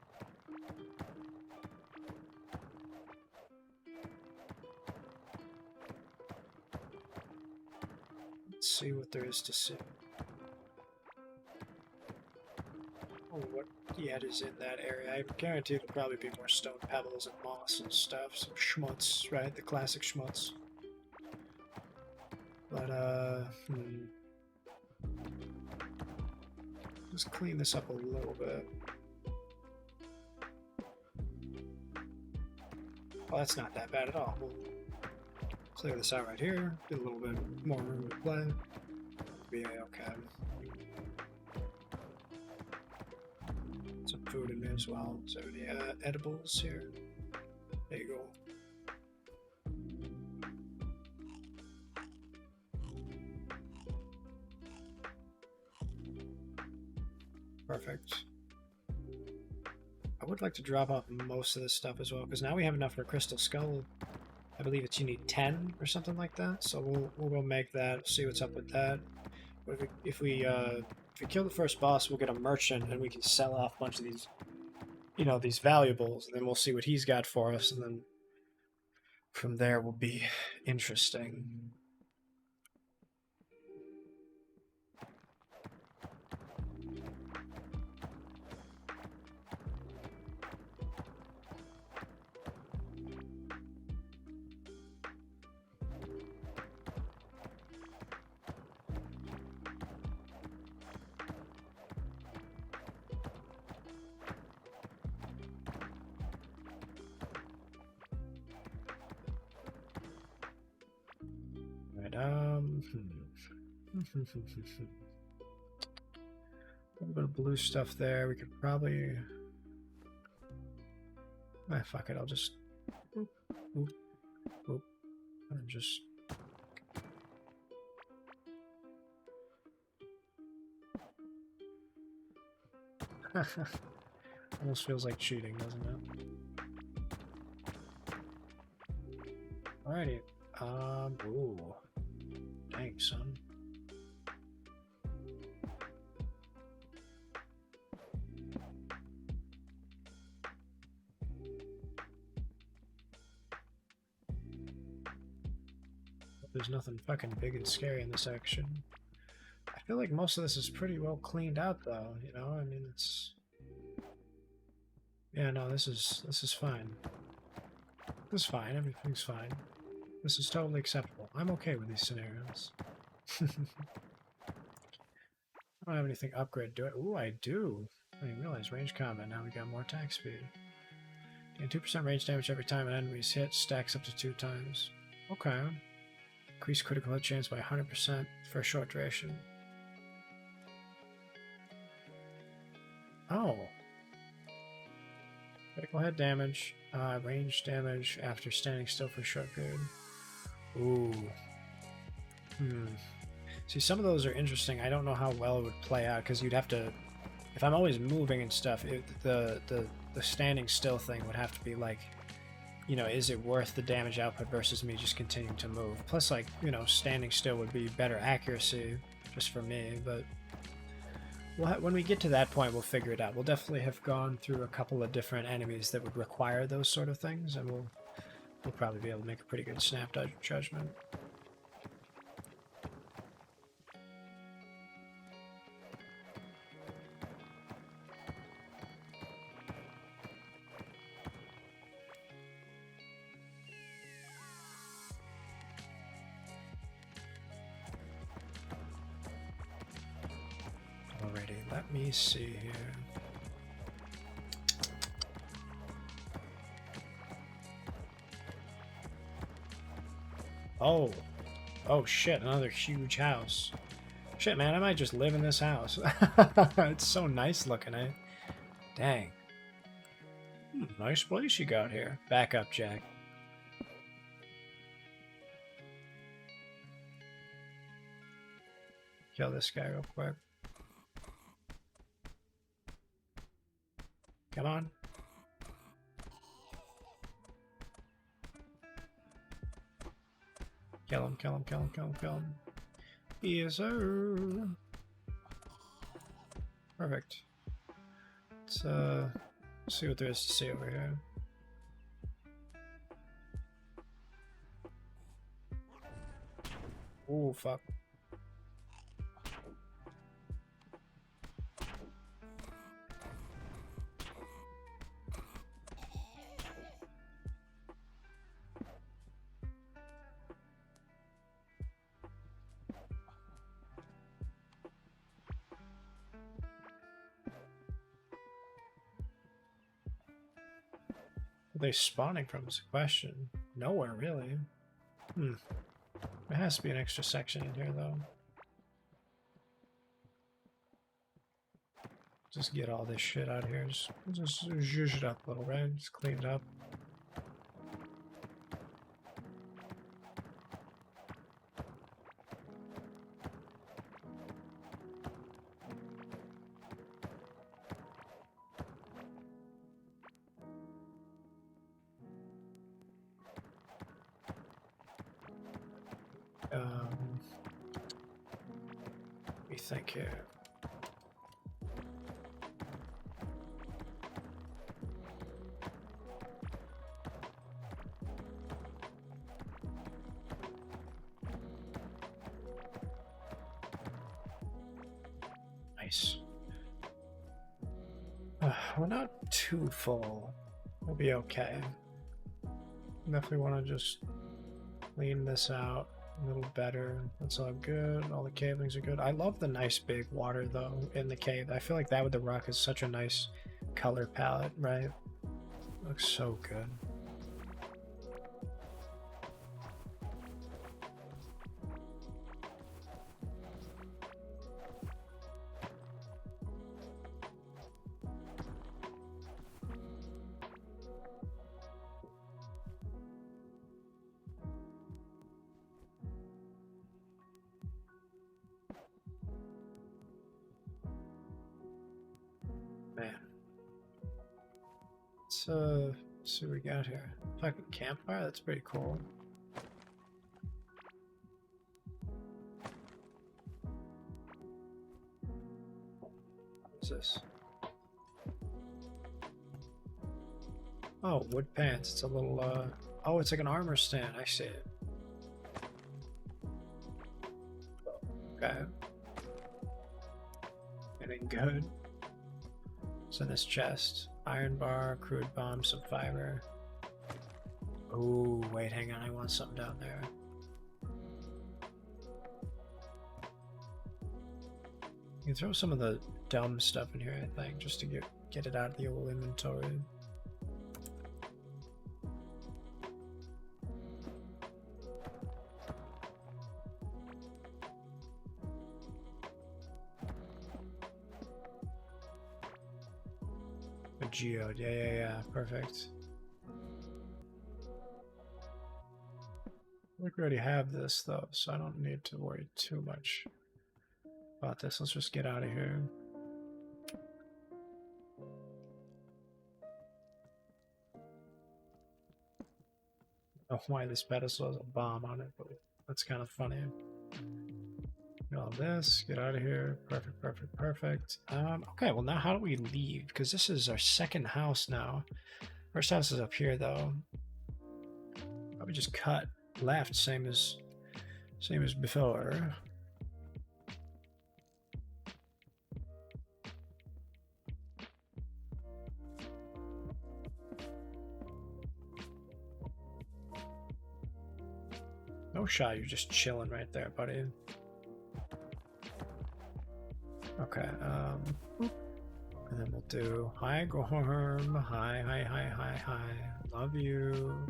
Let's see what there is to see. Oh, what yet is in that area? I guarantee it'll probably be more stone pebbles and moss and stuff. Some schmutz, right? The classic schmutz. But, let's clean this up a little bit. Well, that's not that bad at all. We'll clear this out right here. Get a little bit more room to play. Be okay. Some food in there as well. So yeah, edibles here. There you go. Perfect. I would like to drop off most of this stuff as well, because now we have enough for Crystal Skull I believe it's you need 10 or something like that. So we'll go make that. See what's up with that. But if we kill the first boss, we'll get a merchant and we can sell off a bunch of these, you know, these valuables, and then we'll see what he's got for us, and then from there will be interesting. Right, a little bit of blue stuff there. We could probably... fuck it, I'll just... Oop, oop, oop, and just... Almost feels like cheating, doesn't it? Alrighty. Ooh. Dang, son. There's nothing fucking big and scary in this section. I feel like most of this is pretty well cleaned out, though. You know, I mean, it's... Yeah, no, this is fine. This is fine. Everything's fine. This is totally acceptable. I'm okay with these scenarios. I don't have anything upgrade, do I? Ooh, I do. I didn't realize range combat. Now we got more attack speed. And 2% range damage every time an enemy is hit. Stacks up to 2 times. Okay. Increase critical hit chance by 100% for a short duration. Oh. Critical hit damage. Range damage after standing still for a short period. Ooh. See, some of those are interesting. I don't know how well it would play out, because you'd have to... If I'm always moving and stuff, the standing still thing would have to be like, you know, is it worth the damage output versus me just continuing to move? Plus, like, you know, standing still would be better accuracy, just for me, but... when we get to that point, we'll figure it out. We'll definitely have gone through a couple of different enemies that would require those sort of things, and we'll probably be able to make a pretty good snap judgment. Alrighty, let me see here. Oh shit, another huge house. Shit, man, I might just live in this house. It's so nice looking, eh? Dang. Nice place you got here. Back up, Jack. Kill this guy real quick. Come on. Kill him, kill him, kill him, kill him, kill him. Yes, sir. Perfect. Let's see what there is to see over here. Ooh, fuck. Are they spawning from is a question. Nowhere, really. There has to be an extra section in here, though. Just get all this shit out of here. Just zhuzh it up a little, right? Just clean it up. think here. Nice. We're not too full. We'll be okay. Definitely want to just clean this out a little better. That's all good. All the cavings are good. I love the nice big water though in the cave. I feel like that with the rock is such a nice color palette, right? Looks so good. Man. Let's see what we got here. Fucking campfire, that's pretty cool. What's this? Oh, wood pants. It's a little oh, it's like an armor stand. I see it. Okay. Getting good. What's in this chest? Iron bar, crude bomb, some fiber. Oh, wait, hang on. I want something down there. You can throw some of the dumb stuff in here, I think, just to get it out of the old inventory. A geode, yeah, perfect. I think we already have this though, so I don't need to worry too much about this. Let's just get out of here. I don't know why this pedestal has a bomb on it, but that's kind of funny. Get all this, get out of here. Perfect. Okay, well now how do we leave? Because this is our second house now. First house is up here though. Probably just cut left, same as before. No shot, you're just chilling right there, buddy. Okay, and then we'll do hi Gorm, hi, love you.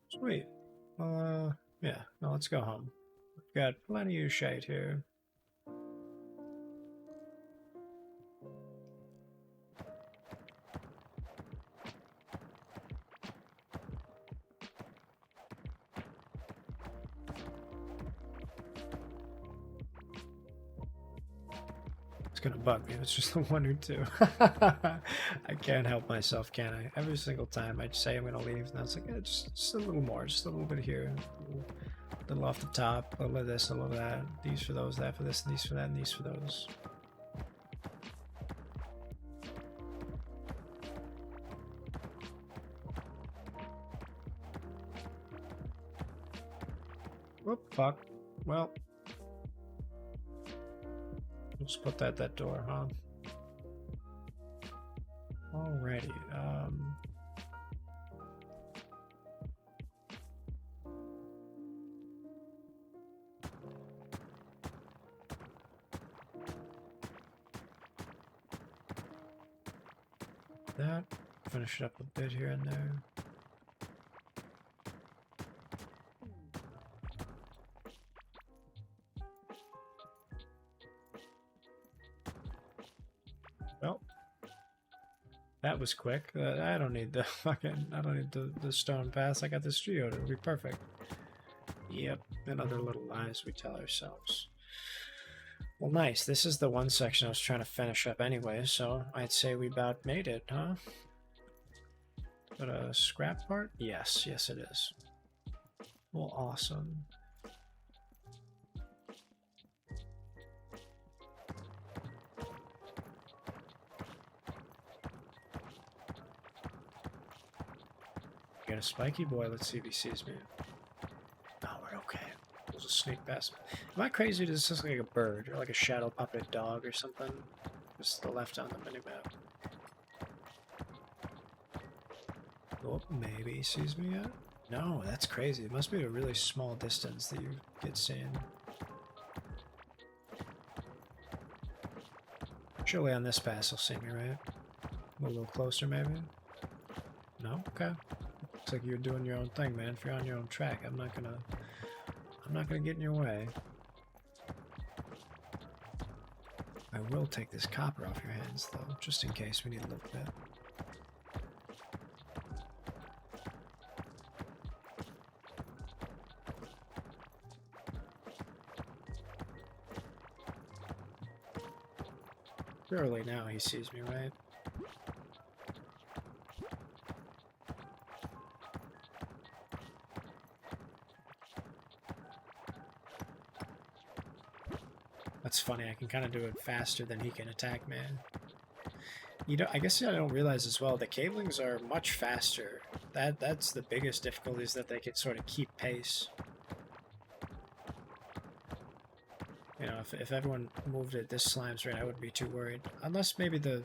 Sweet. Yeah, now let's go home. We've got plenty of shite here. Gonna bug me. It's just the one or two. I can't help myself, can I? Every single time I say I'm gonna leave, and I was like, yeah, just a little more, just a little bit here, a little off the top, a little of this, a little of that. These for those, that for this, and these for that, and these for those. Whoop! Fuck. Well. Just put that door, huh? Alrighty, that, finish it up a bit here and there. Well, that was quick. I don't need the stone pass. I got this geode. It'll be perfect. Yep, another little lies we tell ourselves. Well, nice. This is the one section I was trying to finish up anyway, so I'd say we about made it, huh? But a scrap part? Yes, yes it is. Well, awesome. Got a spiky boy. Let's see if he sees me. Oh, we're okay. There's a sneak past. Am I crazy? Does this look like a bird or like a shadow puppet dog or something? Just the left on the minimap. Oh, maybe he sees me yet? No, that's crazy. It must be a really small distance that you get seen. Surely on this pass he'll see me, right? A little closer, maybe? No? Okay. Looks like you're doing your own thing, man. If you're on your own track, I'm not gonna get in your way. I will take this copper off your hands, though, just in case we need a little bit. Surely now he sees me, right? That's funny, I can kind of do it faster than he can attack, man. You know, I guess I don't realize as well, the cablings are much faster. That's the biggest difficulty, is that they can sort of keep pace. You know, if everyone moved at this slime's rate, I wouldn't be too worried. Unless maybe the...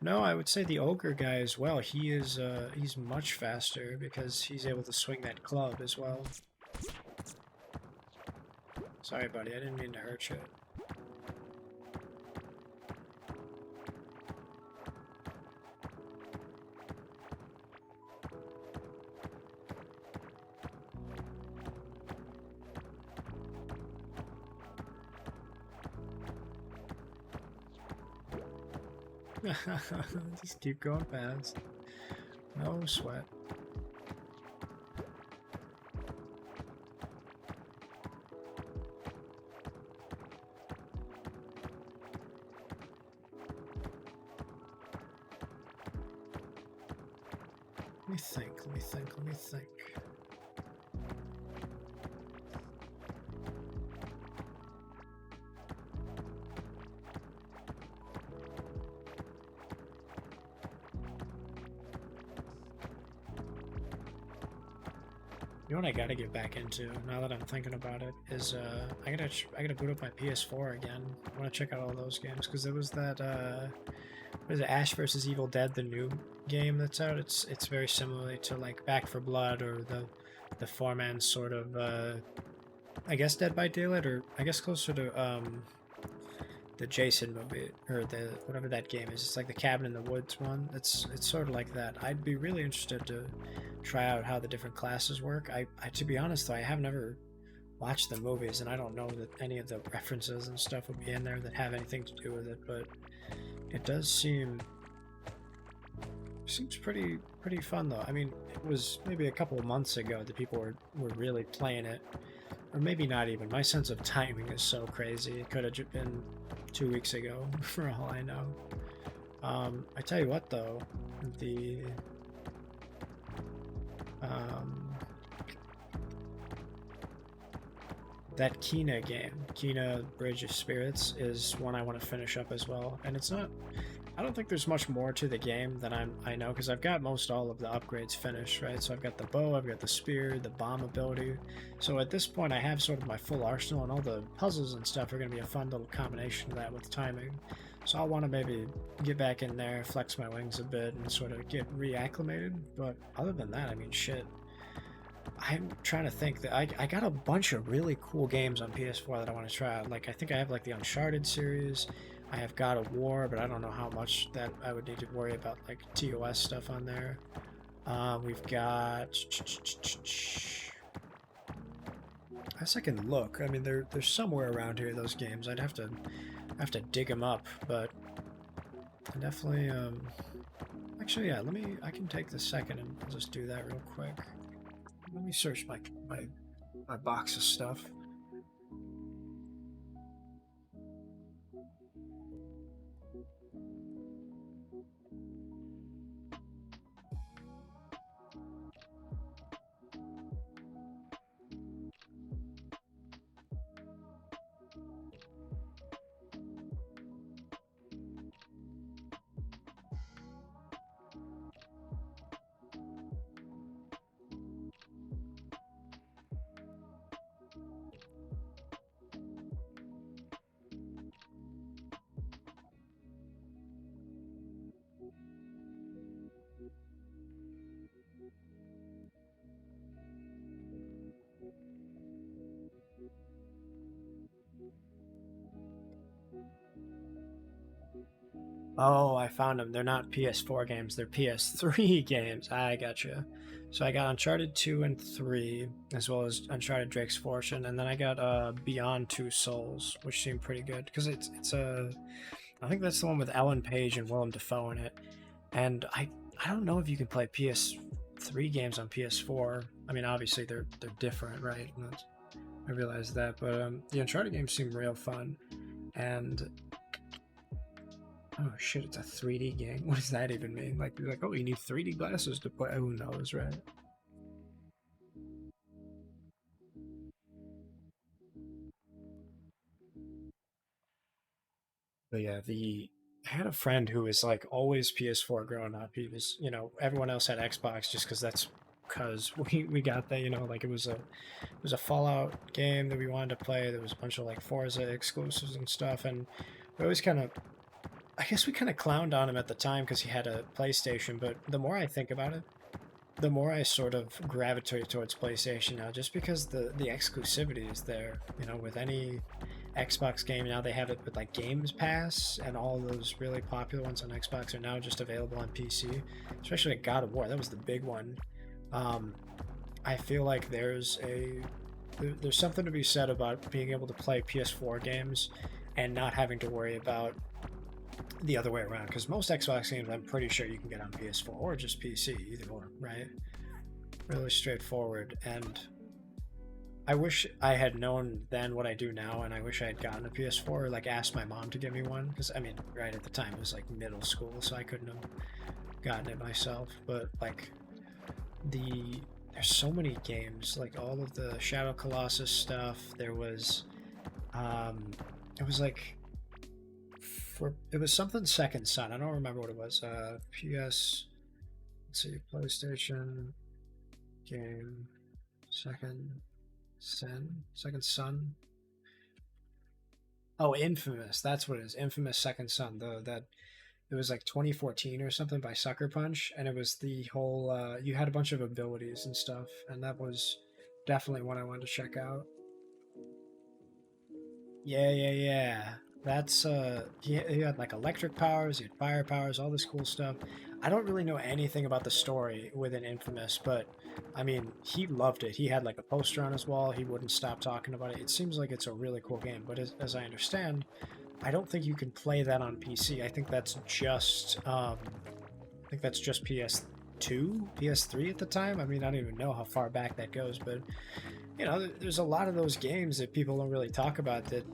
No, I would say the ogre guy as well. He is, he's much faster because he's able to swing that club as well. Sorry, buddy, I didn't mean to hurt you. Just keep going fast. No sweat. Let me think. You know what I gotta get back into, now that I'm thinking about it, is I gotta boot up my PS4 again. I wanna check out all those games, because there was that what is it, Ash vs Evil Dead, the new game that's out. It's very similarly to like Back 4 Blood or the four-man sort of I guess Dead by Daylight, or I guess closer to the Jason movie, or the whatever that game is. It's like the Cabin in the Woods one. It's sort of like that. I'd be really interested to try out how the different classes work. I to be honest though, I have never watched the movies, and I don't know that any of the references and stuff would be in there that have anything to do with it, but it does seems pretty fun though. I mean, it was maybe a couple of months ago that people were really playing it, or maybe not even. My sense of timing is so crazy. It could have been 2 weeks ago for all I know. I tell you what though, the that Kina game, Kina Bridge of Spirits, is one I want to finish up as well. And it's not, I don't think there's much more to the game than I know, because I've got most all of the upgrades finished, right? So I've got the bow, I've got the spear, the bomb ability. So at this point I have sort of my full arsenal, and all the puzzles and stuff are going to be a fun little combination of that with timing. So I'll want to maybe get back in there, flex my wings a bit, and sort of get reacclimated. But other than that, I mean, shit. I'm trying to think that I got a bunch of really cool games on PS4 that I want to try out. Like, I think I have like the Uncharted series. I have God of War, but I don't know how much that I would need to worry about like TOS stuff on there. We've got. I guess I can look. I mean, they're somewhere around here. Those games. I'd have to dig them up, but I definitely. Actually, yeah. I can take the second and just do that real quick. Let me search my box of stuff. Oh, I found them. They're not PS4 games. They're PS3 games. I gotcha. So I got Uncharted 2 and 3, as well as Uncharted Drake's Fortune, and then I got Beyond Two Souls, which seemed pretty good because it's a. I think that's the one with Ellen Page and Willem Dafoe in it. And I don't know if you can play PS3 games on PS4. I mean, obviously they're different, right? I realize that, but the Uncharted games seem real fun, and oh shit, it's a 3D game. What does that even mean? Like, oh, you need 3D glasses to play. Who knows, right? But yeah, I had a friend who was like always PS4 growing up. He was, everyone else had Xbox just because we got that, like it was a Fallout game that we wanted to play. There was a bunch of like Forza exclusives and stuff, and we always kind of, I guess we kind of clowned on him at the time because he had a PlayStation. But the more I think about it, the more I sort of gravitate towards PlayStation now, just because the exclusivity is there. With any Xbox game now, they have it with like Games Pass, and all those really popular ones on Xbox are now just available on PC. Especially like God of War, that was the big one. I feel like there's something to be said about being able to play PS4 games and not having to worry about the other way around, because most Xbox games I'm pretty sure you can get on PS4 or just PC, either or, right? Really straightforward. And I wish I had known then what I do now, and I wish I had gotten a PS4 or like asked my mom to give me one, because I mean, right at the time it was like middle school, so I couldn't have gotten it myself. But like there's so many games, like all of the Shadow Colossus stuff. There was it was like it was something Second Son. I don't remember what it was. PS. Let's see, PlayStation game Second Son. Oh, Infamous. That's what it is. Infamous Second Son. That it was like 2014 or something by Sucker Punch, and it was the whole. You had a bunch of abilities and stuff, and that was definitely one I wanted to check out. Yeah. That's he had like electric powers, he had fire powers, all this cool stuff. I don't really know anything about the story within Infamous, but I mean, he loved it. He had like a poster on his wall. He wouldn't stop talking about it. It seems like it's a really cool game, but as I understand, I don't think you can play that on PC. I think that's just PS2, PS3 at the time. I mean, I don't even know how far back that goes, but there's a lot of those games that people don't really talk about that,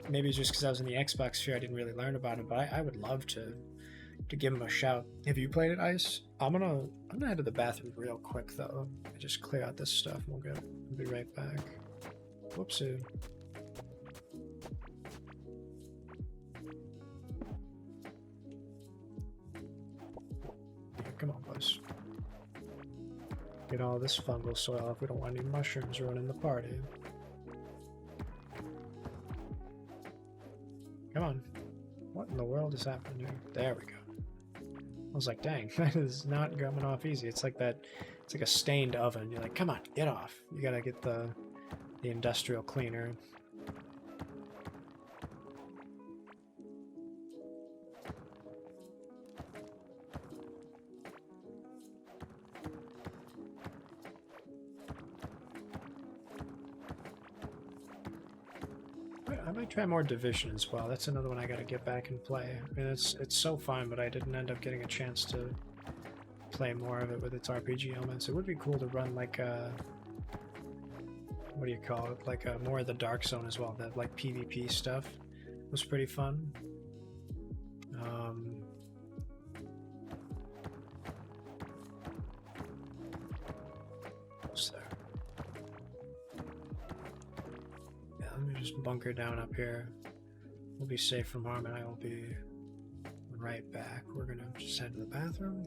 maybe just because I was in the Xbox sphere, I didn't really learn about it, but I would love to give him a shout. Have you played it, Ice? I'm gonna head to the bathroom real quick though. I just clear out this stuff and we'll be right back. Whoopsie. Yeah, come on, boys. Get all this fungal soil off. We don't want any mushrooms ruining the party. Come on. What in the world is happening here? There we go. I was like, dang, that is not coming off easy. It's like a stained oven. You're like, come on, get off. You gotta get the industrial cleaner. I might try more Division as well. That's another one I gotta get back and play. I mean, it's so fun, but I didn't end up getting a chance to play more of it with its RPG elements. It would be cool to run like what do you call it? Like more of the Dark Zone as well. That like PvP stuff was pretty fun. What's there? Let me just bunker down up here. We'll be safe from harm, and I will be right back. We're gonna just head to the bathroom.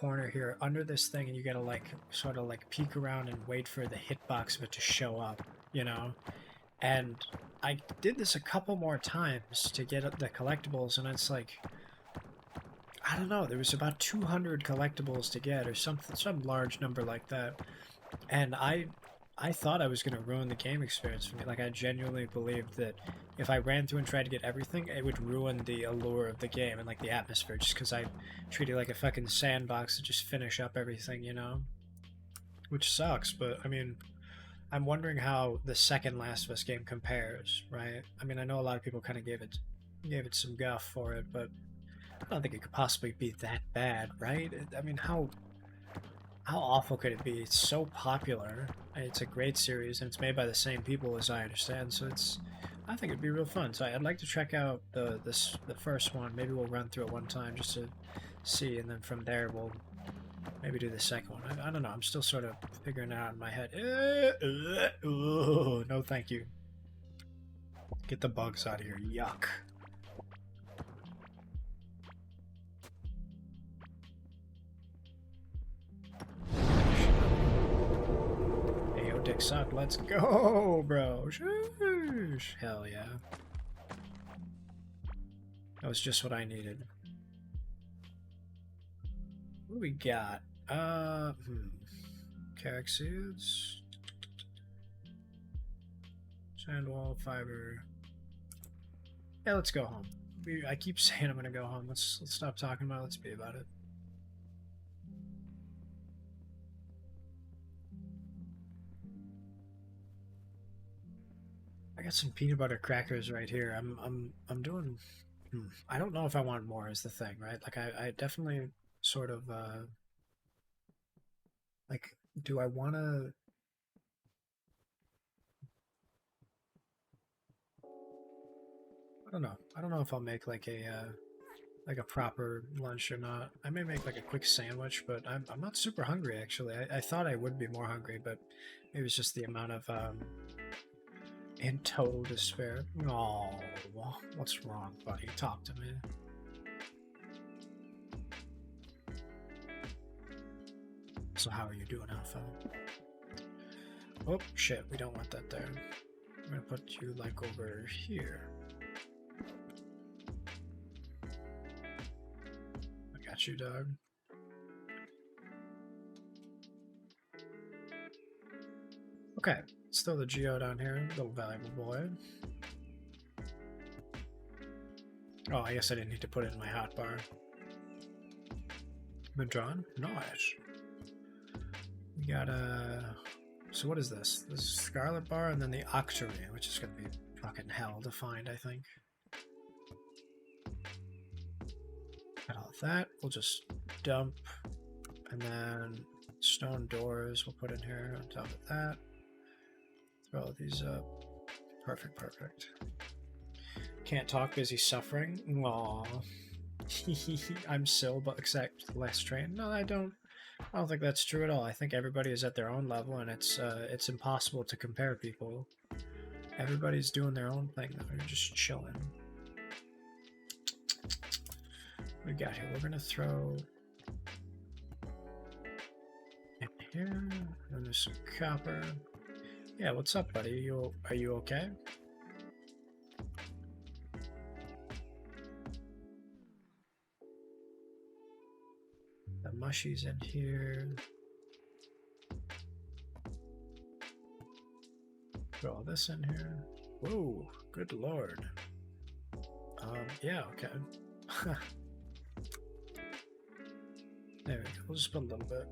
corner here under this thing, and you gotta like sort of like peek around and wait for the hitbox of it to show up, you know? And I did this a couple more times to get the collectibles, and it's like, I don't know, there was about 200 collectibles to get, or something, some large number like that. And I thought I was going to ruin the game experience for me. Like, I genuinely believed that if I ran through and tried to get everything, it would ruin the allure of the game and, like, the atmosphere, just because I treated it like a fucking sandbox to just finish up everything, you know? Which sucks, but, I mean, I'm wondering how the second Last of Us game compares, right? I mean, I know a lot of people kind of gave it some guff for it, but I don't think it could possibly be that bad, right? I mean, how awful could it be? It's so popular. It's a great series, and it's made by the same people, as I understand. So I think it'd be real fun. So I'd like to check out the first one. Maybe we'll run through it one time just to see, and then from there we'll maybe do the second one. I don't know. I'm still sort of figuring it out in my head. No, thank you. Get the bugs out of here. Yuck. Dick suck. Let's go, bro. Sheesh. Hell yeah. That was just what I needed. What do we got? Carrick seeds. Sandwall, fiber. Yeah, let's go home. I keep saying I'm gonna go home. Let's stop talking about it. Let's be about it. I got some peanut butter crackers right here. I'm doing. I don't know if I want more. Is the thing, right? Like I definitely sort of like. Do I want to? I don't know. I don't know if I'll make like a proper lunch or not. I may make like a quick sandwich, but I'm not super hungry actually. I thought I would be more hungry, but maybe it's just the amount of in total despair. Oh, what's wrong, buddy? Talk to me. So how are you doing, Alpha? Oh, shit, we don't want that there. I'm gonna put you, like, over here. I got you, dog. Okay. Still the Geo down here, little valuable boy. Oh, I guess I didn't need to put it in my hotbar. Been drawn? Nice. We got so what is this? This is Scarlet Bar and then the Octarine, which is gonna be fucking hell to find, I think. Got all of that. We'll just dump, and then stone doors we'll put in here on top of that. Throw all these up. Perfect, perfect. Can't talk, busy suffering. Aww. I'm Syl, but except less trained. No, I don't think that's true at all. I think everybody is at their own level, and it's impossible to compare people. Everybody's doing their own thing though. You're just chilling. What we got here? We're gonna throw in here, and there's some copper. Yeah, what's up, buddy? Are you okay? The mushy's in here. Throw all this in here. Whoa, good lord. Yeah, okay. There we go. We'll just put a little bit.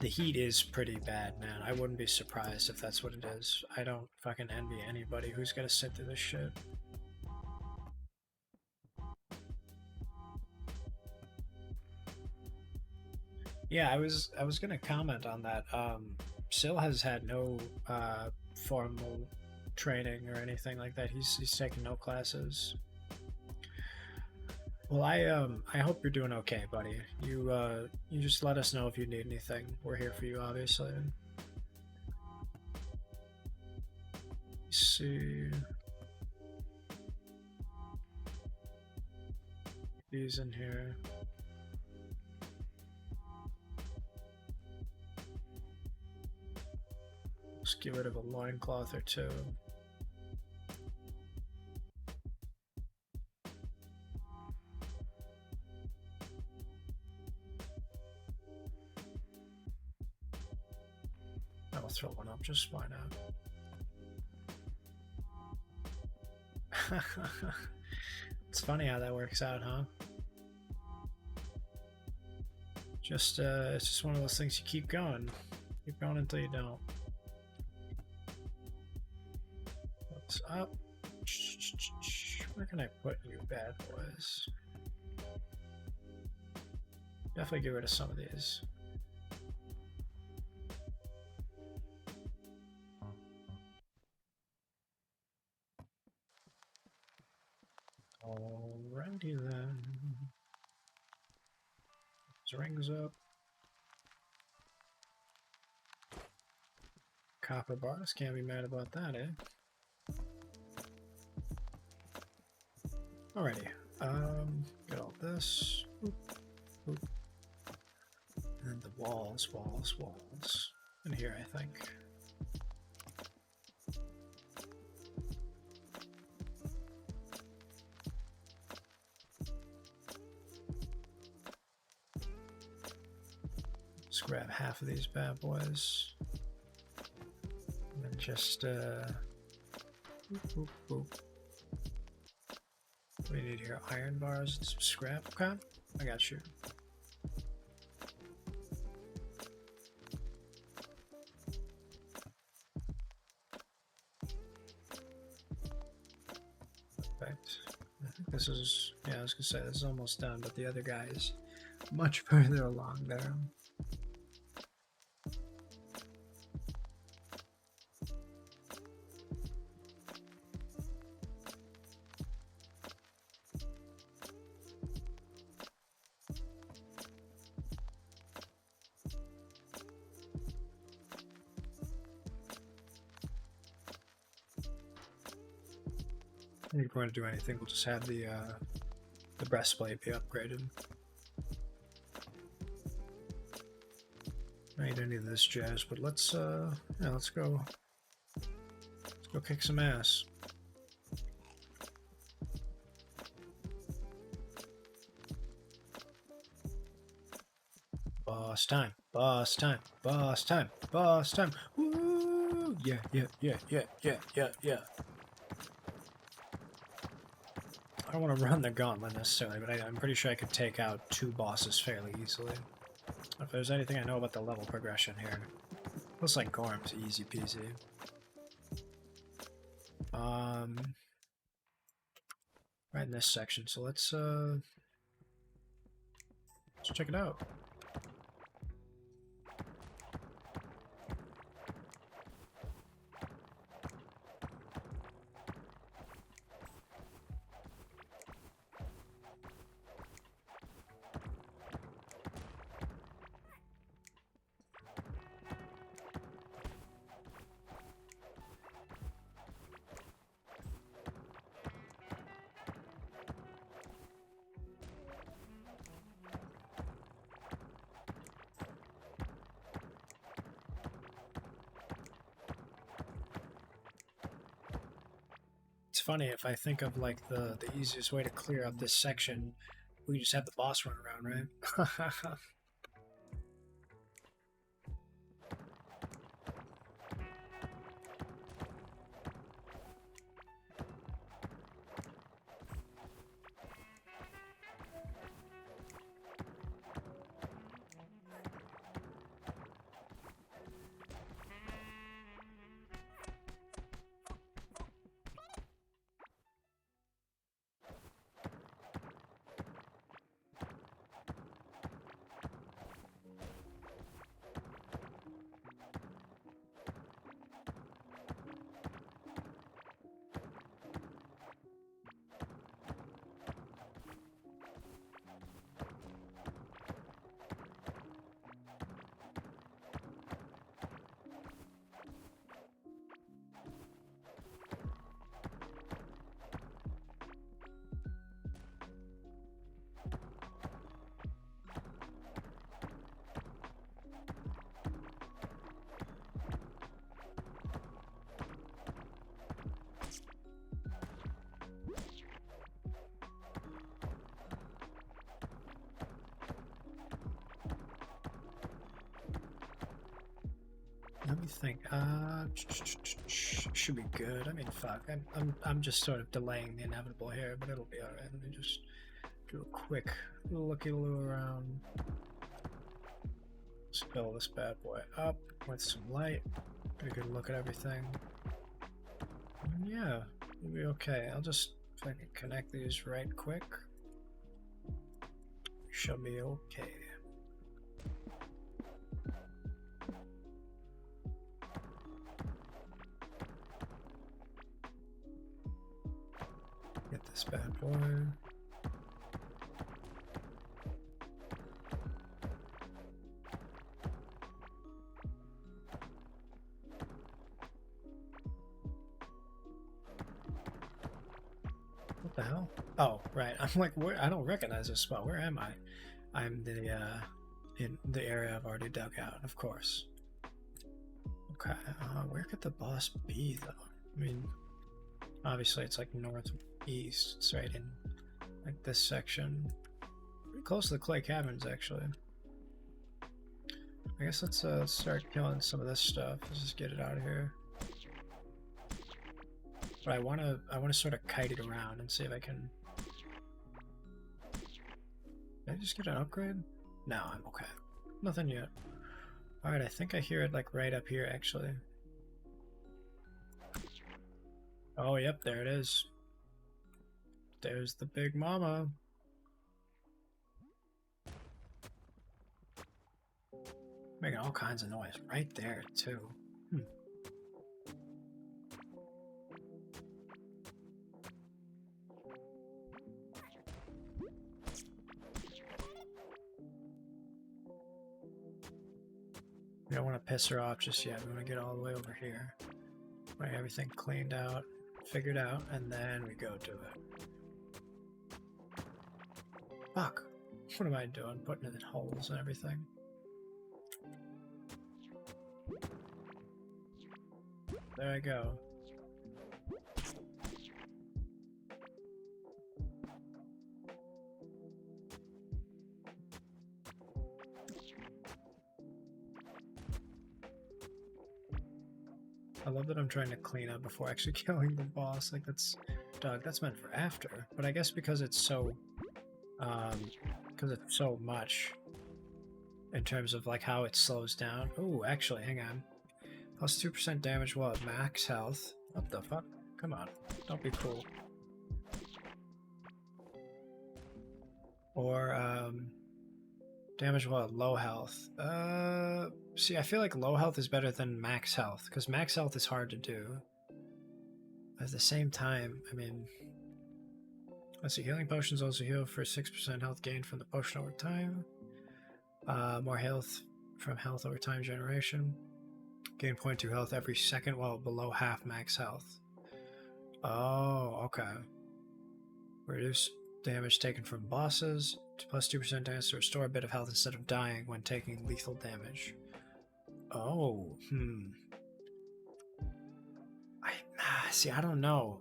The heat is pretty bad, man. I wouldn't be surprised if that's what it is. I don't fucking envy anybody who's gotta sit through this shit. Yeah, I was gonna comment on that. Syl has had no formal training or anything like that. He's taken no classes. Well, I hope you're doing okay, buddy. You just let us know if you need anything. We're here for you, obviously. Let's see. These in here. Just get rid of a loincloth or two. I'll throw one up, just why not? It's funny how that works out, huh? Just, it's just one of those things you keep going. Keep going until you don't. What's up? Where can I put you bad boys? Definitely get rid of some of these. Alrighty then. Those rings up. Copper bars, can't be mad about that, eh? Alrighty. Get all this. Oop, oop. And the walls. In here, I think. Let's grab half of these bad boys. And then just, boop, boop, boop. What do you need here? Iron bars and some scrap. Okay, I got you. Perfect. I think this is, yeah, I was gonna say this is almost done, but the other guy is much further along there. I think if we're going to do anything, we'll just have the breastplate be upgraded. I ain't any of this jazz, but let's yeah, let's go kick some ass. Boss time, boss time, boss time, boss time. Woo! Yeah. I don't want to run the gauntlet necessarily, but I'm pretty sure I could take out 2 bosses fairly easily. If there's anything I know about the level progression here, looks like Gorm's easy peasy. Right in this section, so let's check it out. It's funny, if I think of like the easiest way to clear up this section, we just have the boss run around, right? me think. Should be good. I mean, fuck. I'm just sort of delaying the inevitable here, but it'll be all right. Let me just do a quick looky-loo around. Let's fill this bad boy up with some light. Get a good look at everything. And yeah, we'll be okay. I'll just fucking connect these right quick. We shall be okay. Get this bad boy. What the hell? Oh, right. I'm like, where? I don't recognize this spot. Where am I? I'm in the area I've already dug out, of course. Okay. Where could the boss be, though? I mean, obviously it's like northeast. It's right in like this section. Pretty close to the clay caverns, actually. I guess let's start killing some of this stuff. Let's just get it out of here. But I wanna sort of kite it around and see if I can. Did I just get an upgrade? No, I'm okay. Nothing yet. Alright, I think I hear it like right up here actually. Oh yep, there it is. There's the big mama. Making all kinds of noise right there too. We don't want to piss her off just yet. We want to get all the way over here. Want everything cleaned out, figured out, and then we go to it. Fuck. What am I doing? Putting it in holes and everything. There I go. I love that I'm trying to clean up before actually killing the boss. Like that's, dog, that's meant for after. But I guess because it's so much in terms of like how it slows down. Oh, actually, hang on. Plus 2% damage while at max health. What the fuck? Come on, don't be cool. Or damage while at low health. See, I feel like low health is better than max health because max health is hard to do. At the same time, I mean, let's see. Healing potions also heal for 6% health gain from the potion over time. More health from health over time generation. Gain 0.2 health every second while below half max health. Oh, okay. Reduce damage taken from bosses. Plus 2% damage to restore a bit of health instead of dying when taking lethal damage. Oh, see, I don't know.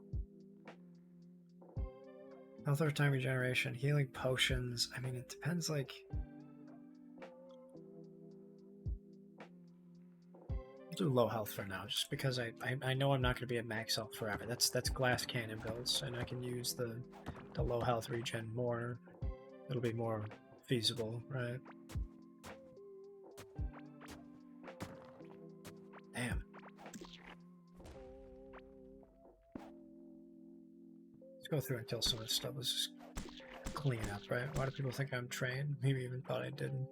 Health over time regeneration, healing potions. I mean, it depends, like... I'll do low health for now, just because I know I'm not going to be at max health forever. That's glass cannon builds, and I can use the low health regen more. It'll be more feasible, right? Damn. Let's go through and kill some of this stuff. Let's just clean up, right? Why do people think I'm trained? Maybe even thought I didn't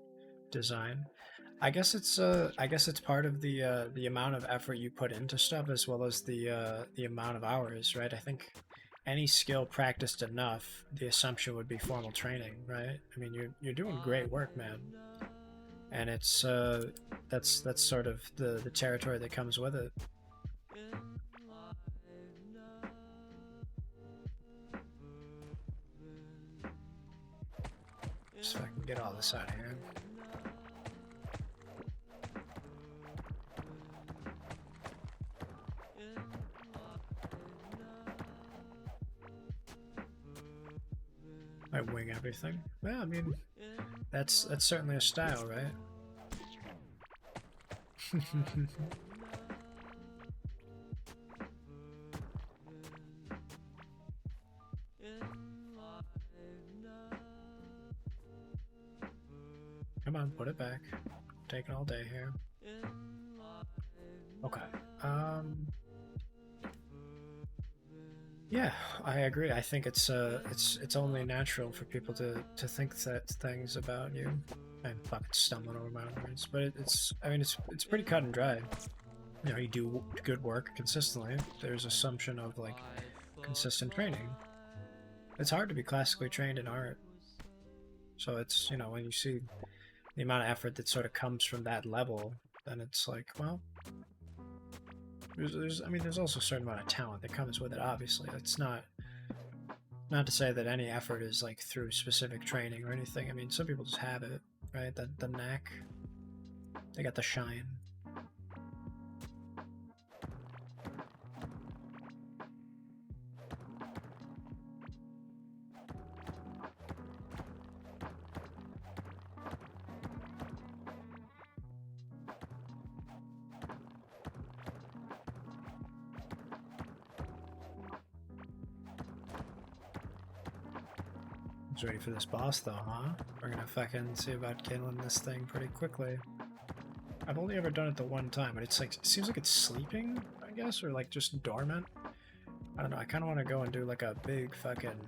design. I guess it's part of the amount of effort you put into stuff as well as the amount of hours, right? I think any skill practiced enough, the assumption would be formal training, right? I mean, you're doing great work, man, and it's that's sort of the territory that comes with it. Just so I can get all this out of here. I wing everything. Well, I mean, that's certainly a style, right? Come on, put it back. Taking all day here. Okay. Yeah, I agree. I think it's only natural for people to think that things about you. I'm fucking stumbling over my own words, but it's pretty cut and dry. You know, you do good work consistently. There's assumption of like consistent training. It's hard to be classically trained in art. So it's, you know, when you see the amount of effort that sort of comes from that level, then it's like, well, there's also a certain amount of talent that comes with it, obviously. It's not to say that any effort is like through specific training or anything. I mean, some people just have it, right? The knack. They got the shine. Ready for this boss though, huh? We're gonna fucking see about killing this thing pretty quickly. I've only ever done it the one time, but it's like, it seems like it's sleeping, I guess, or like just dormant. I don't know, I kinda wanna go and do like a big fucking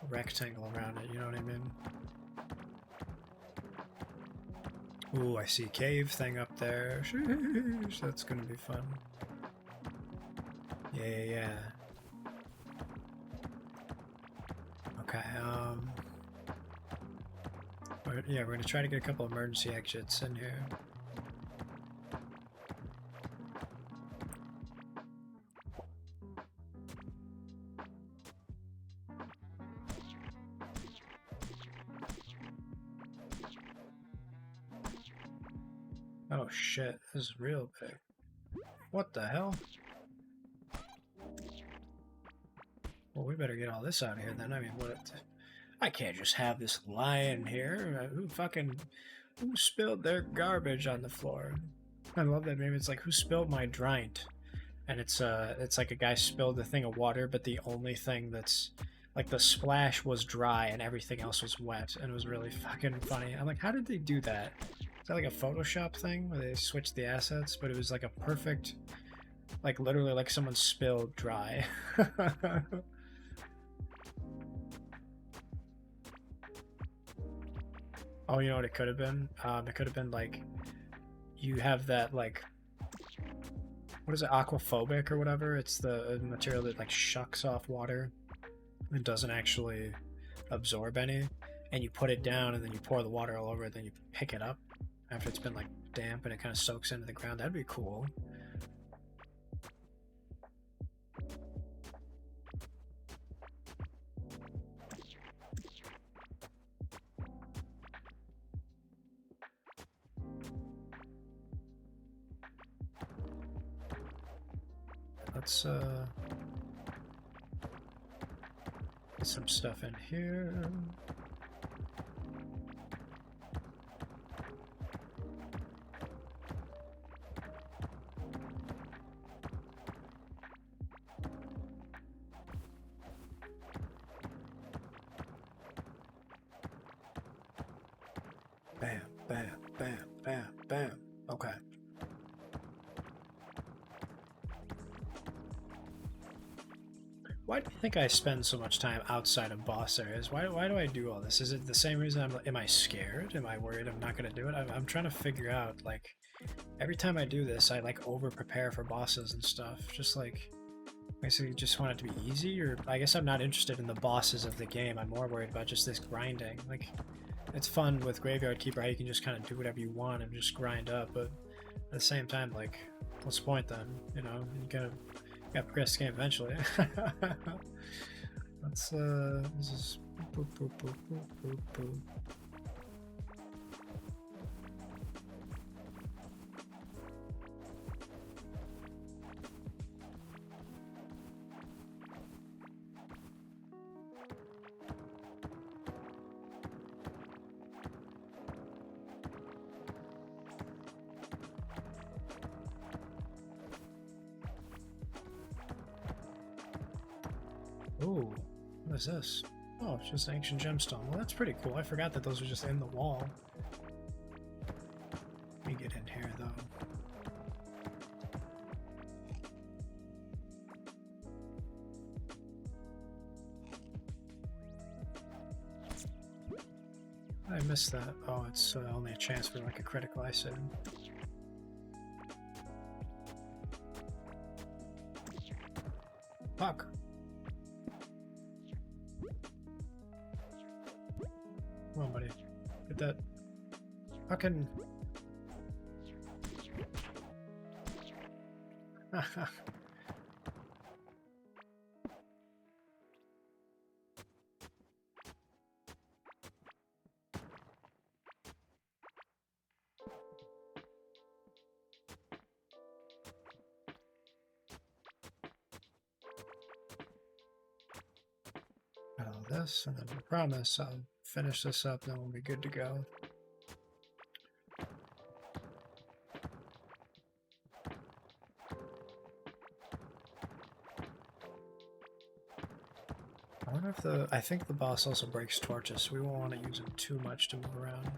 rectangle around it, you know what I mean? Ooh, I see a cave thing up there. Sheesh, that's gonna be fun. Yeah. Okay, we're gonna try to get a couple emergency exits in here. Oh shit, this is real big. What the hell? Well, we better get all this out of here then. I mean, what? I can't just have this lying here. Who spilled their garbage on the floor? I love that meme. It's like, who spilled my drint? And it's like a guy spilled a thing of water, but the only thing that's like the splash was dry and everything else was wet, and it was really fucking funny. I'm like, how did they do that? Is that like a Photoshop thing where they switched the assets? But it was like a perfect, like literally like someone spilled dry. Oh, you know what it could have been? It could have been like, you have that like, what is it, aquaphobic or whatever? It's the material that like shucks off water and doesn't actually absorb any. And you put it down and then you pour the water all over it, then you pick it up after it's been like damp and it kind of soaks into the ground. That'd be cool. Let's get some stuff in here. Bam, bam, bam, bam, bam. Okay. Why do you think I spend so much time outside of boss areas? Why do I do all this? Is it the same reason am I scared? Am I worried I'm not going to do it? I'm trying to figure out, like, every time I do this, I, like, over-prepare for bosses and stuff. Just, like, basically just want it to be easy, or I guess I'm not interested in the bosses of the game. I'm more worried about just this grinding. Like, it's fun with Graveyard Keeper how you can just kind of do whatever you want and just grind up, but at the same time, like, what's the point then? You know, you gotta progress the game eventually. Let's just boop, boop, boop, boop, boop, boop. Ooh, what is this? Oh, it's just ancient gemstone. Well, that's pretty cool. I forgot that those were just in the wall. Let me get in here, though. I missed that. Oh, it's only a chance for like a critical I said. Fuck. Come on, buddy. Get that fucking... Got all this, and then I promise I'll finish this up, then we'll be good to go. I wonder if I think the boss also breaks torches, so we won't want to use them too much to move around.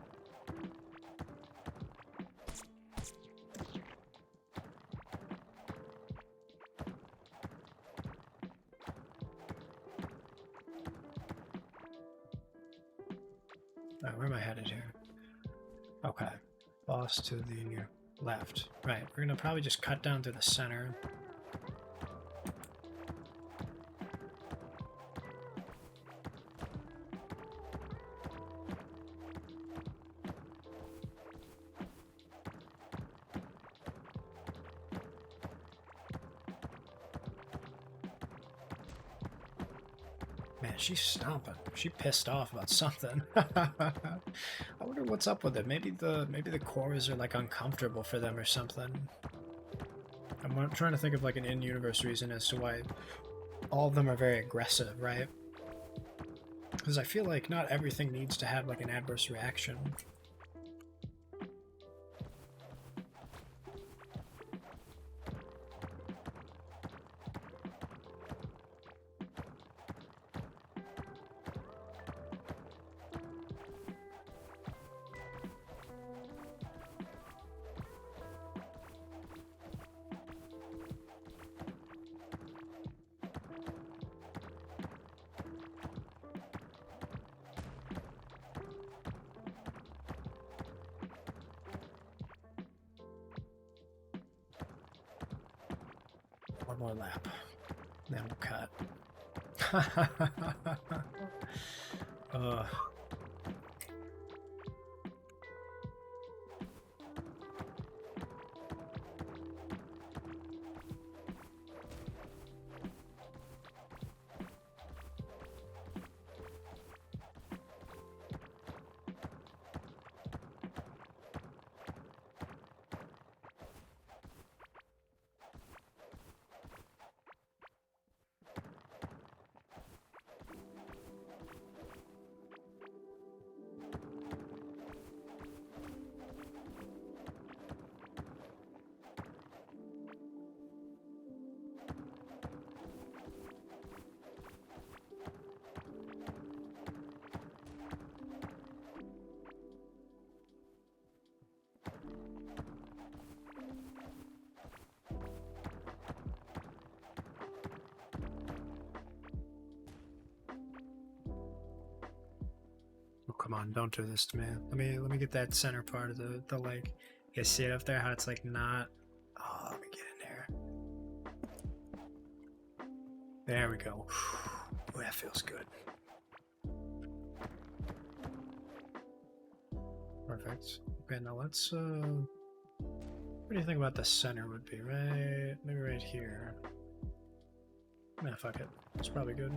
Where am I headed here? Okay. Boss to the left. Right, we're gonna probably just cut down to the center. Man, she's stomping. She pissed off about something. I wonder what's up with it. Maybe the cores are like uncomfortable for them or something. I'm trying to think of like an in-universe reason as to why all of them are very aggressive, right? Because I feel like not everything needs to have like an adverse reaction. One more lap, then we'll cut. Oh, come on, don't do this to me. Let me get that center part of the lake. You guys see it up there? How it's like not. Oh, let me get in there. There we go. Ooh, that feels good. Perfect. Okay, now let's what do you think about the center would be? Right, maybe right here. Nah, fuck it. It's probably good.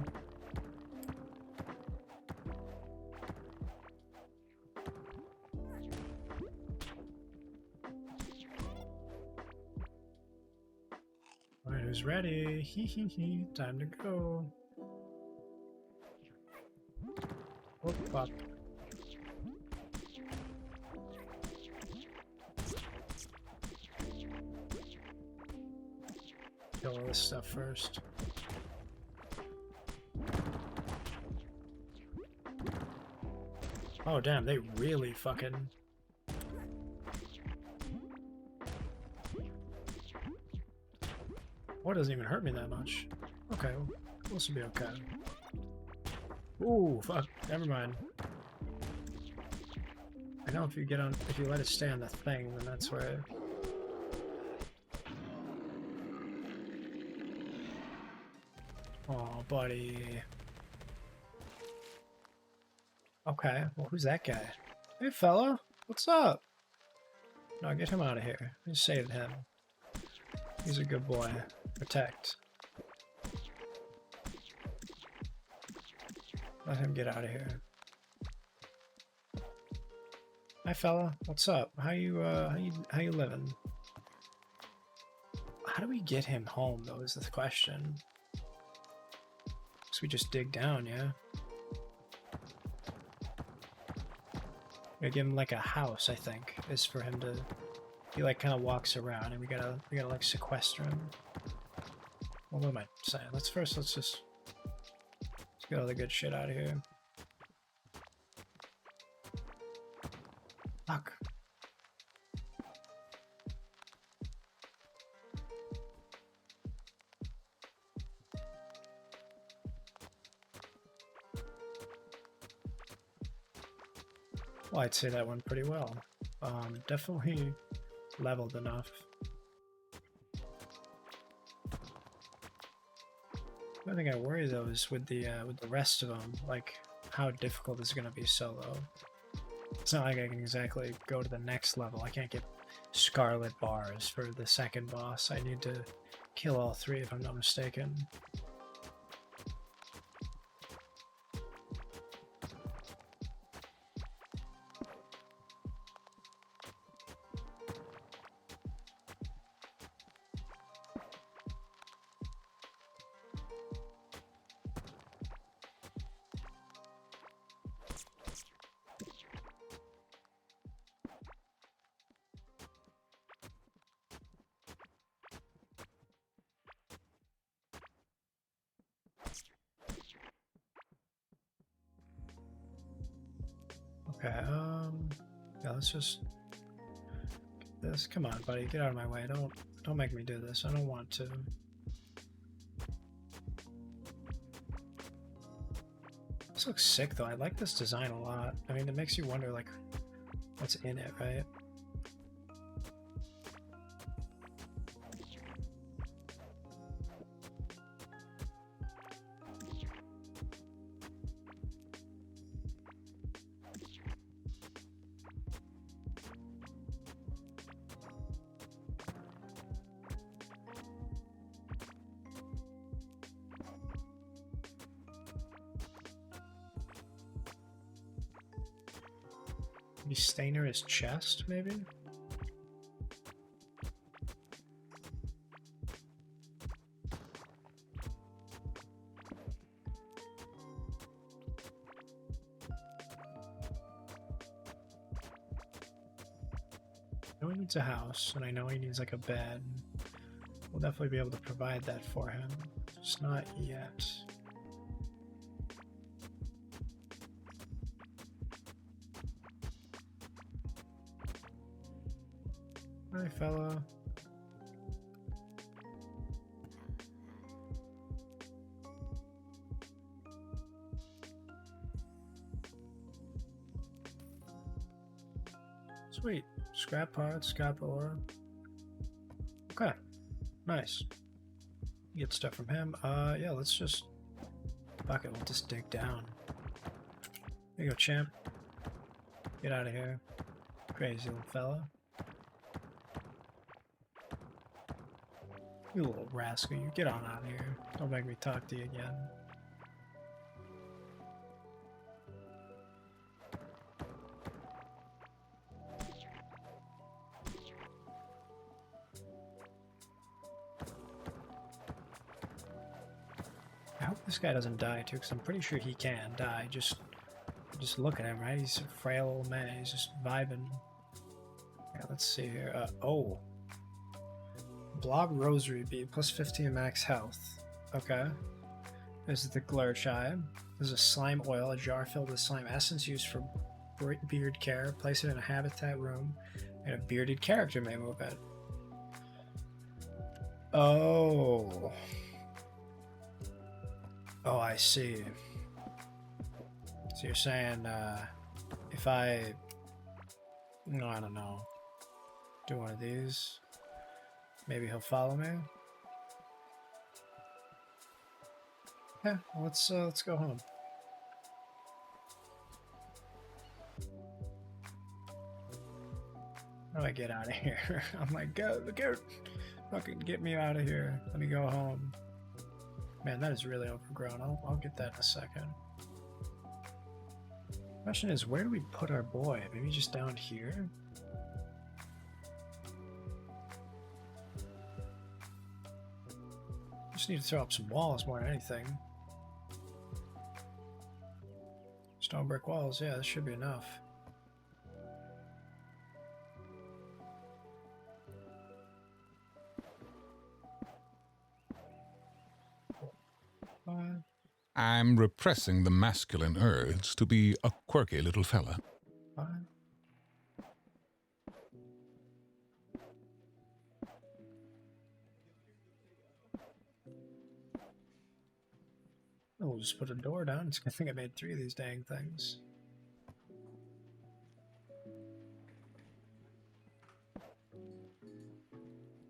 Alright, who's ready? Hee hee hee. Time to go. Oh, fuck. Kill all this stuff first. Oh, damn, they really fucking... Well, it doesn't even hurt me that much. Okay, well, this will be okay. Ooh, fuck, never mind. I know if you let it stay on the thing, then that's where... Oh, buddy. Okay, well, who's that guy? Hey, fella, what's up? No, get him out of here. I saved him. He's a good boy. Protect. Let him get out of here. Hi, fella. What's up? How you living? How do we get him home, though, is the question. So we just dig down, yeah? We give him like a house, I think, is for him to... He like kind of walks around, and we gotta like sequester him. Well, what am I saying? Let's just get all the good shit out of here. Fuck. Well, I'd say that went pretty well. Definitely leveled enough. The thing I worry though is with the rest of them, like how difficult is it gonna be solo? It's not like I can exactly go to the next level. I can't get scarlet bars for the second boss. I need to kill all three if I'm not mistaken. Okay, yeah, let's just get this. Come on, buddy, get out of my way. Don't make me do this. I don't want to. This looks sick though. I like this design a lot. I mean, it makes you wonder like what's in it, right? Maybe Stainer his chest, maybe? I know he needs a house, and I know he needs like a bed. We'll definitely be able to provide that for him. Just not yet. Hi, fella. Sweet. Scrap parts, scrap ore. Okay. Nice. Get stuff from him. Yeah, let's just... Fuck it, we'll just dig down. There you go, champ. Get out of here. Crazy little fella. You little rascal, you get on out of here. Don't make me talk to you again. I hope this guy doesn't die too, because I'm pretty sure he can die. Just look at him, right? He's a frail old man. He's just vibing. Yeah, let's see here. Oh. Blob Rosary Bead, plus 15 max health. Okay. This is the Glurch Eye. There's a slime oil, a jar filled with slime essence used for beard care. Place it in a habitat room, and a bearded character may move it. Oh. Oh, I see. So you're saying, if I... No, I don't know. Do one of these. Maybe he'll follow me. Yeah, let's go home. How do I get out of here? I'm like, go, fucking get me out of here. Let me go home. Man, that is really overgrown. I'll get that in a second. Question is, where do we put our boy? Maybe just down here? Just need to throw up some walls more than anything. Stone brick walls, yeah, this should be enough. I'm repressing the masculine urge to be a quirky little fella. Fine. We'll just put a door down. I think I made 3 of these dang things.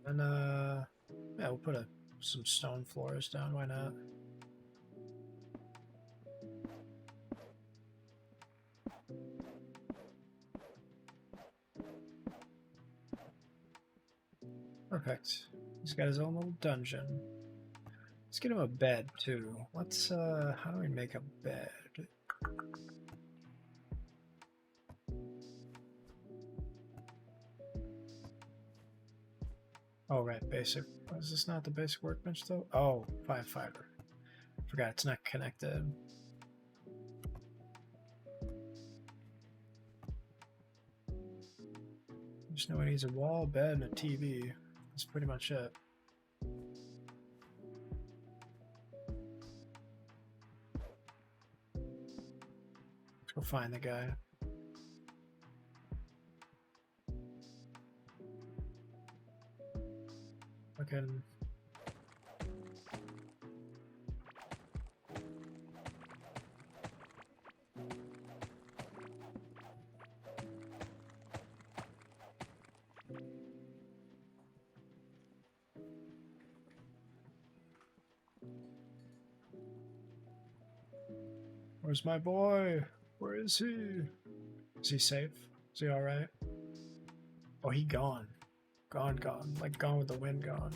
And yeah, we'll put some stone floors down. Why not? Perfect. He's got his own little dungeon. Let's get him a bed too. Let's how do we make a bed? Oh right, basic. Is this not the basic workbench though? Oh, 5 fiber. Forgot it's not connected. Just know it needs a wall, bed, and a TV. That's pretty much it. Let's go find the guy. Fucking. Where's my boy? Where is he? Is he safe? Is he alright? Oh, he gone. Gone. Like gone with the wind gone.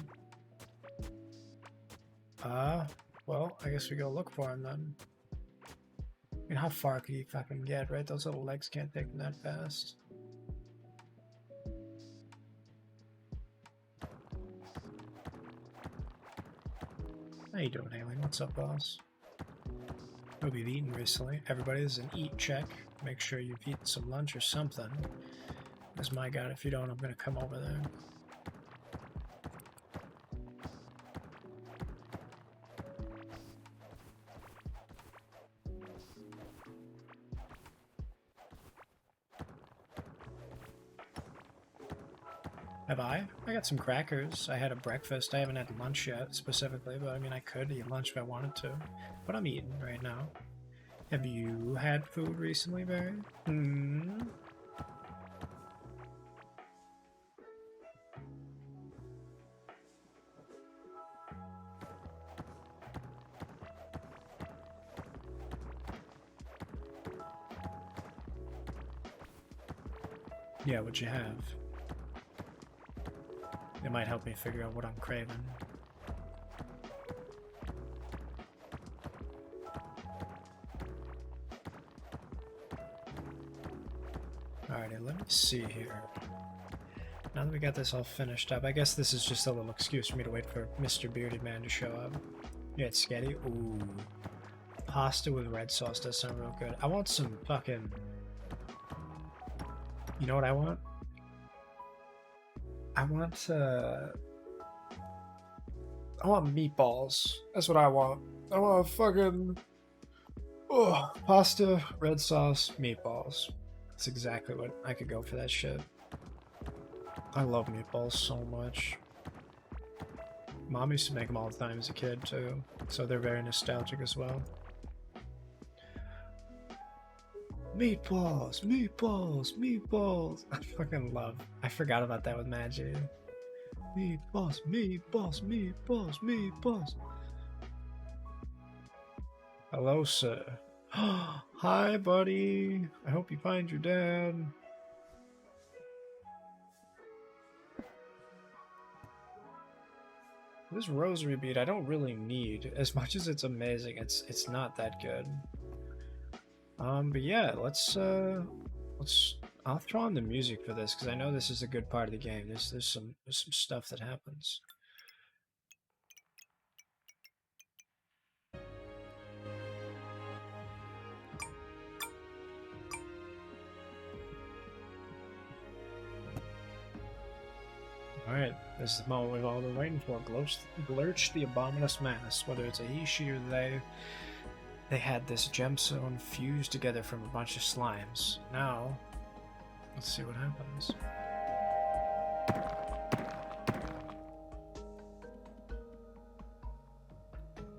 Well, I guess we go look for him then. I mean, how far could he fucking get, right? Those little legs can't take him that fast. How you doing, Alien? What's up, boss? Hope you've eaten recently. Everybody, this is an eat check. Make sure you've eaten some lunch or something. Because my god, if you don't, I'm gonna come over there. Have I? I got some crackers. I had a breakfast. I haven't had lunch yet, specifically, but I mean, I could eat lunch if I wanted to. But I'm eating right now. Have you had food recently, Barry? Hmm? Yeah, what'd you have? It might help me figure out what I'm craving. Alrighty, let me see here. Now that we got this all finished up, I guess this is just a little excuse for me to wait for Mr. Bearded Man to show up. You had sketty? Ooh. Pasta with red sauce does sound real good. I want some fucking... You know what I want? I want meatballs. That's what I want. I want fucking pasta, red sauce, meatballs. That's exactly what I could go for that shit. I love meatballs so much. Mom used to make them all the time as a kid too, so they're very nostalgic as well. Meatballs, meatballs, meatballs. I fucking love. I forgot about that with Maggie. Meatballs, meatballs, meatballs, meatballs. Hello, sir. Hi, buddy. I hope you find your dad. This rosary bead I don't really need. As much as it's amazing, it's not that good. But yeah, let's I'll throw on the music for this because I know this is a good part of the game. There's some stuff that happens. Alright, this is the moment we've all been waiting for. Glurch the Abominous Mass. Whether it's a he, she, or they had this gemstone fused together from a bunch of slimes. Now, let's see what happens.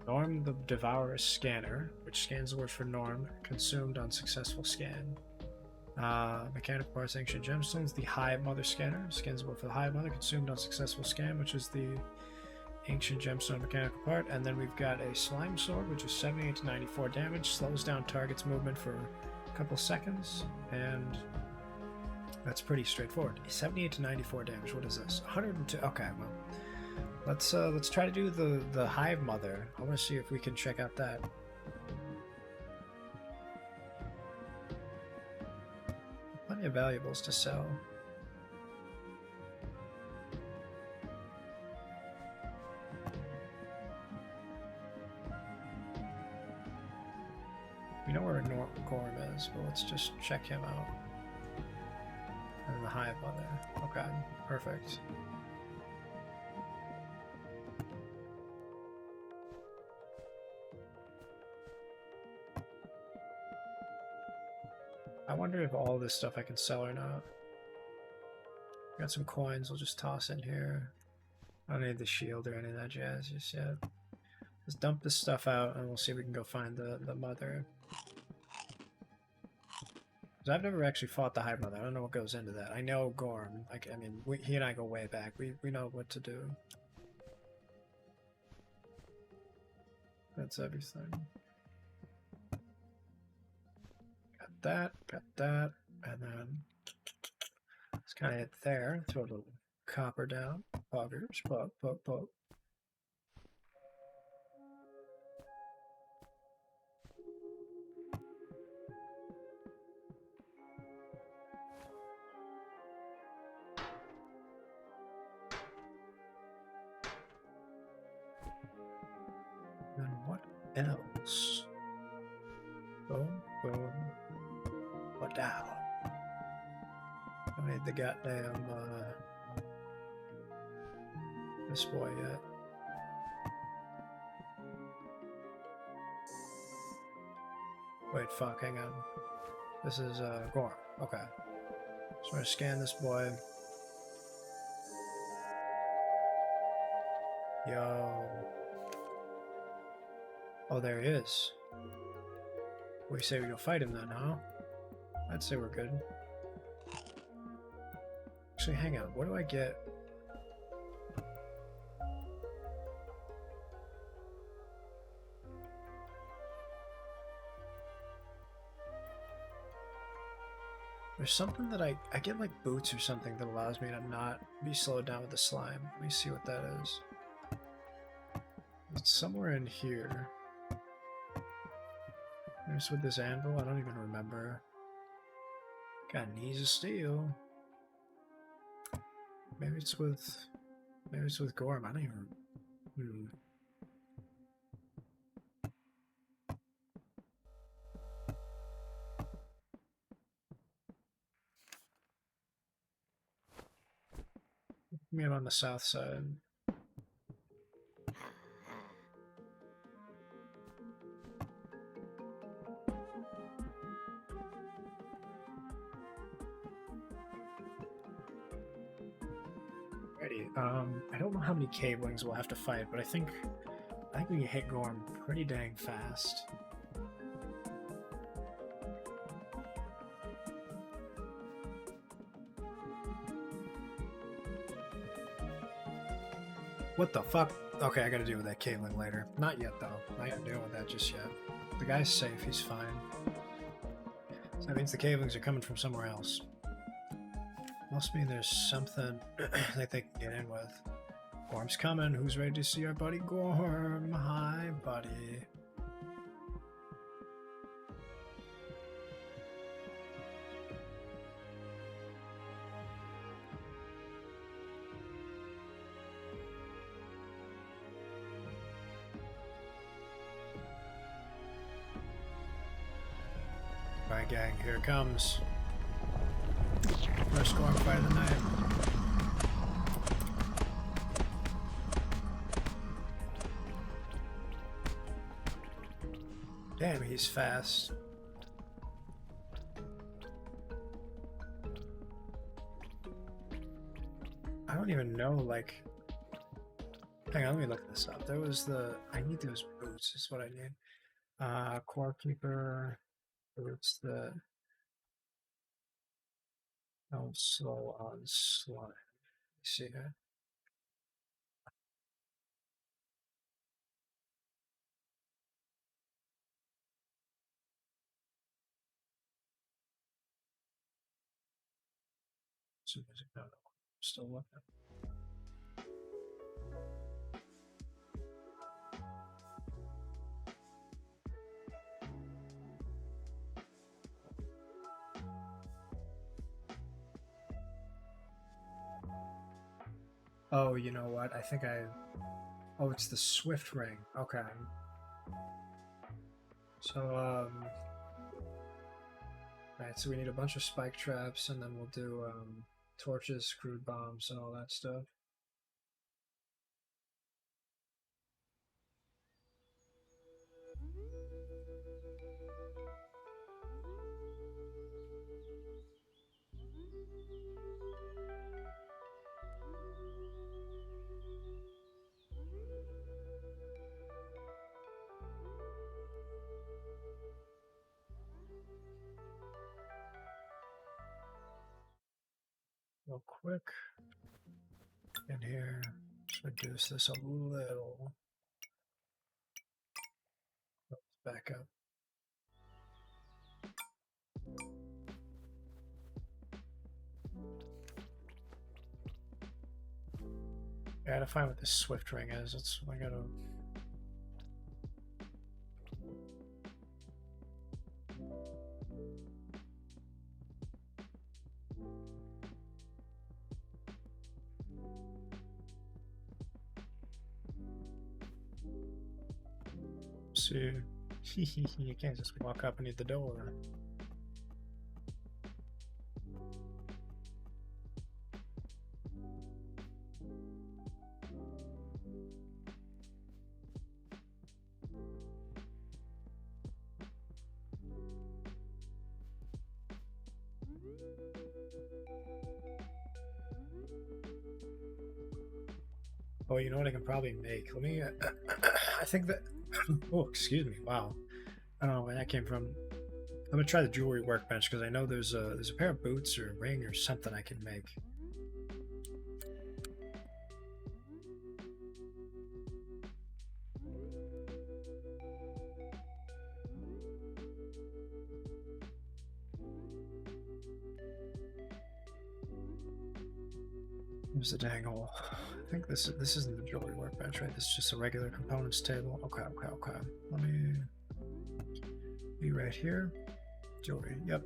Norm the Devourer's scanner, which scans the word for Norm, consumed on successful scan. Mechanical parts, ancient gemstones. The Hive Mother scanner scans the word for the Hive Mother, consumed on successful scan, which is the ancient gemstone mechanical part. And then we've got a slime sword, which is 78 to 94 damage, slows down target's movement for a couple seconds, and that's pretty straightforward. 78 to 94 damage. What is this? 102. Okay, well, let's try to do the Hive Mother. I want to see if we can check out that. Plenty of valuables to sell. We know where Gorm is, but let's just check him out. And the Hive Mother. Okay, perfect. I wonder if all this stuff I can sell or not. Got some coins we'll just toss in here. I don't need the shield or any of that jazz just yet. Let's dump this stuff out and we'll see if we can go find the mother. Because I've never actually fought the Hive Mother. I don't know what goes into that. I know Gorm. I mean, he and I go way back. We know what to do. That's everything. Got that, and then let's kind of hit there, throw a little copper down, poggers, pog. Then what else? Boom, boom. What down? Don't need the goddamn this boy yet. Wait, fuck, hang on. This is Gorm. Okay. So I'm gonna scan this boy. Yo. Oh, there he is. We say we go fight him then, huh? I'd say we're good. Actually, hang on. What do I get? There's something that I get like boots or something that allows me to not be slowed down with the slime. Let me see what that is. It's somewhere in here. Maybe it's with this anvil? I don't even remember. Got knees of steel. Maybe it's with Gorm. I don't even. Maybe on the south side. Sweet. I don't know how many cavelings we'll have to fight, but I think we can hit Gorm pretty dang fast. What the fuck? Okay, I gotta deal with that caveling later. Not yet, though. I ain't dealing with that just yet. The guy's safe, he's fine. So that means the cavelings are coming from somewhere else. Must mean there's something that they can get in with. Gorm's coming. Who's ready to see our buddy Gorm? Hi, buddy. Alright, gang, here it comes. First Gorm fight of the night. Damn, he's fast. I don't even know, like... Hang on, let me look this up. There was the... I need those boots, is what I need. Core Keeper... Boots the... Oh, slow on slime. Let me see here. Some music, no, still looking. Oh, you know what? I think I... Oh, it's the Swift Ring. Okay. So, Right, so we need a bunch of spike traps, and then we'll do, torches, crude bombs, and all that stuff. Real quick. In here, just reduce this a little. Let's back up. I gotta find what this Swift Ring is. It's I gotta. See, you can't just walk up and eat the door. Oh, you know what I can probably make? Let me. I think that. Oh, excuse me. Wow. I don't know where that came from. I'm gonna try the jewelry workbench because I know there's a pair of boots or a ring or something I can make. Where's the dang hole? I think this isn't the jewelry workbench, right? This is just a regular components table. Okay. Let me be right here. Jewelry, yep.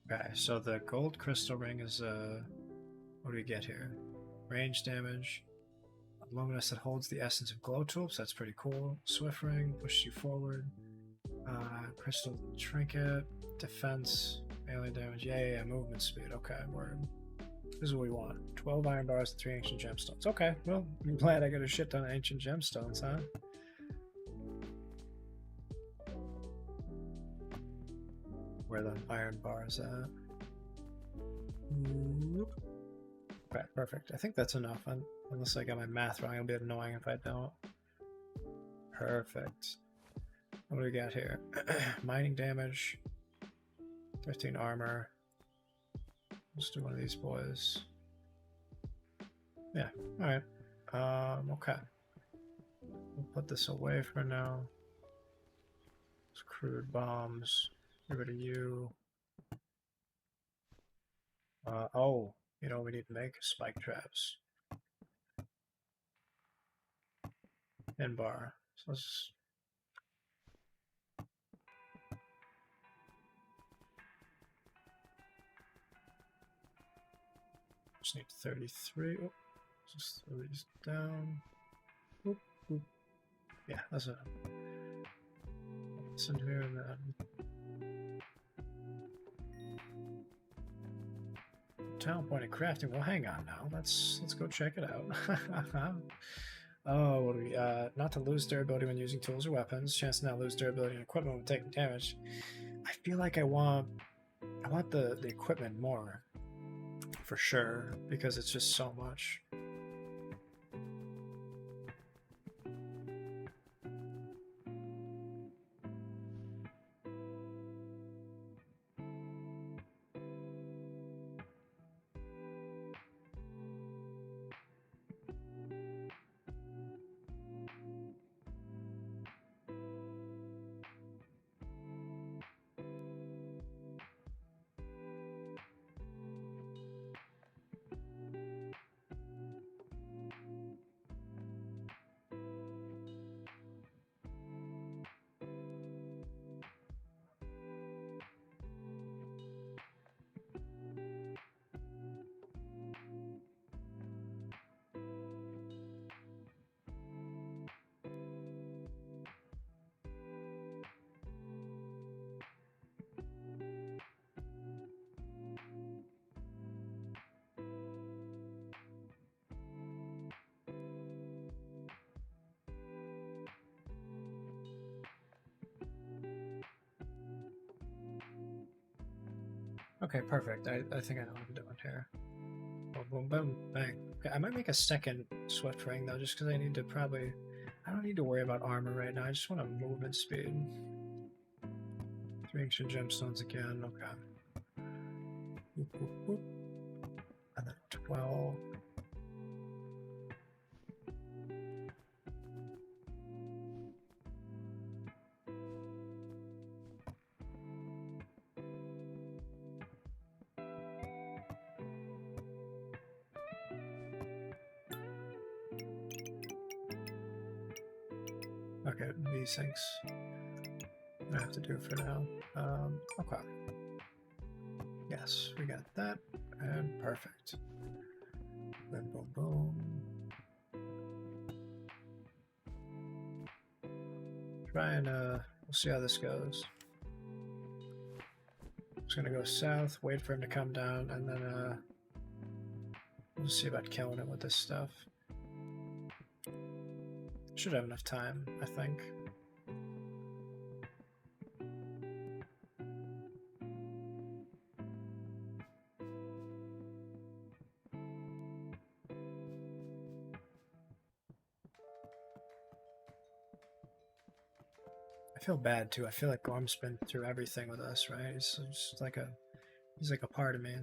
Okay, so the gold crystal ring is what do we get here? Range damage. Luminous that holds the essence of glow tubes. That's pretty cool. Swift ring pushes you forward. Crystal trinket, defense, melee damage. Yeah. Movement speed. Okay, word. This is what we want. 12 iron bars and 3 ancient gemstones. Okay, well, I'm glad I got a shit ton of ancient gemstones, huh? where the iron bar is at. Nope. Okay, perfect. I think that's enough. Unless I got my math wrong, it'll be annoying if I don't. Perfect. What do we got here? Mining damage. 15 armor. Let's do one of these boys. Yeah, alright. Okay. We'll put this away for now. It's crude bombs. Get rid of you. Oh, you know, we need to make spike traps. And bar. So let's. Just need 33. Oh, just throw these down. Boop, boop. Yeah, that's it. What's in here and then. Talent point of crafting. Well, hang on now. Let's go check it out. Oh, what do we? Not to lose durability when using tools or weapons. Chance to not lose durability and equipment when taking damage. I feel like I want the equipment more, for sure, because it's just so much. Okay, perfect. I think I know what I'm doing here. Boom, boom, boom, bang. Okay, I might make a second swift ring though, just because I need to probably. I don't need to worry about armor right now. I just want a movement speed. 3 ancient gemstones again. Okay. Whoop, whoop, whoop. And then 12. Okay, these things I have to do for now. Okay. Yes, we got that, and perfect. Boom, boom, boom. Try and we'll see how this goes. Just gonna go south, wait for him to come down, and then we'll see about killing him with this stuff. Should have enough time, I think. I feel bad too. I feel like Gorm's been through everything with us, right? He's just like he's like a part of me.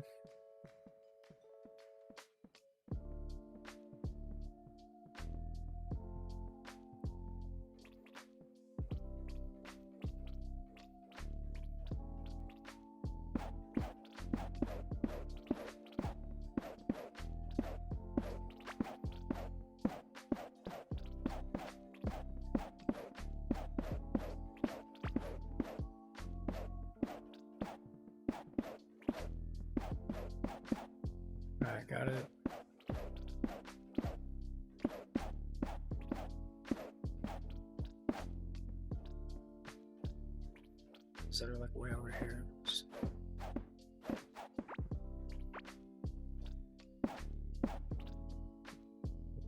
Alright, got it. So they're like way over here.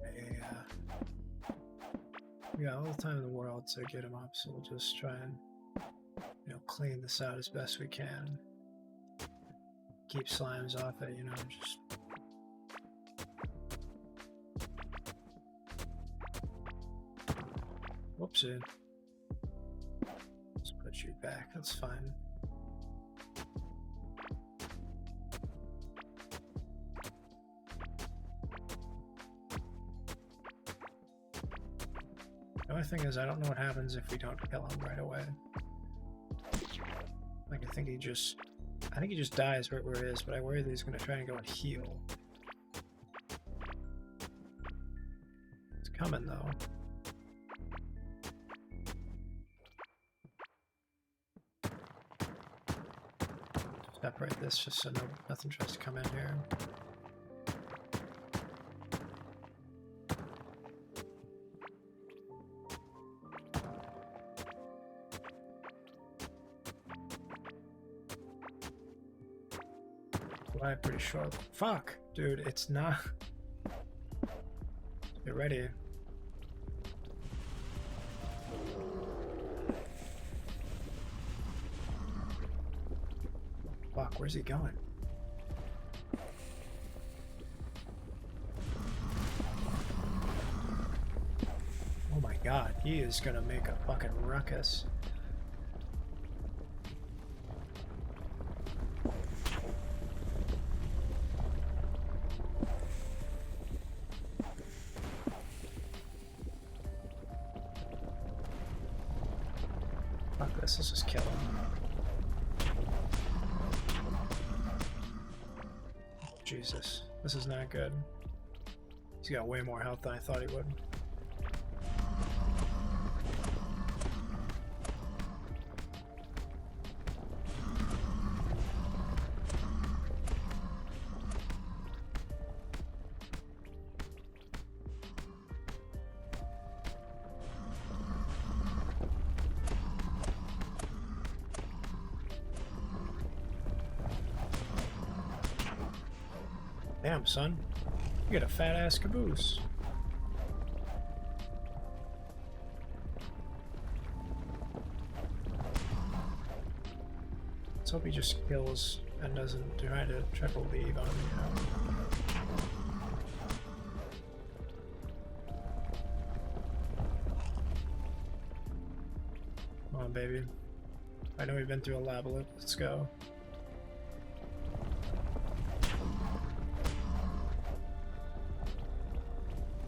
Yeah. We got all the time in the world to get him up, so we'll just try and you know, clean this out as best we can. Keep slimes off it, you know, just. Whoopsie. Let's put you back, that's fine. The only thing is, I don't know what happens if we don't kill him right away. Like, I think he just dies right where he is, but I worry that he's gonna try and go and heal. It's coming though. Separate this just so nothing tries to come in here. I'm pretty sure. Fuck, dude, it's not. Get ready. Fuck, where's he going? Oh my god, he is gonna make a fucking ruckus. Let's just kill him. Jesus, this is not good. He's got way more health than I thought he would. Damn, son. You got a fat ass caboose. Let's hope he just kills and doesn't try to triple leave on me. Come on, baby. I know we've been through a labyrinth. Let's go.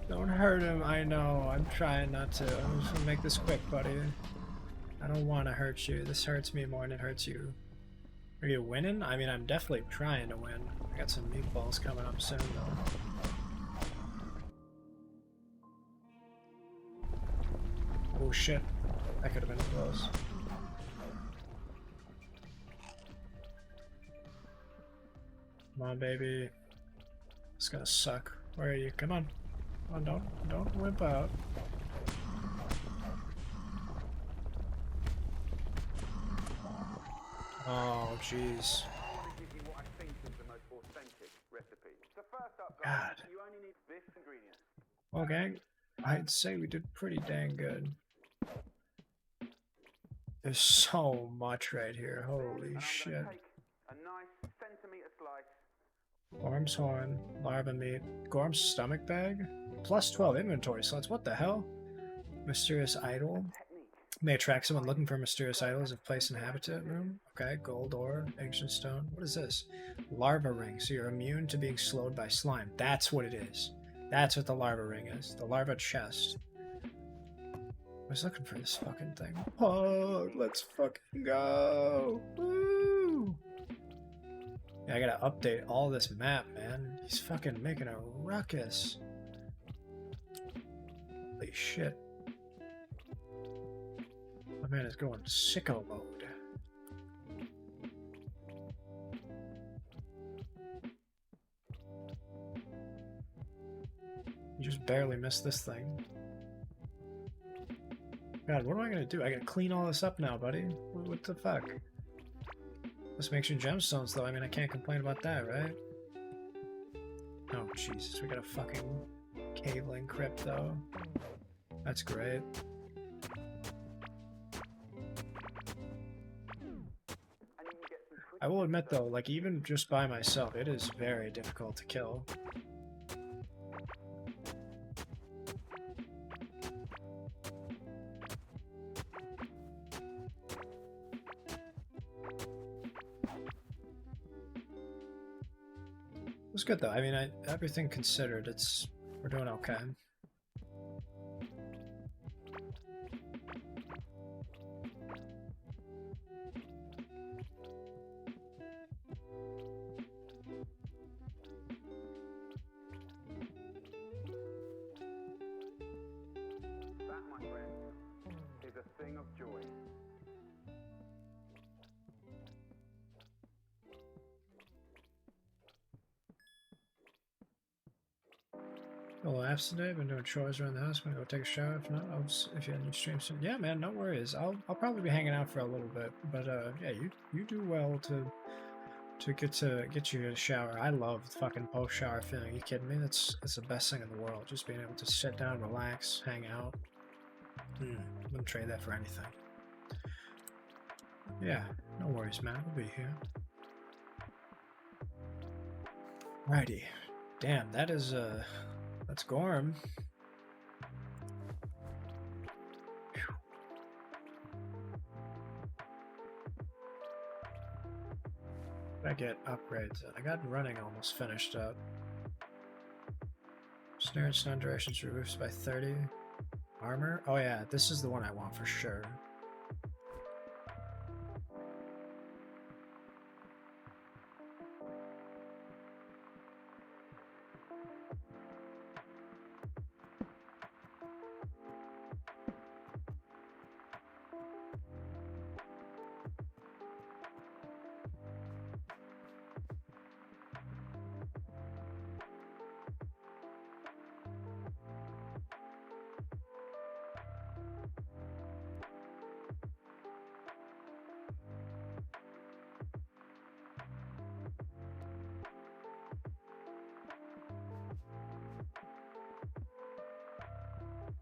Don't hurt him, I know. I'm trying not to. I'm just gonna make this quick, buddy. I don't want to hurt you. This hurts me more than it hurts you. Are you winning? I mean, I'm definitely trying to win. I got some meatballs coming up soon, though. Oh shit. That could have been close. Come on, baby. It's gonna suck. Where are you? Come on. Oh, don't whip out. Oh, jeez. God. Well, gang, I'd say we did pretty dang good. There's so much right here. Holy shit. Gorm's horn, larva meat, Gorm's stomach bag, plus 12 inventory slots. What the hell? Mysterious idol. May attract someone looking for mysterious idols if placed in habitat room. Okay, gold ore, ancient stone. What is this? Larva ring. So you're immune to being slowed by slime. That's what it is. That's what the larva ring is. The larva chest. I was looking for this fucking thing. Oh, let's fucking go. Woo! Yeah, I gotta update all this map, man. He's fucking making a ruckus. Holy shit. My man is going sicko mode. You just barely missed this thing. God, what am I gonna do? I gotta clean all this up now, buddy. What the fuck? This makes you gemstones, though. I mean, I can't complain about that, right? Oh, Jesus. We got a fucking cave-link crypt, though. That's great. I will admit though, like even just by myself, it is very difficult to kill. It was good though. I mean, everything considered, we're doing okay. That, my friend, is a thing of joy. Well, apps today. Been doing chores around the house. Gonna go take a shower. If not, if you have any stream soon. Yeah, man, no worries. I'll probably be hanging out for a little bit. But yeah, you do well to get you a shower. I love the fucking post shower feeling. You kidding me? That's the best thing in the world. Just being able to sit down, relax, hang out. Wouldn't trade that for anything. Yeah, no worries, man. I'll be here. Righty. Damn, that is that's Gorm. Phew. I get upgrades. I got running almost finished up. Snare and stun durations reduced by 30. Armor? Oh yeah, this is the one I want for sure.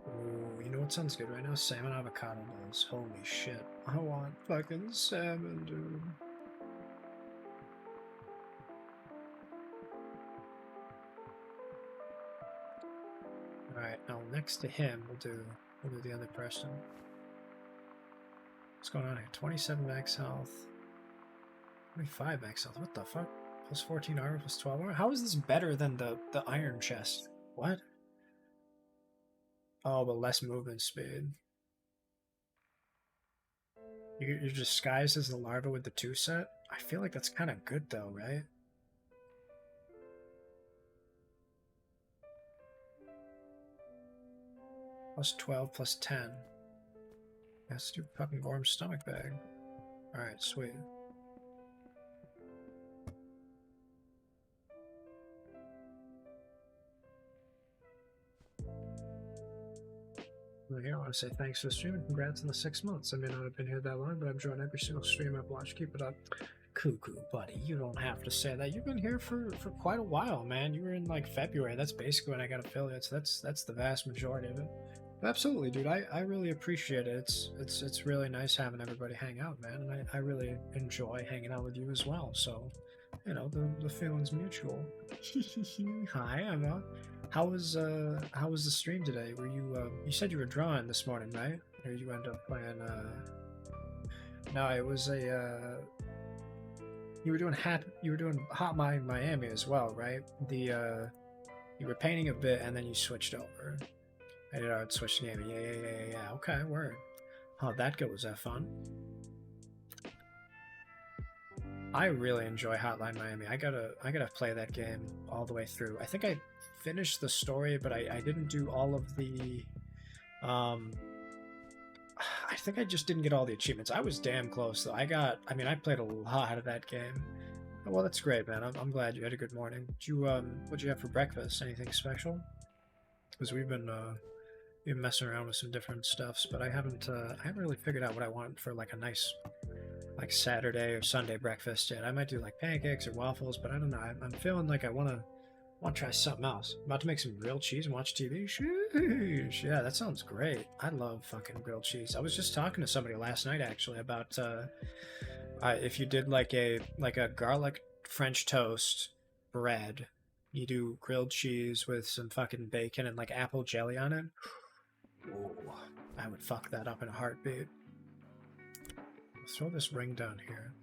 Ooh, you know what sounds good right now? Salmon avocado bowls. Holy shit. I want fucking salmon, dude. Alright, now next to him, we'll do the other person. What's going on here? 27 max health. 25 max health. What the fuck? Plus 14 armor, plus 12 armor? How is this better than the iron chest? What? Oh, but less movement speed. You're disguised as the larva with the 2 set? I feel like that's kind of good though, right? Plus 12, plus 10. Let's do fucking Gorm's stomach bag. Alright, sweet. Well, here, I want to say thanks for the stream and congrats on the 6 months. I may not have been here that long, but I've joined every single stream I've watched. Keep it up. Cuckoo, buddy. You don't have to say that. You've been here for quite a while, man. You were in like February. That's basically when I got affiliates. That's the vast majority of it. But absolutely, dude. I really appreciate it. It's really nice having everybody hang out, man. And I really enjoy hanging out with you as well. So, you know, the feeling's mutual. Hi, Emma. How was the stream today? Were you you said you were drawing this morning, right? Or you end up playing no, it was a you were doing Hot Miami as well, right? The you were painting a bit and then you switched over. I did switch the game. Yeah. Okay, word. How'd that go? Was that fun? I really enjoy Hotline Miami. I gotta play that game all the way through. I think I finished the story, but I didn't do all of the I think I just didn't get all the achievements. I was damn close though. I played a lot of that game. Well, that's great, man. I'm glad you had a good morning. What'd you have for breakfast? Anything special? Because we've been messing around with some different stuffs, but I haven't really figured out what I want for like a nice like Saturday or Sunday breakfast yet. I might do like pancakes or waffles, but I don't know. I'm feeling like I want to try something else. I'm about to make some grilled cheese and watch TV. Sheesh. Yeah, that sounds great. I love fucking grilled cheese. I was just talking to somebody last night actually about If you did like a garlic French toast bread, you do grilled cheese with some fucking bacon and like apple jelly on it. Ooh, I would fuck that up in a heartbeat. Let's throw this ring down here.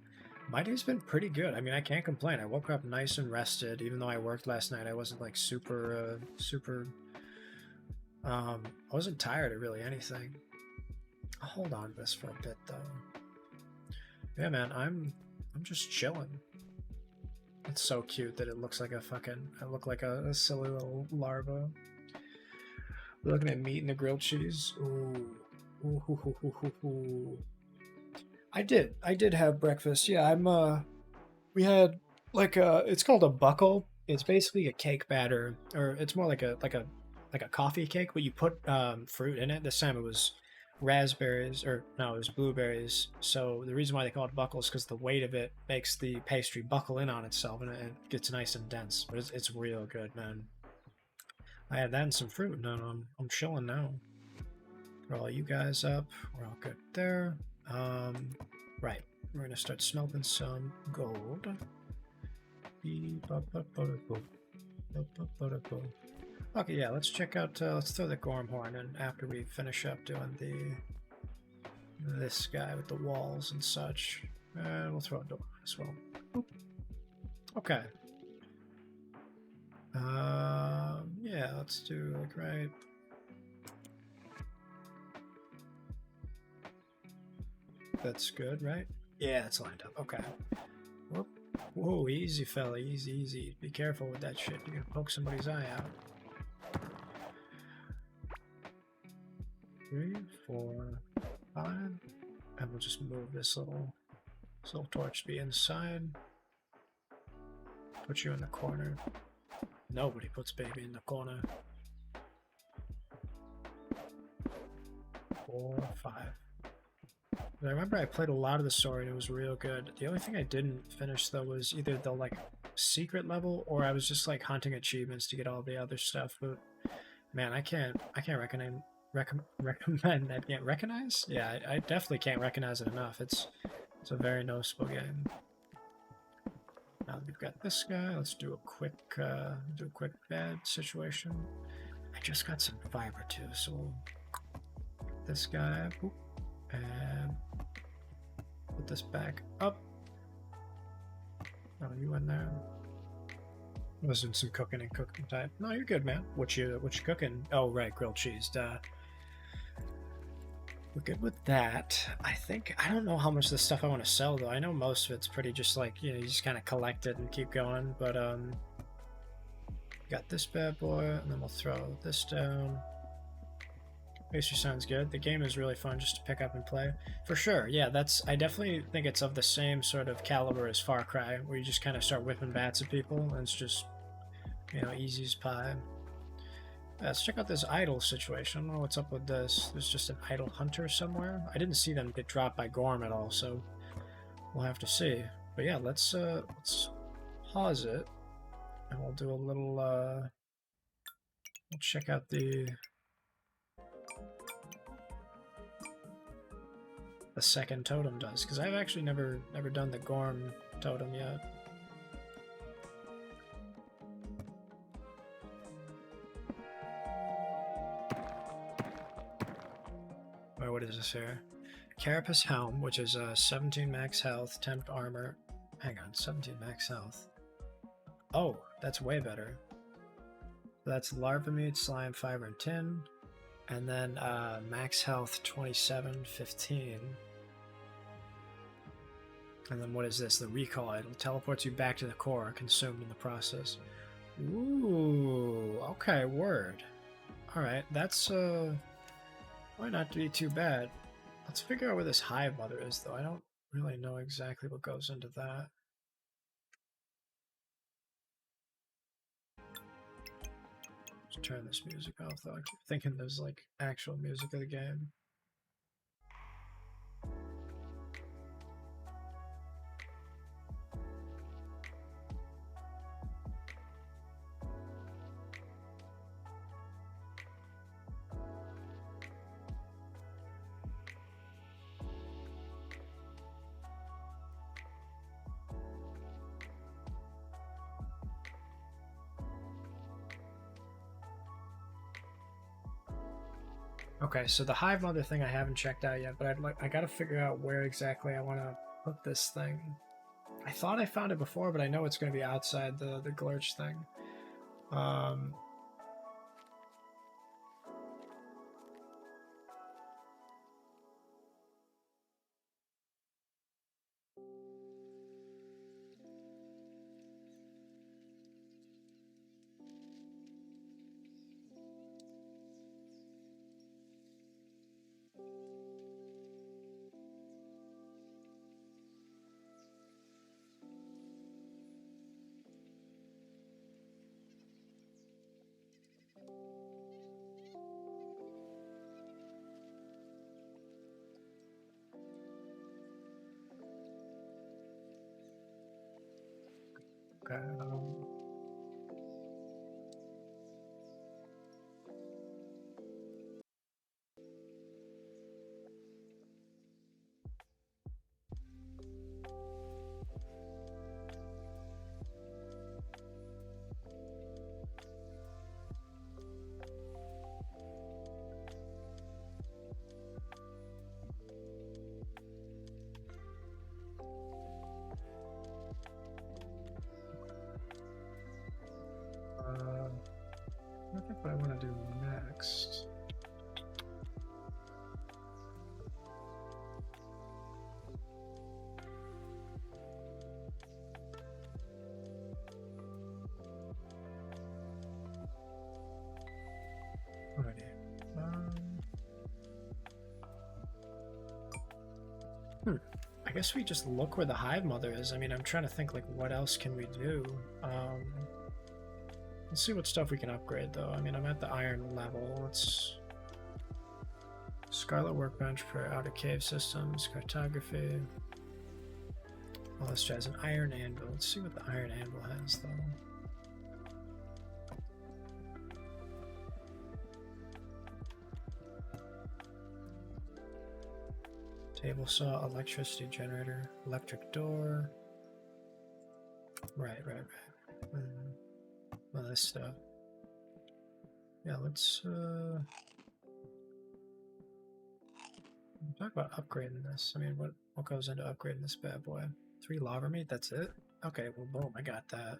My day's been pretty good. I mean, I can't complain. I woke up nice and rested, even though I worked last night. I wasn't like super. I wasn't tired of really anything. I'll hold on to this for a bit though. Yeah, man, I'm just chilling. It's so cute that it looks like I look like a silly little larva. We're looking at meat and the grilled cheese. Ooh. Ooh, hoo, hoo, hoo, hoo, hoo. I did have breakfast. Yeah, we had like it's called a buckle. It's basically a cake batter, or it's more like a coffee cake, but you put fruit in it. This time it was raspberries, or no, it was blueberries. So the reason why they call it buckle is because the weight of it makes the pastry buckle in on itself, and it gets nice and dense. But it's real good, man. I had that and some fruit, and I'm chilling now. Roll all you guys up. We're all good there. Right. We're gonna start smelting some gold. Okay, yeah, let's check out, let's throw the Gorm horn in after we finish up doing this guy with the walls and such. And we'll throw a door as well. Okay. Yeah, let's do like right. That's good, right? Yeah, it's lined up. Okay. Whoop. Whoa, easy, fella. Easy, easy. Be careful with that shit. You're gonna poke somebody's eye out. 3, 4, 5. And we'll just move this little torch to be inside. Put you in the corner. Nobody puts baby in the corner. 4, 5. But I remember I played a lot of the story and it was real good. The only thing I didn't finish though was either the like secret level or I was just like hunting achievements to get all the other stuff. But man, I can't recommend that. Can't recognize? Yeah, I definitely can't recognize it enough. It's a very noticeable game. Now that we've got this guy, let's do a quick bed situation. I just got some fiber too, so we'll this guy. Boop. And put this back up. Oh, you in there? Was doing some cooking and cooking type. No, you're good, man. What you cooking? Oh, right, grilled cheese. Duh. We're good with that. I think I don't know how much of this stuff I want to sell though. I know most of it's pretty just like you just kind of collect it and keep going. But got this bad boy, and then we'll throw this down. Pastry sounds good. The game is really fun just to pick up and play. For sure, yeah, I definitely think it's of the same sort of caliber as Far Cry, where you just kind of start whipping bats at people, and it's just, easy as pie. Let's check out this idol situation. I don't know what's up with this. There's just an idol hunter somewhere. I didn't see them get dropped by Gorm at all, so we'll have to see. But yeah, let's pause it, and we'll do a little, we'll check out the second totem does, because I've actually never done the Gorm totem yet. Or what is this here? Carapace Helm, which is 17 max health, temp armor. Hang on, 17 max health. Oh, that's way better. That's larva meat, slime, fiber, and tin. And then max health 27, 15. And then what is this? The recall idol teleports you back to the core, consumed in the process. Ooh, okay, word. Alright, that's might not be too bad. Let's figure out where this hive mother is though. I don't really know exactly what goes into that. Let's turn this music off though. I keep thinking there's like actual music of the game. Okay, so the hive mother thing I haven't checked out yet, but I gotta figure out where exactly I want to put this thing. I thought I found it before, but I know it's going to be outside the glurch thing. Um, okay. I think what I want to do next. Alrighty. I guess we just look where the hive mother is. I mean, I'm trying to think like what else can we do. Let's see what stuff we can upgrade though. I mean, I'm at the iron level. Let's Scarlet Workbench for outer cave systems, cartography. Well, this has an iron anvil. Let's see what the iron anvil has though. Table saw, electricity generator, electric door. Right. Well, this stuff. Yeah, let's talk about upgrading this. I mean, what goes into upgrading this bad boy? 3 lava meat, that's it? Okay, well, boom, I got that.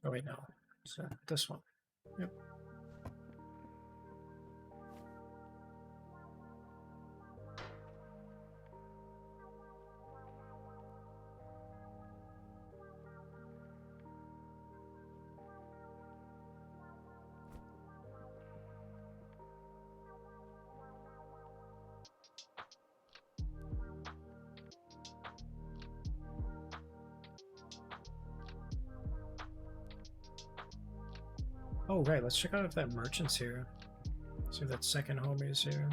Oh, wait, no. So, this one. Yep. Oh, right, let's check out if that merchant's here. See if that second homie is here.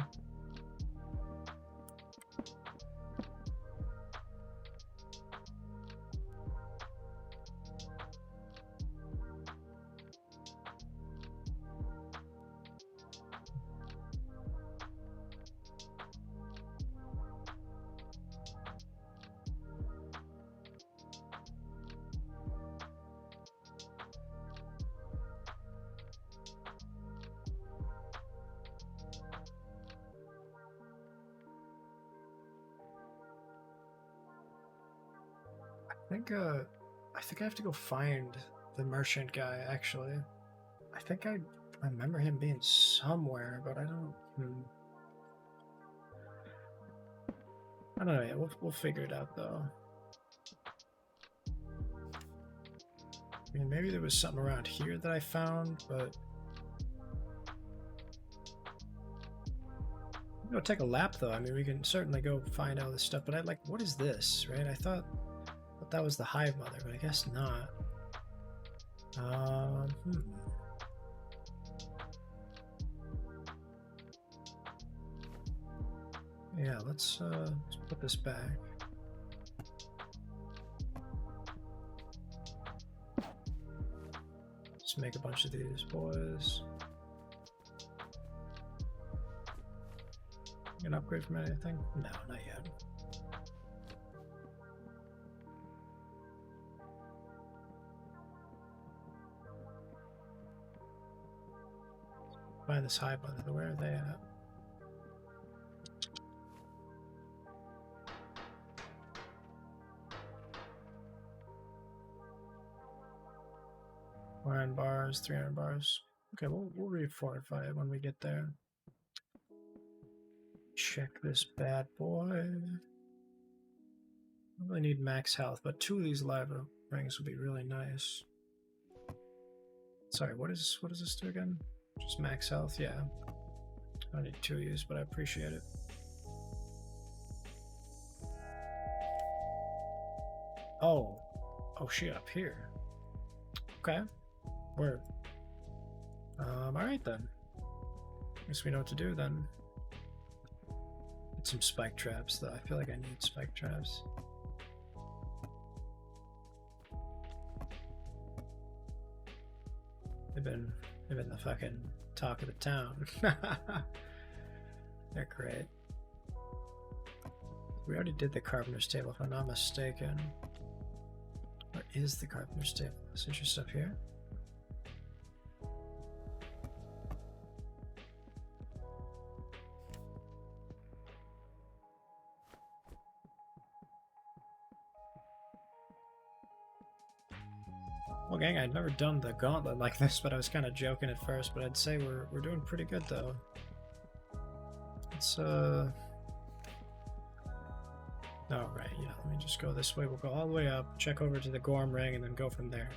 I think I have to go find the merchant guy, actually. I think I remember him being somewhere, but I don't... I don't know, yeah, we'll figure it out, though. I mean, maybe there was something around here that I found, but... Go take a lap, though. I mean, we can certainly go find all this stuff, but what is this, right? I thought that was the hive mother, but I guess not. Yeah, let's put this back. Let's make a bunch of these boys. You can upgrade from anything? No, not yet. find this hive mother. Where are they at? Iron bars, 300 bars. Okay, we'll refortify it when we get there. Check this bad boy. I really need max health, but 2 of these lava rings would be really nice. Sorry, what does this do again? Just max health, yeah. I don't need 2 use, but I appreciate it. Oh shit, up here. Okay, word. Alright then. Guess we know what to do then. Get some spike traps though. I feel like I need spike traps. They've been the fucking talk of the town. They're great. We already did the carpenter's table if I'm not mistaken. Where is the carpenter's table? Is there stuff here? Well, gang, I'd never done the gauntlet like this, but I was kind of joking at first. But I'd say we're doing pretty good though. It's Oh right, yeah. Let me just go this way. We'll go all the way up, check over to the Gorm ring, and then go from there.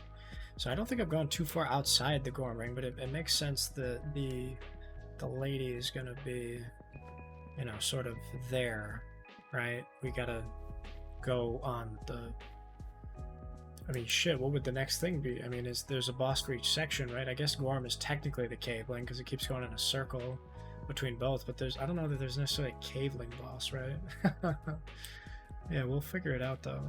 So I don't think I've gone too far outside the Gorm ring, but it makes sense that the lady is gonna be, you know, sort of there, right? We gotta go on the. I mean, shit, what would the next thing be? I mean, there's a boss for each section, right? I guess Gorm is technically the caveling because it keeps going in a circle between both, but I don't know that there's necessarily a caveling boss, right? Yeah, we'll figure it out though.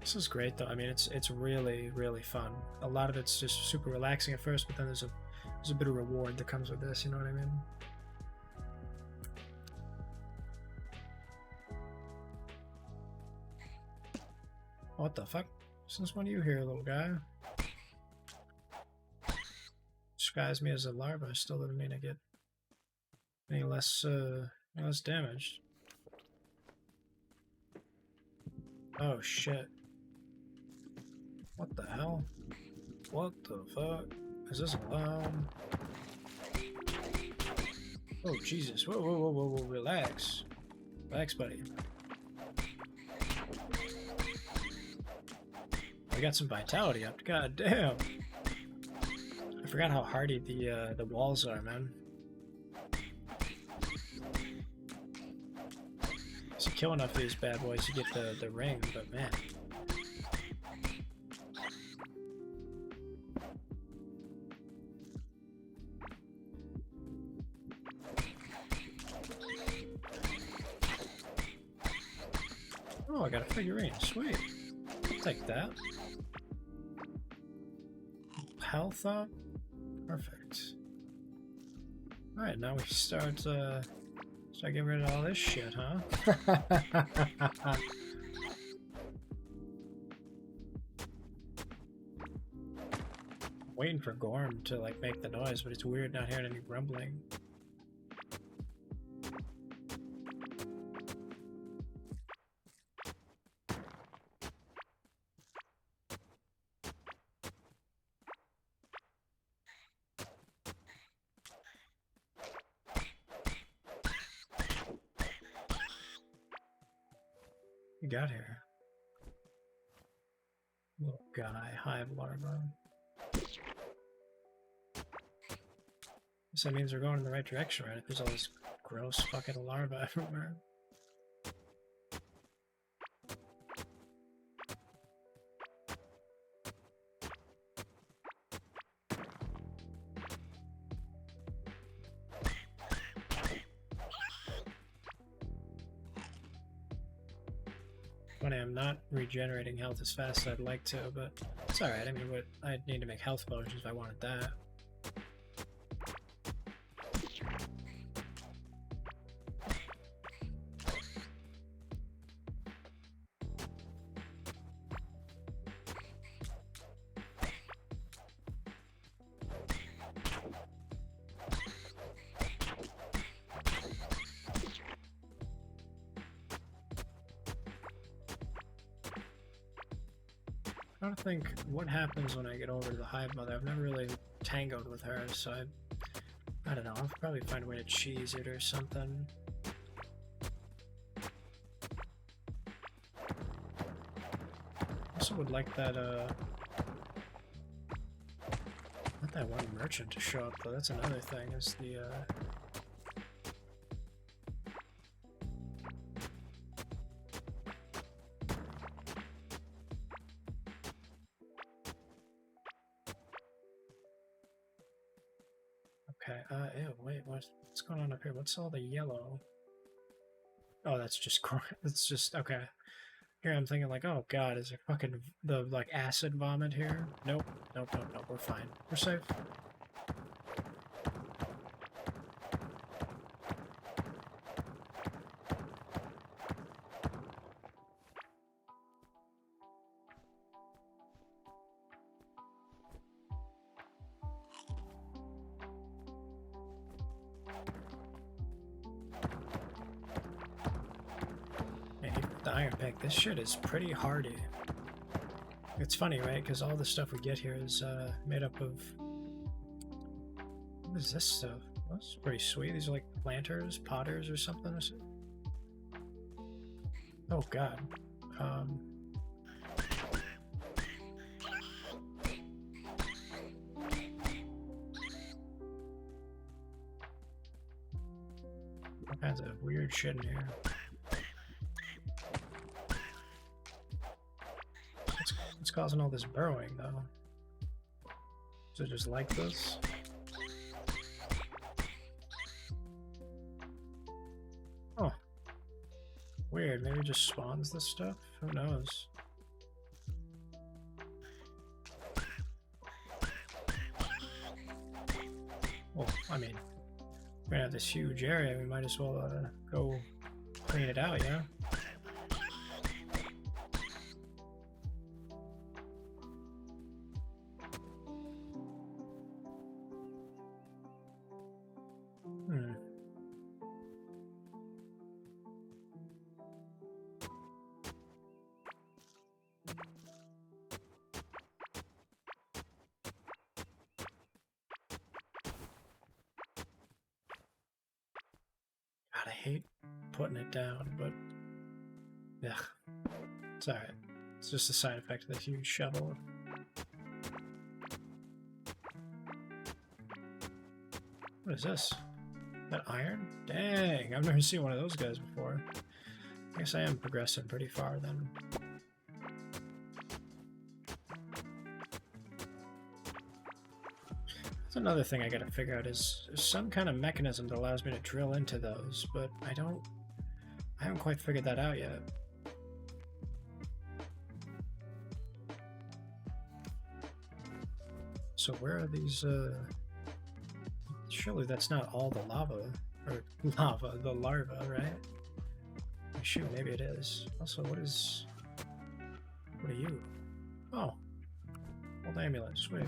This is great though. I mean, it's really, really fun. A lot of it's just super relaxing at first, but then there's a bit of reward that comes with this, you know what I mean? What the fuck? Since when are you here, little guy? Disguise me as a larva still doesn't mean I get any less damaged. Oh shit. What the hell? What the fuck? Is this allowed? Oh Jesus. Whoa, whoa, whoa, whoa, whoa, relax. Relax, buddy. We got some vitality up. God damn. I forgot how hardy the walls are, man. So kill enough of these bad boys to get the ring, but man. Oh, I got a figurine. Sweet. I'll take that. Health up? Perfect. Alright, now we start getting rid of all this shit, huh? Waiting for Gorm to like make the noise, but it's weird not hearing any grumbling. You got here? Little guy, hive larva. Guess that means we're going in the right direction, right? If there's all this gross fucking larva everywhere. Funny, I'm not regenerating health as fast as I'd like to, but it's alright. I mean, I'd need to make health potions if I wanted that. trying to think what happens when I get over to the hive mother. I've never really tangoed with her, so I don't know. I'll probably find a way to cheese it or something. Also would like that, not that one merchant to show up, though. That's another thing, is the, okay, ew, wait, what's going on up here? What's all the yellow? Oh, that's just corn. It's just, okay. Here I'm thinking like, oh god, is there fucking the like acid vomit here? Nope, nope, nope, nope. We're fine. We're safe. The iron pick. This shit is pretty hardy. It's funny, right? Because all the stuff we get here is made up of... What is this stuff? Well, that's pretty sweet. These are like planters, potters, or something. Oh god. All kinds of weird shit in here. What's causing all this burrowing, though? Is it just like this? Oh. Weird. Maybe it just spawns this stuff? Who knows? Well, I mean, we're gonna have this huge area. We might as well go clean it out, yeah? God, I hate putting it down, but yeah, it's alright. It's just a side effect of the huge shovel. What is this? That iron? Dang, I've never seen one of those guys before. I guess I am progressing pretty far then. That's another thing I gotta figure out is some kind of mechanism that allows me to drill into those, but I haven't quite figured that out yet. So where are these, surely that's not all the lava, or the larva, right? Shoot, maybe it is. Also, what are you? Oh, old amulet, sweet.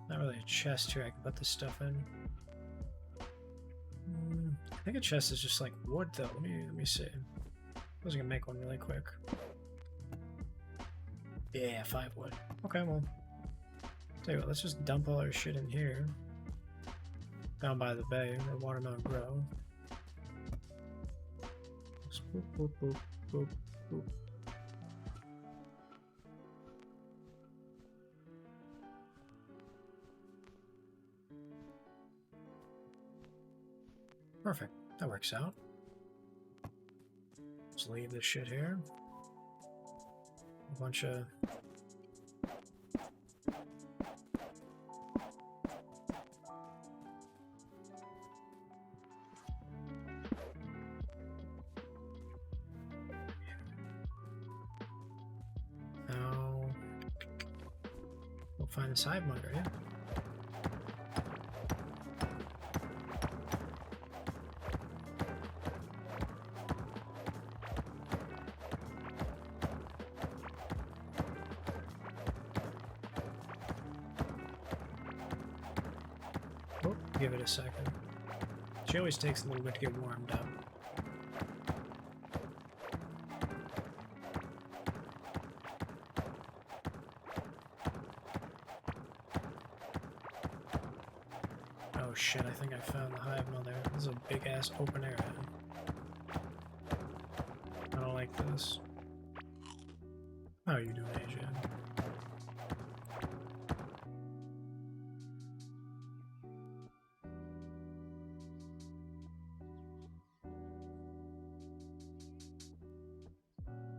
Not really a chest here I can put this stuff in. I think a chest is just like wood though. Let me see. I was gonna make one really quick. Yeah, 5 wood. Okay, well. Tell you what, let's just dump all our shit in here. Down by the bay where watermelon grow. Just boop, boop, boop, boop, boop. Perfect. That works out. Let's leave this shit here. A bunch of... Now... We'll find this hive mother, yeah? Oh, give it a second. She always takes a little bit to get warmed up. Oh shit, I think I found the hive mill there. This is a big ass open area. I don't like this. How are you doing, Asia?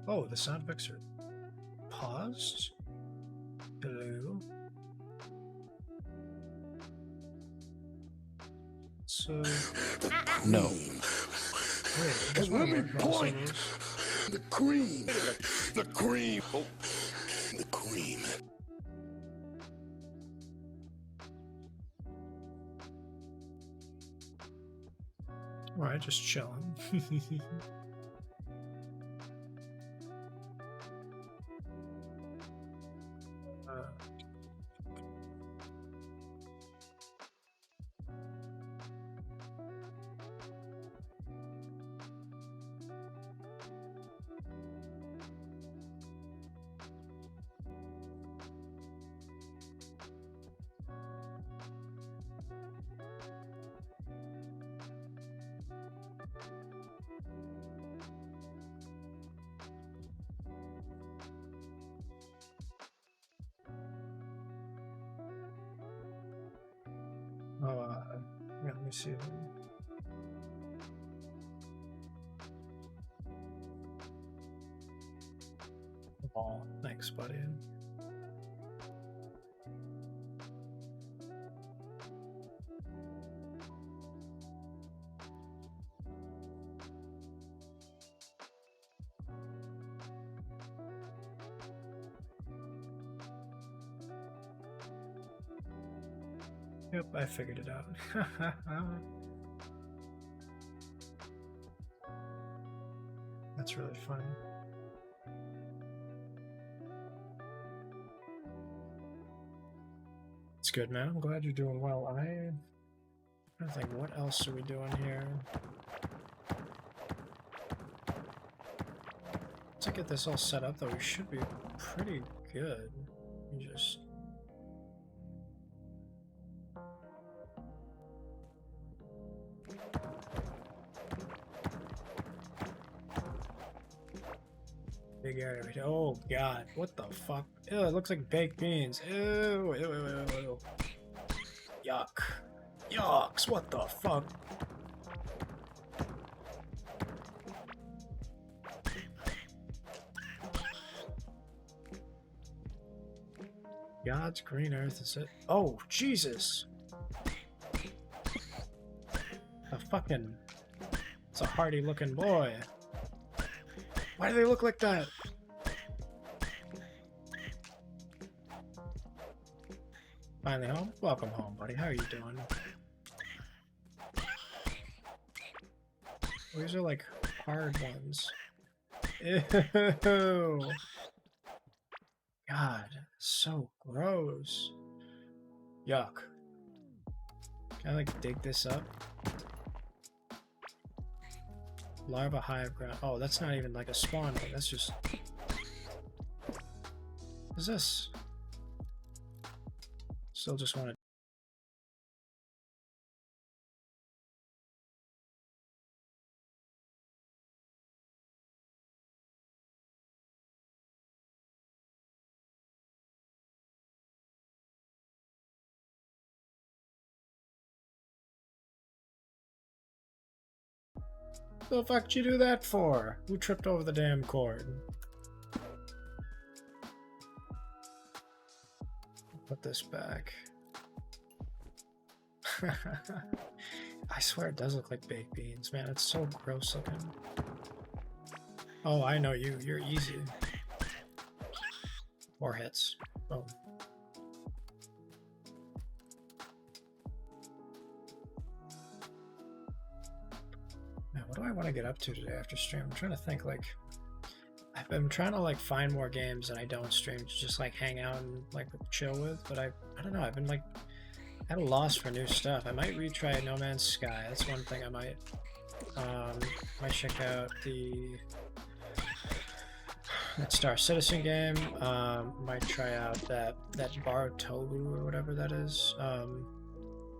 Oh, the sound effects are paused? Hello? So... No. Wait, And let me point the cream. The cream. Oh, the cream. Alright, just chilling. Yeah, let me see. Oh, thanks, buddy. Yep, I figured it out. That's really funny. It's good, man. I'm glad you're doing well. I don't think, what else are we doing here? To get this all set up, though, we should be pretty good. You just... Big area right here. Oh god, what the fuck? Ew, it looks like baked beans. Ew, ew, ew, ew, ew. Yuck. Yucks, what the fuck? God's green earth is it? Oh, Jesus! A fucking... It's a hardy looking boy. Why do they look like that? Finally home? Welcome home, buddy. How are you doing? These are like hard ones. Ew. God, so gross. Yuck. Can I like dig this up? Larva hive ground. Oh, that's not even like a spawn. That's just... What is this? Still just want to... The fuck did you do that for? Who tripped over the damn cord? Put this back. I swear it does look like baked beans, man. It's so gross looking. Oh, I know you. You're easy. 4 hits. Boom. What do I want to get up to today after stream? I'm trying to think, like, I've been trying to like find more games that I don't stream to just like hang out and like chill with, but I don't know, I've been like At a loss for new stuff. I might retry No Man's Sky. That's one thing I might check out that Star Citizen game. Might try out that Barotobu or whatever that is.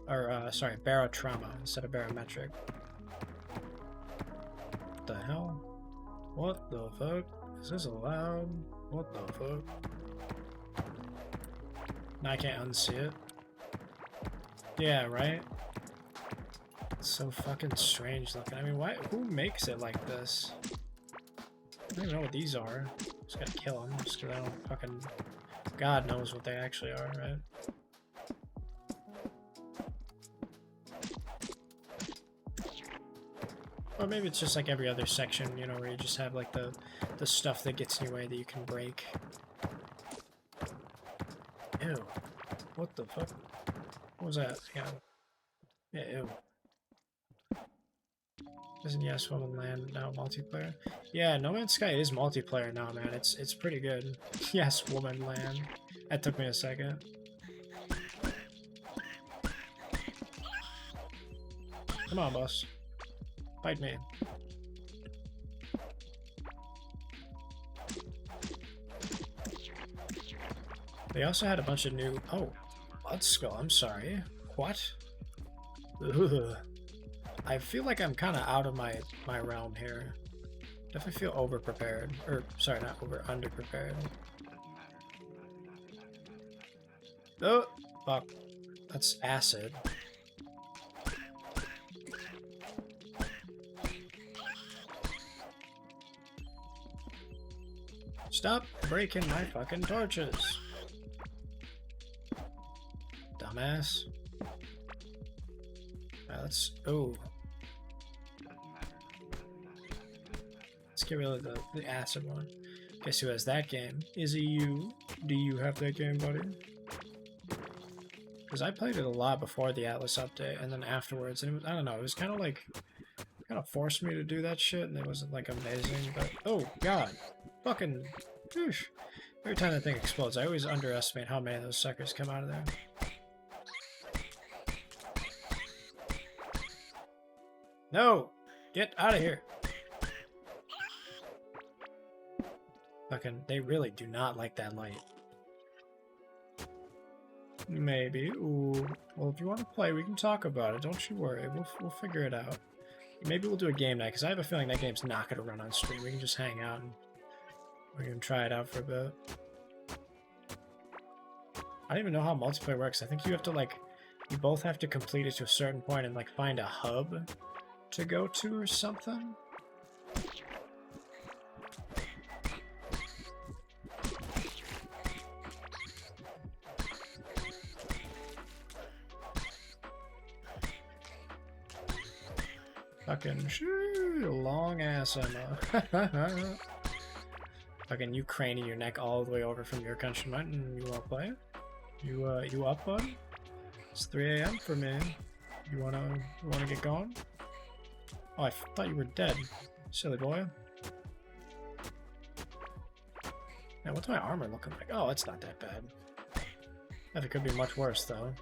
Sorry, Barotrauma instead of Barometric. What the hell? What the fuck? Is this allowed? What the fuck? Now I can't unsee it. Yeah, right? It's so fucking strange looking. I mean, why? Who makes it like this? I don't even know what these are. Just gotta kill them, just 'cause I don't fucking... God knows what they actually are, right? Or maybe it's just like every other section, you know, where you just have like the stuff that gets in your way that you can break. Ew. What the fuck? What was that? Yeah, ew. Isn't Yes Woman Land now multiplayer? Yeah, No Man's Sky is multiplayer now, man. It's pretty good. Yes Woman Land. That took me a second. Come on, boss. Fight me. They also had a bunch of new... Oh, Blood Skull, I'm sorry. What? Ugh. I feel like I'm kind of out of my realm here. Definitely feel over-prepared. Or, sorry, not over, under-prepared. Oh, fuck. That's acid. Stop breaking my fucking torches. Dumbass. Alright, let's... Oh. Let's get rid of the acid one. Guess who has that game? Is it you? Do you have that game, buddy? Because I played it a lot before the Atlas update, and then afterwards, and it was, I don't know, it was kind of like... kind of forced me to do that shit, and it wasn't like amazing, but... Oh, God. Fucking... Whoosh. Every time that thing explodes, I always underestimate how many of those suckers come out of there. No! Get out of here! Fucking, they really do not like that light. Maybe. Ooh. Well, if you want to play, we can talk about it. Don't you worry. We'll figure it out. Maybe we'll do a game night, because I have a feeling that game's not going to run on stream. We can just hang out and we can try it out for a bit. I don't even know how multiplayer works. I think you have to, like, you both have to complete it to a certain point and, like, find a hub to go to or something. Fucking long ass ammo. Fucking you craning your neck all the way over from your country mountain. You wanna play? You up, bud? It's 3 a.m. for me. You wanna get going? Oh, I thought you were dead, silly boy. Man, what's my armor looking like? Oh, it's not that bad. I think it could be much worse though.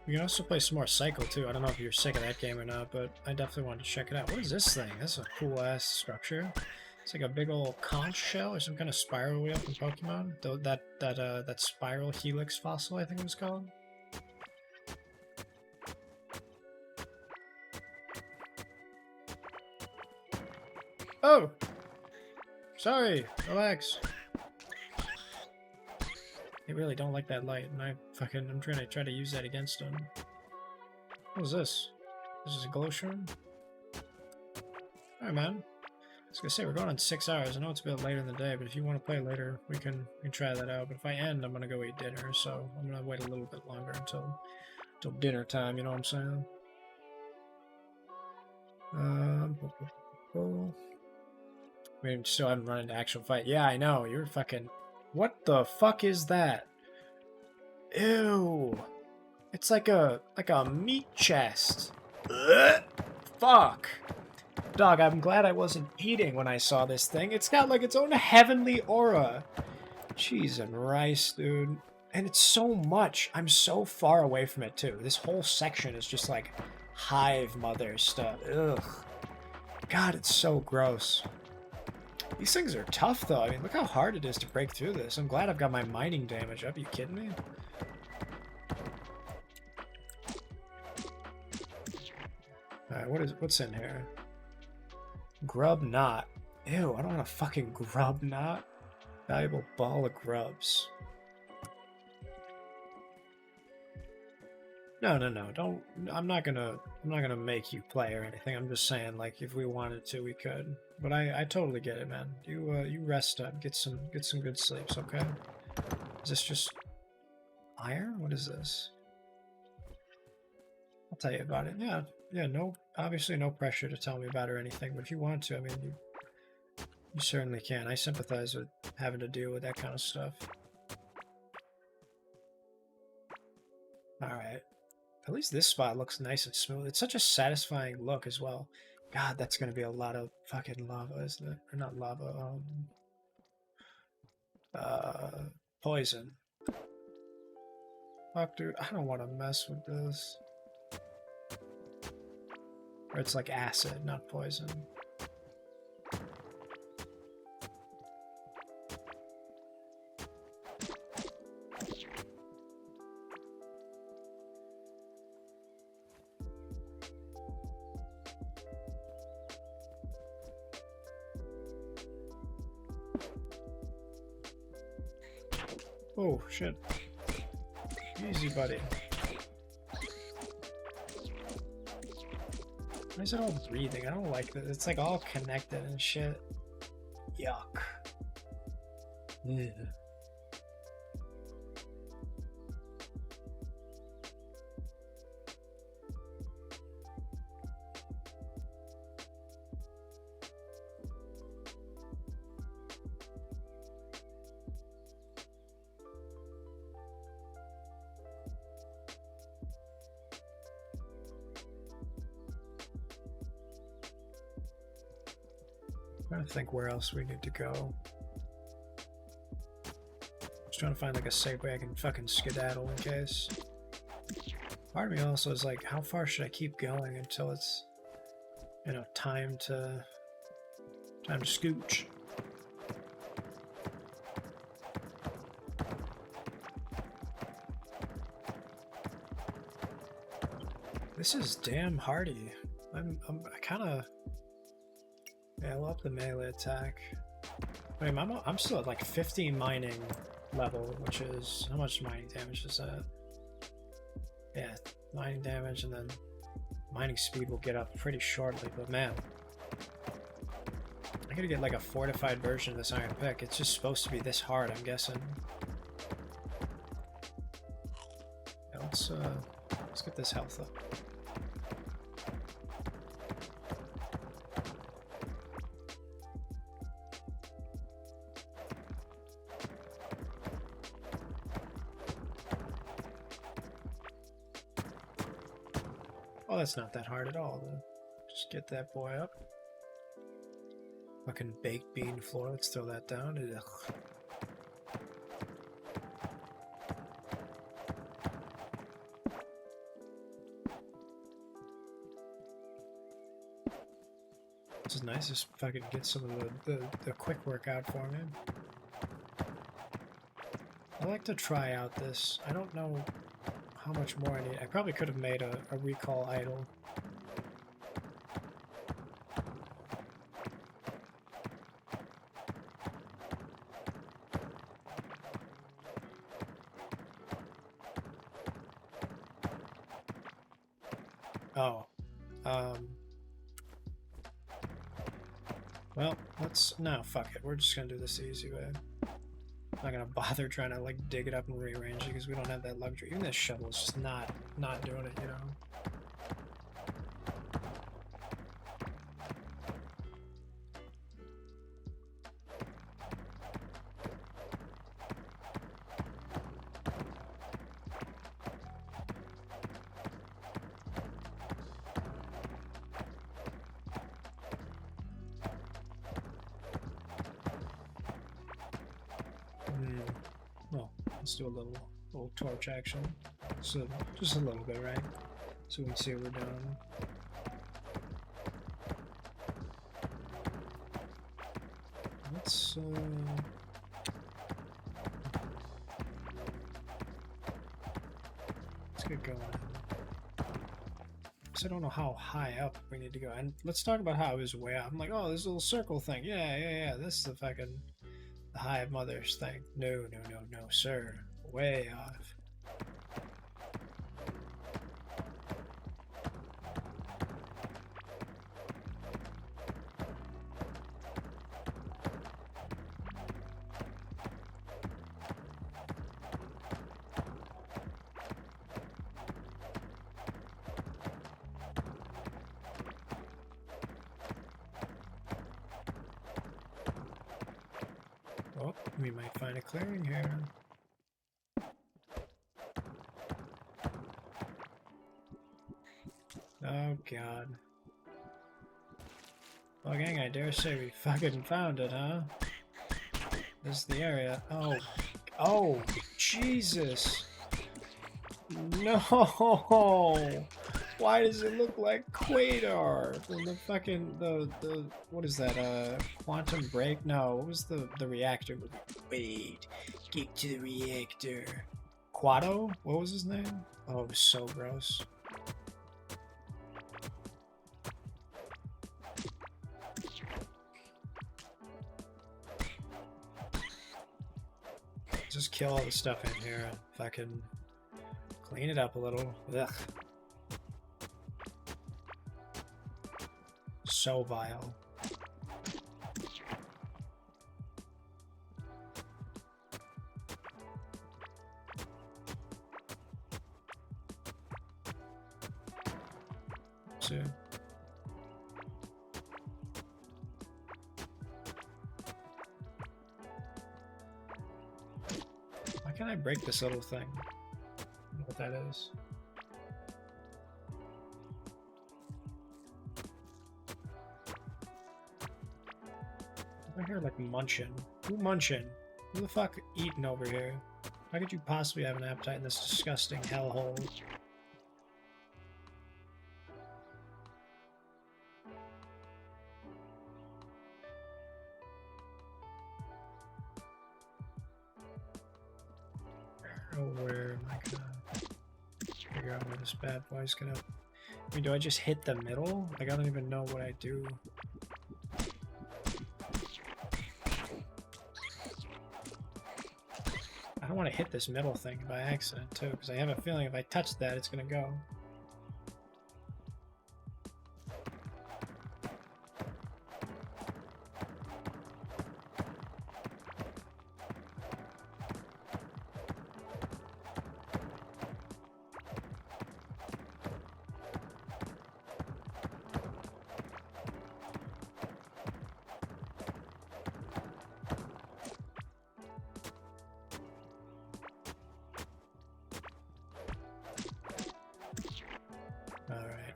We can also play some more Cycle too. I don't know if you're sick of that game or not, but I definitely wanted to check it out. What is this thing? That's a cool ass structure. It's like a big old conch shell or some kind of spiral wheel from Pokemon. Though that spiral helix fossil, I think it was called. Oh, sorry. Relax. They really don't like that light, and I'm trying to use that against them. What is this? This is a glow shroom? Alright, man. I was gonna say, we're going on 6 hours. I know it's a bit later in the day, but if you want to play later, we can try that out. But if I end, I'm gonna go eat dinner, so I'm gonna wait a little bit longer until dinner time, you know what I'm saying? We still haven't run into actual fight. Yeah, I know. You're fucking... What the fuck is that? Ew. It's like a meat chest. Ugh. Fuck. Dog, I'm glad I wasn't eating when I saw this thing. It's got like its own heavenly aura. Cheese and rice, dude. And it's so much. I'm so far away from it, too. This whole section is just like hive mother stuff. Ugh. God, it's so gross. These things are tough, though. I mean, look how hard it is to break through this. I'm glad I've got my mining damage up. Are you kidding me? Alright, what's in here? Grub knot. Ew, I don't want a fucking grub knot. Valuable ball of grubs. No, don't. I'm not gonna make you play or anything. I'm just saying, like, if we wanted to, we could. But I totally get it, man. You rest up, get some good sleeps, okay? Is this just iron? What is this? I'll tell you about it. Yeah. No, obviously no pressure to tell me about it or anything. But if you want to, I mean, you certainly can. I sympathize with having to deal with that kind of stuff. All right. At least this spot looks nice and smooth. It's such a satisfying look as well. God, that's going to be a lot of fucking lava, isn't it? Or not lava, poison. Fuck, dude, I don't want to mess with this. Or it's like acid, not poison. Oh, shit. Easy, buddy. Why is it all breathing? I don't like this. It's like all connected and shit. Yuck. Ugh. Trying to think where else we need to go. Just trying to find like a safe way I can fucking skedaddle in case. Part of me also is like, how far should I keep going until it's, you know, time to scooch? This is damn hardy. I kind of. Yeah, I'll up the melee attack. Wait, I'm still at like 50 mining level, which is... How much mining damage is that? Yeah, mining damage, and then mining speed will get up pretty shortly, but man. I gotta get like a fortified version of this iron pick. It's just supposed to be this hard, I'm guessing. Yeah, let's get this health up. Oh, that's not that hard at all, though. Just get that boy up. Fucking baked bean floor, let's throw that down. Ugh. This is nice, just fucking get some of the quick work out for me. I like to try out this. I don't know how much more I need. I probably could have made a recall idol. Oh. Well, no, fuck it. We're just gonna do this the easy way. I'm not gonna bother trying to like dig it up and rearrange it because we don't have that luxury. Even this shovel is just not doing it, you know. Let's do a little torch action. So just a little bit, right? So we can see what we're doing. Let's get going. So I don't know how high up we need to go. And let's talk about how it was way up. I'm like, oh, this little circle thing. Yeah. This is the fucking the Hive Mother's thing. No, sir. Way off. Oh, we might find a clearing here. Oh god. Well, gang, I dare say we fucking found it, huh? This is the area. Oh, Jesus! No! Why does it look like Quasar from the fucking the what is that? Quantum Break? No, what was the reactor movie? Wait, get to the reactor. Quado? What was his name? Oh, it was so gross. Just kill all the stuff in here and fucking clean it up a little. Ugh. So vile. So why can't I break this little thing? I don't know what that is. I hear like munching. Who munching? Who the fuck eating over here? How could you possibly have an appetite in this disgusting hellhole? Oh, where am I gonna figure out where this bad boy's gonna... I mean, do I just hit the middle? Like, I don't even know what I do. I don't want to hit this middle thing by accident, too, because I have a feeling if I touch that, it's gonna go. Alright.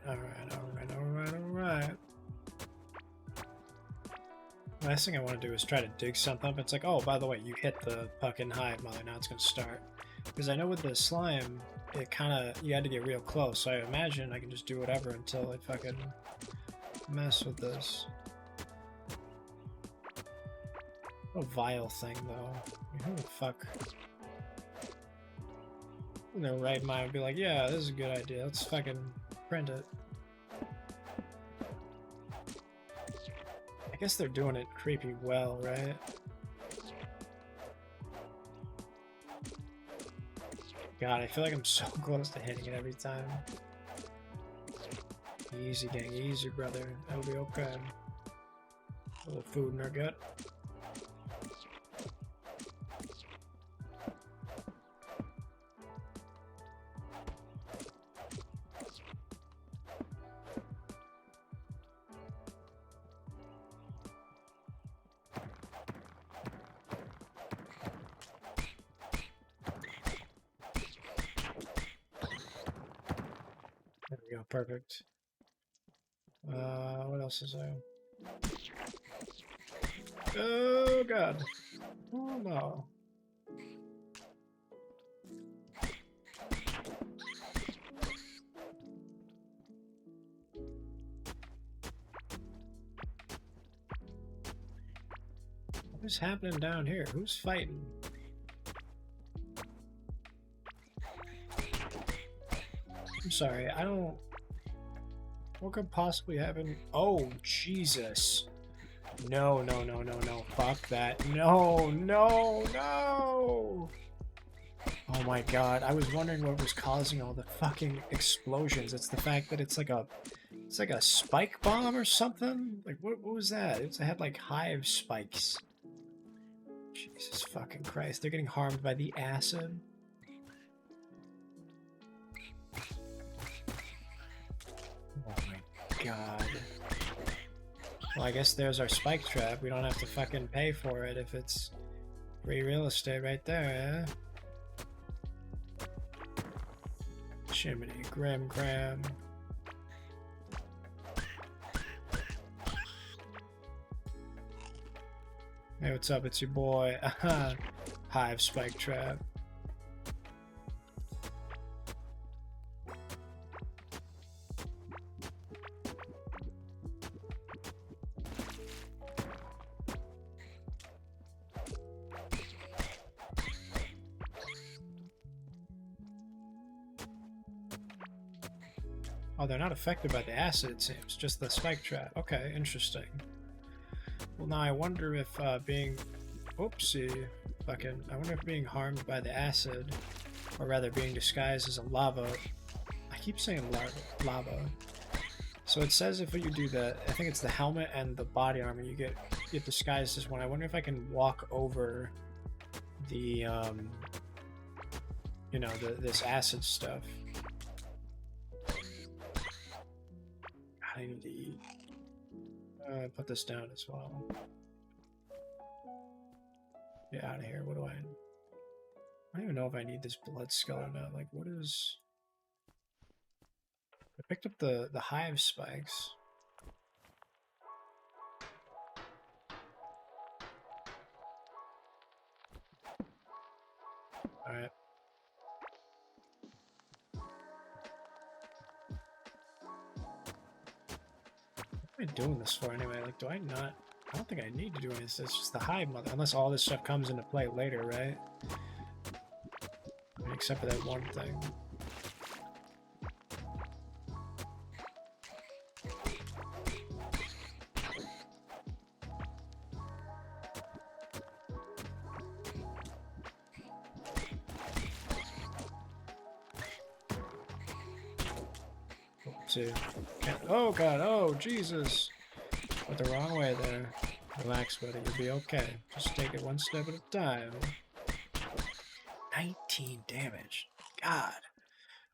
Last thing I want to do is try to dig something up. It's like, oh, by the way, you hit the fucking hive mother, now it's going to start. Because I know with the slime, it kind of, you had to get real close, so I imagine I can just do whatever until I fucking mess with this. What a vile thing, though. Who the fuck? In their right mind would be like, yeah, this is a good idea, let's fucking print it. I guess they're doing it creepy well, right? God, I feel like I'm so close to hitting it every time. Easy, gang, easy, brother. That'll be okay. A little food in our gut. There we go, perfect. What else is there? Oh god. Oh no. What's happening down here? Who's fighting? I'm sorry, I don't... What could possibly happen? Oh, Jesus. No, no, no, no, no. Fuck that. No, no, no! Oh my god, I was wondering what was causing all the fucking explosions. It's the fact that it's like a spike bomb or something? Like, what was that? It had like hive spikes. Jesus fucking Christ, they're getting harmed by the acid. Oh my god. Well, I guess there's our spike trap. We don't have to fucking pay for it if it's free real estate right there, eh? Chimney, Graham. Hey, what's up? It's your boy. Hive spike trap. Oh, they're not affected by the acid, it seems. Just the spike trap. Okay, interesting. Well, now I wonder if being... Oopsie. Fucking... I wonder if being harmed by the acid, or rather being disguised as a lava... I keep saying lava. So it says if you do the... I think it's the helmet and the body armor, you get disguised as one. I wonder if I can walk over the, you know, this acid stuff. I need to eat. Put this down as well. Get out of here. What do I don't even know if I need this blood skull or not. Like, what is... I picked up the hive spikes. Alright. What am I doing this for anyway? Like, do I not... I don't think I need to do any of this. It's just the hive mother. Unless all this stuff comes into play later, right? I mean, except for that one thing. Oh god, oh Jesus! Went the wrong way there. Relax, buddy, you'll be okay. Just take it one step at a time. 19 damage. God.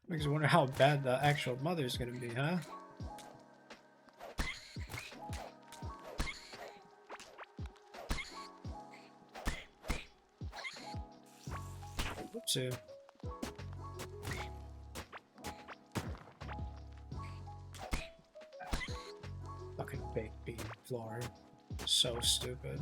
Makes me wonder how bad the actual mother's gonna be, huh? Oopsie. Fucking baked bean floor. So stupid.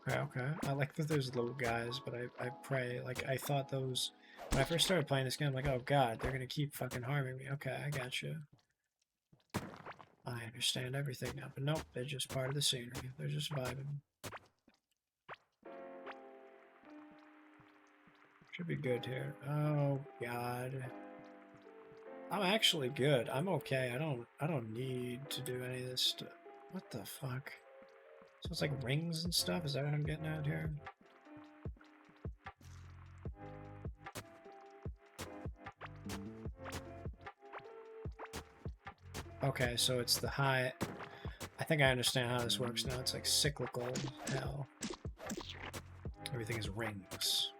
Okay. I like that there's little guys, but I pray. Like, I thought those... When I first started playing this game, I'm like, oh god, they're gonna keep fucking harming me. Okay, I got you. I understand everything now, but nope, they're just part of the scenery. They're just vibing. Should be good here. Oh god. I'm actually good. I'm okay. I don't need to do any of this stuff. What the fuck? So it's like rings and stuff? Is that what I'm getting at here? Okay, so it's the high... I think I understand how this works now. It's like cyclical hell. Everything is rings.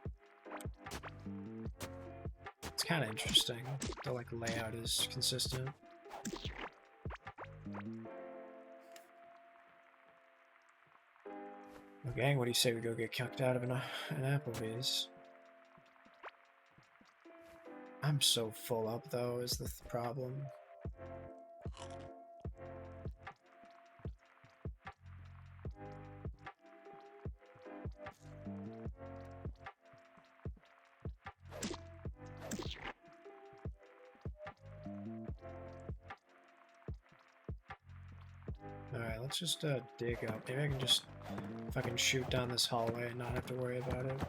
It's kind of interesting. The like layout is consistent. Well, gang, what do you say we go get kicked out of an Applebee's? I'm so full up though, is the problem. Alright, let's just dig up. Maybe I can just fucking shoot down this hallway and not have to worry about it.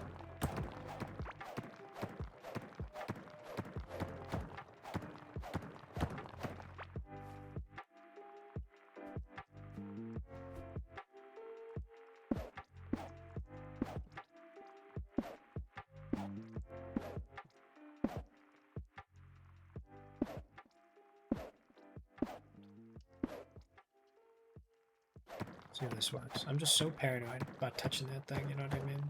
See if this works. I'm just so paranoid about touching that thing, you know what I mean?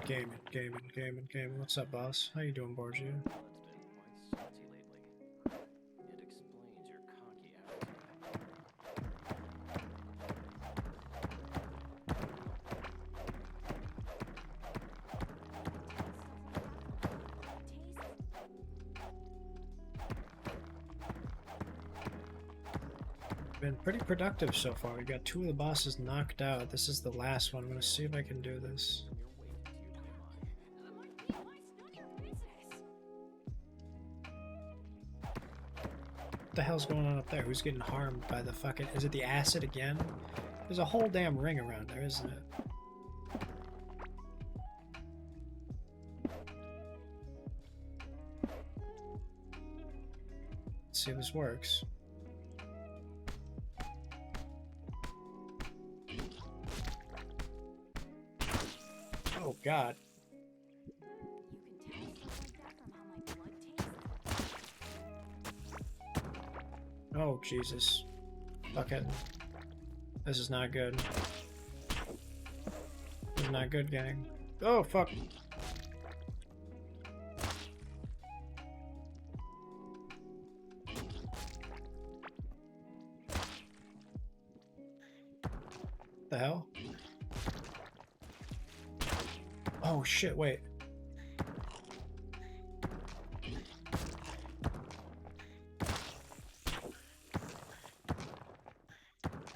Gaming. What's up, boss? How you doing, Borgia? Well, it's been quite salty lately. It explains your cocky attitude. Been pretty productive so far. We got 2 of the bosses knocked out. This is the last one. I'm gonna see if I can do this. What the hell's going on up there? Who's getting harmed by the fucking... Is it the acid again? There's a whole damn ring around there, isn't it? Let's see if this works. Oh god. Oh Jesus. Fuck it. This is not good. This is not good, gang. Oh fuck. The hell? Oh shit, wait.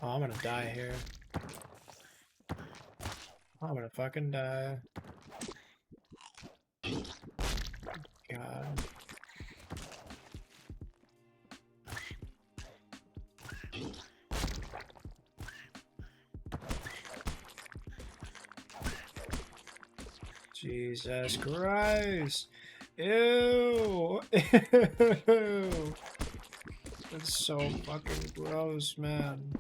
Oh, I'm gonna die here. I'm gonna fucking die. God. Jesus Christ! Ew! Ew! That's so fucking gross, man.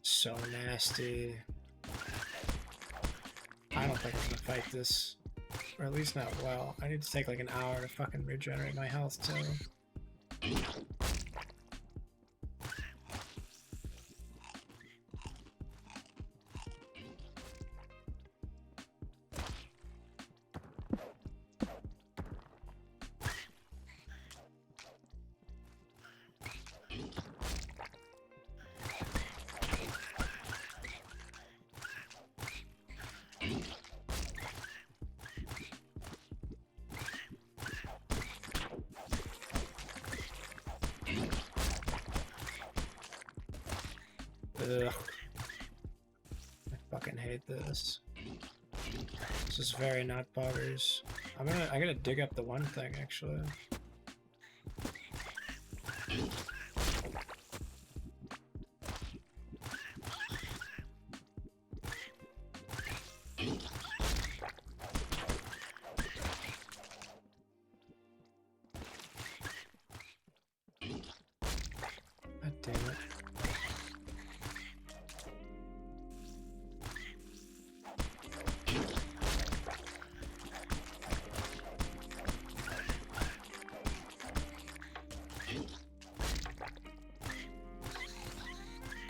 So nasty. I don't think I'm gonna fight this. Or at least not well. I need to take like an hour to fucking regenerate my health too. Ugh. I fucking hate this. This is very not buggers. I gotta dig up the one thing actually. God damn it.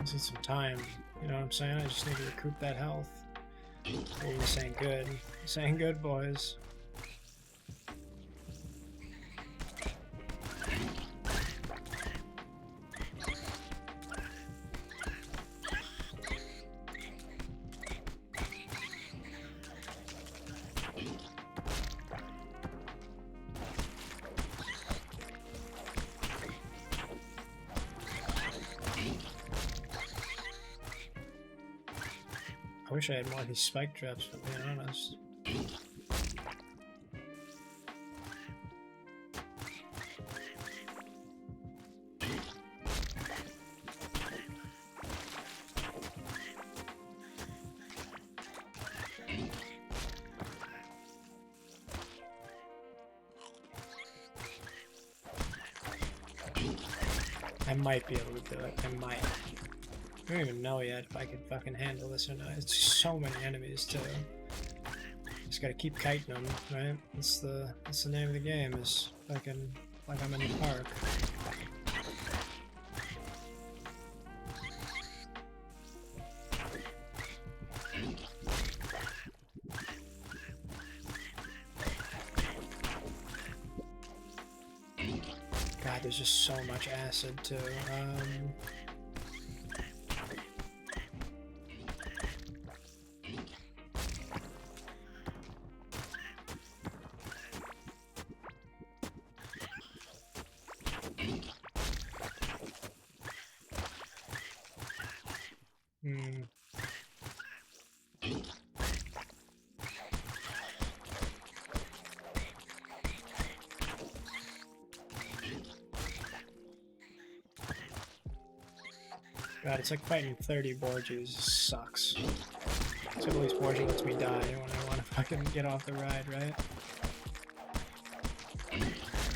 I need some time, you know what I'm saying? I just need to recoup that health. Oh, this ain't good. This ain't good, boys. wish I had more of these spike traps, for being honest. I might be able to do it. I might. I don't even know yet if I can fucking handle this or not. It's so many enemies too. Just gotta keep kiting them, right? That's the name of the game. Is fucking like I'm in the park. God, there's just so much acid too. God, it's like fighting 30 Borgies. Sucks. So at least Borgie lets me die when I want to fucking get off the ride, right?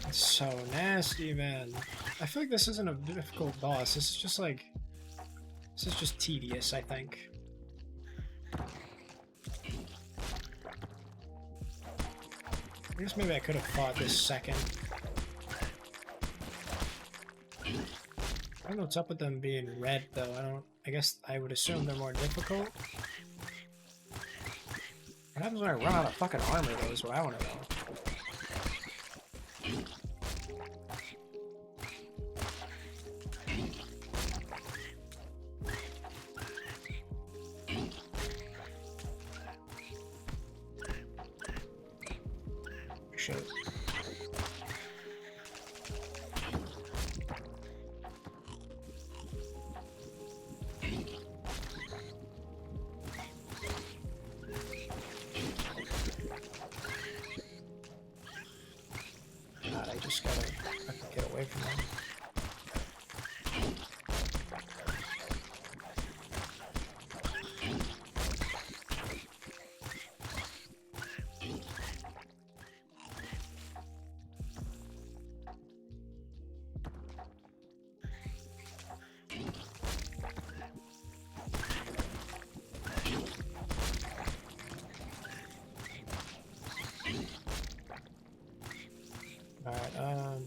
It's so nasty, man. I feel like this isn't a difficult boss. This is just like... This is just tedious, I think. I guess maybe I could have fought this second. I don't know what's up with them being red, though. I guess I would assume they're more difficult. What happens when I run out of fucking armor, though, is what I want to know. Shit. God, I just gotta fucking get away from them. Alright,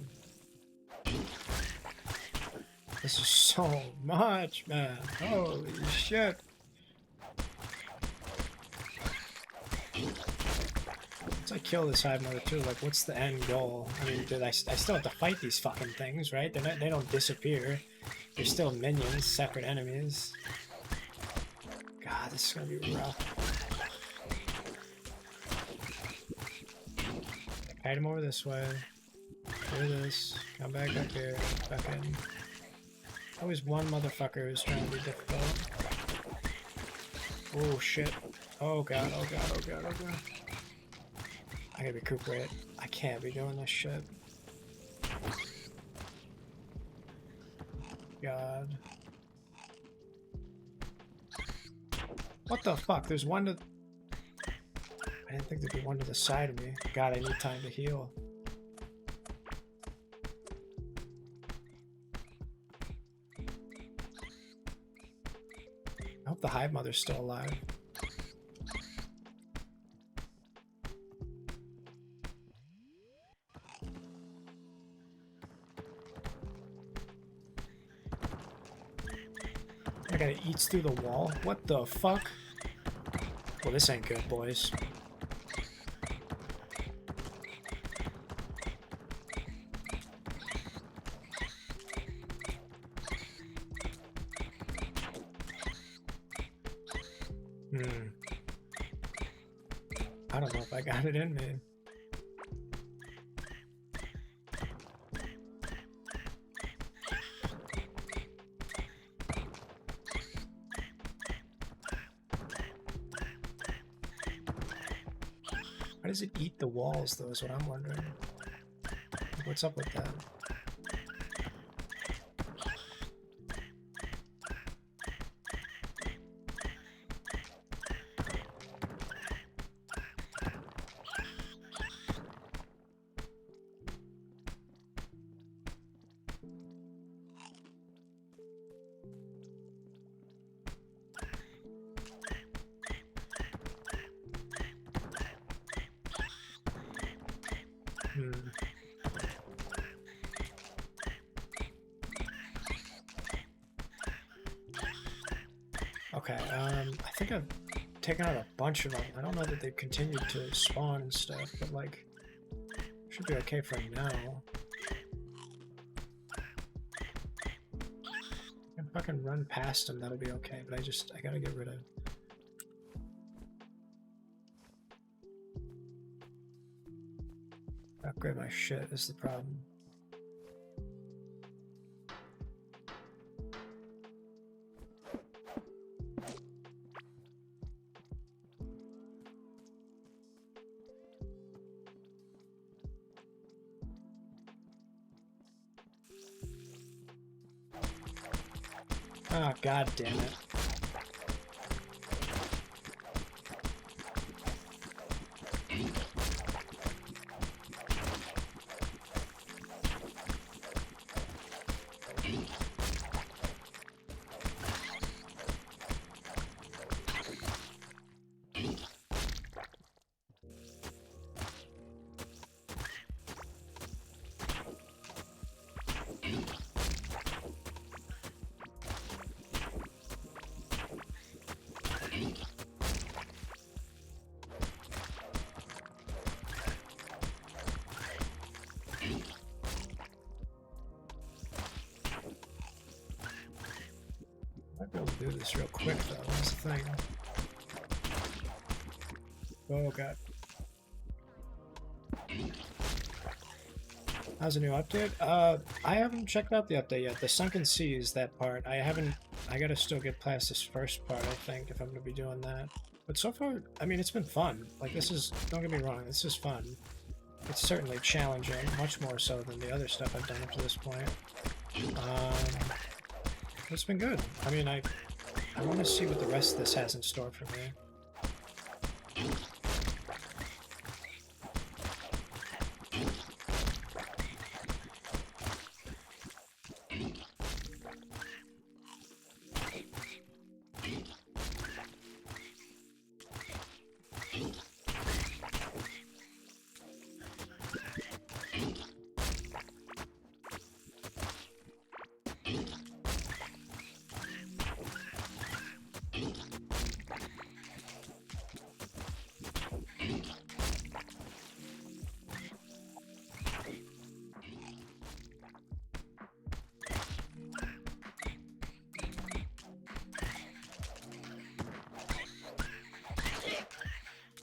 this is so much, man. Holy shit. Once I kill this hive mother too, like, what's the end goal? I mean, I still have to fight these fucking things, right? They don't disappear. They're still minions, separate enemies. God, this is gonna be rough. Hide him over this way. Do this. Come back up here. Fucking. Always one motherfucker who's trying to be difficult. Oh shit. Oh god, oh god, oh god, oh god. I gotta recuperate. I can't be doing this shit. God. What the fuck? There's one to... I didn't think there'd be one to the side of me. God, I need time to heal. I hope the hive mother's still alive. I gotta eat through the wall? What the fuck? Well, this ain't good, boys. I don't know if I got it in me. Why does it eat the walls, though, is what I'm wondering. What's up with that? Okay, I think I've taken out a bunch of them. I don't know that they've continued to spawn and stuff, but like, should be okay for now. If I can run past them, that'll be okay, but I gotta get rid of... Upgrade my shit is the problem. Oh, god damn it. Might be able to do this real quick though, that's the thing. Oh god. How's a new update? I haven't checked out the update yet. The Sunken Seas, that part. I gotta still get past this first part, I think, if I'm gonna be doing that. But so far, I mean, it's been fun. Like, this is, don't get me wrong, this is fun. It's certainly challenging, much more so than the other stuff I've done up to this point. It's been good. I mean, I want to see what the rest of this has in store for me.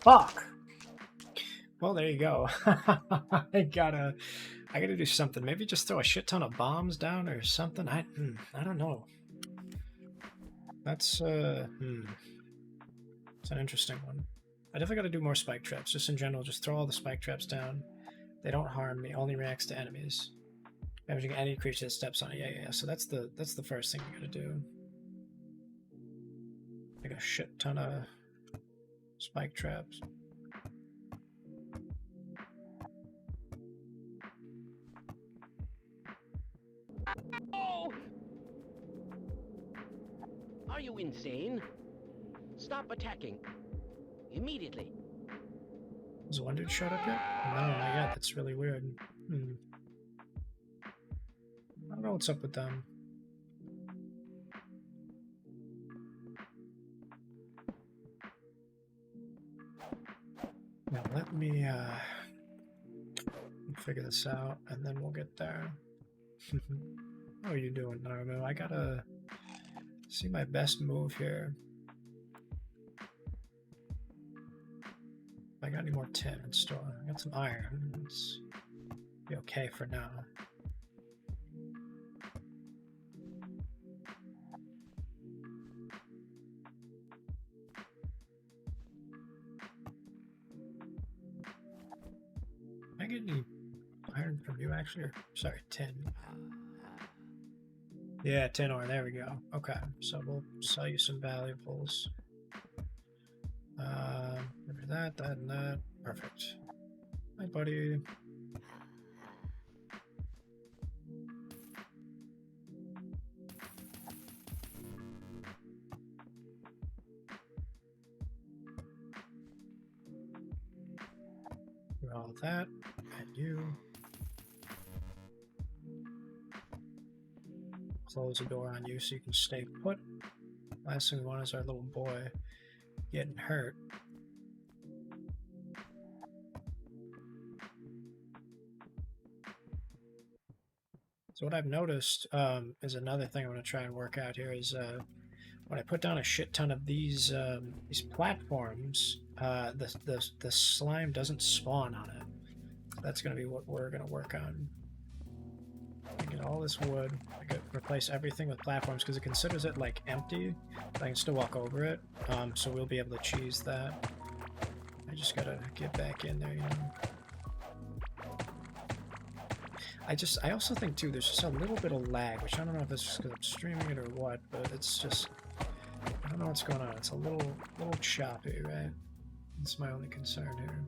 Fuck. Well, there you go. I gotta do something. Maybe just throw a shit ton of bombs down or something. I don't know. That's it's an interesting one. I definitely gotta do more spike traps. Just in general, just throw all the spike traps down. They don't harm me. Only reacts to enemies. Damaging any creature that steps on it. Yeah. So that's the first thing you gotta do. Like a shit ton of spike traps. Oh! Are you insane? Stop attacking. Immediately. Has one dude showed up yet? No, not yet. That's really weird. I don't know what's up with them. Now let me figure this out, and then we'll get there. How are you doing, Narmo? I gotta see my best move here. If I got any more tin in store. I got some iron. It's be okay for now. I get any iron from you actually? Or, sorry, tin. Yeah, tin ore. There we go. Okay, so we'll sell you some valuables. Remember that, and that. Perfect. Hi, buddy. Do all that, and you. Close the door on you so you can stay put. Last thing we want is our little boy getting hurt. So what I've noticed is another thing I'm going to try and work out here is when I put down a shit ton of these platforms, the slime doesn't spawn on it. So that's going to be what we're going to work on. I get all this wood. I replace everything with platforms because it considers it like empty. But I can still walk over it, so we'll be able to cheese that. I just gotta get back in there, you know. I also think too there's just a little bit of lag, which I don't know if it's just because I'm streaming it or what, but it's just I don't know what's going on. It's a little choppy, right? That's my only concern here.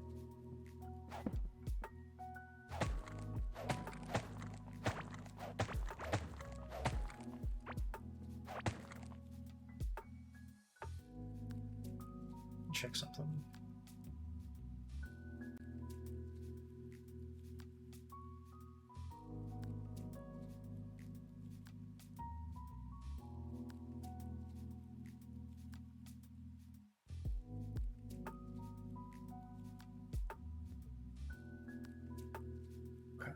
Check something. Okay.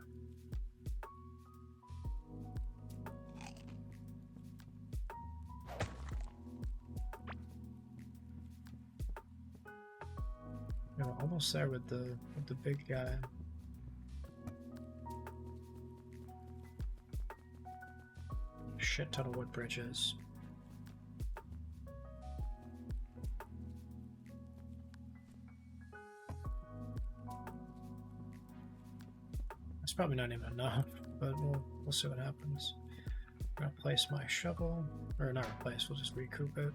We're almost there with the big guy. Shit ton of wood bridges. It's probably not even enough, but we'll see what happens. I'm gonna place my shovel, or not replace, we'll just recoup it.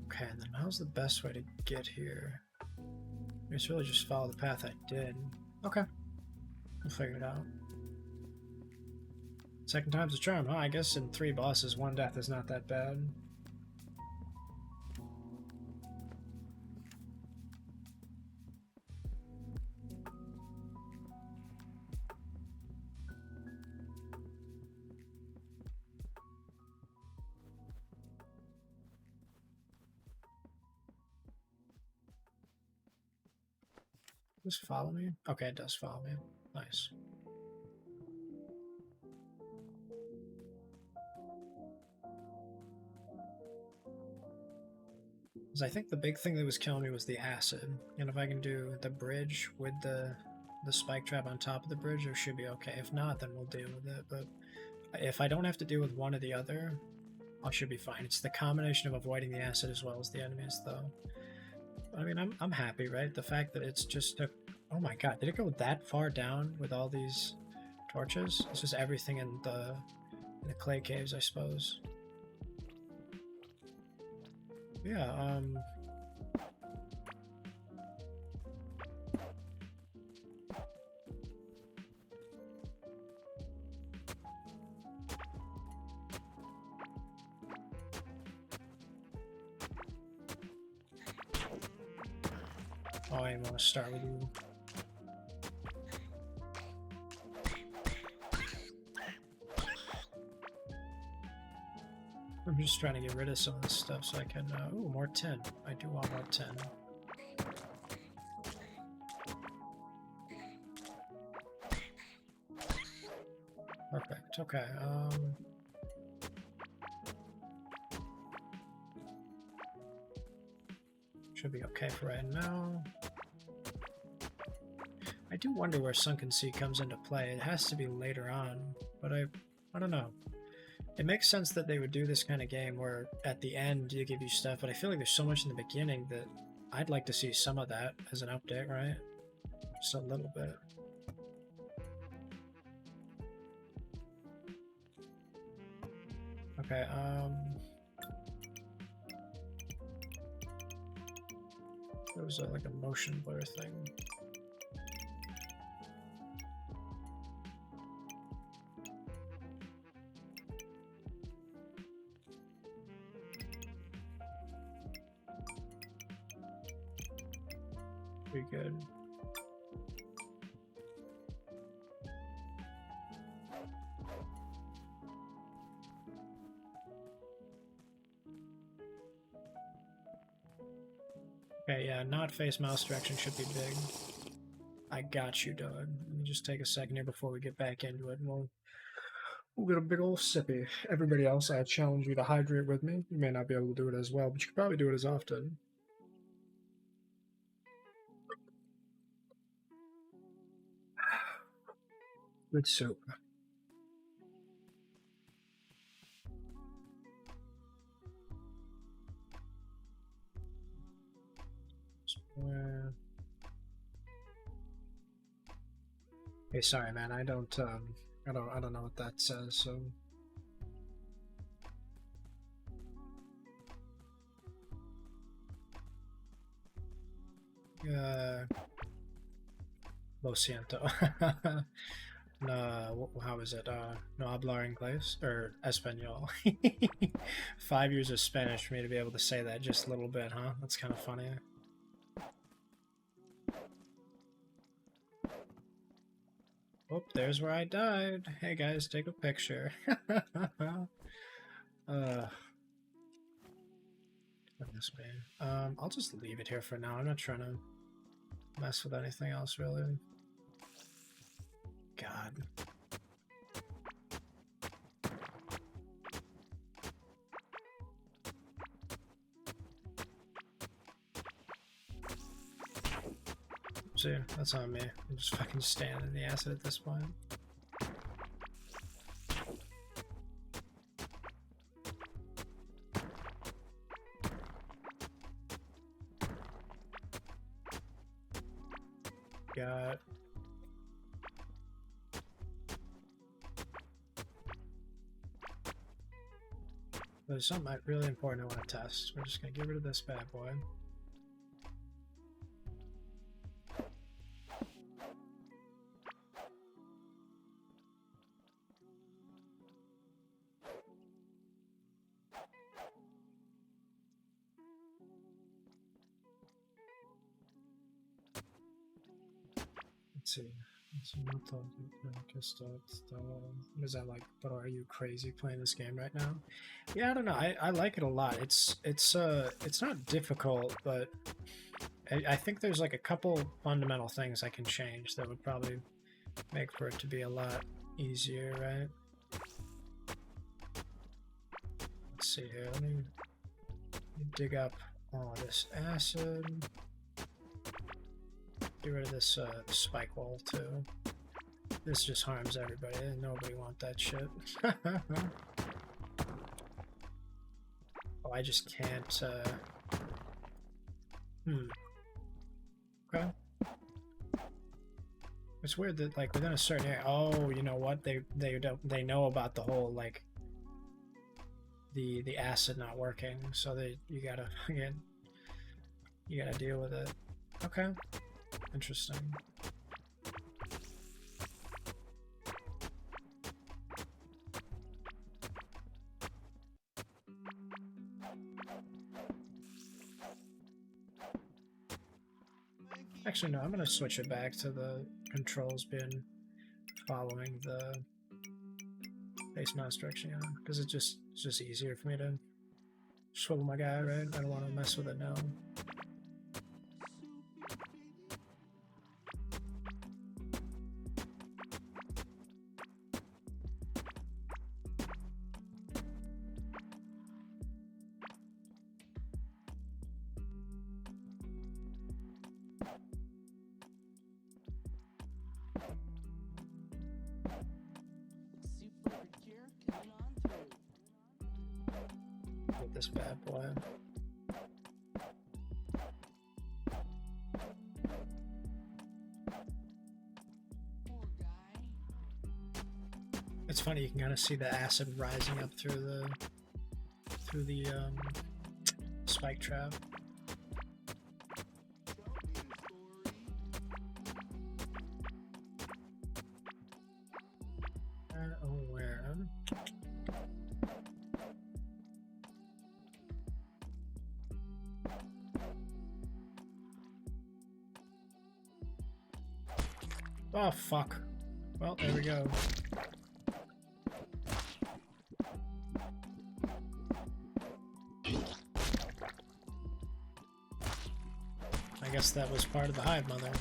Okay, and then how's the best way to get here? It's really just follow the path I did. Okay, we'll figure it out. Second time's a charm, huh? I guess in 3 bosses, 1 death is not that bad. Does it follow me? Okay, it does follow me. Nice. Because I think the big thing that was killing me was the acid. And if I can do the bridge with the spike trap on top of the bridge, it should be okay. If not, then we'll deal with it. But if I don't have to deal with one or the other, I should be fine. It's the combination of avoiding the acid as well as the enemies, though. I mean, I'm happy, right? The fact that it's just took... Oh my god, did it go that far down with all these torches? It's just everything in the clay caves, I suppose. Yeah, oh, I didn't want to start with you. I'm just trying to get rid of some of this stuff so I can, ooh, more tin. I do want more tin. Perfect, okay, should be okay for right now. I do wonder where Sunken Sea comes into play. It has to be later on, but I don't know. It makes sense that they would do this kind of game where at the end they give you stuff, but I feel like there's so much in the beginning that I'd like to see some of that as an update, right? Just a little bit. Okay, there was like a motion blur thing. Pretty good. Okay, yeah, not face mouse direction should be big. I got you, dog. Let me just take a second here before we get back into it, and we'll get a big old sippy. Everybody else, I challenge you to hydrate with me. You may not be able to do it as well, but you could probably do it as often. Good soup. Hey, sorry, man. I don't know what that says. So. Lo siento. No, how is it? No hablar inglés or español. 5 years of Spanish for me to be able to say that just a little bit, huh? That's kind of funny. Oh, there's where I died. Hey guys, take a picture. Goodness me. I'll just leave it here for now. I'm not trying to mess with anything else, really. God. See, that's on me. I'm just fucking standing in the acid at this point. Got... There's something really important I want to test. We're just gonna get rid of this bad boy. Let's see. What is that like? Bro, are you crazy playing this game right now? Yeah, I don't know. I like it a lot. It's not difficult, but I think there's like a couple fundamental things I can change that would probably make for it to be a lot easier, right? Let's see here. Let me dig up all this acid. Get rid of this spike wall too. This just harms everybody. Nobody want that shit. Oh, I just can't. Okay. It's weird that like within a certain area. Oh, you know what? They know about the whole like the acid not working, so you gotta deal with it. Okay. Interesting. Actually, no, I'm going to switch it back to the controls bin following the base mouse direction, because it's just easier for me to swivel my guy, right? I don't want to mess with it now. This bad boy. It's funny, you can kind of see the acid rising up through the spike trap. Where? Oh fuck. Well, there we go. I guess that was part of the hive mother.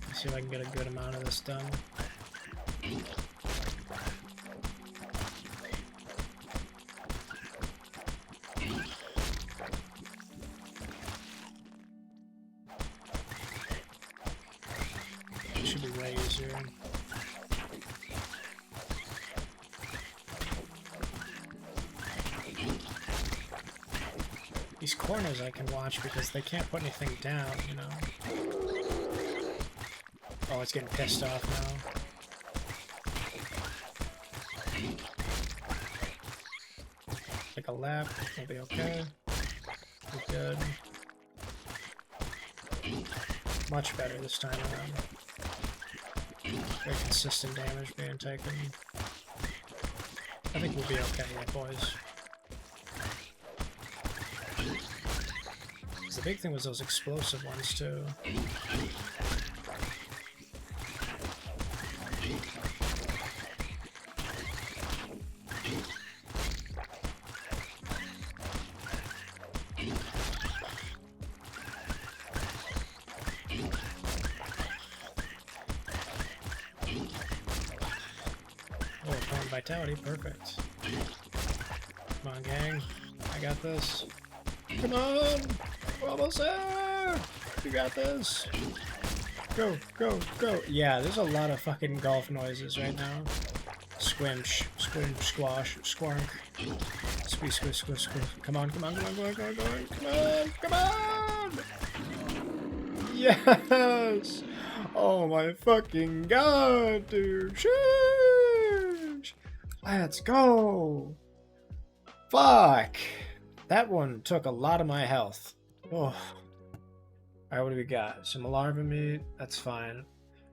Let's see if I can get a good amount of this done. Should be way easier. These corners I can watch because they can't put anything down, you know. Oh, it's getting pissed off now. Take a lap, we'll be okay. We're good. Much better this time around. Very consistent damage being taken. I think we'll be okay, yeah, boys. The big thing was those explosive ones too. Oh, opponent vitality, perfect. Come on, gang. I got this. Come on! We're almost there! You got this! Go, go, go! Yeah, there's a lot of fucking golf noises right now. Squinch, squinch, squash, squark. Squeeze, squish, squish, squish. Come on, come on, come on, come on, come on, come on, come on! Come on! Yes! Oh my fucking god, dude! Sheesh! Let's go! Fuck! That one took a lot of my health. Oh. Alright, what do we got? Some larva meat. That's fine.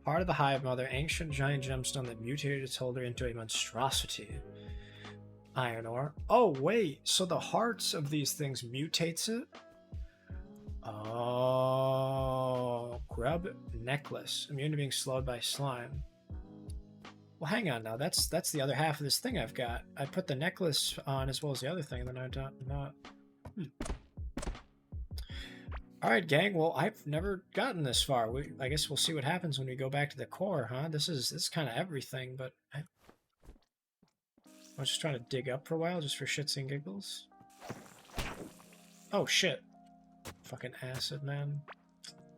Heart of the Hive Mother. Ancient giant gemstone that mutated its holder into a monstrosity. Iron ore. Oh, wait. So the hearts of these things mutates it? Oh. Grub necklace. Immune to being slowed by slime. Well, hang on now. That's the other half of this thing I've got. I put the necklace on as well as the other thing, and then I don't not. All right, gang. Well, I've never gotten this far. I guess we'll see what happens when we go back to the core, huh? This is kind of everything, but I was just trying to dig up for a while, just for shits and giggles. Oh shit! Fucking acid, man.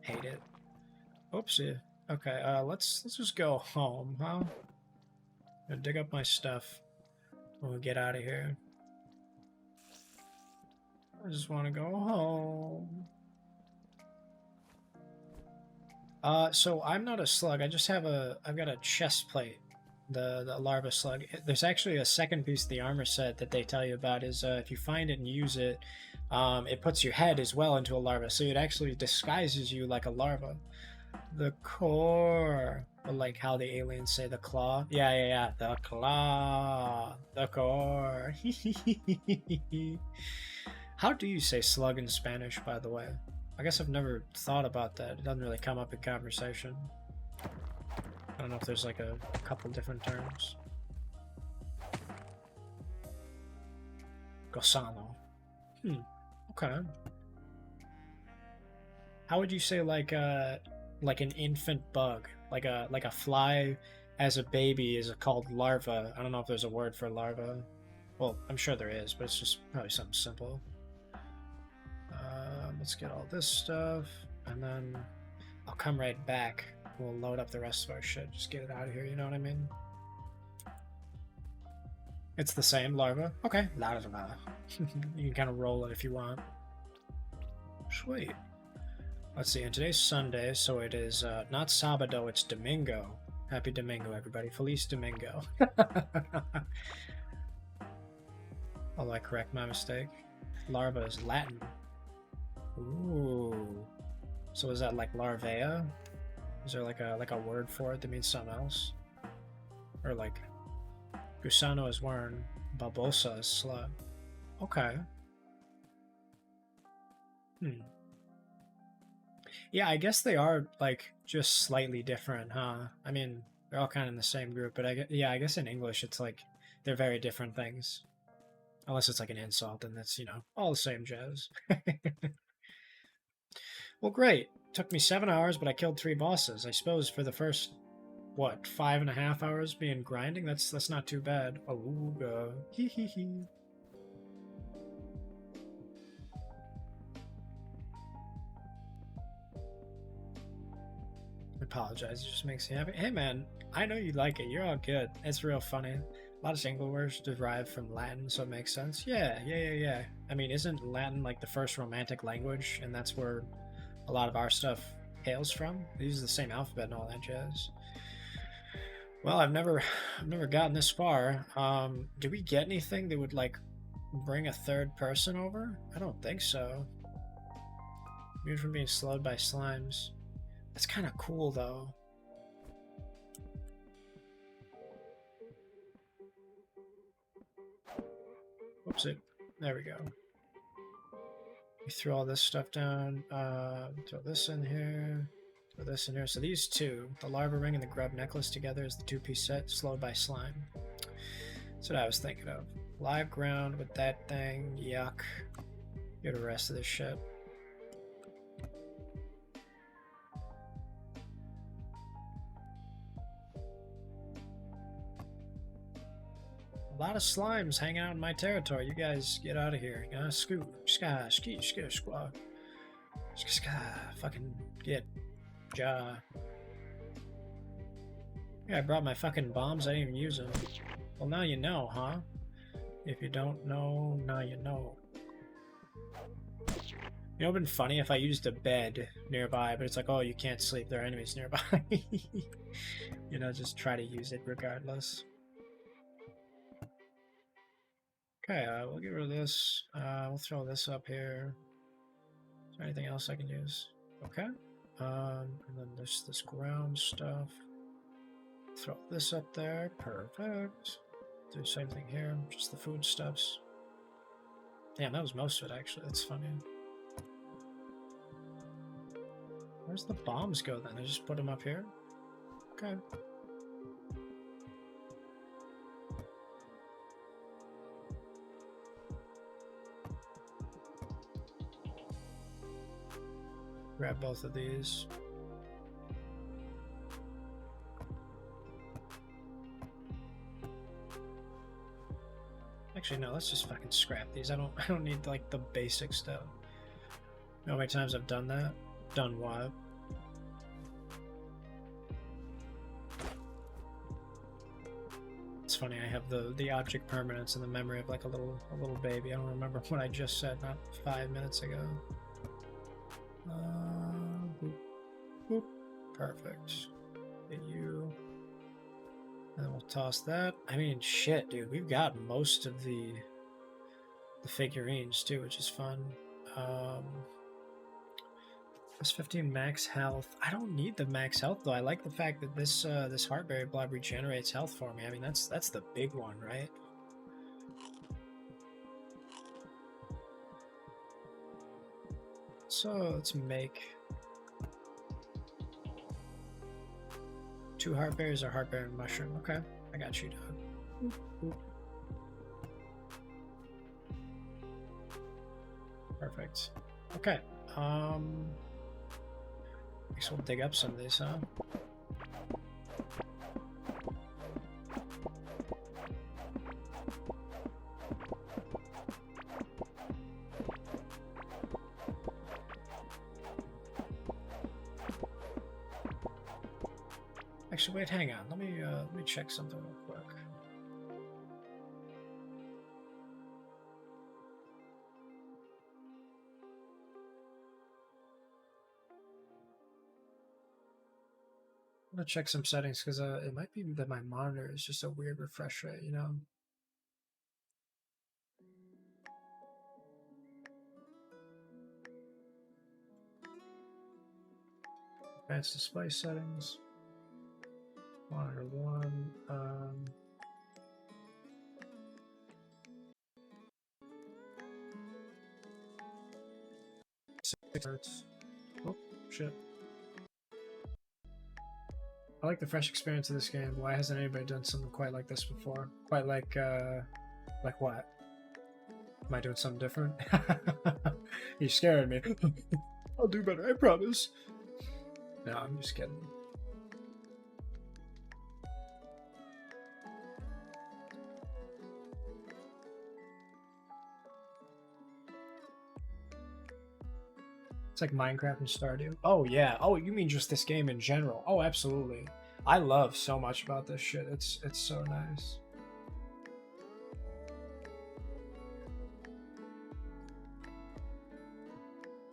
Hate it. Oopsie. Okay. Let's just go home, huh? Gonna dig up my stuff when we get out of here. I just want to go home. So I'm not a slug. I just have I've got a chest plate, the larva slug. There's actually a second piece of the armor set that they tell you about is if you find it and use it, it puts your head as well into a larva. So it actually disguises you like a larva. The core. Or like how the aliens say the claw. Yeah. The claw. The core. How do you say slug in Spanish, by the way? I guess I've never thought about that. It doesn't really come up in conversation. I don't know if there's like a couple different terms. Gosano. Okay. How would you say like an infant bug? Like a fly as a baby is called larva. I don't know if there's a word for larva. Well, I'm sure there is, but it's just probably something simple. Let's get all this stuff, and then I'll come right back. We'll load up the rest of our shit. Just get it out of here, you know what I mean? It's the same larva. Okay, larva. You can kind of roll it if you want. Sweet. Let's see, and today's Sunday, so it is not Sabado, it's Domingo. Happy Domingo, everybody. Feliz Domingo. Oh, I correct my mistake. Larva is Latin. Ooh. So is that like larvae? Is there like a word for it that means something else? Or like gusano is worm, babosa is slut. Okay. Yeah, I guess they are like just slightly different, huh? I mean, they're all kind of in the same group, but I guess in English it's like they're very different things. Unless it's like an insult, and that's, all the same jazz. Well, great. Took me 7 hours, but I killed 3 bosses. I suppose for the first, 5.5 hours being grinding? That's not too bad. Awooga. Hee hee hee. I apologize, it just makes me happy. Hey man, I know you like it. You're all good. It's real funny. A lot of single words derive from Latin, so it makes sense. Yeah. I mean, isn't Latin like the first romantic language, and that's where a lot of our stuff hails from? They use the same alphabet and all that jazz. Well, I've never gotten this far. Do we get anything that would like bring a third person over? I don't think so. Immune from being slowed by slimes. That's kind of cool though. Whoops it. There we go. We throw all this stuff down. Throw this in here. Throw this in here. So these two, the larva ring and the grub necklace together is the 2-piece set, slowed by slime. That's what I was thinking of. Live ground with that thing. Yuck. Get the rest of this shit. A lot of slimes hang out in my territory. You guys get out of here. Scoot. Squaw. Fucking get. Ja. Yeah, I brought my fucking bombs. I didn't even use them. Well, now you know, huh? If you don't know, now you know. You know, it'd been funny if I used a bed nearby, but it's like, oh, you can't sleep. There are enemies nearby. Just try to use it regardless. Okay, we'll get rid of this. We'll throw this up here. Is there anything else I can use? Okay. And then there's this ground stuff. Throw this up there. Perfect. Do the same thing here. Just the foodstuffs. Damn, that was most of it, actually. That's funny. Where's the bombs go, then? I just put them up here? Okay. Grab both of these. Actually, no, let's just fucking scrap these. I don't need like the basic stuff. You know how many times I've done that? Done what? It's funny, I have the object permanence in the memory of like a little baby. I don't remember what I just said not 5 minutes ago. Boop, boop. Perfect. Get you. And then we'll toss that. I mean, shit, dude. We've got most of the figurines too, which is fun. Plus 15 max health. I don't need the max health though. I like the fact that this heartberry blob regenerates health for me. I mean, that's the big one, right? So let's make 2 heartberries or heartberry mushroom. Okay, I got you, dog. Perfect. Okay. Guess we'll dig up some of these, huh? Actually, wait, hang on. Let me check something real quick. gonna check some settings because it might be that my monitor is just a weird refresh rate, you know? Advanced display settings. Monitor 1. 6 hertz. Oh, shit. I like the fresh experience of this game. Why hasn't anybody done something quite like this before? Quite like what? Am I doing something different? You scared me. I'll do better, I promise. No, I'm just kidding. It's like Minecraft and Stardew. Oh yeah. Oh, you mean just this game in general? Oh, absolutely. I love so much about this shit. It's so nice.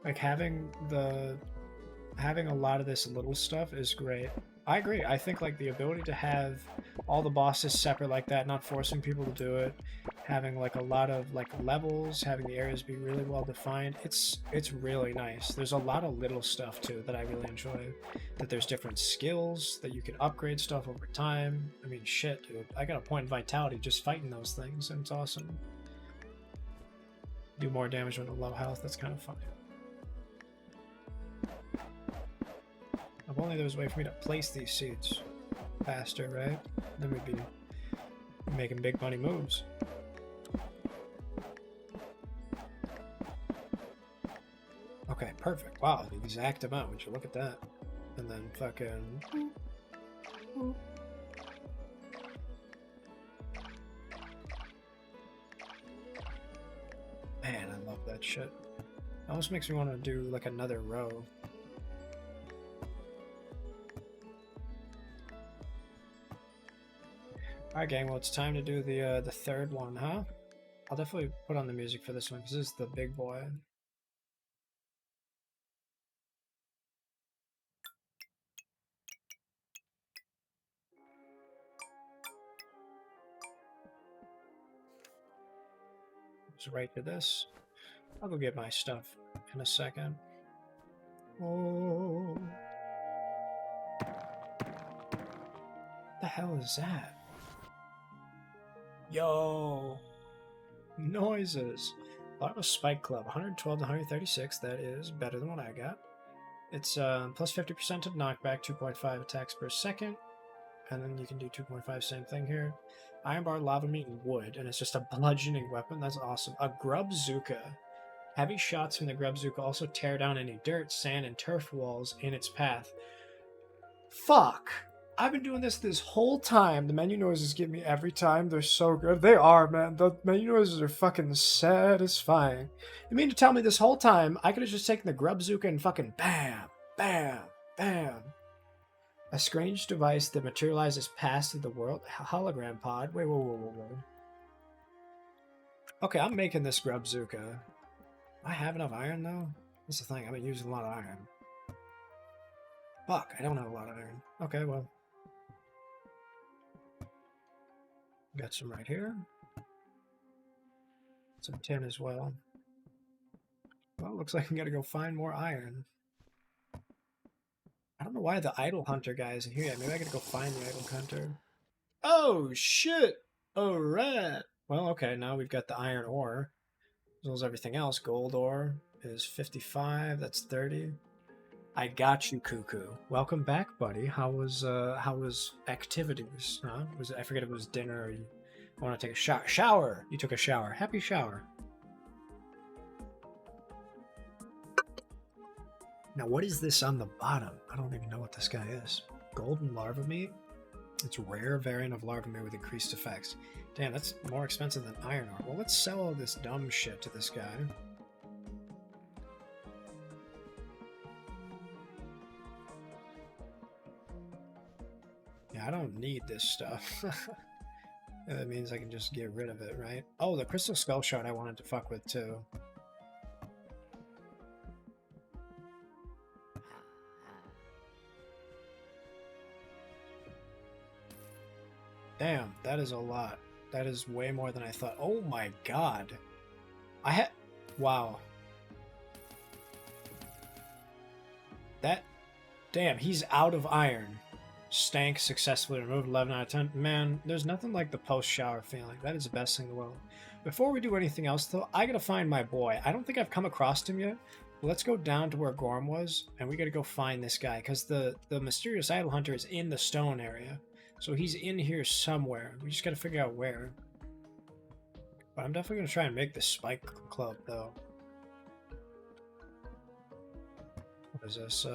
Like having a lot of this little stuff is great. I agree. I think like the ability to have all the bosses separate like that, not forcing people to do it, having like a lot of like levels, having the areas be really well defined, it's really nice. There's a lot of little stuff too that I really enjoy. That there's different skills, that you can upgrade stuff over time. I mean, shit, dude. I got a point in vitality just fighting those things, and it's awesome. Do more damage when low health. That's kind of fun. If only there was a way for me to place these seeds faster, right? Then we'd be making big money moves. Okay, perfect. Wow, the exact amount. Would you look at that? And then fucking... Man, I love that shit. It almost makes me want to do like another row. Alright gang, well it's time to do the third one, huh? I'll definitely put on the music for this one, because this is the big boy. Just right to this. I'll go get my stuff in a second. Oh. What the hell is that? Yo! Noises! Lava Spike Club, 112 to 136. That is better than what I got. It's plus 50% to knockback, 2.5 attacks per second. And then you can do 2.5, same thing here. Iron Bar, Lava Meat, and Wood, and it's just a bludgeoning weapon. That's awesome. A Grubzooka. Heavy shots from the Grubzooka also tear down any dirt, sand, and turf walls in its path. Fuck! I've been doing this whole time. The menu noises get me every time. They're so good. They are, man. The menu noises are fucking satisfying. You mean to tell me this whole time I could have just taken the Grubzooka and fucking bam, bam, bam. A strange device that materializes past of the world. Hologram pod. Wait, whoa. Okay, I'm making this Grubzooka. I have enough iron though? That's the thing. I've been using a lot of iron. Fuck, I don't have a lot of iron. Okay, well. Got some right here. Some tin as well. Well, looks like I'm gonna go find more iron. I don't know why the Idol Hunter guy isn't here yet. Maybe I gotta go find the Idol Hunter. Oh, shit! Alright! Well, okay, now we've got the iron ore. As well as everything else. Gold ore is 55, that's 30. I got you, Cuckoo. Welcome back, buddy. How was activities? Huh? I forget if it was dinner or you want to take a shower. You took a shower. Happy shower. Now, what is this on the bottom? I don't even know what this guy is. Golden larva meat? It's a rare variant of larva meat with increased effects. Damn, that's more expensive than iron ore. Well, let's sell all this dumb shit to this guy. Yeah, I don't need this stuff. That means I can just get rid of it, right? Oh, the crystal skull shard I wanted to fuck with too. Damn, that is a lot. That is way more than I thought. Oh my god. Wow. Damn, he's out of iron. Stank successfully removed, 11 out of 10. Man, there's nothing like the post-shower feeling. That is the best thing in the world. Before we do anything else, though, I gotta find my boy. I don't think I've come across him yet. Let's go down to where Gorm was, and we gotta go find this guy, because the mysterious idol hunter is in the stone area. So he's in here somewhere. We just gotta figure out where. But I'm definitely gonna try and make this spike club, though. What is this?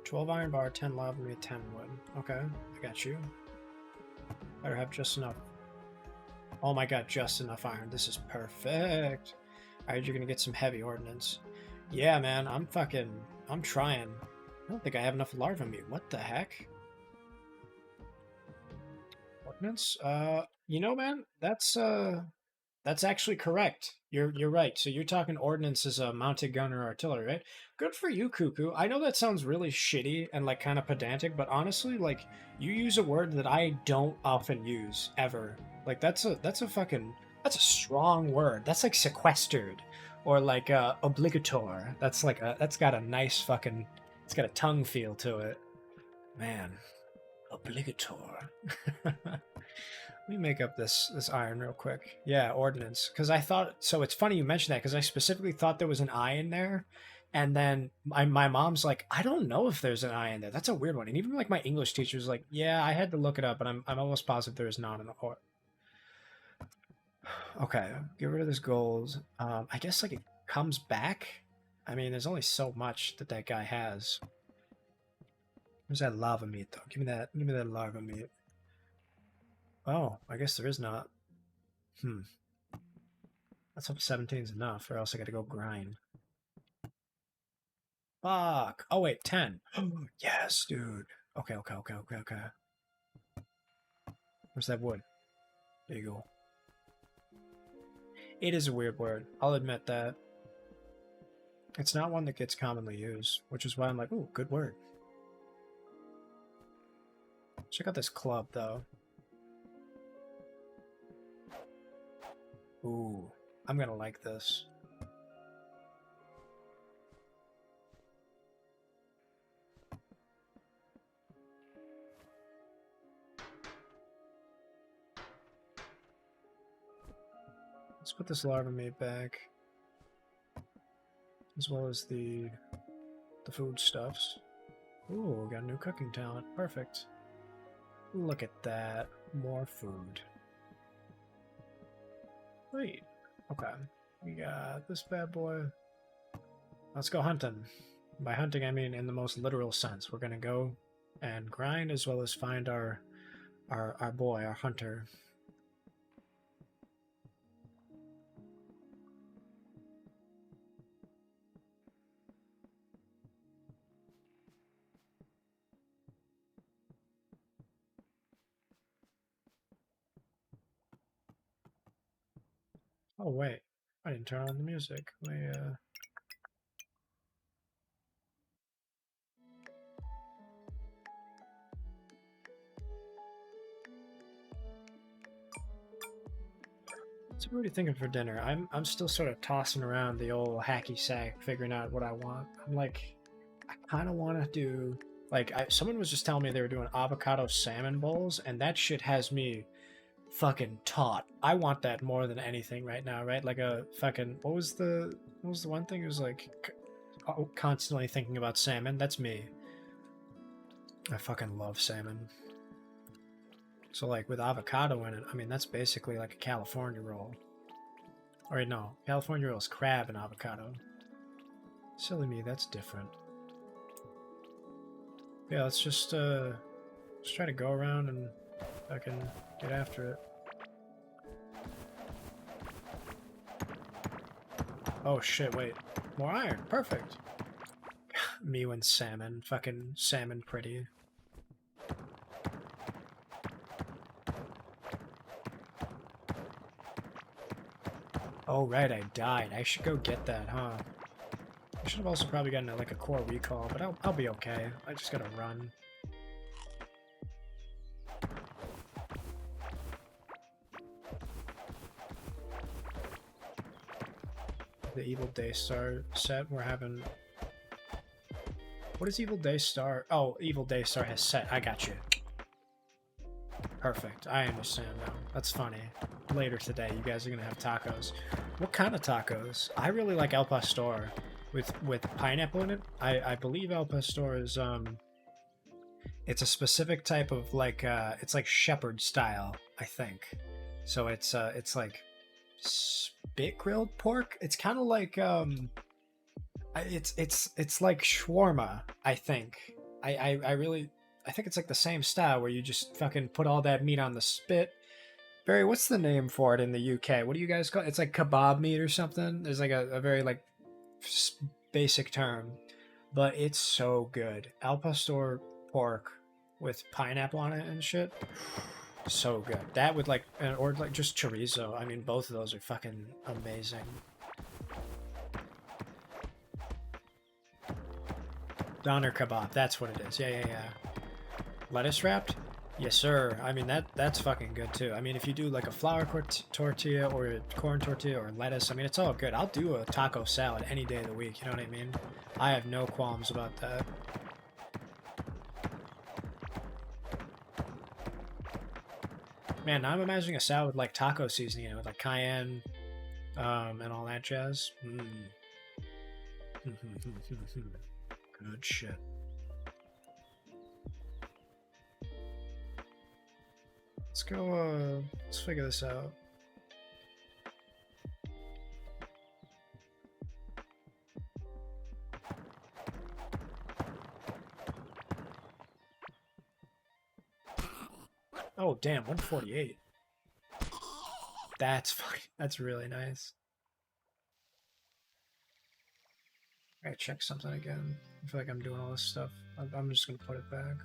12 iron bar, 10 lava meat, 10 wood. Okay, I got you. Better have just enough. Oh my god, just enough iron. This is perfect. Alright, you're gonna get some heavy ordnance. Yeah, man, I'm trying. I don't think I have enough larva meat. What the heck? Ordnance? You know, man, that's actually correct. You're right. So you're talking ordnance as a mounted gun or artillery, right? Good for you, Cuckoo. I know that sounds really shitty and like kind of pedantic, but honestly, like you use a word that I don't often use ever. Like that's a strong word. That's like sequestered or like obligator. That's got a nice fucking, it's got a tongue feel to it. Man, obligator. Let me make up this iron real quick. Yeah, ordnance. Because I thought, so it's funny you mentioned that because I specifically thought there was an I in there. And then my mom's like, I don't know if there's an I in there. That's a weird one. And even like my English teacher was like, yeah, I had to look it up, but I'm almost positive there is not an or. Okay, get rid of this gold. I guess like it comes back. I mean, there's only so much that guy has. Where's that lava meat though? Give me that lava meat. Oh, I guess there is not. Let's hope 17 is enough, or else I gotta go grind. Fuck. Oh wait, 10. Yes, dude. Okay. Where's that wood? There you go. It is a weird word. I'll admit that. It's not one that gets commonly used, which is why I'm like, ooh, good word. Check out this club, though. Ooh, I'm gonna like this. Let's put this larva meat back, as well as the foodstuffs. Ooh, got a new cooking talent. Perfect. Look at that. More food. Great. Okay. We got this bad boy. Let's go hunting. By hunting, I mean in the most literal sense. We're gonna go and grind as well as find our boy, our hunter. Oh wait, I didn't turn on the music. So what are you thinking for dinner? I'm still sort of tossing around the old hacky sack, figuring out what I want. I'm like, I kind of want to do like someone was just telling me they were doing avocado salmon bowls, and that shit has me fucking taut. I want that more than anything right now, right? Like a fucking what was the one thing? It was like constantly thinking about salmon. That's me. I fucking love salmon. So like with avocado in it, I mean that's basically like a California roll. Or wait, no, California roll is crab and avocado. Silly me, that's different. Yeah, let's just try to go around and fucking get after it. Oh shit, wait. More iron, perfect. Me and salmon, fucking salmon pretty. Oh right, I died. I should go get that, huh? I should have also probably gotten like a core recall, but I'll be okay. I just gotta run. the Evil Daystar set. We're having... What is Evil Daystar? Oh, Evil Daystar has set. I got you. Perfect. I understand now. That's funny. Later today, you guys are gonna have tacos. What kind of tacos? I really like El Pastor with pineapple in it. I believe El Pastor is it's a specific type of like it's like shepherd style, I think. So it's like spit grilled pork. It's kind of like it's like shawarma, I think. I really think it's like the same style where you just fucking put all that meat on the spit. Barry, what's the name for it in the UK? What do you guys call it? It's like kebab meat or something. There's like a very like basic term, but it's so good. Al pastor pork with pineapple on it and shit. So good. That with like, or like just chorizo. I mean, both of those are fucking amazing. Doner kebab, that's what it is. Yeah. Lettuce wrapped? Yes, sir. I mean, that's fucking good too. I mean, if you do like a flour tortilla or a corn tortilla or lettuce, I mean, it's all good. I'll do a taco salad any day of the week, you know what I mean? I have no qualms about that. Man, now I'm imagining a salad with like taco seasoning in it, with like cayenne and all that jazz. Good shit. Let's go, let's figure this out. Oh, damn, 148. That's fine. That's really nice. I gotta check something again. I feel like I'm doing all this stuff. I'm just gonna put it back.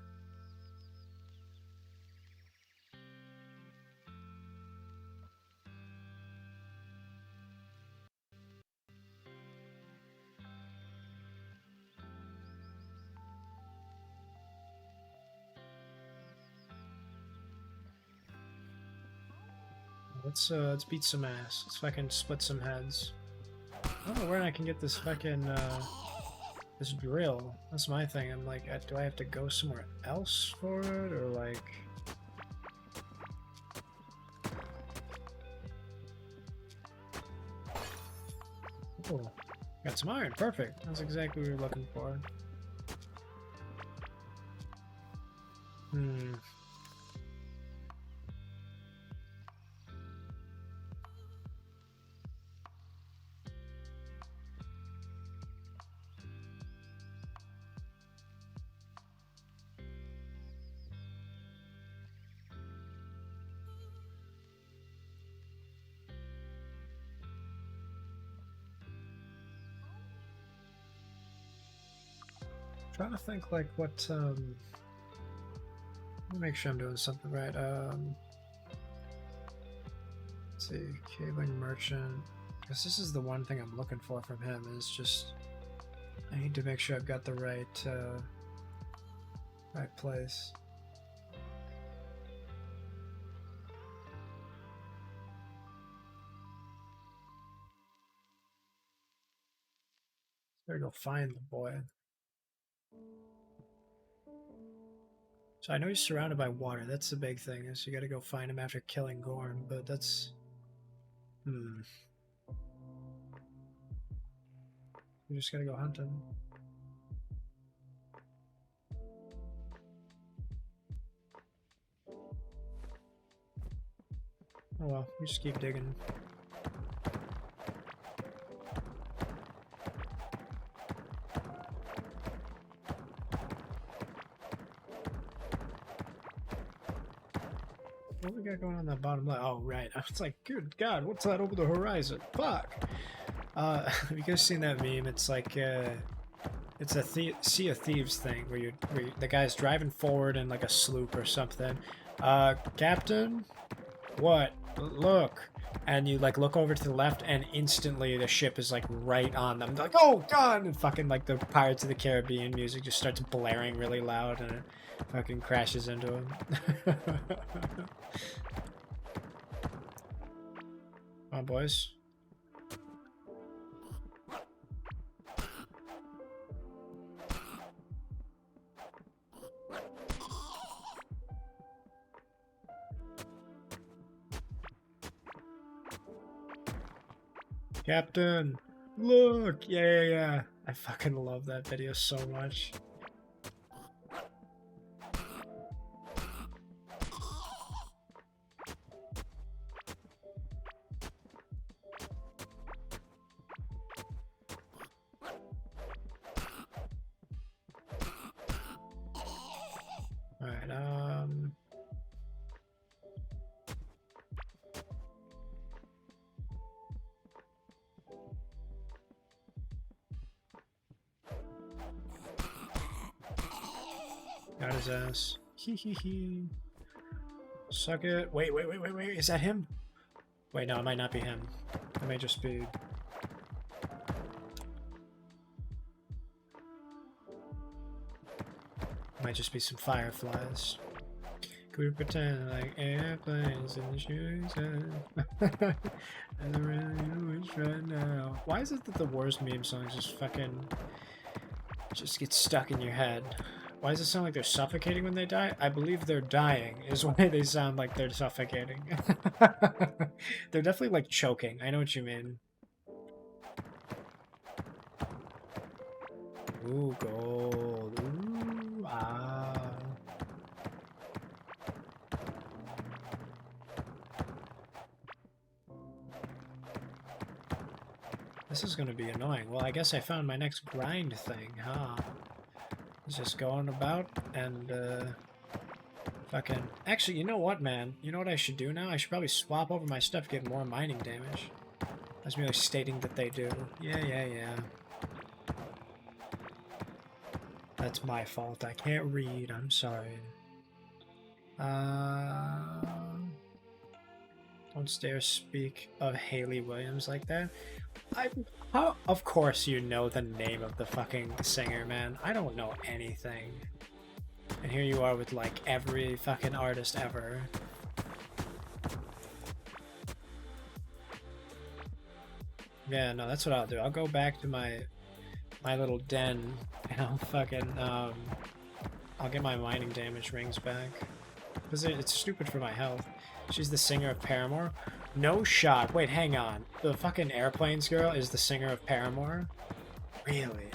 Let's beat some ass. Let's fucking split some heads. I don't know where I can get this fucking this drill. That's my thing. I'm like, do I have to go somewhere else for it, or like? Oh, got some iron. Perfect. That's exactly what we were looking for. Trying to think like what let me make sure I'm doing something right. Let's see, cabling merchant, because this is the one thing I'm looking for from him, is just I need to make sure I've got the right place. Better go find the boy. So I know he's surrounded by water. That's the big thing, is you gotta go find him after killing Gorn, but that's... You just gotta go hunt him. Oh well, we just keep digging. What we got going on that bottom left? Oh, right. I was like, good God, what's that over the horizon? Fuck! Have you guys seen that meme? It's like, it's a Sea of Thieves thing where the guy's driving forward in like a sloop or something. Captain? What? Look! And you like look over to the left and instantly the ship is like right on them. They're like, oh God! And fucking like the Pirates of the Caribbean music just starts blaring really loud and it fucking crashes into him. Come on, boys. Captain, look! Yeah. I fucking love that video so much. Alright, got his ass. Hee. Suck it. Wait. Is that him? Wait, no, it might not be him. It may just be... Might just be some fireflies. Could we pretend like airplanes in the shoes? I really wish right now. Why is it that the worst meme songs just get stuck in your head? Why does it sound like they're suffocating when they die? I believe they're dying is why they sound like they're suffocating. They're definitely like choking. I know what you mean. Ooh, gold. Ooh, ah. This is gonna be annoying. Well, I guess I found my next grind thing, huh? It's just going about and, fucking... Actually, you know what, man? You know what I should do now? I should probably swap over my stuff to get more mining damage. That's merely stating that they do. Yeah. That's my fault. I can't read. I'm sorry. Don't dare speak of Hayley Williams like that. Of course you know the name of the fucking singer, man. I don't know anything. And here you are with, like, every fucking artist ever. Yeah, no, that's what I'll do. I'll go back to my little den, and I'll fucking, I'll get my mining damage rings back. Because it's stupid for my health. She's the singer of Paramore. No shot. Wait, hang on. The fucking Airplanes girl is the singer of Paramore? Really?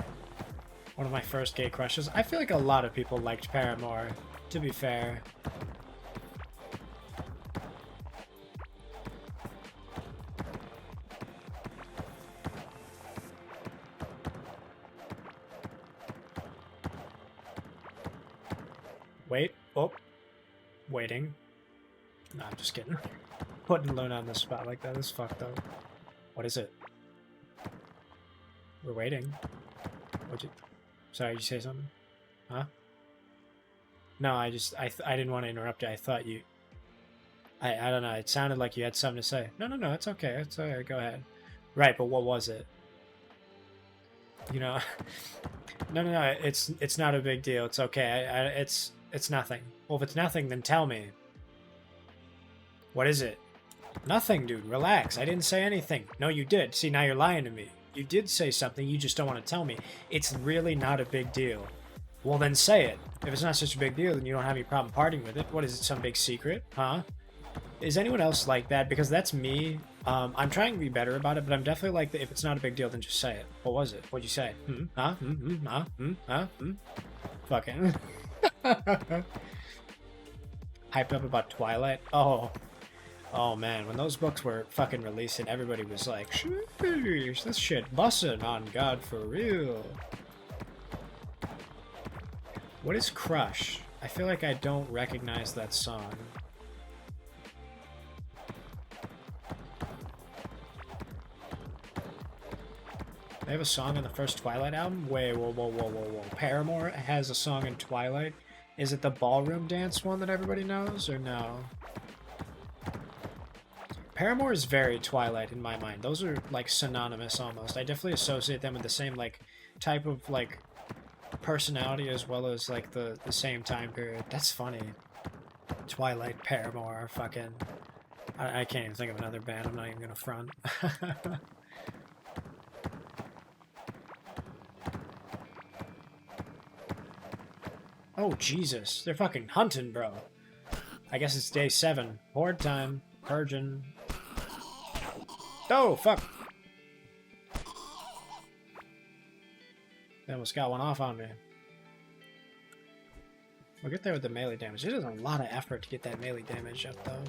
One of my first gay crushes. I feel like a lot of people liked Paramore, to be fair. Wait. Oh. Waiting. No, I'm just kidding. Putting Luna on the spot like that is fucked up. What is it? We're waiting. What'd you... Sorry, did you say something? Huh? No, I didn't want to interrupt you. I thought you... I don't know. It sounded like you had something to say. No. It's okay. It's okay. Go ahead. Right, but what was it? You know... No. It's not a big deal. It's okay. It's nothing. Well, if it's nothing, then tell me. What is it? Nothing, dude. Relax. I didn't say anything. No, you did. See, now you're lying to me. You did say something, you just don't want to tell me. It's really not a big deal. Well, then say it. If it's not such a big deal, then you don't have any problem parting with it. What is it, some big secret? Huh? Is anyone else like that? Because that's me. I'm trying to be better about it, but I'm definitely like, if it's not a big deal, then just say it. What was it? What'd you say? Huh? Fucking. Hyped up about Twilight? Oh man, when those books were fucking releasing, everybody was like, sheesh, this shit bussin' on God for real. What is Crush? I feel like I don't recognize that song. They have a song on the first Twilight album? Wait, whoa. Paramore has a song in Twilight? Is it the ballroom dance one that everybody knows, or no? Paramore is very Twilight in my mind. Those are, like, synonymous almost. I definitely associate them with the same, like, type of, like, personality as well as, like, the same time period. That's funny. Twilight, Paramore, fucking... I can't even think of another band. I'm not even gonna front. Oh, Jesus. They're fucking hunting, bro. I guess it's day 7. Horde time. Purging. Oh, fuck. They almost got one off on me. We'll get there with the melee damage. It is a lot of effort to get that melee damage up, though.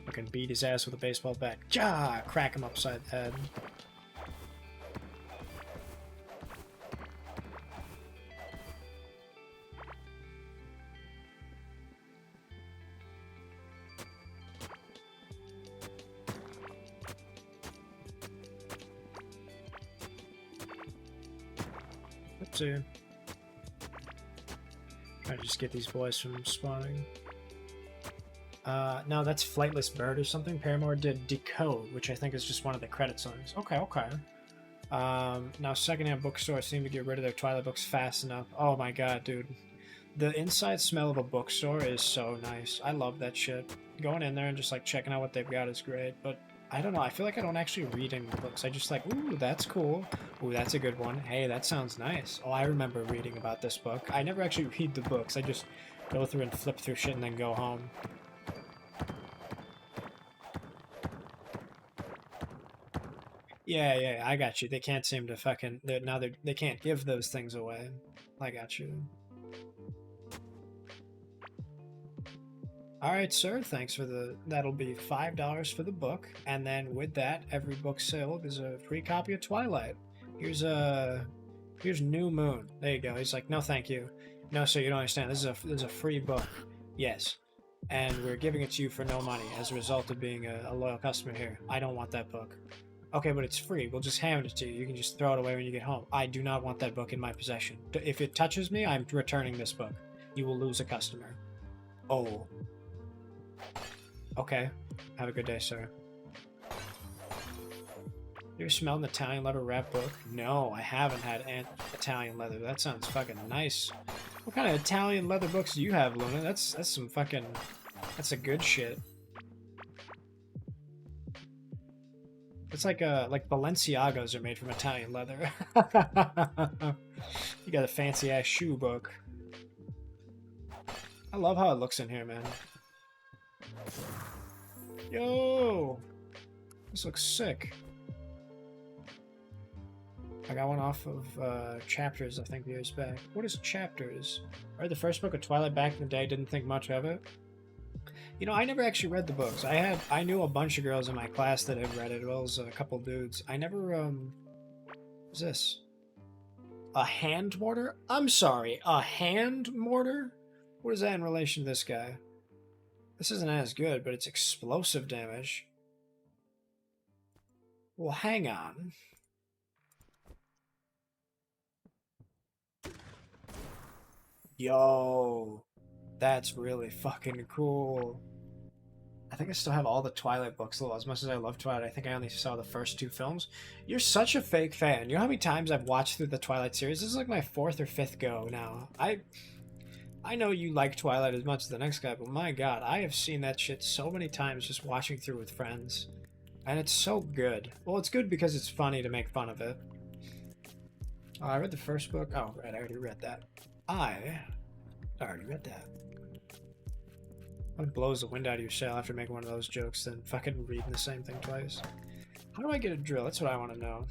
Fucking beat his ass with a baseball bat. Ja! Crack him upside the head. Let's see. Try to just get these boys from spawning. No, that's Flightless Bird or something. Paramore did Decode, which I think is just one of the credit songs. Okay, okay. Now secondhand bookstores seem to get rid of their Twilight books fast enough. Oh my god, dude. The inside smell of a bookstore is so nice. I love that shit. Going in there and just like checking out what they've got is great, but I don't know. I feel like I don't actually read any books. I just like, ooh, that's cool. Ooh, that's a good one. Hey, that sounds nice. Oh, I remember reading about this book. I never actually read the books. I just go through and flip through shit and then go home. Yeah, I got you. They can't seem to fucking... They can't give those things away. I got you. Alright, sir. Thanks for the... That'll be $5 for the book. And then with that, every book sold is a free copy of Twilight. Here's New Moon. There you go. He's like, no thank you. No, sir, you don't understand. This is a free book. Yes. And we're giving it to you for no money as a result of being a loyal customer here. I don't want that book. Okay, but it's free. We'll just hand it to you. You can just throw it away when you get home. I do not want that book in my possession. If it touches me, I'm returning this book. You will lose a customer. Oh. Okay. Have a good day, sir. You ever smelled an Italian leather wrap book? No, I haven't had Italian leather. That sounds fucking nice. What kind of Italian leather books do you have, Luna? That's some fucking... That's a good shit. It's like Balenciagos are made from Italian leather. You got a fancy ass shoe book. I love how it looks in here, man. Yo! This looks sick. I got one off of Chapters, I think, years back. What is Chapters? I read the first book of Twilight back in the day, didn't think much of it. You know, I never actually read the books. I knew a bunch of girls in my class that had read it, as well as a couple dudes. I never, what's this? A hand mortar? I'm sorry, a hand mortar? What is that in relation to this guy? This isn't as good, but it's explosive damage. Well, hang on. Yo, that's really fucking cool. I think I still have all the Twilight books, though. As much as I love Twilight, I think I only saw the first 2 films. You're such a fake fan. You know how many times I've watched through the Twilight series? This is like my 4th or 5th go now. I know you like Twilight as much as the next guy, but my god, I have seen that shit so many times just watching through with friends. And it's so good. Well, it's good because it's funny to make fun of it. Oh, I read the first book. Oh, right, I already read that. I already read that. What blows the wind out of your sail after making one of those jokes, then fucking reading the same thing twice? How do I get a drill? That's what I want to know.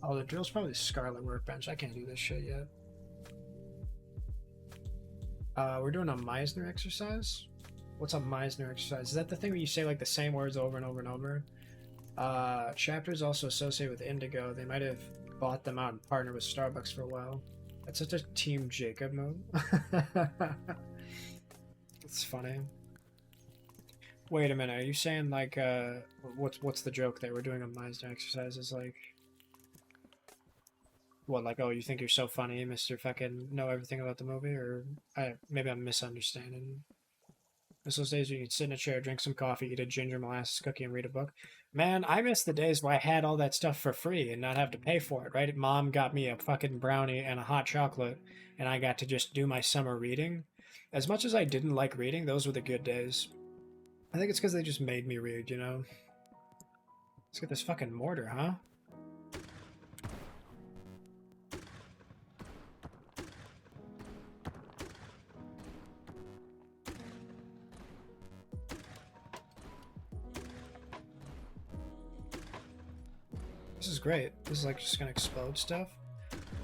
Oh, the drill's probably the Scarlet Workbench. I can't do this shit yet. We're doing a Meisner exercise? What's a Meisner exercise? Is that the thing where you say like the same words over and over and over? Chapters also associated with Indigo. They might have bought them out and partnered with Starbucks for a while. That's such a Team Jacob move. It's funny. Wait a minute, are you saying like what's the joke there? We're doing a Meisner exercise is like what, like, oh, you think you're so funny, Mr. Fucking know everything about the movie, or maybe I'm misunderstanding. Miss those days where you could sit in a chair, drink some coffee, eat a ginger molasses cookie, and read a book. Man, I miss the days where I had all that stuff for free and not have to pay for it, right? Mom got me a fucking brownie and a hot chocolate, and I got to just do my summer reading. As much as I didn't like reading, those were the good days. I think it's because they just made me read, you know? Let's get this fucking mortar, huh? This is great. This is like just gonna explode stuff.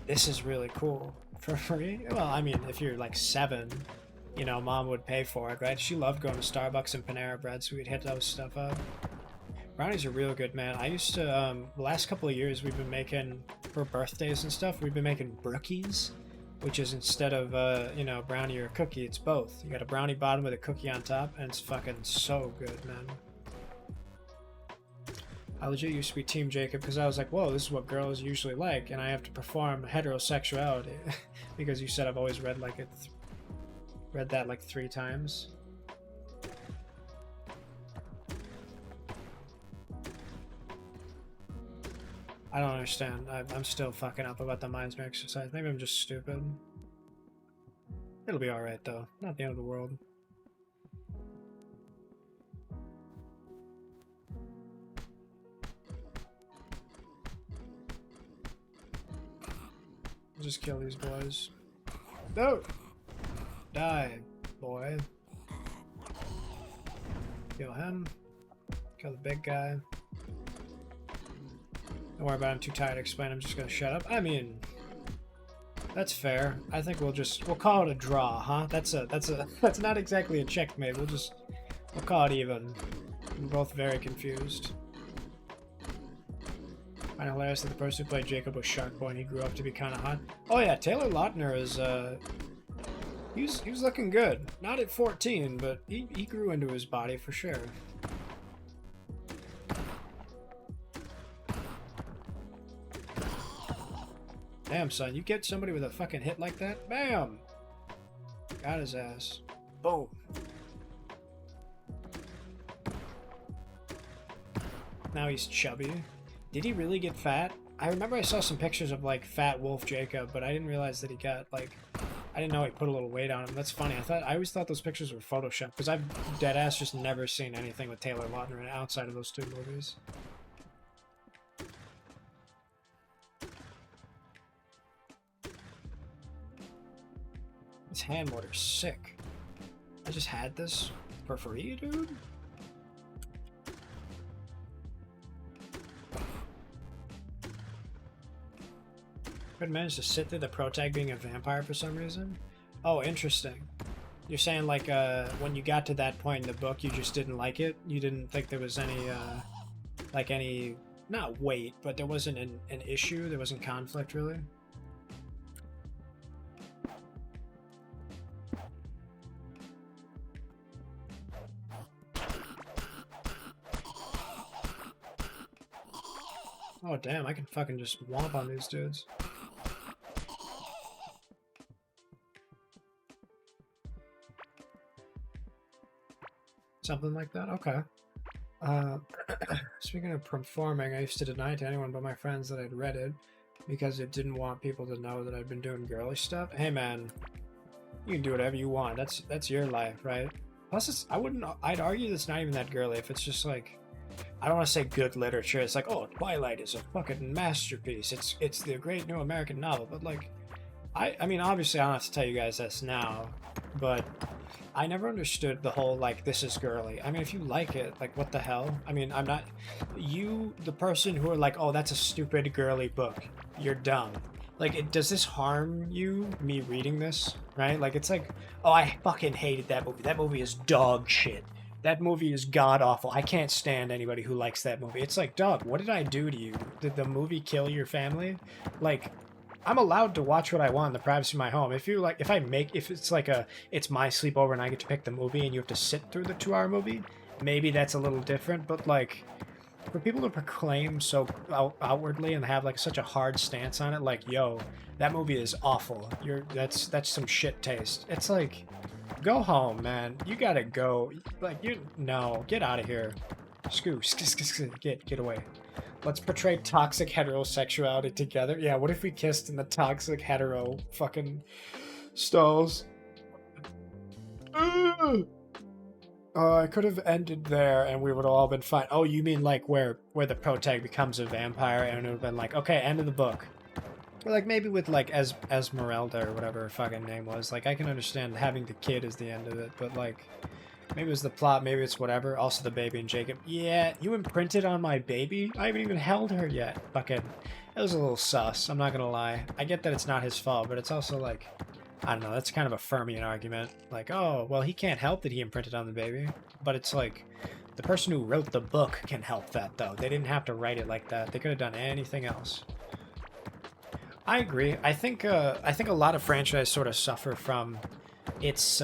This is really cool. For free? Well, I mean, if you're like 7, you know, Mom would pay for it, right? She loved going to Starbucks and Panera Bread, so we'd hit those stuff up. Brownies are real good, man. I used to, the last couple of years, we've been making, for birthdays and stuff, we've been making brookies, which is instead of, you know, brownie or cookie, it's both. You got a brownie bottom with a cookie on top, and it's fucking so good, man. I legit used to be Team Jacob because I was like, whoa, this is what girls usually like, and I have to perform heterosexuality because you said I've always read like it, read that like 3 times. I don't understand. I'm still fucking up about the Meisner exercise. Maybe I'm just stupid. It'll be alright though. Not the end of the world. Just kill these boys. No! Die, boy. Kill him. Kill the big guy. Don't worry about it, I'm too tired to explain, I'm just gonna shut up. I mean, that's fair. I think we'll call it a draw, huh? That's not exactly a checkmate, we'll call it even. We're both very confused. I know hilarious that the person who played Jacob was Shark Boy and he grew up to be kind of hot. Oh yeah, Taylor Lautner is, he was looking good. Not at 14, but he grew into his body for sure. Damn, son, you get somebody with a fucking hit like that? Bam! Got his ass. Boom. Now he's chubby. Did he really get fat? I remember I saw some pictures of like fat Wolf Jacob, but I didn't realize that he got like, I didn't know he put a little weight on him. That's funny. I always thought those pictures were photoshopped because I've deadass just never seen anything with Taylor Lautner outside of those 2 movies. This hand mortar's sick. I just had this for free, dude? Could manage to sit through the protag being a vampire for some reason? Oh, interesting. You're saying like when you got to that point in the book you just didn't like it? You didn't think there was any like any, not weight, but there wasn't an issue, there wasn't conflict really? Oh damn, I can fucking just womp on these dudes. Something like that? Okay. Speaking of performing, I used to deny to anyone but my friends that I'd read it because it didn't want people to know that I'd been doing girly stuff. Hey man, you can do whatever you want. That's your life, right? Plus, I'd argue that's not even that girly if it's just like, I don't want to say good literature. It's like, oh, Twilight is a fucking masterpiece. It's the great new American novel. But like, I mean, obviously I don't have to tell you guys this now, but I never understood the whole, like, this is girly. I mean, if you like it, like, what the hell? I mean, I'm not... You, the person who are like, oh, that's a stupid girly book. You're dumb. Like, does this harm you, me reading this? Right? Like, it's like, oh, I fucking hated that movie. That movie is dog shit. That movie is god-awful. I can't stand anybody who likes that movie. It's like, dog, what did I do to you? Did the movie kill your family? Like... I'm allowed to watch what I want in the privacy of my home. If you like, if it's like it's my sleepover and I get to pick the movie and you have to sit through the 2-hour movie, maybe that's a little different, but like for people to proclaim so outwardly and have like such a hard stance on it, like, yo, that movie is awful. That's some shit taste. It's like, go home, man. You gotta go. Like, no, get out of here. Get away. Let's portray toxic heterosexuality together. Yeah, what if we kissed in the toxic hetero fucking stalls? I could have ended there and we would have all been fine. Oh, you mean like where the protag becomes a vampire and it would have been like, okay, end of the book. Or like maybe with like Esmeralda or whatever her fucking name was. Like I can understand having the kid as the end of it, but like maybe it's the plot, maybe it's whatever. Also the baby and Jacob. Yeah, you imprinted on my baby? I haven't even held her yet. Fucking, it was a little sus, I'm not gonna lie. I get that it's not his fault, but it's also like, I don't know, that's kind of a Fermian argument. Like, oh, well, he can't help that he imprinted on the baby. But it's like, the person who wrote the book can help that, though. They didn't have to write it like that. They could have done anything else. I agree. I think a lot of franchises sort of suffer from it's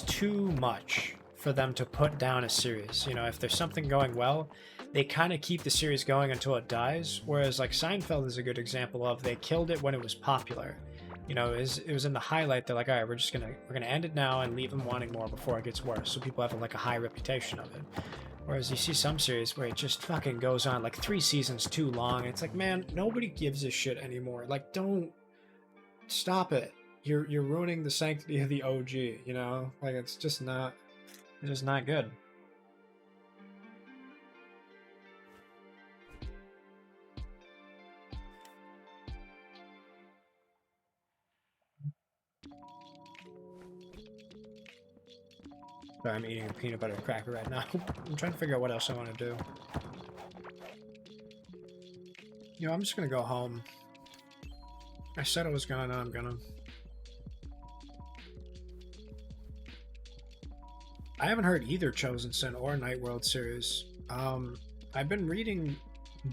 too much for them to put down a series. You know, if there's something going well, they kind of keep the series going until it dies. Whereas like Seinfeld is a good example of they killed it when it was popular. You know, it was in the highlight. They're like, all right, we're gonna end it now and leave them wanting more before it gets worse, so people have like a high reputation of it. Whereas you see some series where it just fucking goes on like 3 seasons too long. It's like, man, nobody gives a shit anymore. Like, don't stop it. You're ruining the sanctity of the OG. You know, like it's just not good. Sorry, I'm eating a peanut butter cracker right now. I'm trying to figure out what else I want to do. You know, I'm just gonna go home. I said I was gonna, I'm gonna. I haven't heard either Chosen Sin or Night World series. I've been reading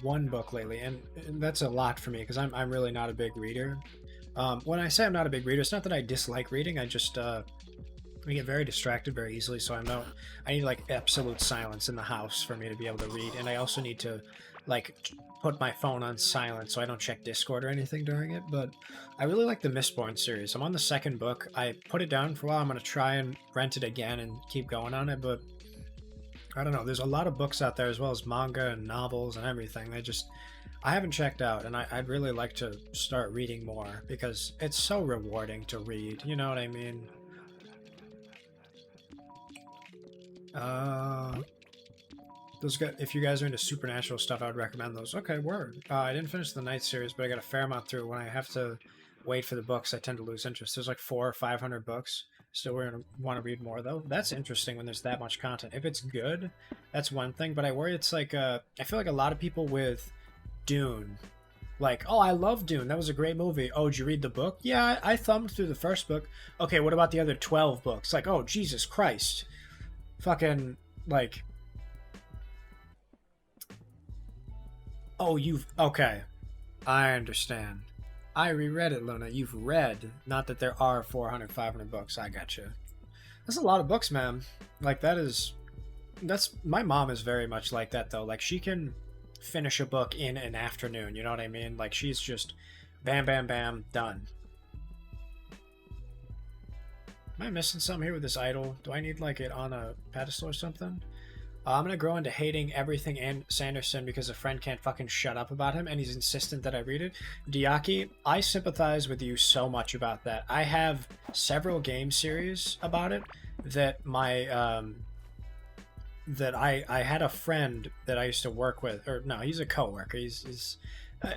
one book lately, and that's a lot for me because I'm really not a big reader. When I say I'm not a big reader, it's not that I dislike reading. I just I get very distracted very easily, so I need like absolute silence in the house for me to be able to read, and I also need to like put my phone on silent so I don't check Discord or anything during it. But I really like the Mistborn series. I'm on the 2nd book. I put it down for a while. I'm gonna try and rent it again and keep going on it, but I don't know. There's a lot of books out there as well as manga and novels and everything. I haven't checked out, and I'd really like to start reading more because it's so rewarding to read. You know what I mean? If you guys are into supernatural stuff, I would recommend those. Okay, word. I didn't finish the Night series, but I got a fair amount through. When I have to wait for the books, I tend to lose interest. There's like 400 or 500 books. Still, we're gonna want to read more though. That's interesting when there's that much content. If it's good, that's one thing. But I worry it's like I feel like a lot of people with Dune, like, oh, I love Dune. That was a great movie. Oh, did you read the book? Yeah, I thumbed through the first book. Okay, what about the other 12 books? Like, oh, Jesus Christ. Fucking, like... Oh, okay. I understand. I reread it, Luna. You've read. Not that there are 400, 500 books. I got you. That's a lot of books, man. Like, my mom is very much like that, though. Like, she can finish a book in an afternoon, you know what I mean? Like, she's just bam, bam, bam, done. Am I missing something here with this idol? Do I need, like, it on a pedestal or something? I'm gonna grow into hating everything and Sanderson because a friend can't fucking shut up about him and he's insistent that I read it. Diaki, I sympathize with you so much about that. I have several game series about it that I had a friend that I used to work with, or no, he's a coworker. He's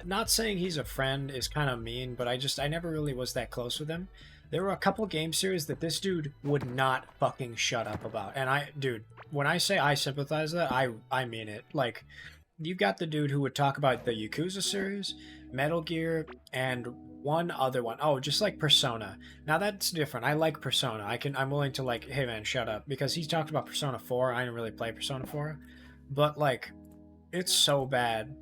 not saying he's a friend is kind of mean, but I never really was that close with him. There were a couple game series that this dude would not fucking shut up about. And dude, when I say I sympathize with that, I mean it. Like, you've got the dude who would talk about the Yakuza series, Metal Gear, and one other one. Oh, just like Persona. Now that's different. I like Persona. I'm willing to like, hey man, shut up. Because he's talked about Persona 4. I didn't really play Persona 4. But like, it's so bad.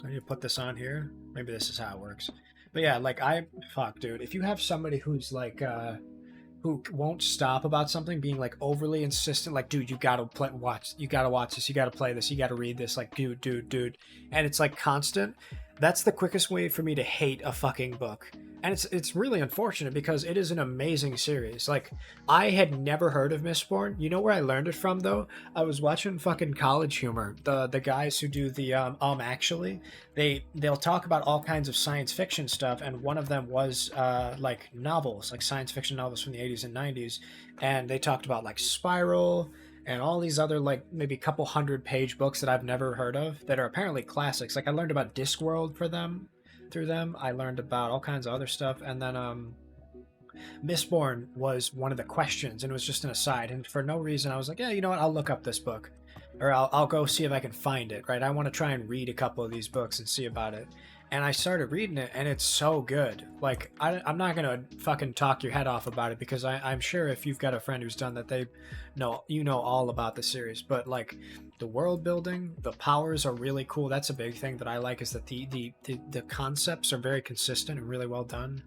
I need to put this on here. Maybe this is how it works. But yeah, like fuck, dude. If you have somebody who's like, who won't stop about something, being like overly insistent, like, dude, you gotta watch this, you gotta play this, you gotta read this, like, dude, and it's like constant. That's the quickest way for me to hate a fucking book. And it's really unfortunate because it is an amazing series. Like, I had never heard of Mistborn. You know where I learned it from though? I was watching fucking College Humor. The guys who do the actually, they'll talk about all kinds of science fiction stuff, and one of them was like novels, like science fiction novels from the 80s and 90s, and they talked about like Spiral and all these other like maybe couple 100-page books that I've never heard of that are apparently classics. Like I learned about Discworld through them. I learned about all kinds of other stuff, and then Mistborn was one of the questions, and it was just an aside. And for no reason, I was like, yeah, you know what? I'll look up this book, or I'll go see if I can find it. Right? I want to try and read a couple of these books and see about it. And I started reading it, and it's so good. Like I'm not gonna fucking talk your head off about it because I'm sure if you've got a friend who's done that, they know all about the series. But like the world building, the powers are really cool. That's a big thing that I like, is that the concepts are very consistent and really well done.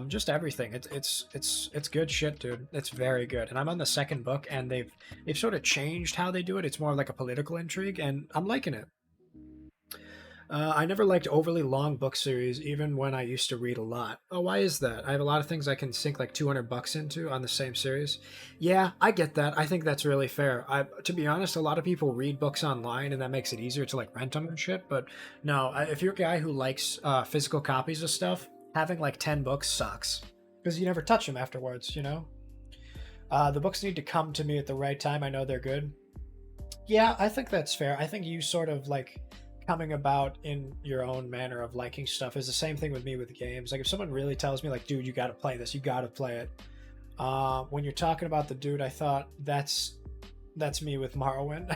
Just everything. It's good shit, dude. It's very good. And I'm on the second book, and they've sort of changed how they do it. It's more like a political intrigue, and I'm liking it. I never liked overly long book series, even when I used to read a lot. Oh, why is that? I have a lot of things I can sink like $200 into on the same series. Yeah, I get that. I think that's really fair. To be honest, a lot of people read books online, and that makes it easier to like rent them and shit. But no, if you're a guy who likes physical copies of stuff, having like 10 books sucks because you never touch them afterwards. You know, the books need to come to me at the right time. I know they're good. Yeah, I think that's fair. I think you sort of like coming about in your own manner of liking stuff is the same thing with me with games. Like if someone really tells me like, dude, you got to play this, you got to play it. When you're talking about the dude, I thought that's me with Morrowind.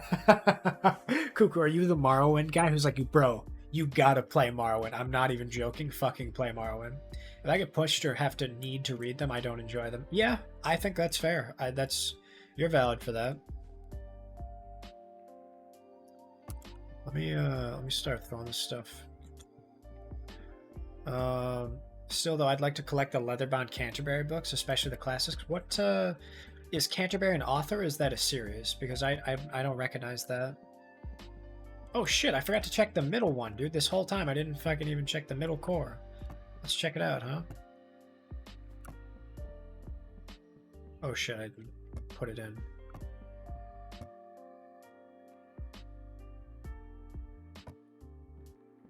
Cuckoo, are you the Morrowind guy who's like, bro, you got to play Morrowind? I'm not even joking. Fucking play Morrowind. If I get pushed or have to need to read them, I don't enjoy them. Yeah, I think that's fair. You're valid for that. Let me start throwing this stuff. Still though, I'd like to collect the leather-bound Canterbury books, especially the classics. What is Canterbury an author? Or is that a series? Because I don't recognize that. Oh shit! I forgot to check the middle one, dude. This whole time I didn't fucking even check the middle core. Let's check it out, huh? Oh shit! I didn't put it in.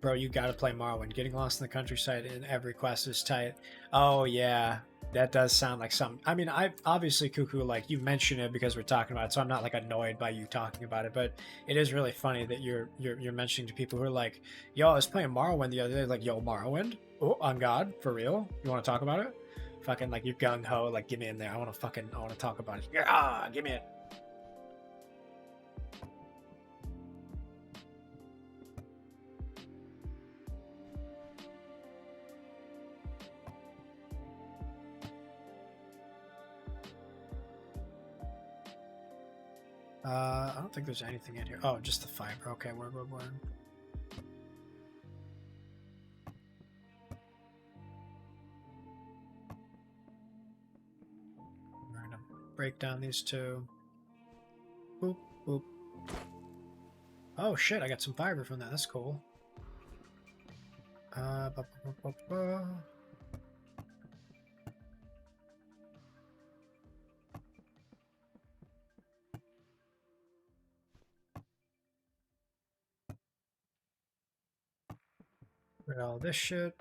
Bro, you gotta play Morrowind. Getting lost in the countryside in every quest is tight. Oh yeah, that does sound like something. I mean, I obviously, Cuckoo, like you mentioned it because we're talking about it, so I'm not like annoyed by you talking about it. But it is really funny that you're mentioning to people who are like, "Yo, I was playing Morrowind the other day." Like, "Yo, Morrowind? Oh, on God, for real? You want to talk about it?" Fucking like you're gung ho. Like, get me in there. I want to talk about it. Yeah, give me it. I don't think there's anything in here. Oh, just the fiber. Okay, we're. We're gonna break down these two. Boop, boop. Oh shit, I got some fiber from that. That's cool. Ba, ba, ba, ba, ba. Get all this shit.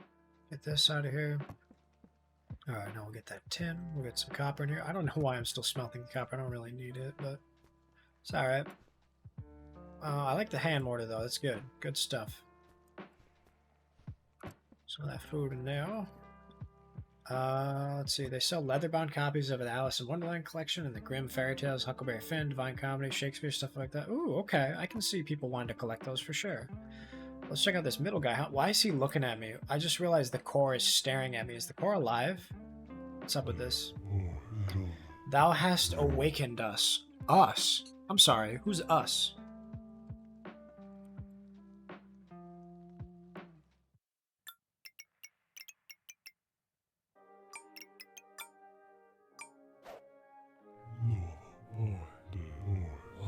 Get this out of here. Alright, now we'll get that tin. We'll get some copper in here. I don't know why I'm still smelting copper. I don't really need it, but it's alright. I like the hand mortar though. That's good. Good stuff. Some of that food in there. Let's see. They sell leather-bound copies of the Alice in Wonderland collection and the Grimm fairy tales, Huckleberry Finn, Divine Comedy, Shakespeare, stuff like that. Ooh, okay. I can see people wanting to collect those for sure. Let's check out this middle guy. Why is he looking at me? I just realized the core is staring at me. Is the core alive? What's up with this? Thou hast awakened us. Us? I'm sorry. Who's us?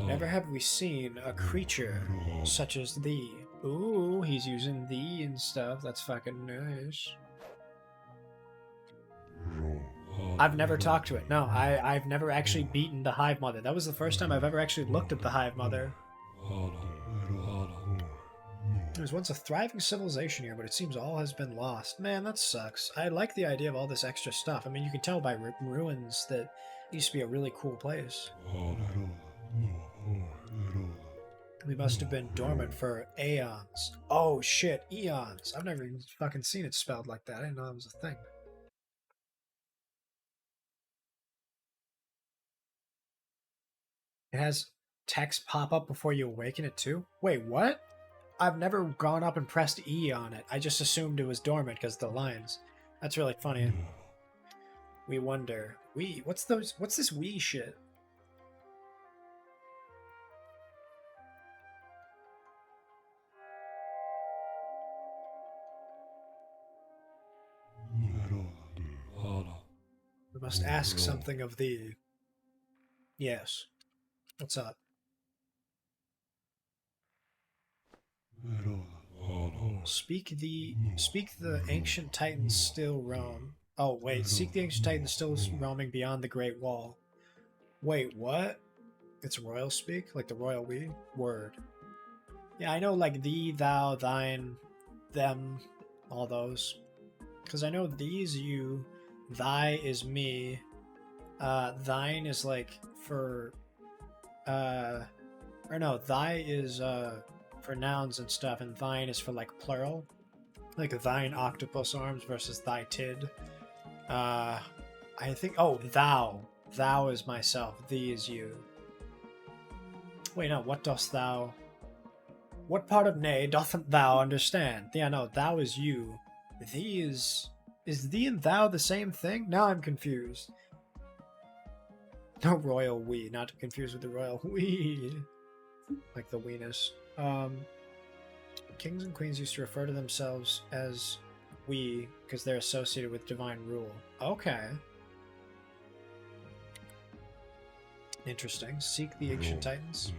Never have we seen a creature such as thee. Ooh, he's using thee and stuff. That's fucking nice. I've never talked to it. No, I've never actually beaten the Hive Mother. That was the first time I've ever actually looked at the Hive Mother. There was once a thriving civilization here, but it seems all has been lost. Man, that sucks. I like the idea of all this extra stuff. I mean, you can tell by ruins that it used to be a really cool place. We must have been dormant for aeons. Oh shit, eons. I've never even fucking seen it spelled like that. I didn't know that was a thing. It has text pop up before you awaken it too? Wait, what? I've never gone up and pressed E on it. I just assumed it was dormant because the lines. That's really funny. We wonder. What's this we shit? We must ask something of thee. Yes. What's up? Speak the ancient titans still roam. Oh wait, seek the ancient titans still roaming beyond the great wall. Wait, what? It's royal speak? Like the royal we? Word. Yeah, I know like thee, thou, thine, them, all those. Because I know these you, thy is me, thine is like for, or no, thy is for nouns and stuff, and thine is for like plural. Like thine octopus arms versus thy tid. I think, oh, thou. Thou is myself, thee is you. Wait, no, what dost thou? What part of nay doth thou understand? Yeah, no, thou is you. Thee is thee and thou the same thing? Now I'm confused. No, royal we, not to confuse with the royal we. Like the weenus. Kings and queens used to refer to themselves as we because they're associated with divine rule. Okay. Interesting. Seek the ancient titans.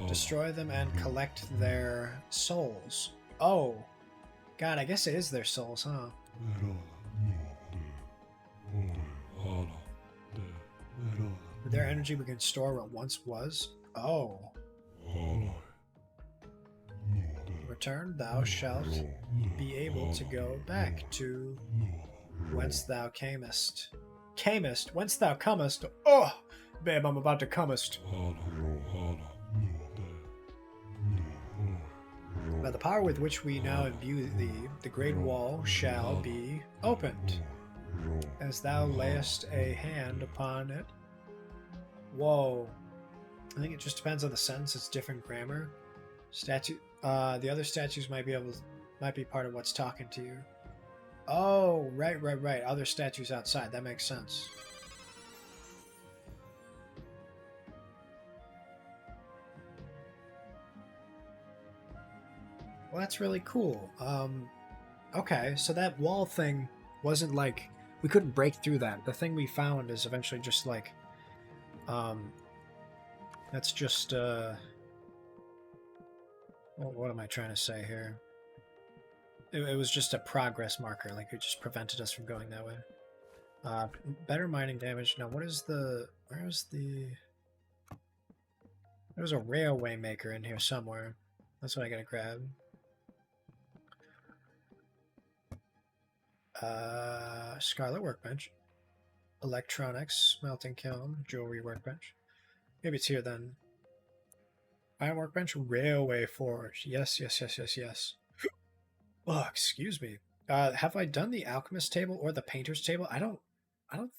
Destroy them and collect their souls. Oh. God, I guess it is their souls, huh? With their energy we can store what once was? Oh. Return, thou shalt be able to go back to whence thou camest. Camest? Whence thou comest? Oh! Babe, I'm about to comest. By the power with which we now imbue thee, the great wall shall be opened. As thou layest a hand upon it. Whoa. I think it just depends on the sentence. It's different grammar. The other statues might be part of what's talking to you. Oh, right. Other statues outside. That makes sense. Well, that's really cool. Okay, so that wall thing wasn't like we couldn't break through that. The thing we found is eventually just like, that's just what am I trying to say here? It was just a progress marker. Like it just prevented us from going that way. Better mining damage. Now, there's a railway maker in here somewhere. That's what I gotta grab. Scarlet workbench, electronics, smelting kiln, jewelry workbench. Maybe it's here then. Iron workbench, railway forge. Yes. Oh, excuse me. Have I done the alchemist table or the painter's table? I don't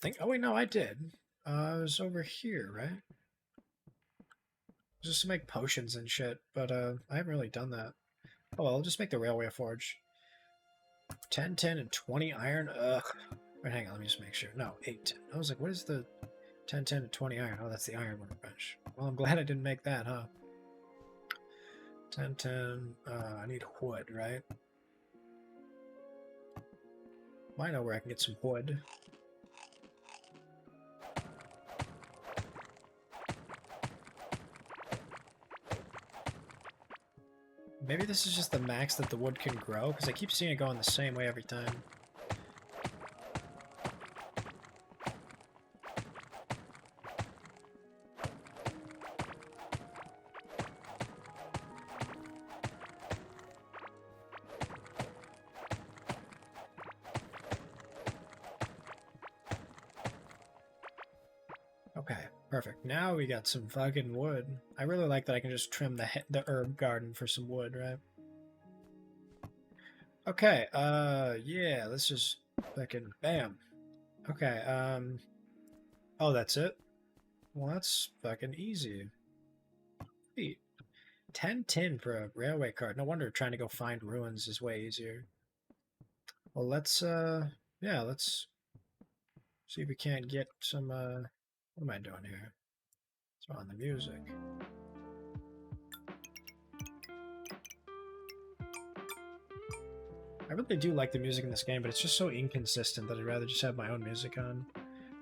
think. Oh wait, no, I did. It was over here, right? Just to make potions and shit, but I haven't really done that. Oh well, I'll just make the railway forge. 10, 10, and 20 iron. Ugh. Wait, hang on, let me just make sure. No, 8. I was like, what is the 10, 10, and 20 iron? Oh, that's the iron workbench. Well, I'm glad I didn't make that, huh? 10, 10. I need wood, right? I know where I can get some wood. Maybe this is just the max that the wood can grow, because I keep seeing it going the same way every time. Okay, perfect. Now we got some fucking wood. I really like that I can just trim the herb garden for some wood, right? Okay, yeah, let's just fucking bam. Okay, oh, that's it? Well, that's fucking easy. Sweet. 10 tin for a railway cart. No wonder trying to go find ruins is way easier. Well, let's, yeah, let's see if we can't get some, what am I doing here? It's on the music. I really do like the music in this game, but it's just so inconsistent that I'd rather just have my own music on.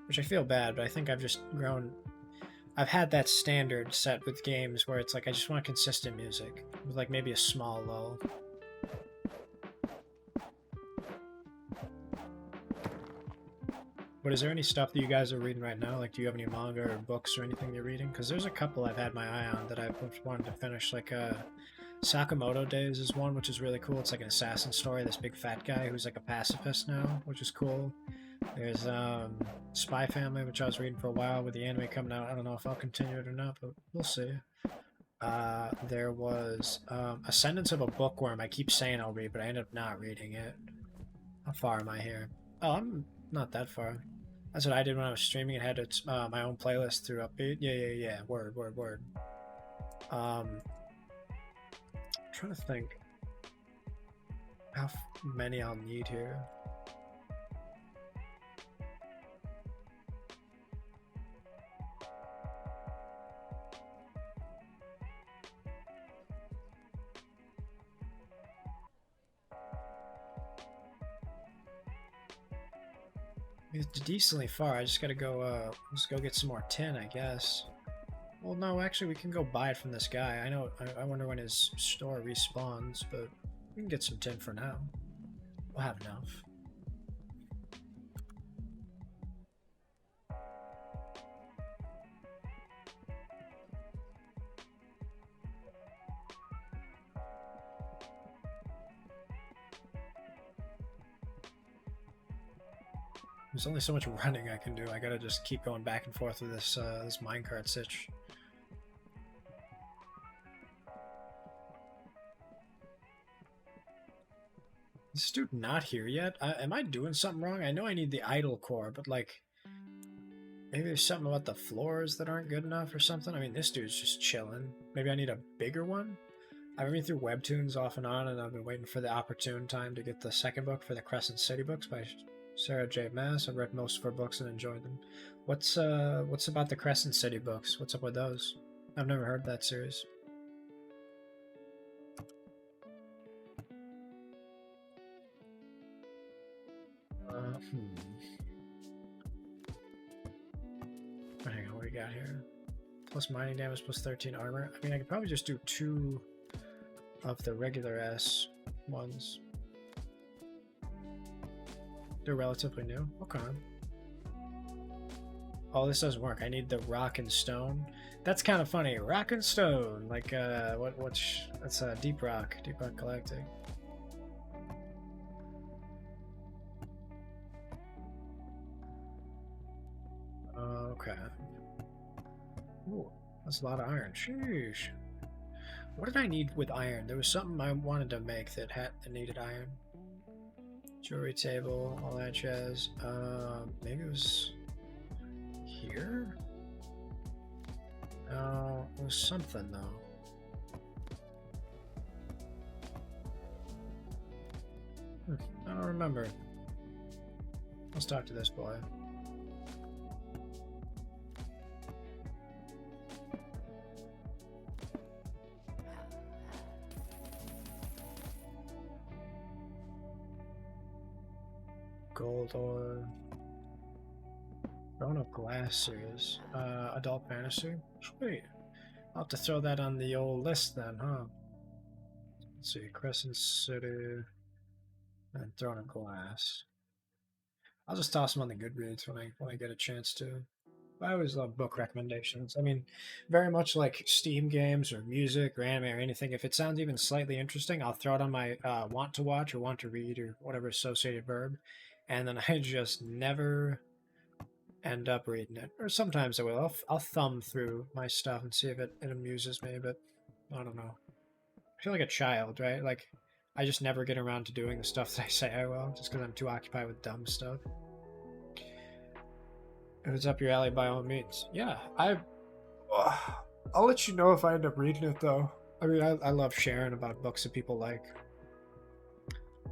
Which I feel bad, but I think I've just grown... I've had that standard set with games where it's like I just want consistent music, with like maybe a small lull. But is there any stuff that you guys are reading right now? Like, do you have any manga or books or anything you're reading? Because there's a couple I've had my eye on that I've wanted to finish. Like, Sakamoto Days is one, which is really cool. It's like an assassin story. This big fat guy who's like a pacifist now, which is cool. There's Spy Family, which I was reading for a while with the anime coming out. I don't know if I'll continue it or not, but we'll see. There was Ascendance of a Bookworm. I keep saying I'll read, but I end up not reading it. How far am I here? Oh, I'm not that far. That's what I did when I was streaming. It had its my own playlist through Upbeat. Yeah. Word. Trying to think how many I'll need here. It's decently far. I just gotta go. Let's go get some more tin, I guess. Well, no, actually, we can go buy it from this guy. I know. I wonder when his store respawns, but we can get some tin for now. We'll have enough. There's only so much running I can do. I gotta just keep going back and forth with this this minecart sitch. Is this dude not here yet? Am I doing something wrong? I know I need the idle core, but like, maybe there's something about the floors that aren't good enough or something. I mean, this dude's just chilling. Maybe I need a bigger one? I've been reading through webtoons off and on, and I've been waiting for the opportune time to get the second book for the Crescent City books by Sarah J. Maas. I've read most of her books and enjoyed them. What's about the Crescent City books? What's up with those? I've never heard that series. Hang on, what do we got here? Plus mining damage, plus 13 armor. I mean, I could probably just do 2 of the regular ass ones. They're relatively new. Okay. Oh, this doesn't work. I need the rock and stone. That's kind of funny. Rock and stone. Like, that's Deep Rock. Deep Rock Galactic. Okay. Ooh, that's a lot of iron. Sheesh. What did I need with iron? There was something I wanted to make that needed iron. Jewelry table, all that jazz. Maybe it was here? No, it was something though. I don't remember. Let's talk to this boy. Gold ore. Grown Up Glass series. Adult fantasy. Sweet. I'll have to throw that on the old list then, huh? Let's see, Crescent City, and Throne of Glass. I'll just toss them on the Goodreads when I get a chance to. I always love book recommendations. I mean, very much like Steam games or music or anime or anything. If it sounds even slightly interesting, I'll throw it on my want to watch or want to read or whatever associated verb, and then I just never end up reading it. Or sometimes I will. I'll thumb through my stuff and see if it amuses me, but I don't know. I feel like a child, right? Like, I just never get around to doing the stuff that I say I will, just because I'm too occupied with dumb stuff. If it's up your alley, by all means. Yeah, I'll let you know if I end up reading it, though. I mean, I love sharing about books that people like.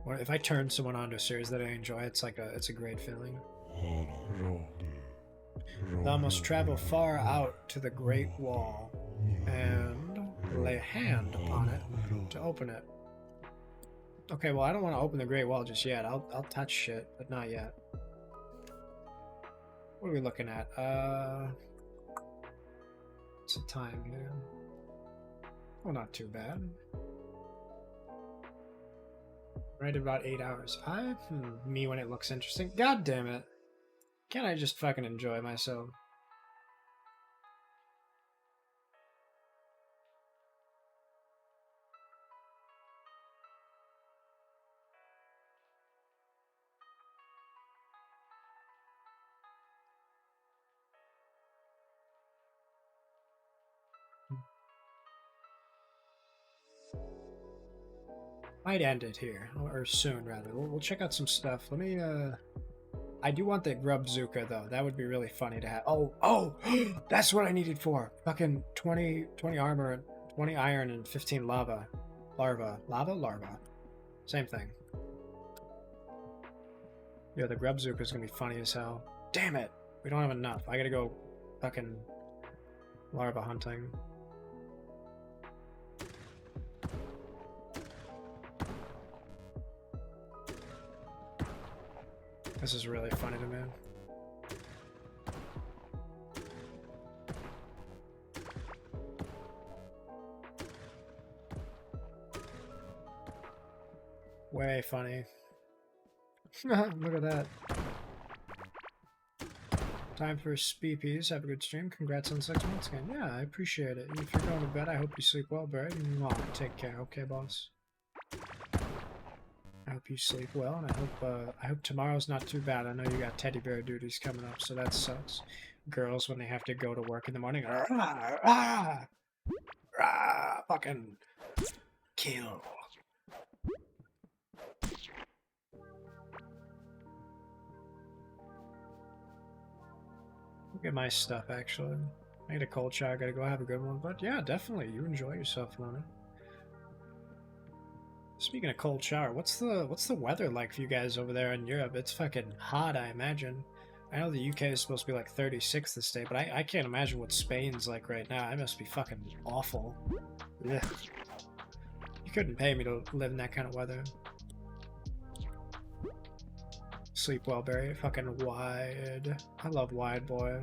Or if I turn someone onto a series that I enjoy, it's a great feeling. Thou must travel far out to the Great Wall and lay a hand upon it to open it. Okay, well, I don't want to open the Great Wall just yet. I'll touch shit, but not yet. What are we looking at? What's the time here? Well, not too bad. Right about 8 hours. Me when it looks interesting. God damn it. Can't I just fucking enjoy myself? Might end it here, or soon rather. We'll check out some stuff. Let me, I do want the grub Zuka though. That would be really funny to have. Oh, that's what I needed for. Fucking 20 armor, 20 iron, and 15 lava. Larva? Same thing. Yeah, the grub Zuka is gonna be funny as hell. Damn it! We don't have enough. I gotta go fucking larva hunting. This is really funny to me. Way funny. Look at that. Time for speepies. Have a good stream. Congrats on 6 months again. Yeah, I appreciate it. If you're going to bed, I hope you sleep well, Barry. Take care. Okay, boss. I hope you sleep well, and I hope tomorrow's not too bad. I know you got teddy bear duties coming up, so that sucks. Girls, when they have to go to work in the morning, fucking kill. Look at my stuff, actually. I need a cold shower. I gotta go have a good one, but yeah, definitely. You enjoy yourself, Lona. Speaking of cold shower, what's the weather like for you guys over there in Europe? It's fucking hot, I imagine. I know the UK is supposed to be like 36 this day, but I can't imagine what Spain's like right now. It must be fucking awful. Ugh. You couldn't pay me to live in that kind of weather. Sleep well, Barry. Fucking wide. I love wide, boy.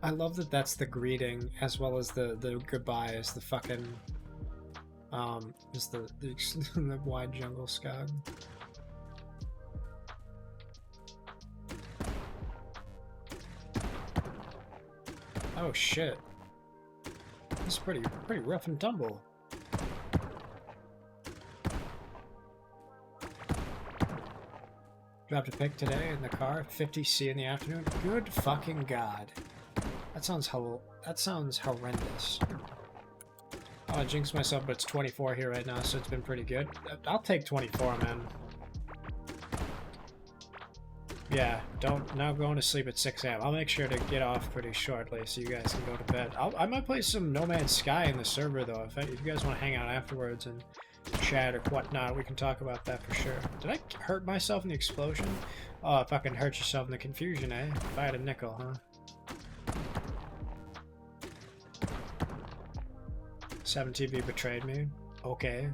I love that that's the greeting as well as the goodbye is the fucking is the the wide jungle skog. Oh shit. This is pretty rough and tumble. Dropped a pic today in the car, 50C in the afternoon. Good fucking god. That sounds horrendous. Oh, I jinxed myself, but it's 24 here right now, so it's been pretty good. I'll take 24, man. Yeah, now going to sleep at 6 a.m. I'll make sure to get off pretty shortly so you guys can go to bed. I might play some No Man's Sky in the server, though. If you guys want to hang out afterwards and chat or whatnot, we can talk about that for sure. Did I hurt myself in the explosion? Oh, fucking hurt yourself in the confusion, eh? If I had a nickel, huh? 7TV betrayed me. Okay.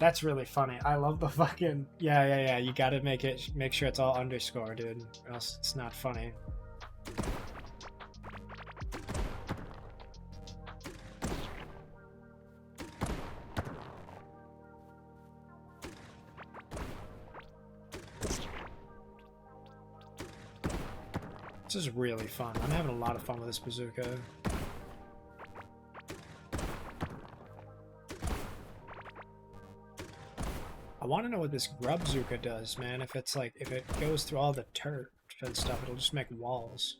That's really funny. I love the fucking yeah. You gotta make sure it's all underscore, dude, or else it's not funny. This is really fun. I'm having a lot of fun with this bazooka. I want to know what this grub bazooka does, man. If it's like, if it goes through all the turf and stuff, it'll just make walls.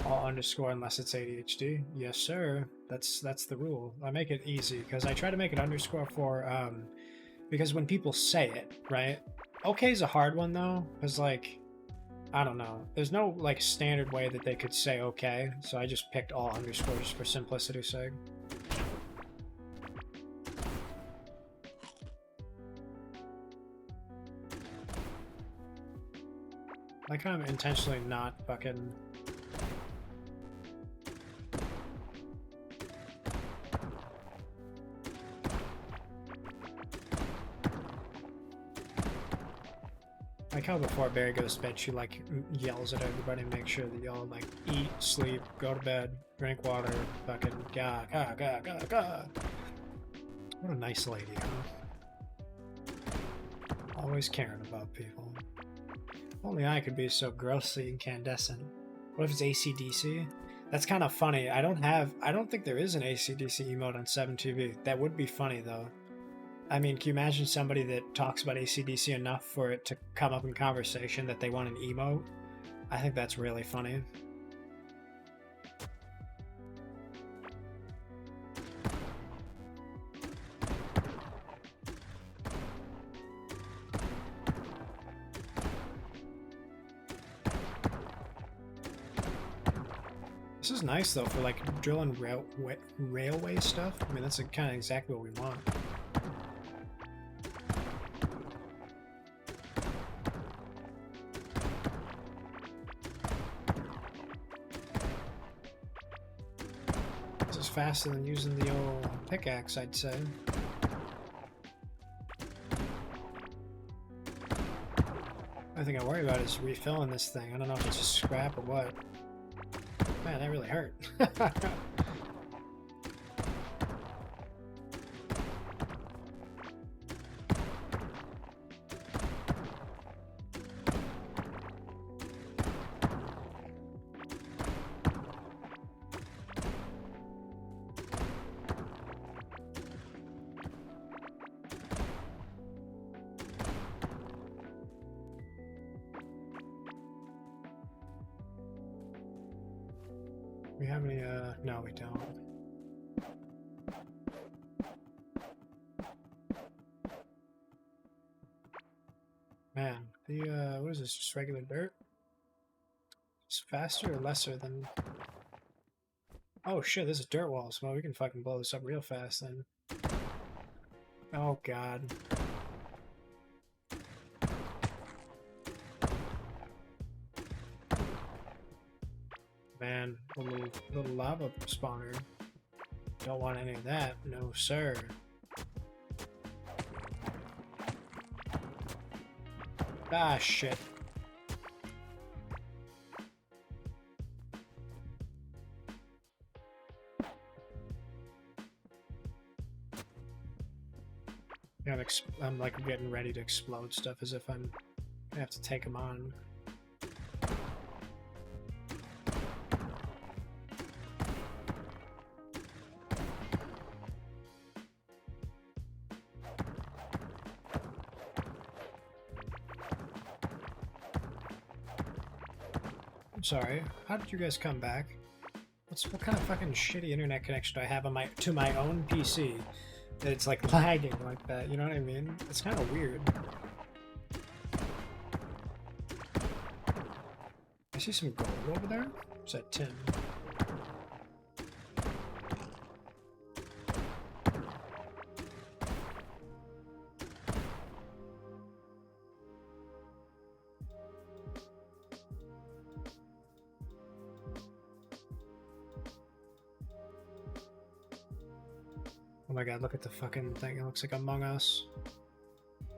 All underscore unless it's ADHD. Yes, sir. That's the rule. I make it easy because I try to make it underscore for because when people say it, right? Okay is a hard one though, because like I don't know. There's no like standard way that they could say okay, so I just picked all underscores for simplicity's sake. I kind of intentionally not fucking. Like how before Barry goes to bed, she like yells at everybody, make sure that y'all like eat, sleep, go to bed, drink water, fucking ga. What a nice lady, huh? Always caring about people. Only I could be so grossly incandescent. What if it's AC/DC? That's kind of funny. I don't think there is an AC/DC emote on 7TV. That would be funny though. I mean, can you imagine somebody that talks about AC/DC enough for it to come up in conversation that they want an emote? I think that's really funny. This is nice though for like drilling railway stuff. I mean, that's kind of exactly what we want. Faster than using the old pickaxe, I'd say. The thing I worry about is refilling this thing. I don't know if it's just scrap or what. Man, that really hurt. We have any, no we don't. Man, the, what is this, just regular dirt? It's faster or lesser than... Oh shit, this is dirt walls. Well, we can fucking blow this up real fast then. Oh god. Man, a little lava spawner. Don't want any of that, no sir. Ah shit. I'm like getting ready to explode stuff as if I'm gonna have to take them on. I'm sorry. How did you guys come back? What kind of fucking shitty internet connection do I have on to my own PC that it's like lagging like that? You know what I mean? It's kind of weird. I see some gold over there. Is that tin? Oh my god, look at the fucking thing. It looks like Among Us.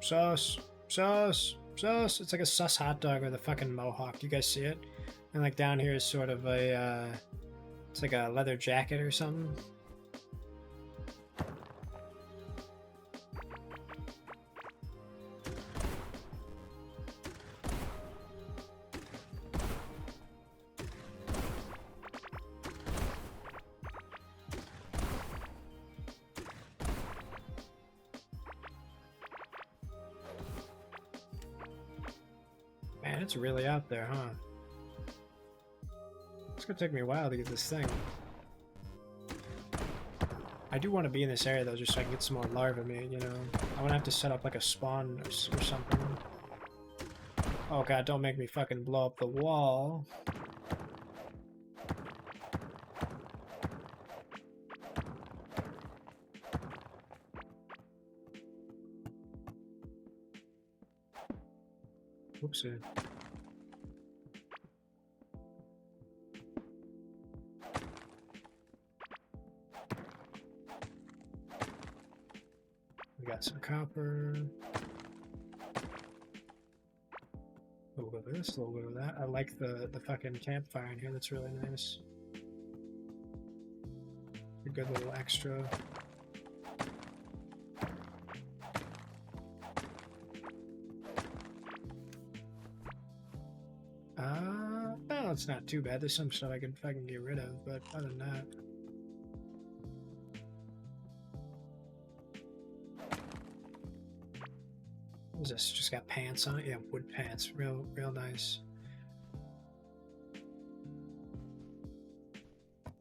Sus. Sus. Sus. It's like a sus hot dog with a fucking mohawk. Do you guys see it? And like down here is sort of a, it's like a leather jacket or something. Man, it's really out there, huh? It's gonna take me a while to get this thing. I do want to be in this area though, just so I can get some more larvae made, you know? I want to have to set up like a spawn or something. Oh god, don't make me fucking blow up the wall. Oopsie. We got some copper. A little bit of this, a little bit of that. I like the fucking campfire in here. That's really nice. A good little extra. Well, it's not too bad. There's some stuff I can fucking get rid of, but other than that. What is this? Just got pants on it? Yeah, wood pants. Real nice.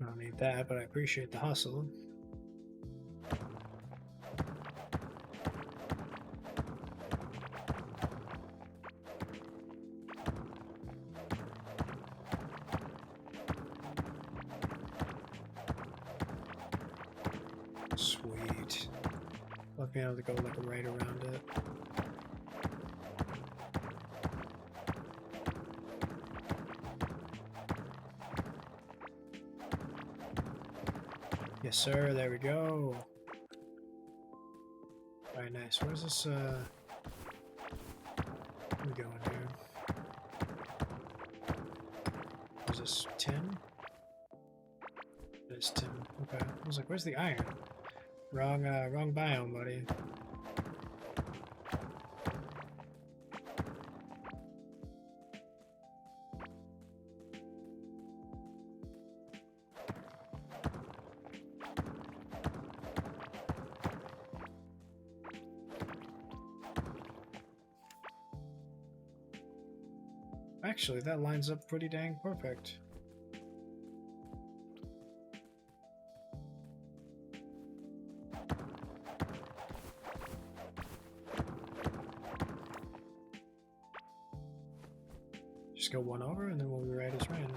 I don't need that, but I appreciate the hustle. Sweet. Love being able to go like right around it. Yes, sir. There we go. Very nice. Where's this? Where we going here? Where's this? Tin? There's tin. Okay. I was like, where's the iron? Wrong biome, buddy. Actually, that lines up pretty dang perfect. Just go one over and then we'll be right as rain.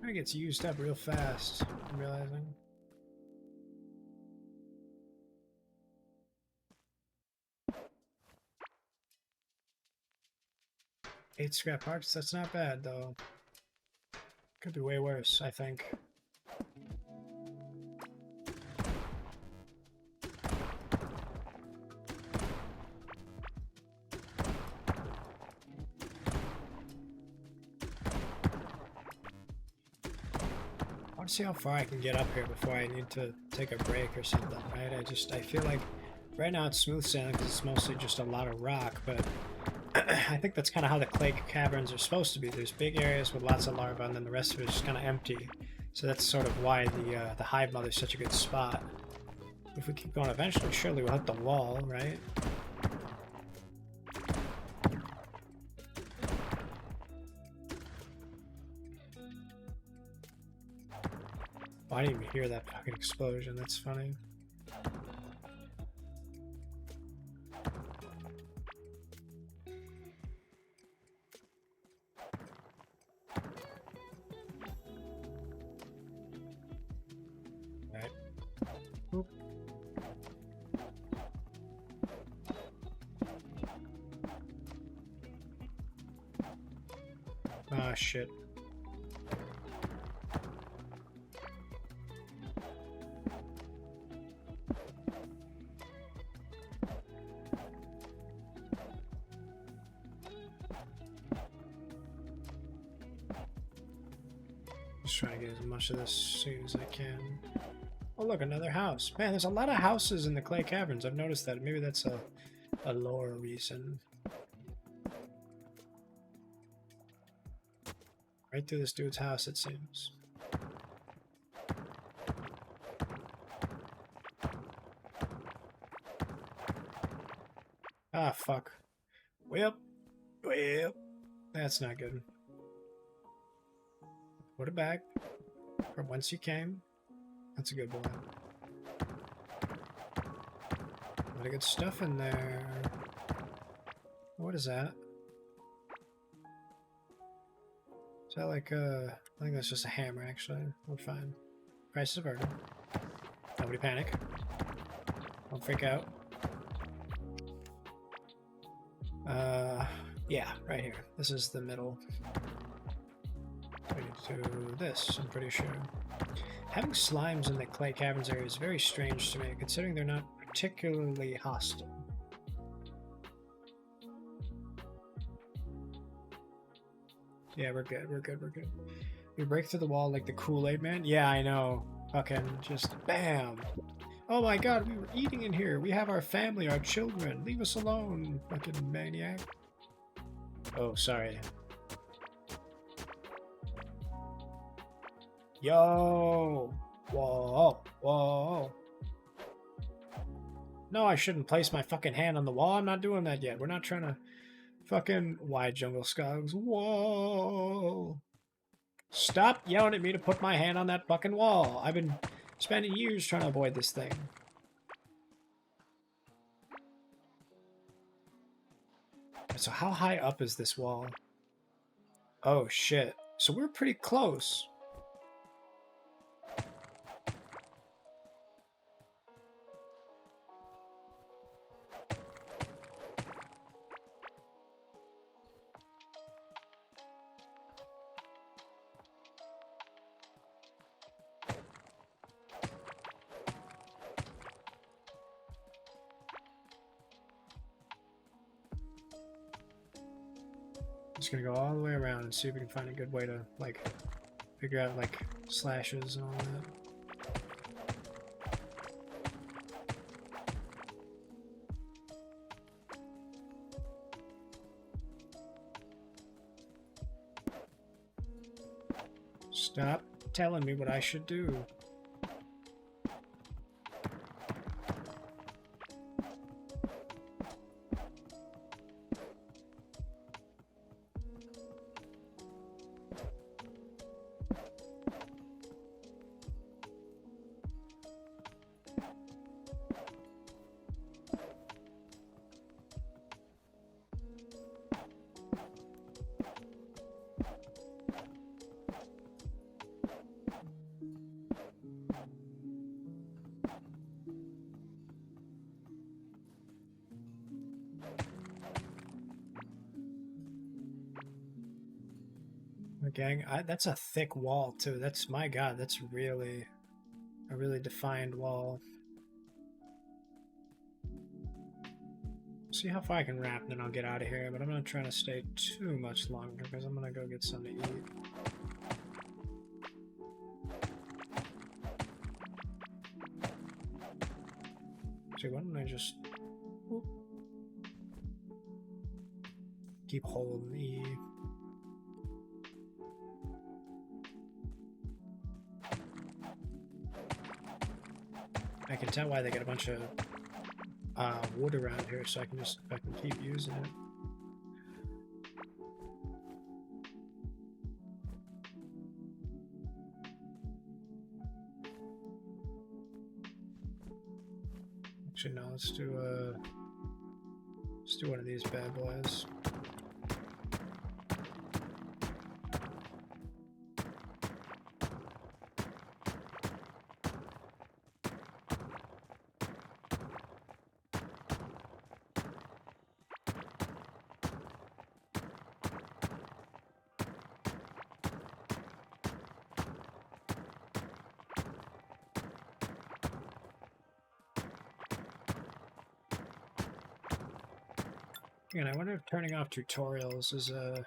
It gets used up real fast, I'm realizing. Eight scrap parts, that's not bad though. Could be way worse, I think. I want to see how far I can get up here before I need to take a break or something, right? I feel like right now it's smooth sailing because it's mostly just a lot of rock, but I think that's kind of how the clay caverns are supposed to be. There's big areas with lots of larvae and then the rest of it is just kind of empty. So that's sort of why the hive mother is such a good spot. If we keep going eventually, surely we'll hit the wall, right? Oh, I didn't even hear that fucking explosion. That's funny. Right. Oop. Ah, shit. Just trying to get as much of this as soon as I can. Oh, look, another house. Man, there's a lot of houses in the Clay Caverns. I've noticed that. Maybe that's a lore reason. Right through this dude's house, it seems. Ah, fuck. Well, that's not good. Put it back from whence you came. That's a good boy. A lot of good stuff in there. What is that? Is that like I think that's just a hammer, actually. We're fine. Price is averted. Nobody panic. Don't freak out. Yeah, right here. This is the middle. We need to do this, I'm pretty sure. Having slimes in the Clay Caverns area is very strange to me, considering they're not particularly hostile. Yeah, we're good, we're good, we're good. We break through the wall like the Kool-Aid Man? Yeah, I know. Fucking just BAM! Oh my god, we were eating in here. We have our family, our children. Leave us alone, fucking maniac. Oh, sorry. Yo! Whoa! Whoa! No, I shouldn't place my fucking hand on the wall. I'm not doing that yet. We're not trying to fucking wide jungle skogs. Whoa! Stop yelling at me to put my hand on that fucking wall. I've been spending years trying to avoid this thing. So how high up is this wall? Oh shit. So we're pretty close. Just gonna go all the way around and see if we can find a good way to, like, figure out, like, slashes and all that. Stop telling me what I should do. Gang, that's a thick wall too. That's, my god, that's really a really defined wall. See how far I can wrap, and then I'll get out of here. But I'm not trying to stay too much longer because I'm gonna go get something to eat. See, why don't I just keep holding E? I can tell why they got a bunch of wood around here, so I can keep using it. Actually, no. Let's do one of these bad boys. And I wonder if turning off tutorials is a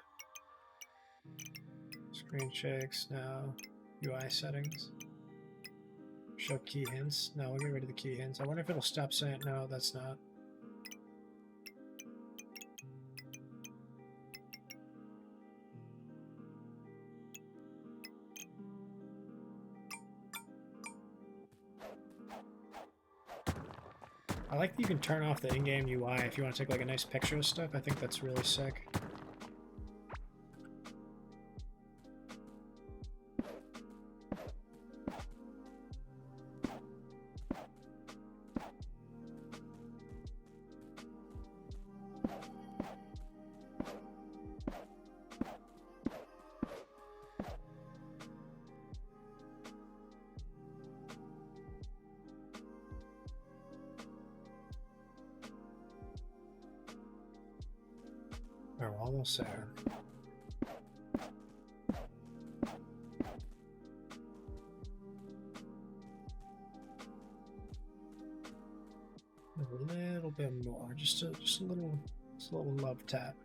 screen shakes now. UI settings. Show key hints. No, we'll get rid of the key hints. I wonder if it'll stop saying no, that's not. I like that you can turn off the in-game UI if you want to take like a nice picture of stuff. I think that's really sick. We're almost there. A little bit more, just a little love tap.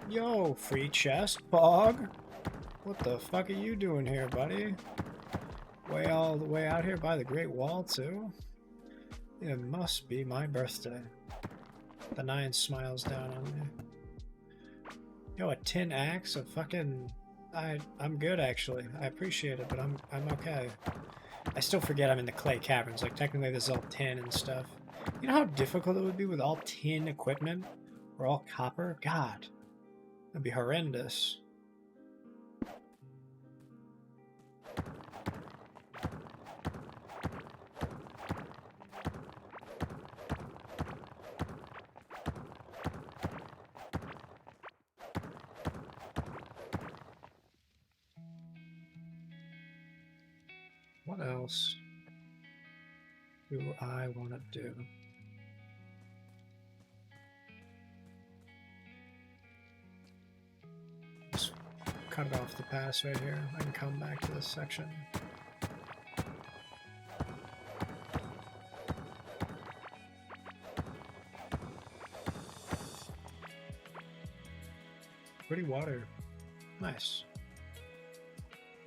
Yo, free chest, Bog. What the fuck are you doing here, buddy? Way all the way out here by the Great Wall, too? It must be my birthday. The 9 smiles down on me. Yo, a tin axe, a fucking... I'm good, actually. I appreciate it, but I'm okay. I still forget I'm in the clay caverns. Like, technically this is all tin and stuff. You know how difficult it would be with all tin equipment? Or all copper? God. That'd be horrendous. What else do I want to do? Just cut it off the pass right here. I can come back to this section. Pretty water. Nice.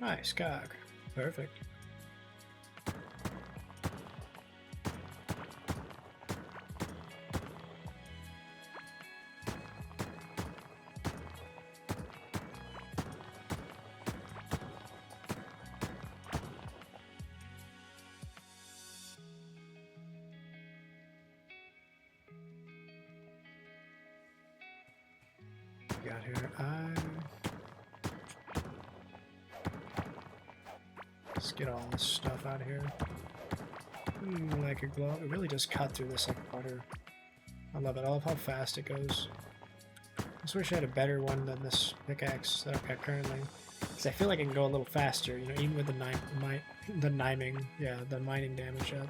Nice, Gog. Perfect. Got here. Let's get all this stuff out of here. Like a glove. It really does cut through this like butter. I love it. I love how fast it goes. I just wish I had a better one than this pickaxe that I've got currently. Because I feel like I can go a little faster, you know, even with the mining damage up.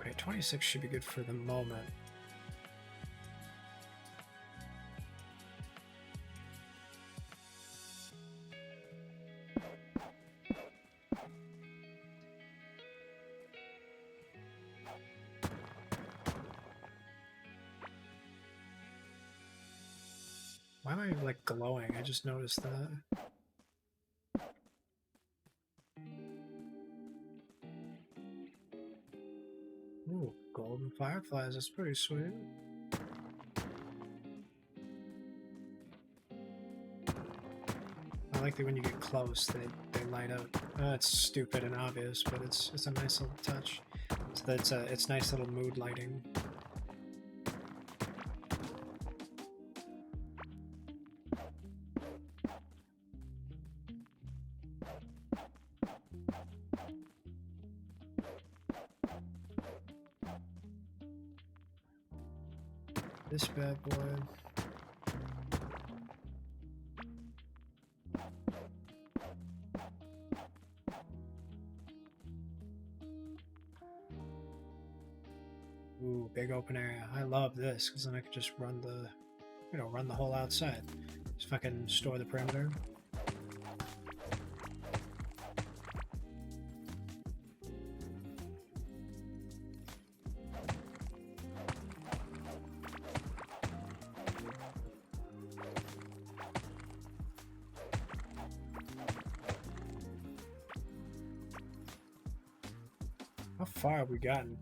Okay, 26 should be good for the moment. Why am I like glowing? I just noticed that. Ooh, golden fireflies. That's pretty sweet. I like that when you get close, they light up. It's stupid and obvious, but it's a nice little touch. So it's nice little mood lighting. This bad boy. Ooh, big open area. I love this because then I can just run run the whole outside. Just fucking store the perimeter. How far have we gotten?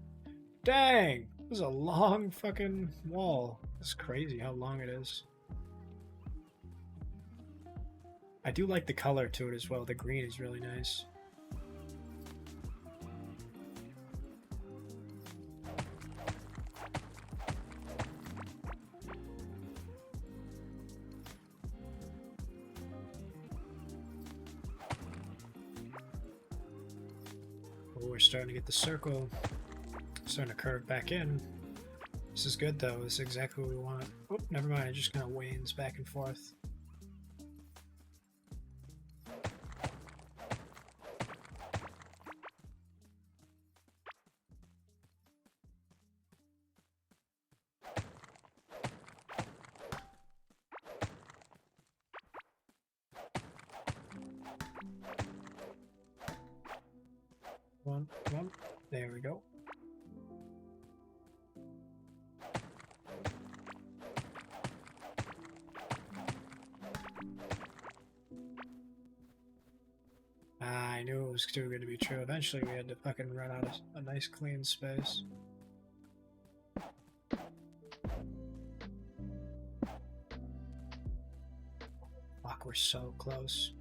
Dang! This is a long fucking wall. It's crazy how long it is. I do like the color to it as well. The green is really nice. Oh, we're starting to get the circle. Starting to curve back in. This is good though. This is exactly what we want. Oh, never mind. It just kind of wanes back and forth. Come on. There we go. I knew it was too good to be true. Eventually we had to fucking run out of a nice clean space. Fuck, we're so close.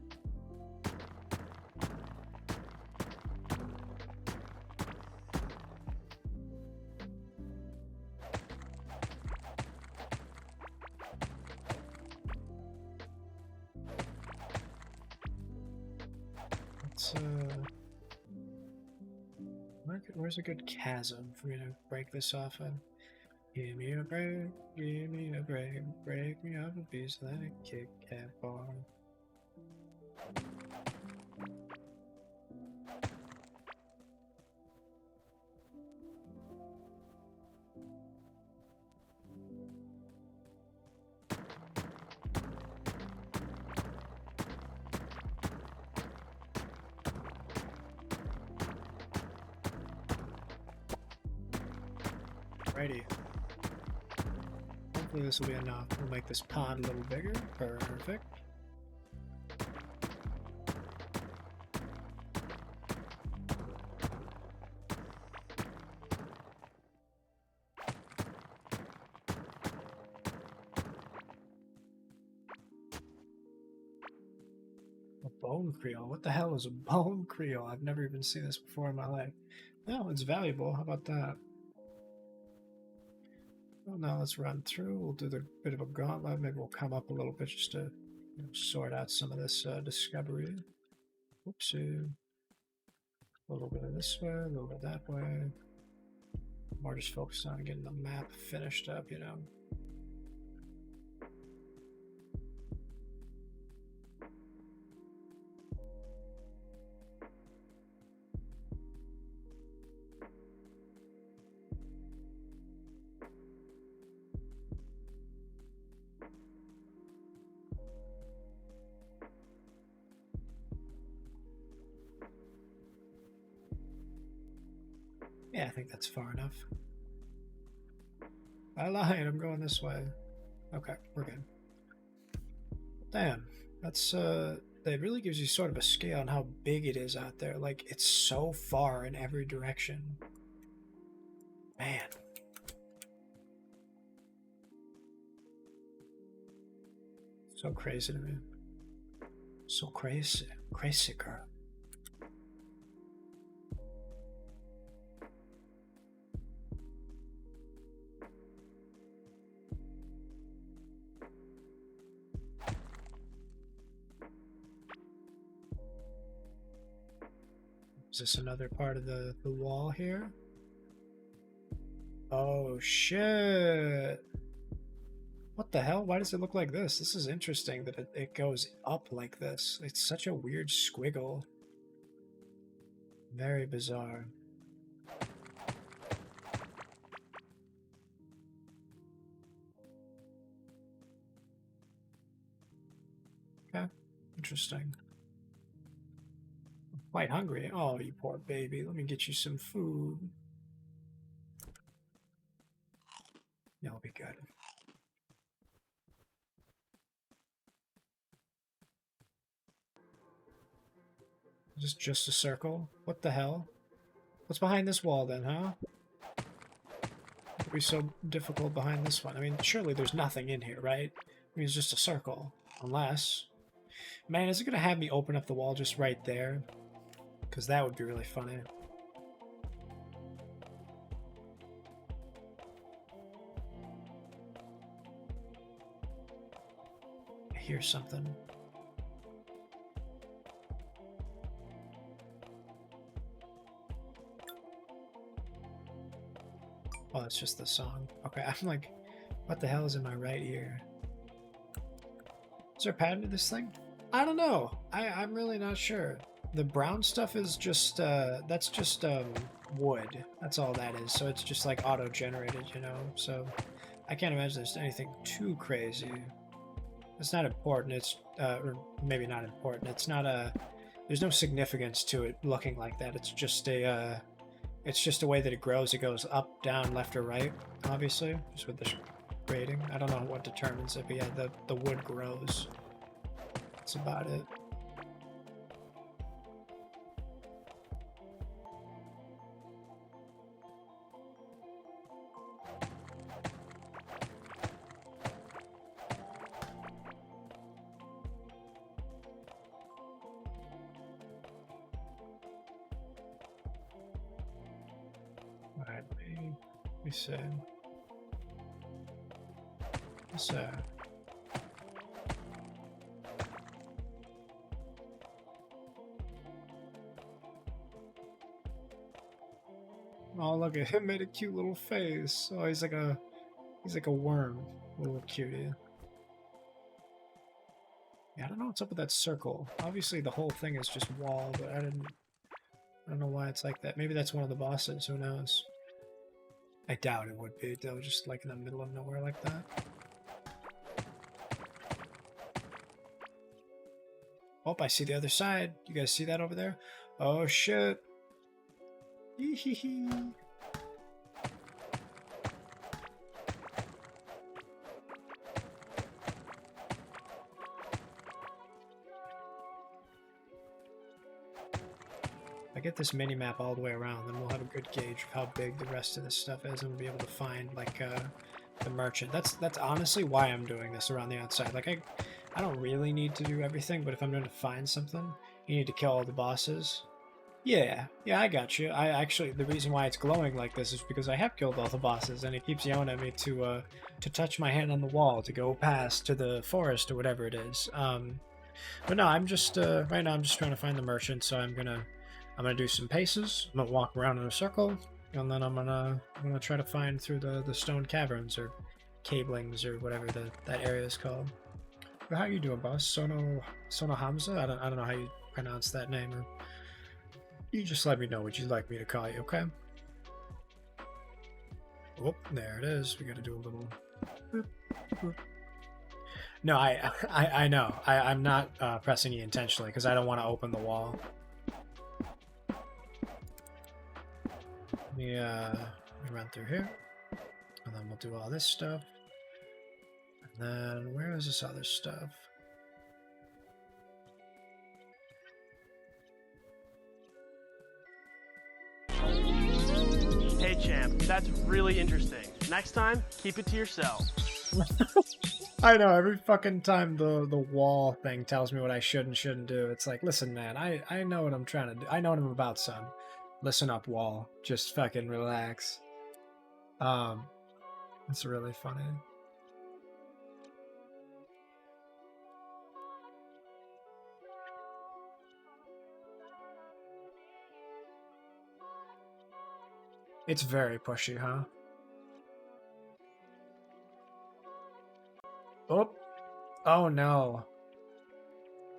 Where's a good chasm for me to break this off in? Give me a break, break me up a piece of that Kit Kat bar. Alrighty. Hopefully this will be enough. We'll make this pond a little bigger. Perfect. A bone creel? What the hell is a bone creel? I've never even seen this before in my life. No, it's valuable. How about that? Well, now let's run through. We'll do the bit of a gauntlet. Maybe we'll come up a little bit just to sort out some of this discovery. Whoopsie. A little bit of this way, a little bit that way. More just focused on getting the map finished up, you know. Yeah, I think that's far enough. I lied, I'm going this way. Okay, we're good. Damn, that's that really gives you sort of a scale on how big it is out there. Like, it's so far in every direction. Man. So crazy to me. So crazy. Crazy girl. Is this another part of the wall here? Oh shit. What the hell? Why does it look like this? This is interesting that it goes up like this. It's such a weird squiggle. Very bizarre. Okay, interesting. I'm quite hungry. Oh, you poor baby. Let me get you some food. That'll be good. Just a circle? What the hell? What's behind this wall then, huh? What would be so difficult behind this one? I mean, surely there's nothing in here, right? I mean, it's just a circle. Unless... Man, is it gonna have me open up the wall just right there? Because that would be really funny. I hear something. Oh, it's just the song. Okay, I'm like, what the hell is in my right ear? Is there a pattern to this thing? I don't know. I'm really not sure. The brown stuff is just, that's just, wood. That's all that is. So it's just like auto-generated, you know? So I can't imagine there's anything too crazy. It's not important. It's, or maybe not important. It's not a, there's no significance to it looking like that. It's just a, it's just the way that it grows. It goes up, down, left, or right, obviously, just with the grading. I don't know what determines it, but yeah, the wood grows. That's about it. Alright, let me see. What's that? Oh, look at him, made a cute little face. Oh, he's like a worm, little cutie. Yeah, I don't know what's up with that circle. Obviously, the whole thing is just wall, but I don't know why it's like that. Maybe that's one of the bosses. Who knows? I doubt it would be, though, just like in the middle of nowhere like that. Oh, I see the other side. You guys see that over there? Oh, shit. Hee. If I get this mini map all the way around, then we'll have a good gauge of how big the rest of this stuff is, and we'll be able to find like the merchant. That's honestly why I'm doing this around the outside. Like I don't really need to do everything, but if I'm going to find something, you need to kill all the bosses. Yeah, I got you. I actually, the reason why it's glowing like this is because I have killed all the bosses, and it keeps yelling at me to touch my hand on the wall to go past to the forest or whatever it is. But no, I'm just right now I'm just trying to find the merchant, so I'm gonna do some paces. I'm gonna walk around in a circle, and then I'm gonna try to find through the stone caverns or cablings or whatever that area is called. But how you doing, boss? Sono Hamza? I don't know how you pronounce that name. Or you just let me know what you'd like me to call you, okay? Oh, there it is. We gotta do a little. Boop, boop. No, I know. I'm not pressing you intentionally because I don't want to open the wall. Let me run through here, and then we'll do all this stuff. And then where is this other stuff? Hey champ, that's really interesting. Next time, keep it to yourself. I know, every fucking time the wall thing tells me what I should and shouldn't do, it's like, listen, man, I know what I'm trying to do. I know what I'm about, son. Listen up, wall. Just fucking relax. It's really funny. It's very pushy, huh? Oh. Oh no.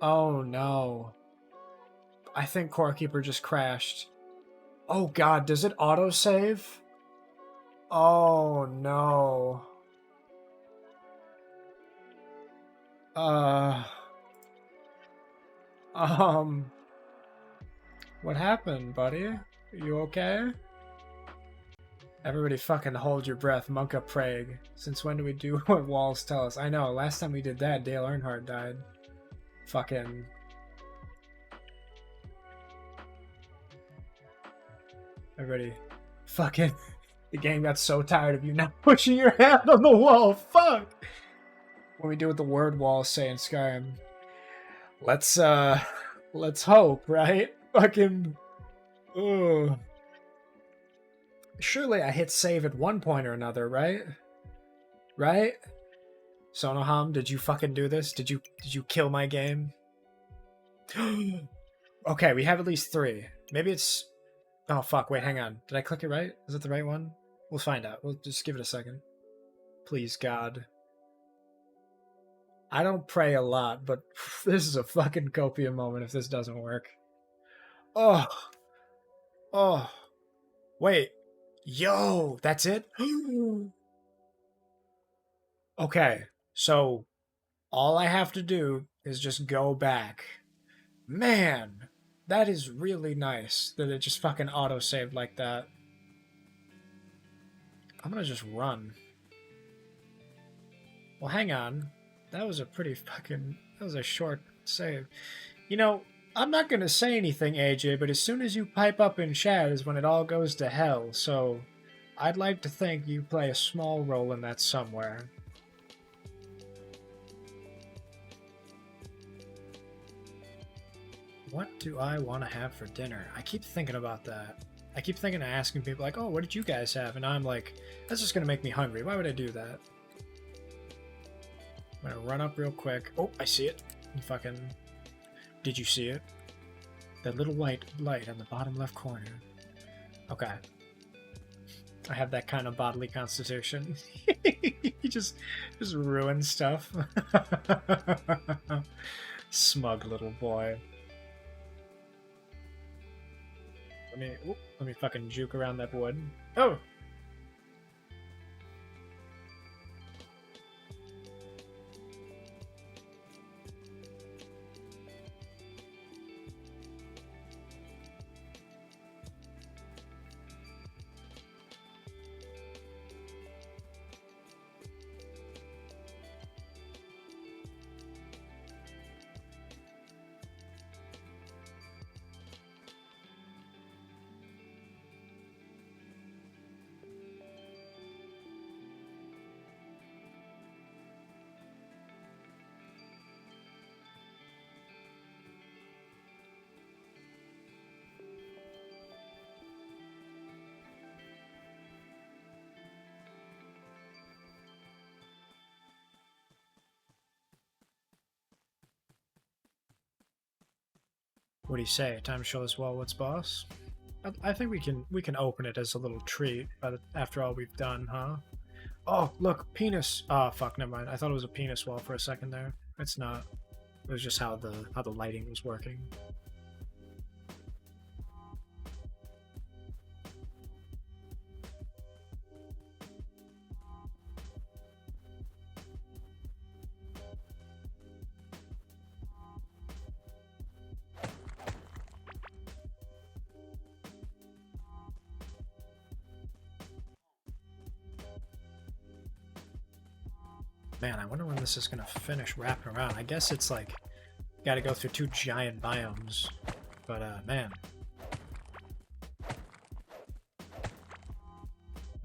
Oh no. I think Core Keeper just crashed. Oh god, does it autosave? Oh no. What happened, buddy? You okay? Everybody fucking hold your breath, Monka Prague. Since when do we do what walls tell us? I know, last time we did that, Dale Earnhardt died. Fucking... Everybody, fucking... The game got so tired of you not pushing your hand on the wall, fuck! What we do with the word walls say in Skyrim. Let's hope, right? Fucking... Ugh. Surely I hit save at one point or another, right? Right? Sonoham, did you fucking do this? Did you kill my game? Okay, we have at least 3. Maybe it's... Oh fuck, wait, hang on. Did I click it right? Is it the right one? We'll find out. We'll just give it a second. Please, God. I don't pray a lot, but this is a fucking copium moment if this doesn't work. Oh. Oh. Wait. Yo, that's it? Okay, so all I have to do is just go back. Man, that is really nice that it just fucking auto-saved like that. I'm gonna just run. Well, hang on. That was a pretty fucking... That was a short save. You know, I'm not gonna say anything, AJ, but as soon as you pipe up in chat is when it all goes to hell, so I'd like to think you play a small role in that somewhere. What do I want to have for dinner? I keep thinking about that. I keep thinking of asking people like, oh, what did you guys have? And I'm like, that's just gonna make me hungry. Why would I do that? I'm gonna run up real quick. Oh, I see it. Fucking... Did you see it? That little white light on the bottom left corner. Okay. I have that kind of bodily constitution. You just ruin stuff. Smug little boy. Let me fucking juke around that wood. Oh! What do you say? Time to show this wall what's boss? I think we can open it as a little treat after all we've done, huh? Oh, look, penis. Oh, fuck, never mind. I thought it was a penis wall for a second there. It's not. It was just how the lighting was working. Man, I wonder when this is gonna finish wrapping around. I guess it's like, gotta go through 2 giant biomes. But, man.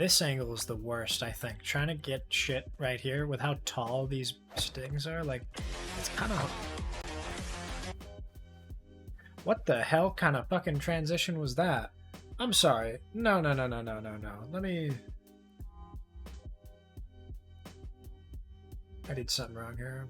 This angle is the worst, I think. Trying to get shit right here with how tall these stings are, like, it's kind of... What the hell kind of fucking transition was that? I'm sorry. No. Let me... I did something wrong here.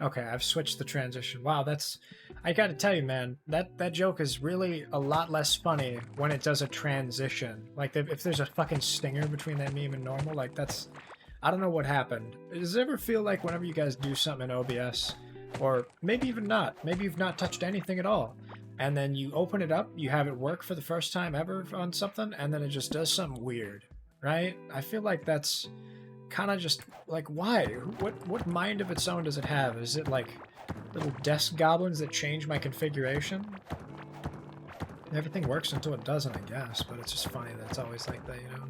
Okay, I've switched the transition. Wow, that's... I gotta tell you, man, that joke is really a lot less funny when it does a transition. Like, if there's a fucking stinger between that meme and normal, like, that's... I don't know what happened. Does it ever feel like whenever you guys do something in OBS, or maybe even not, maybe you've not touched anything at all, and then you open it up, you have it work for the first time ever on something, and then it just does something weird, right? I feel like that's... kind of just like, why? What mind of its own does it have? Is it like little desk goblins that change my configuration? Everything works until it doesn't, I guess, but it's just funny that it's always like that, you know?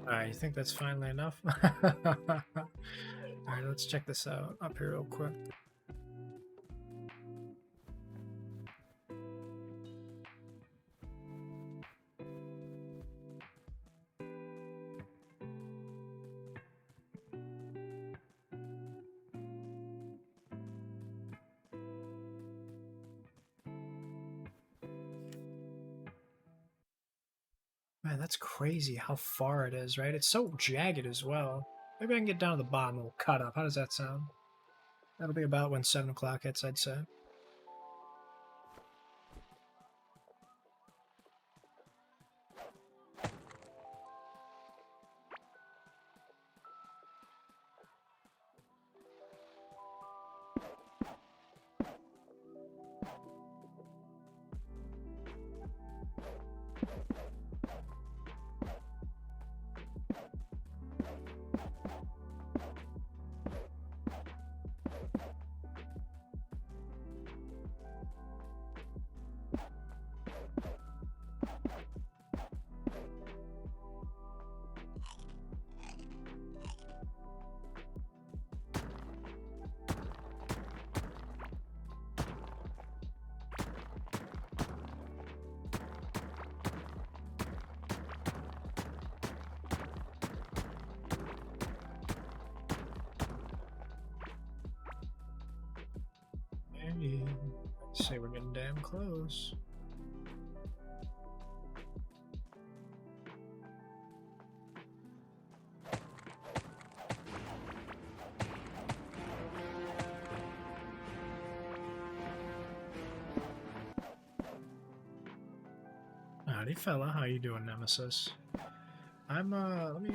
Alright, you think that's finally enough? Alright, let's check this out up here real quick. Man, that's crazy how far it is, right? It's so jagged as well. Maybe I can get down to the bottom and we'll cut up. How does that sound? That'll be about when 7 o'clock hits, I'd say. Say we're getting damn close. Howdy fella, how you doing, Nemesis? Let me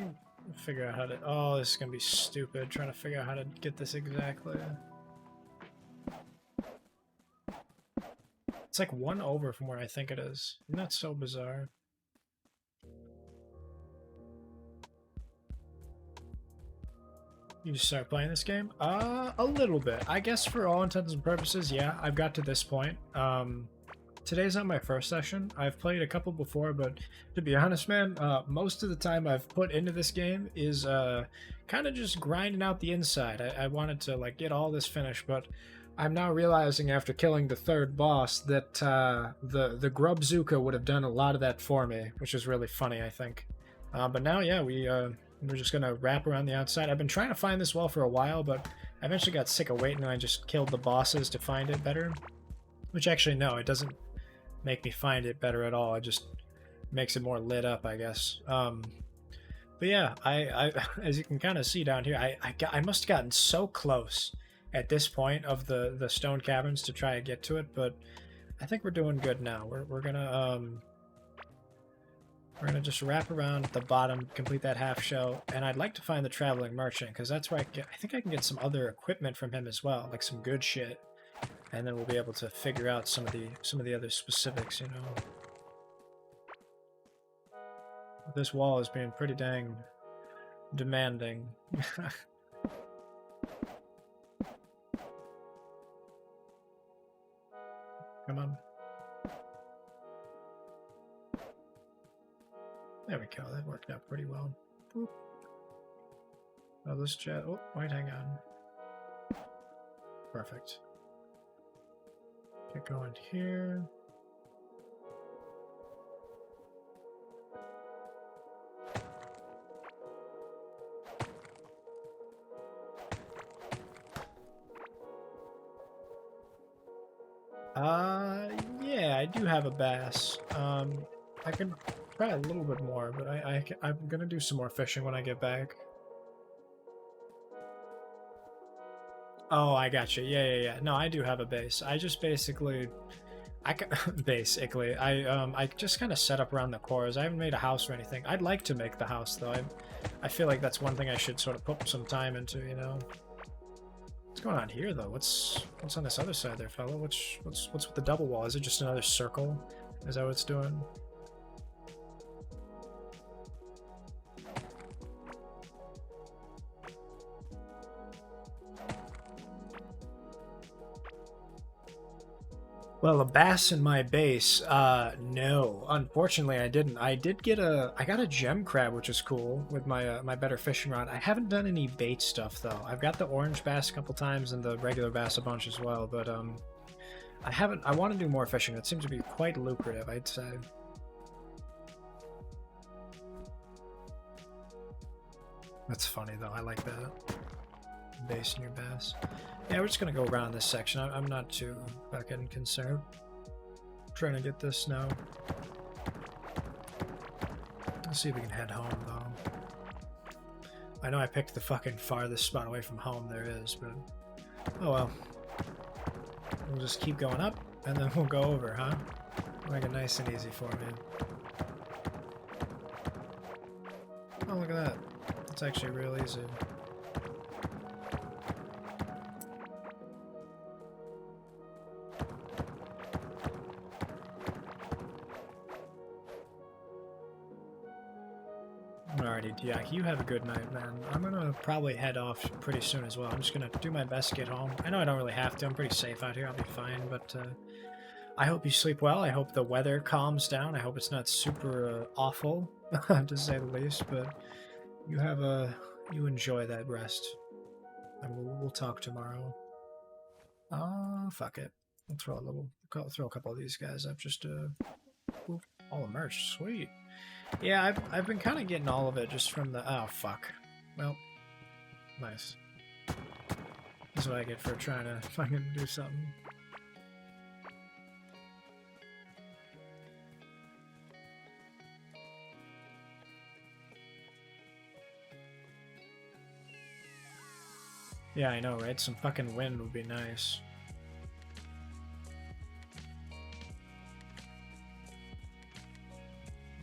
figure out how to, oh, this is gonna be stupid, trying to figure out how to get this exactly. It's like 1 over from where I think it is. Isn't that so bizarre? You just start playing this game? A little bit. I guess for all intents and purposes, yeah, I've got to this point. Today's not my first session. I've played a couple before, but to be honest, man, most of the time I've put into this game is kind of just grinding out the inside. I wanted to like get all this finished, but I'm now realizing after killing the 3rd boss that the Grubzooka would have done a lot of that for me, which is really funny, I think. But now, yeah, we're just gonna wrap around the outside. I've been trying to find this wall for a while, but I eventually got sick of waiting and I just killed the bosses to find it better. Which actually, no, it doesn't make me find it better at all. It just makes it more lit up, I guess. But yeah, I as you can kind of see down here, I must have gotten so close at this point of the stone caverns to try and get to it, but I think we're doing good now. We're gonna just wrap around at the bottom, complete that half shell, and I'd like to find the traveling merchant because that's where I think I can get some other equipment from him as well, like some good shit. And then we'll be able to figure out some of the other specifics, you know. This wall is being pretty dang demanding. Come on. There we go, that worked out pretty well. Boop. Oh, this jet. Oh, wait, hang on. Perfect. Get going here. Yeah, I do have a bass. I can try a little bit more, but I'm gonna do some more fishing when I get back. Oh, I got you. Yeah. No, I do have a base. I just basically, I just kind of set up around the cores. I haven't made a house or anything. I'd like to make the house though. I feel like that's one thing I should sort of put some time into, you know. What's going on here though? What's on this other side there, fella? What's with the double wall? Is it just another circle? Is that what it's doing? Well, a bass in my base, no. Unfortunately, I didn't. I got a gem crab, which is cool, with my my better fishing rod. I haven't done any bait stuff, though. I've got the orange bass a couple times and the regular bass a bunch as well, but, I want to do more fishing. It seems to be quite lucrative, I'd say. That's funny, though. I like that. Base in your bass. Yeah, we're just gonna go around this section. I'm not too fucking concerned. I'm trying to get this now. Let's see if we can head home, though. I know I picked the fucking farthest spot away from home there is, but... oh well. We'll just keep going up, and then we'll go over, huh? Make it nice and easy for me. Oh, look at that. It's actually real easy. Alrighty, Diak, you have a good night, man. I'm gonna probably head off pretty soon as well. I'm just gonna do my best to get home. I know I don't really have to. I'm pretty safe out here. I'll be fine, but I hope you sleep well. I hope the weather calms down. I hope it's not super awful, to say the least, but you enjoy that rest. And we'll talk tomorrow. Fuck it. I'll throw a couple of these guys up just to... Ooh, all the merch. Sweet. Yeah, I've been kind of getting all of it just from the... oh, fuck. Well, nice. That's what I get for trying to fucking do something. Yeah, I know, right? Some fucking wind would be nice.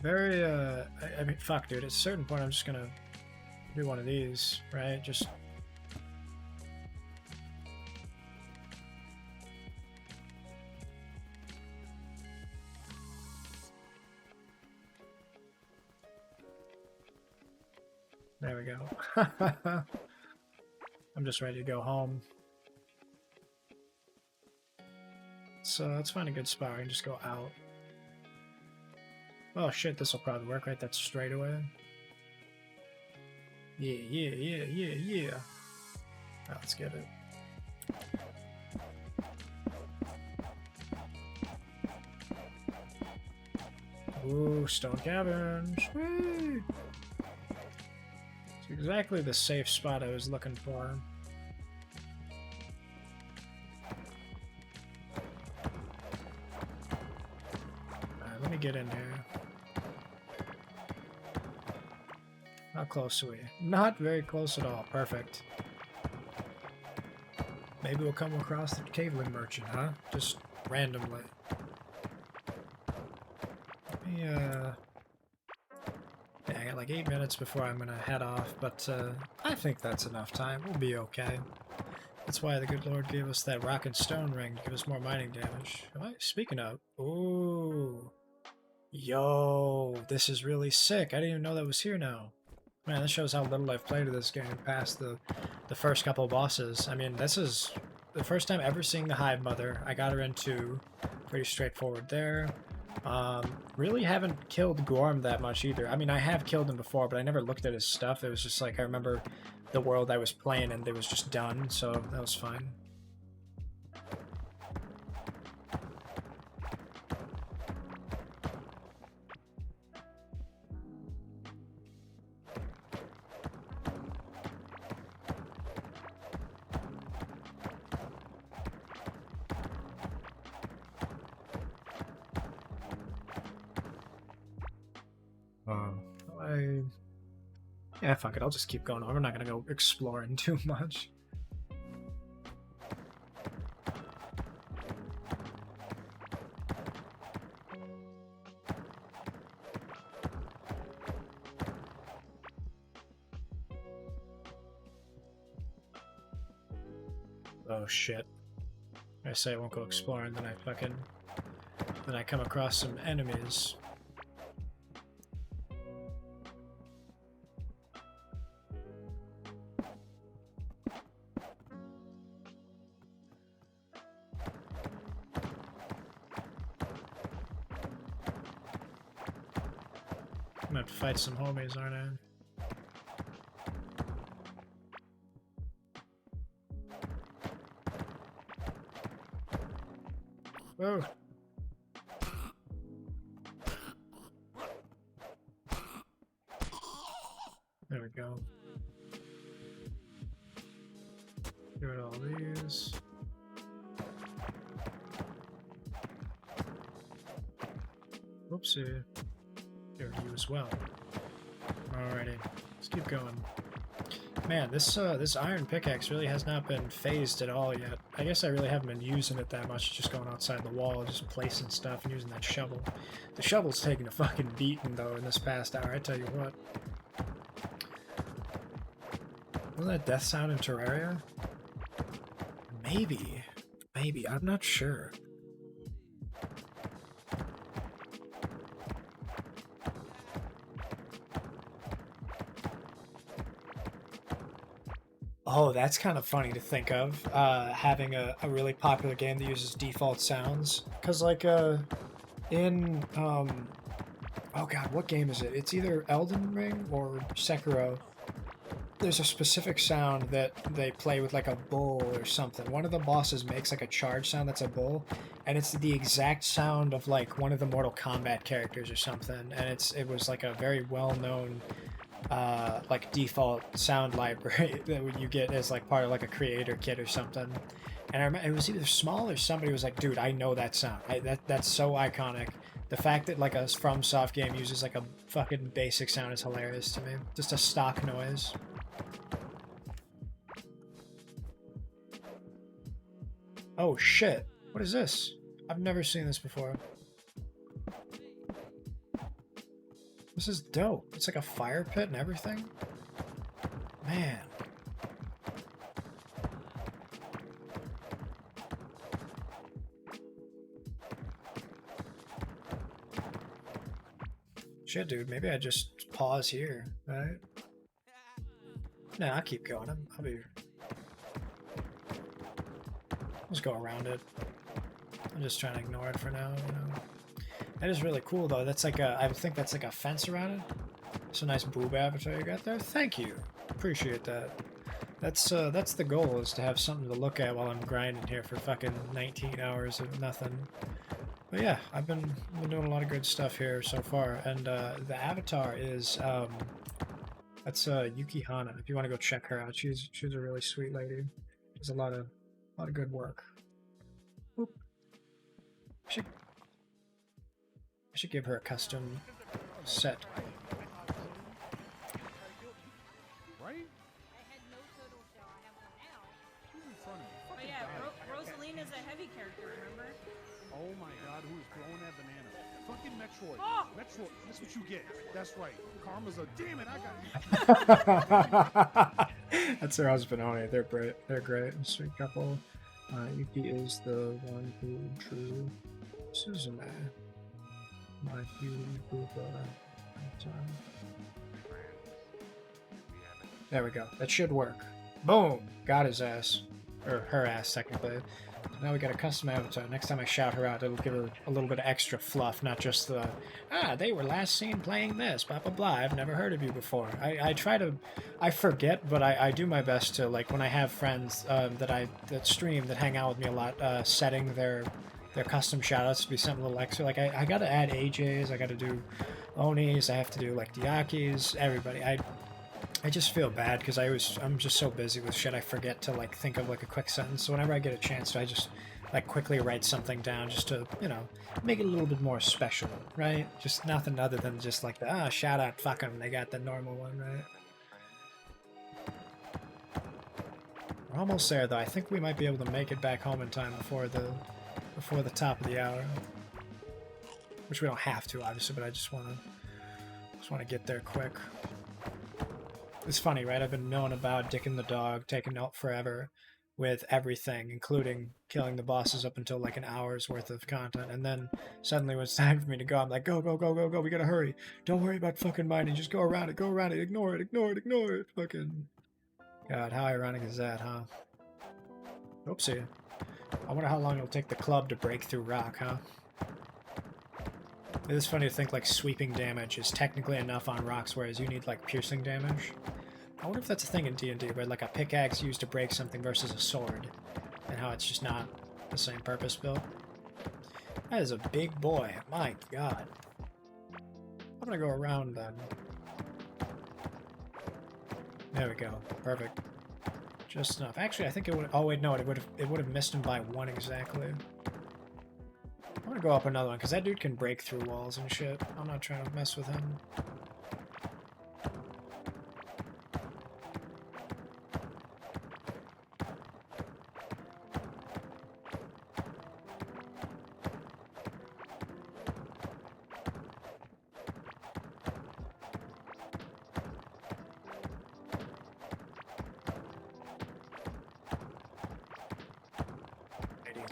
Very, I mean, fuck, dude. At a certain point, I'm just gonna do one of these, right? Just... There we go. I'm just ready to go home. So let's find a good spot. I can just go out. Oh shit, this will probably work, right? That's straight away. Yeah. Right, let's get it. Ooh, stone cabin. Sweet. It's exactly the safe spot I was looking for. Alright, let me get in here. How close are we? Not very close at all. Perfect. Maybe we'll come across the caveling merchant, huh? Just randomly. Let me, yeah, I got like 8 minutes before I'm gonna head off, but I think that's enough time. We'll be okay. That's why the good Lord gave us that rock and stone ring to give us more mining damage. Speaking of, ooh, yo, this is really sick. I didn't even know that was here now. Man, this shows how little I've played of this game past the first couple bosses. I mean, this is the first time ever seeing the Hive Mother. I got her into pretty straightforward there. Really haven't killed Gorm that much either. I mean, I have killed him before, but I never looked at his stuff. It was just like, I remember the world I was playing and it was just done, so that was fine. Yeah, fuck it, I'll just keep going on. We're not gonna go exploring too much. Oh shit. I say I won't go exploring, then I come across some enemies. I'm gonna have to fight some homies, aren't I? Whoa. There we go. Get rid of all these. Whoopsie. Here, you as well. Alrighty, let's keep going. Man, this iron pickaxe really has not been phased at all yet. I guess I really haven't been using it that much, just going outside the wall, just placing stuff and using that shovel. The shovel's taking a fucking beating, though, in this past hour, I tell you what. Wasn't that death sound in Terraria? Maybe. Maybe, I'm not sure. Oh, that's kind of funny to think of, having a really popular game that uses default sounds. Because, like, in, oh god, what game is it? It's either Elden Ring or Sekiro. There's a specific sound that they play with, like, a bull or something. One of the bosses makes, like, a charge sound that's a bull, and it's the exact sound of, like, one of the Mortal Kombat characters or something. And it was, like, a very well-known... like default sound library that you get as like part of like a creator kit or something. And I remember it was either Small or somebody was like, dude, I know that sound. That's so iconic. The fact that like a FromSoft game uses like a fucking basic sound is hilarious to me. Just a stock noise. Oh shit! What is this? I've never seen this before. This is dope. It's like a fire pit and everything. Man. Shit, dude. Maybe I just pause here, right? Nah, I'll keep going. I'll be... Let's go around it. I'm just trying to ignore it for now, you know. That is really cool, though. That's like a... I think that's like a fence around it. It's a nice boob avatar you got there. Thank you. Appreciate that. That's the goal, is to have something to look at while I'm grinding here for fucking 19 hours of nothing. But yeah, I've been doing a lot of good stuff here so far, and the avatar is that's Yuki Hana. If you want to go check her out, she's a really sweet lady. Does a lot of good work. Oop. I should give her a custom set. Right? Oh yeah, Rosalina's a heavy character, remember? Oh my god, who is throwing that banana? Fucking Metroid. Oh! Metroid, that's what you get. That's right. Karma's a damn it, I got you. That's her husband, Oni. They're great. They're great. Sweet couple. Yuki is the one who drew Suzume. My There we go. That should work. Boom! Got his ass. Or her ass, technically. Now we got a custom avatar. Next time I shout her out, it'll give her a little bit of extra fluff, not just the, they were last seen playing this, blah, blah, blah, I've never heard of you before. I forget, but I do my best to, like, when I have friends that stream, that hang out with me a lot, setting their custom shoutouts to be something a little extra. Like, I gotta add AJs, I gotta do Onis, I have to do, like, Diakis, everybody. I just feel bad because I'm just so busy with shit, I forget to, like, think of, like, a quick sentence. So whenever I get a chance to, I just, like, quickly write something down just to, you know, make it a little bit more special, right? Just nothing other than just like the, shout out, fuck 'em, they got the normal one, right? We're almost there, though. I think we might be able to make it back home in time before the top of the hour. Which we don't have to, obviously, but I just want to get there quick. It's funny, right? I've been knowing about Dick and the Dog taking out forever with everything, including killing the bosses up until like an hour's worth of content. And then suddenly when it's time for me to go, I'm like, go, go, go, go, go. We gotta hurry. Don't worry about fucking mining. Just go around it, ignore it, ignore it, ignore it. Fucking... God, how ironic is that, huh? Oopsie. I wonder how long it'll take the club to break through rock, huh? It is funny to think like sweeping damage is technically enough on rocks, whereas you need like piercing damage. I wonder if that's a thing in D&D, where like a pickaxe used to break something versus a sword, and how it's just not the same purpose built. That is a big boy. My god. I'm gonna go around then. There we go. Perfect. Just enough. Actually, I think it would. Oh wait, no, it would have missed him by one exactly. I'm gonna go up another one, because that dude can break through walls and shit. I'm not trying to mess with him.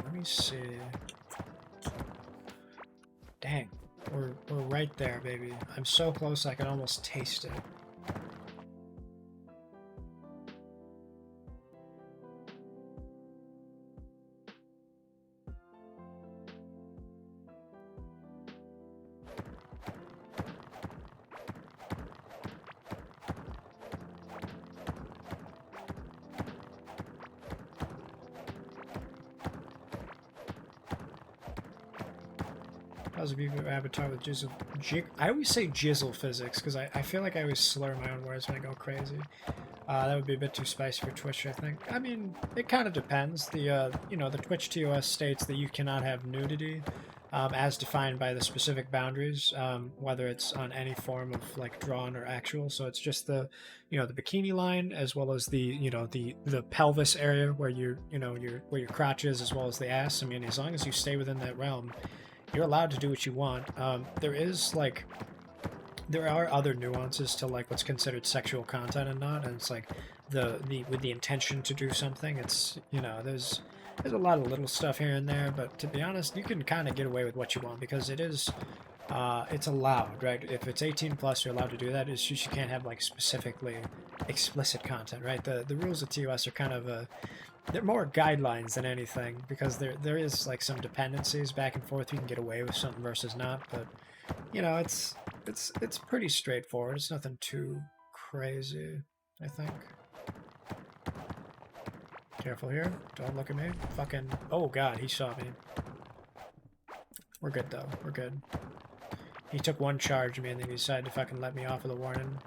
Let me see. Dang, we're right there, baby. I'm so close I can almost taste it. Positive view avatar with jizzle. I always say jizzle physics because I feel like I always slur my own words when I go crazy. That would be a bit too spicy for Twitch, I think. I mean, it kind of depends. The you know, the Twitch TOS states that you cannot have nudity as defined by the specific boundaries, whether it's on any form of like drawn or actual. So it's just the, you know, the bikini line, as well as the, you know, the pelvis area where where your crotch is, as well as the ass. I mean, as long as you stay within that realm, you're allowed to do what you want. There are other nuances to like what's considered sexual content and not, and it's like with the intention to do something. It's, you know, there's a lot of little stuff here and there, but to be honest, you can kind of get away with what you want because it is it's allowed, right? If it's 18 plus, you're allowed to do that. It's just you can't have like specifically explicit content, right? The rules of TOS are kind of they're more guidelines than anything, because there is like some dependencies back and forth. You can get away with something versus not, but you know, it's pretty straightforward. It's nothing too crazy, I think. Careful here. Don't look at me. Fucking... Oh god, he saw me. We're good though. We're good. He took one charge of me and then he decided to fucking let me off with a warning.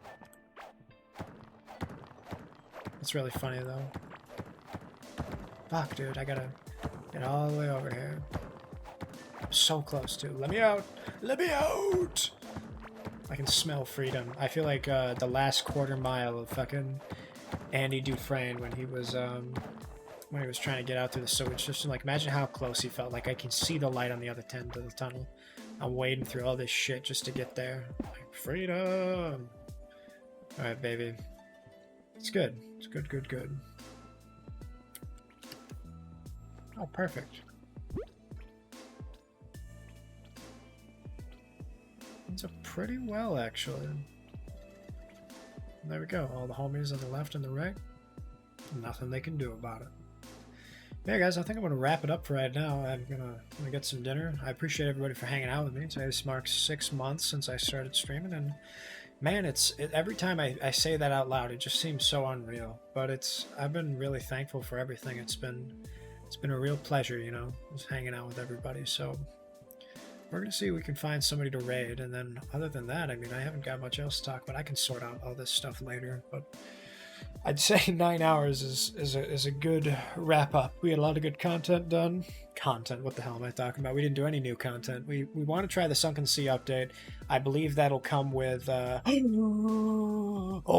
It's really funny though. Fuck, dude. I gotta get all the way over here. I'm so close to. Let me out! Let me out! I can smell freedom. I feel like the last quarter mile of fucking Andy Dufresne when he was trying to get out through the sewage system. Like, imagine how close he felt. Like, I can see the light on the other end of the tunnel. I'm wading through all this shit just to get there. Like, freedom! Alright, baby. It's good. It's good, good, good. Oh, perfect. It's a pretty well, actually. There we go. All the homies on the left and the right. Nothing they can do about it. Yeah, guys, I think I'm going to wrap it up for right now. I'm gonna get some dinner. I appreciate everybody for hanging out with me. Today this marks 6 months since I started streaming, and man, every time I say that out loud, it just seems so unreal. But I've been really thankful for everything. It's been a real pleasure, you know, just hanging out with everybody. So we're going to see if we can find somebody to raid, and then other than that, I mean, I haven't got much else to talk about. I can sort out all this stuff later, but I'd say 9 hours is a good wrap up. We had a lot of good content done. Content? What the hell am I talking about? We didn't do any new content. We want to try the Sunken Sea update. I believe that'll come with... Oh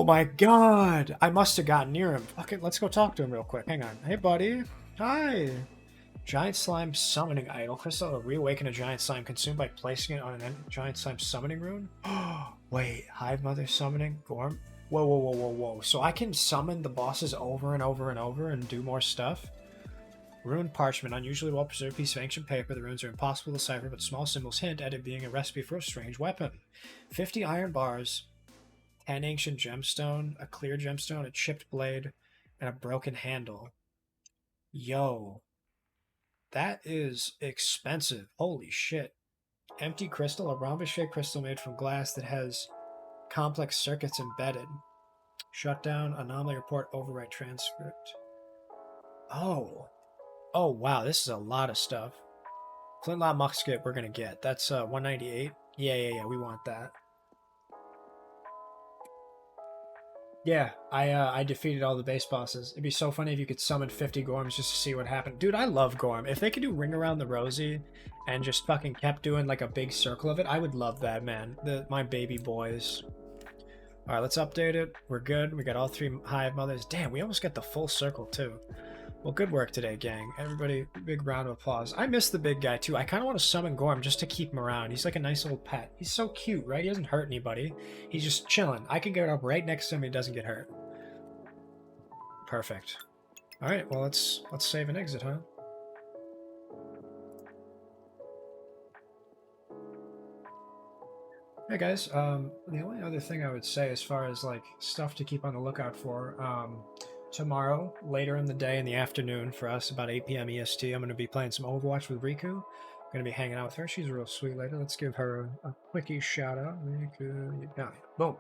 my god! I must have gotten near him. Okay, let's go talk to him real quick. Hang on. Hey, buddy. Hi. Giant slime summoning idol. Crystal, reawaken a giant slime consumed by placing it on an giant slime summoning rune. Wait, Hive Mother summoning? Gorm? Whoa, whoa, whoa, whoa, whoa. So I can summon the bosses over and over and over and do more stuff? Rune parchment, unusually well-preserved piece of ancient paper. The runes are impossible to decipher, but small symbols hint at it being a recipe for a strange weapon. 50 iron bars, 10 ancient gemstone, a clear gemstone, a chipped blade, and a broken handle. Yo. That is expensive. Holy shit. Empty crystal, a rhombus-shaped crystal made from glass that has complex circuits embedded. Shutdown, anomaly report, overwrite transcript. Oh. Oh, wow, this is a lot of stuff. Flintlock musket we're gonna get. That's 198. Yeah, we want that. Yeah, I defeated all the base bosses. It'd be so funny if you could summon 50 Gorms just to see what happened. Dude, I love Gorm. If they could do Ring Around the Rosie and just fucking kept doing like a big circle of it, I would love that, man. My baby boys. Alright, let's update it. We're good. We got all 3 Hive Mothers. Damn, we almost got the full circle too. Well, good work today, gang. Everybody, big round of applause. I miss the big guy too. I kind of want to summon Gorm just to keep him around. He's like a nice little pet. He's so cute, right? He doesn't hurt anybody. He's just chilling. I can get up right next to him and he doesn't get hurt. Perfect. Alright, well, let's save and exit, huh? Hey guys, the only other thing I would say as far as like stuff to keep on the lookout for, tomorrow, later in the day in the afternoon for us, about 8 p.m. EST, I'm going to be playing some Overwatch with Riku. I'm going to be hanging out with her. She's a real sweet lady. Let's give her a quickie shout out. Riku, you got it. Boom.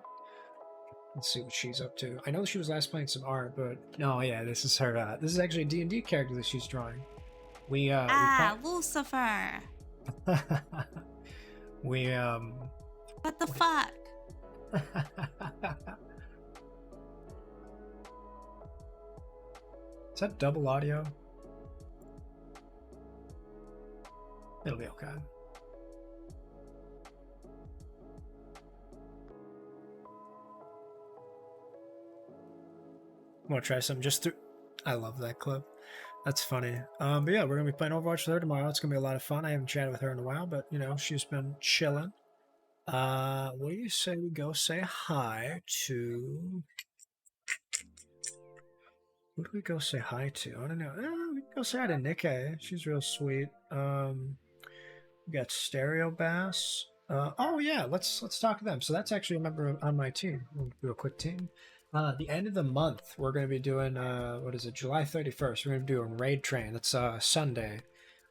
Let's see what she's up to. I know she was last playing some art, but no, yeah, this is her. This is actually a D&D character that she's drawing. We Lucifer. What the fuck? Is that double audio? It'll be okay. want to try something just through. I love that clip. That's funny. But yeah, we're gonna be playing Overwatch with her tomorrow. It's gonna be a lot of fun. I haven't chatted with her in a while, but you know, she's been chilling. What do you say we go say hi to? Who do we go say hi to? I don't know. We can go say hi to Nikkei. She's real sweet. We got Stereo Bass. Oh yeah, let's talk to them. So that's actually a member on my team. We'll do a quick team. At the end of the month, we're going to be doing what is it? July 31st. We're going to be doing Raid Train. That's Sunday.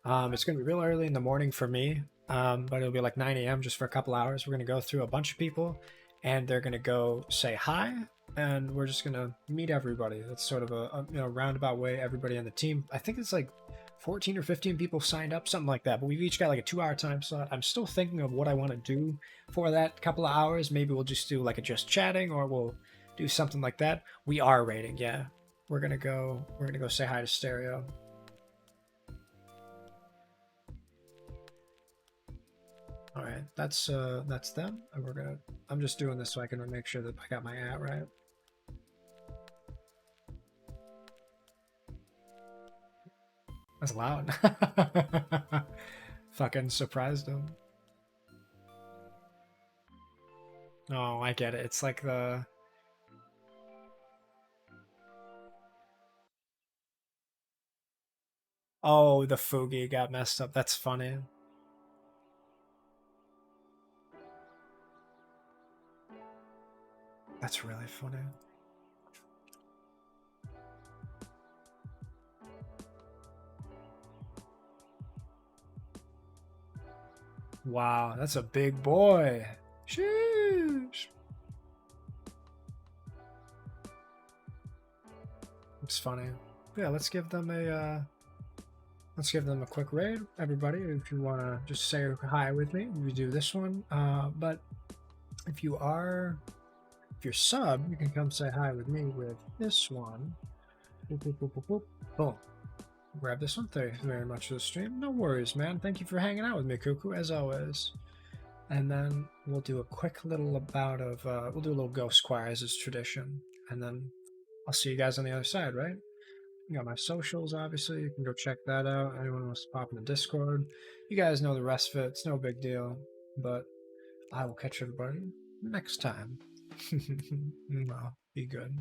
It's going to be real early in the morning for me, but it'll be like 9 a.m. just for a couple hours. We're going to go through a bunch of people, and they're going to go say hi, and we're just going to meet everybody. That's sort of a roundabout way. Everybody on the team. I think it's like 14 or 15 people signed up, something like that. But we've each got like a 2-hour time slot. I'm still thinking of what I want to do for that couple of hours. Maybe we'll just do like a just chatting, or we'll do something like that. We are raiding, yeah. We're gonna go say hi to Stereo. All right, that's them, and I'm just doing this so I can make sure that I got my at right. That's loud. Fucking surprised him. Oh, I get it. It's like the... Oh, the Fugi got messed up. That's funny. That's really funny. Wow, that's a big boy. Sheesh. It's funny. Yeah, let's give them a quick raid, everybody. If you wanna just say hi with me, we do this one. But if you're sub, you can come say hi with me with this one. Boop, boop, boop, boop, boop. Boom. Grab this one. Thank you very much for the stream. No worries, man. Thank you for hanging out with me, Cuckoo, as always. And then we'll do a quick little bout of we'll do a little Ghost Choir as is tradition, and then I'll see you guys on the other side, right? You got my socials, obviously. You can go check that out. Anyone wants to pop in the Discord, you guys know the rest of it. It's no big deal. But I will catch everybody next time. Well, be good.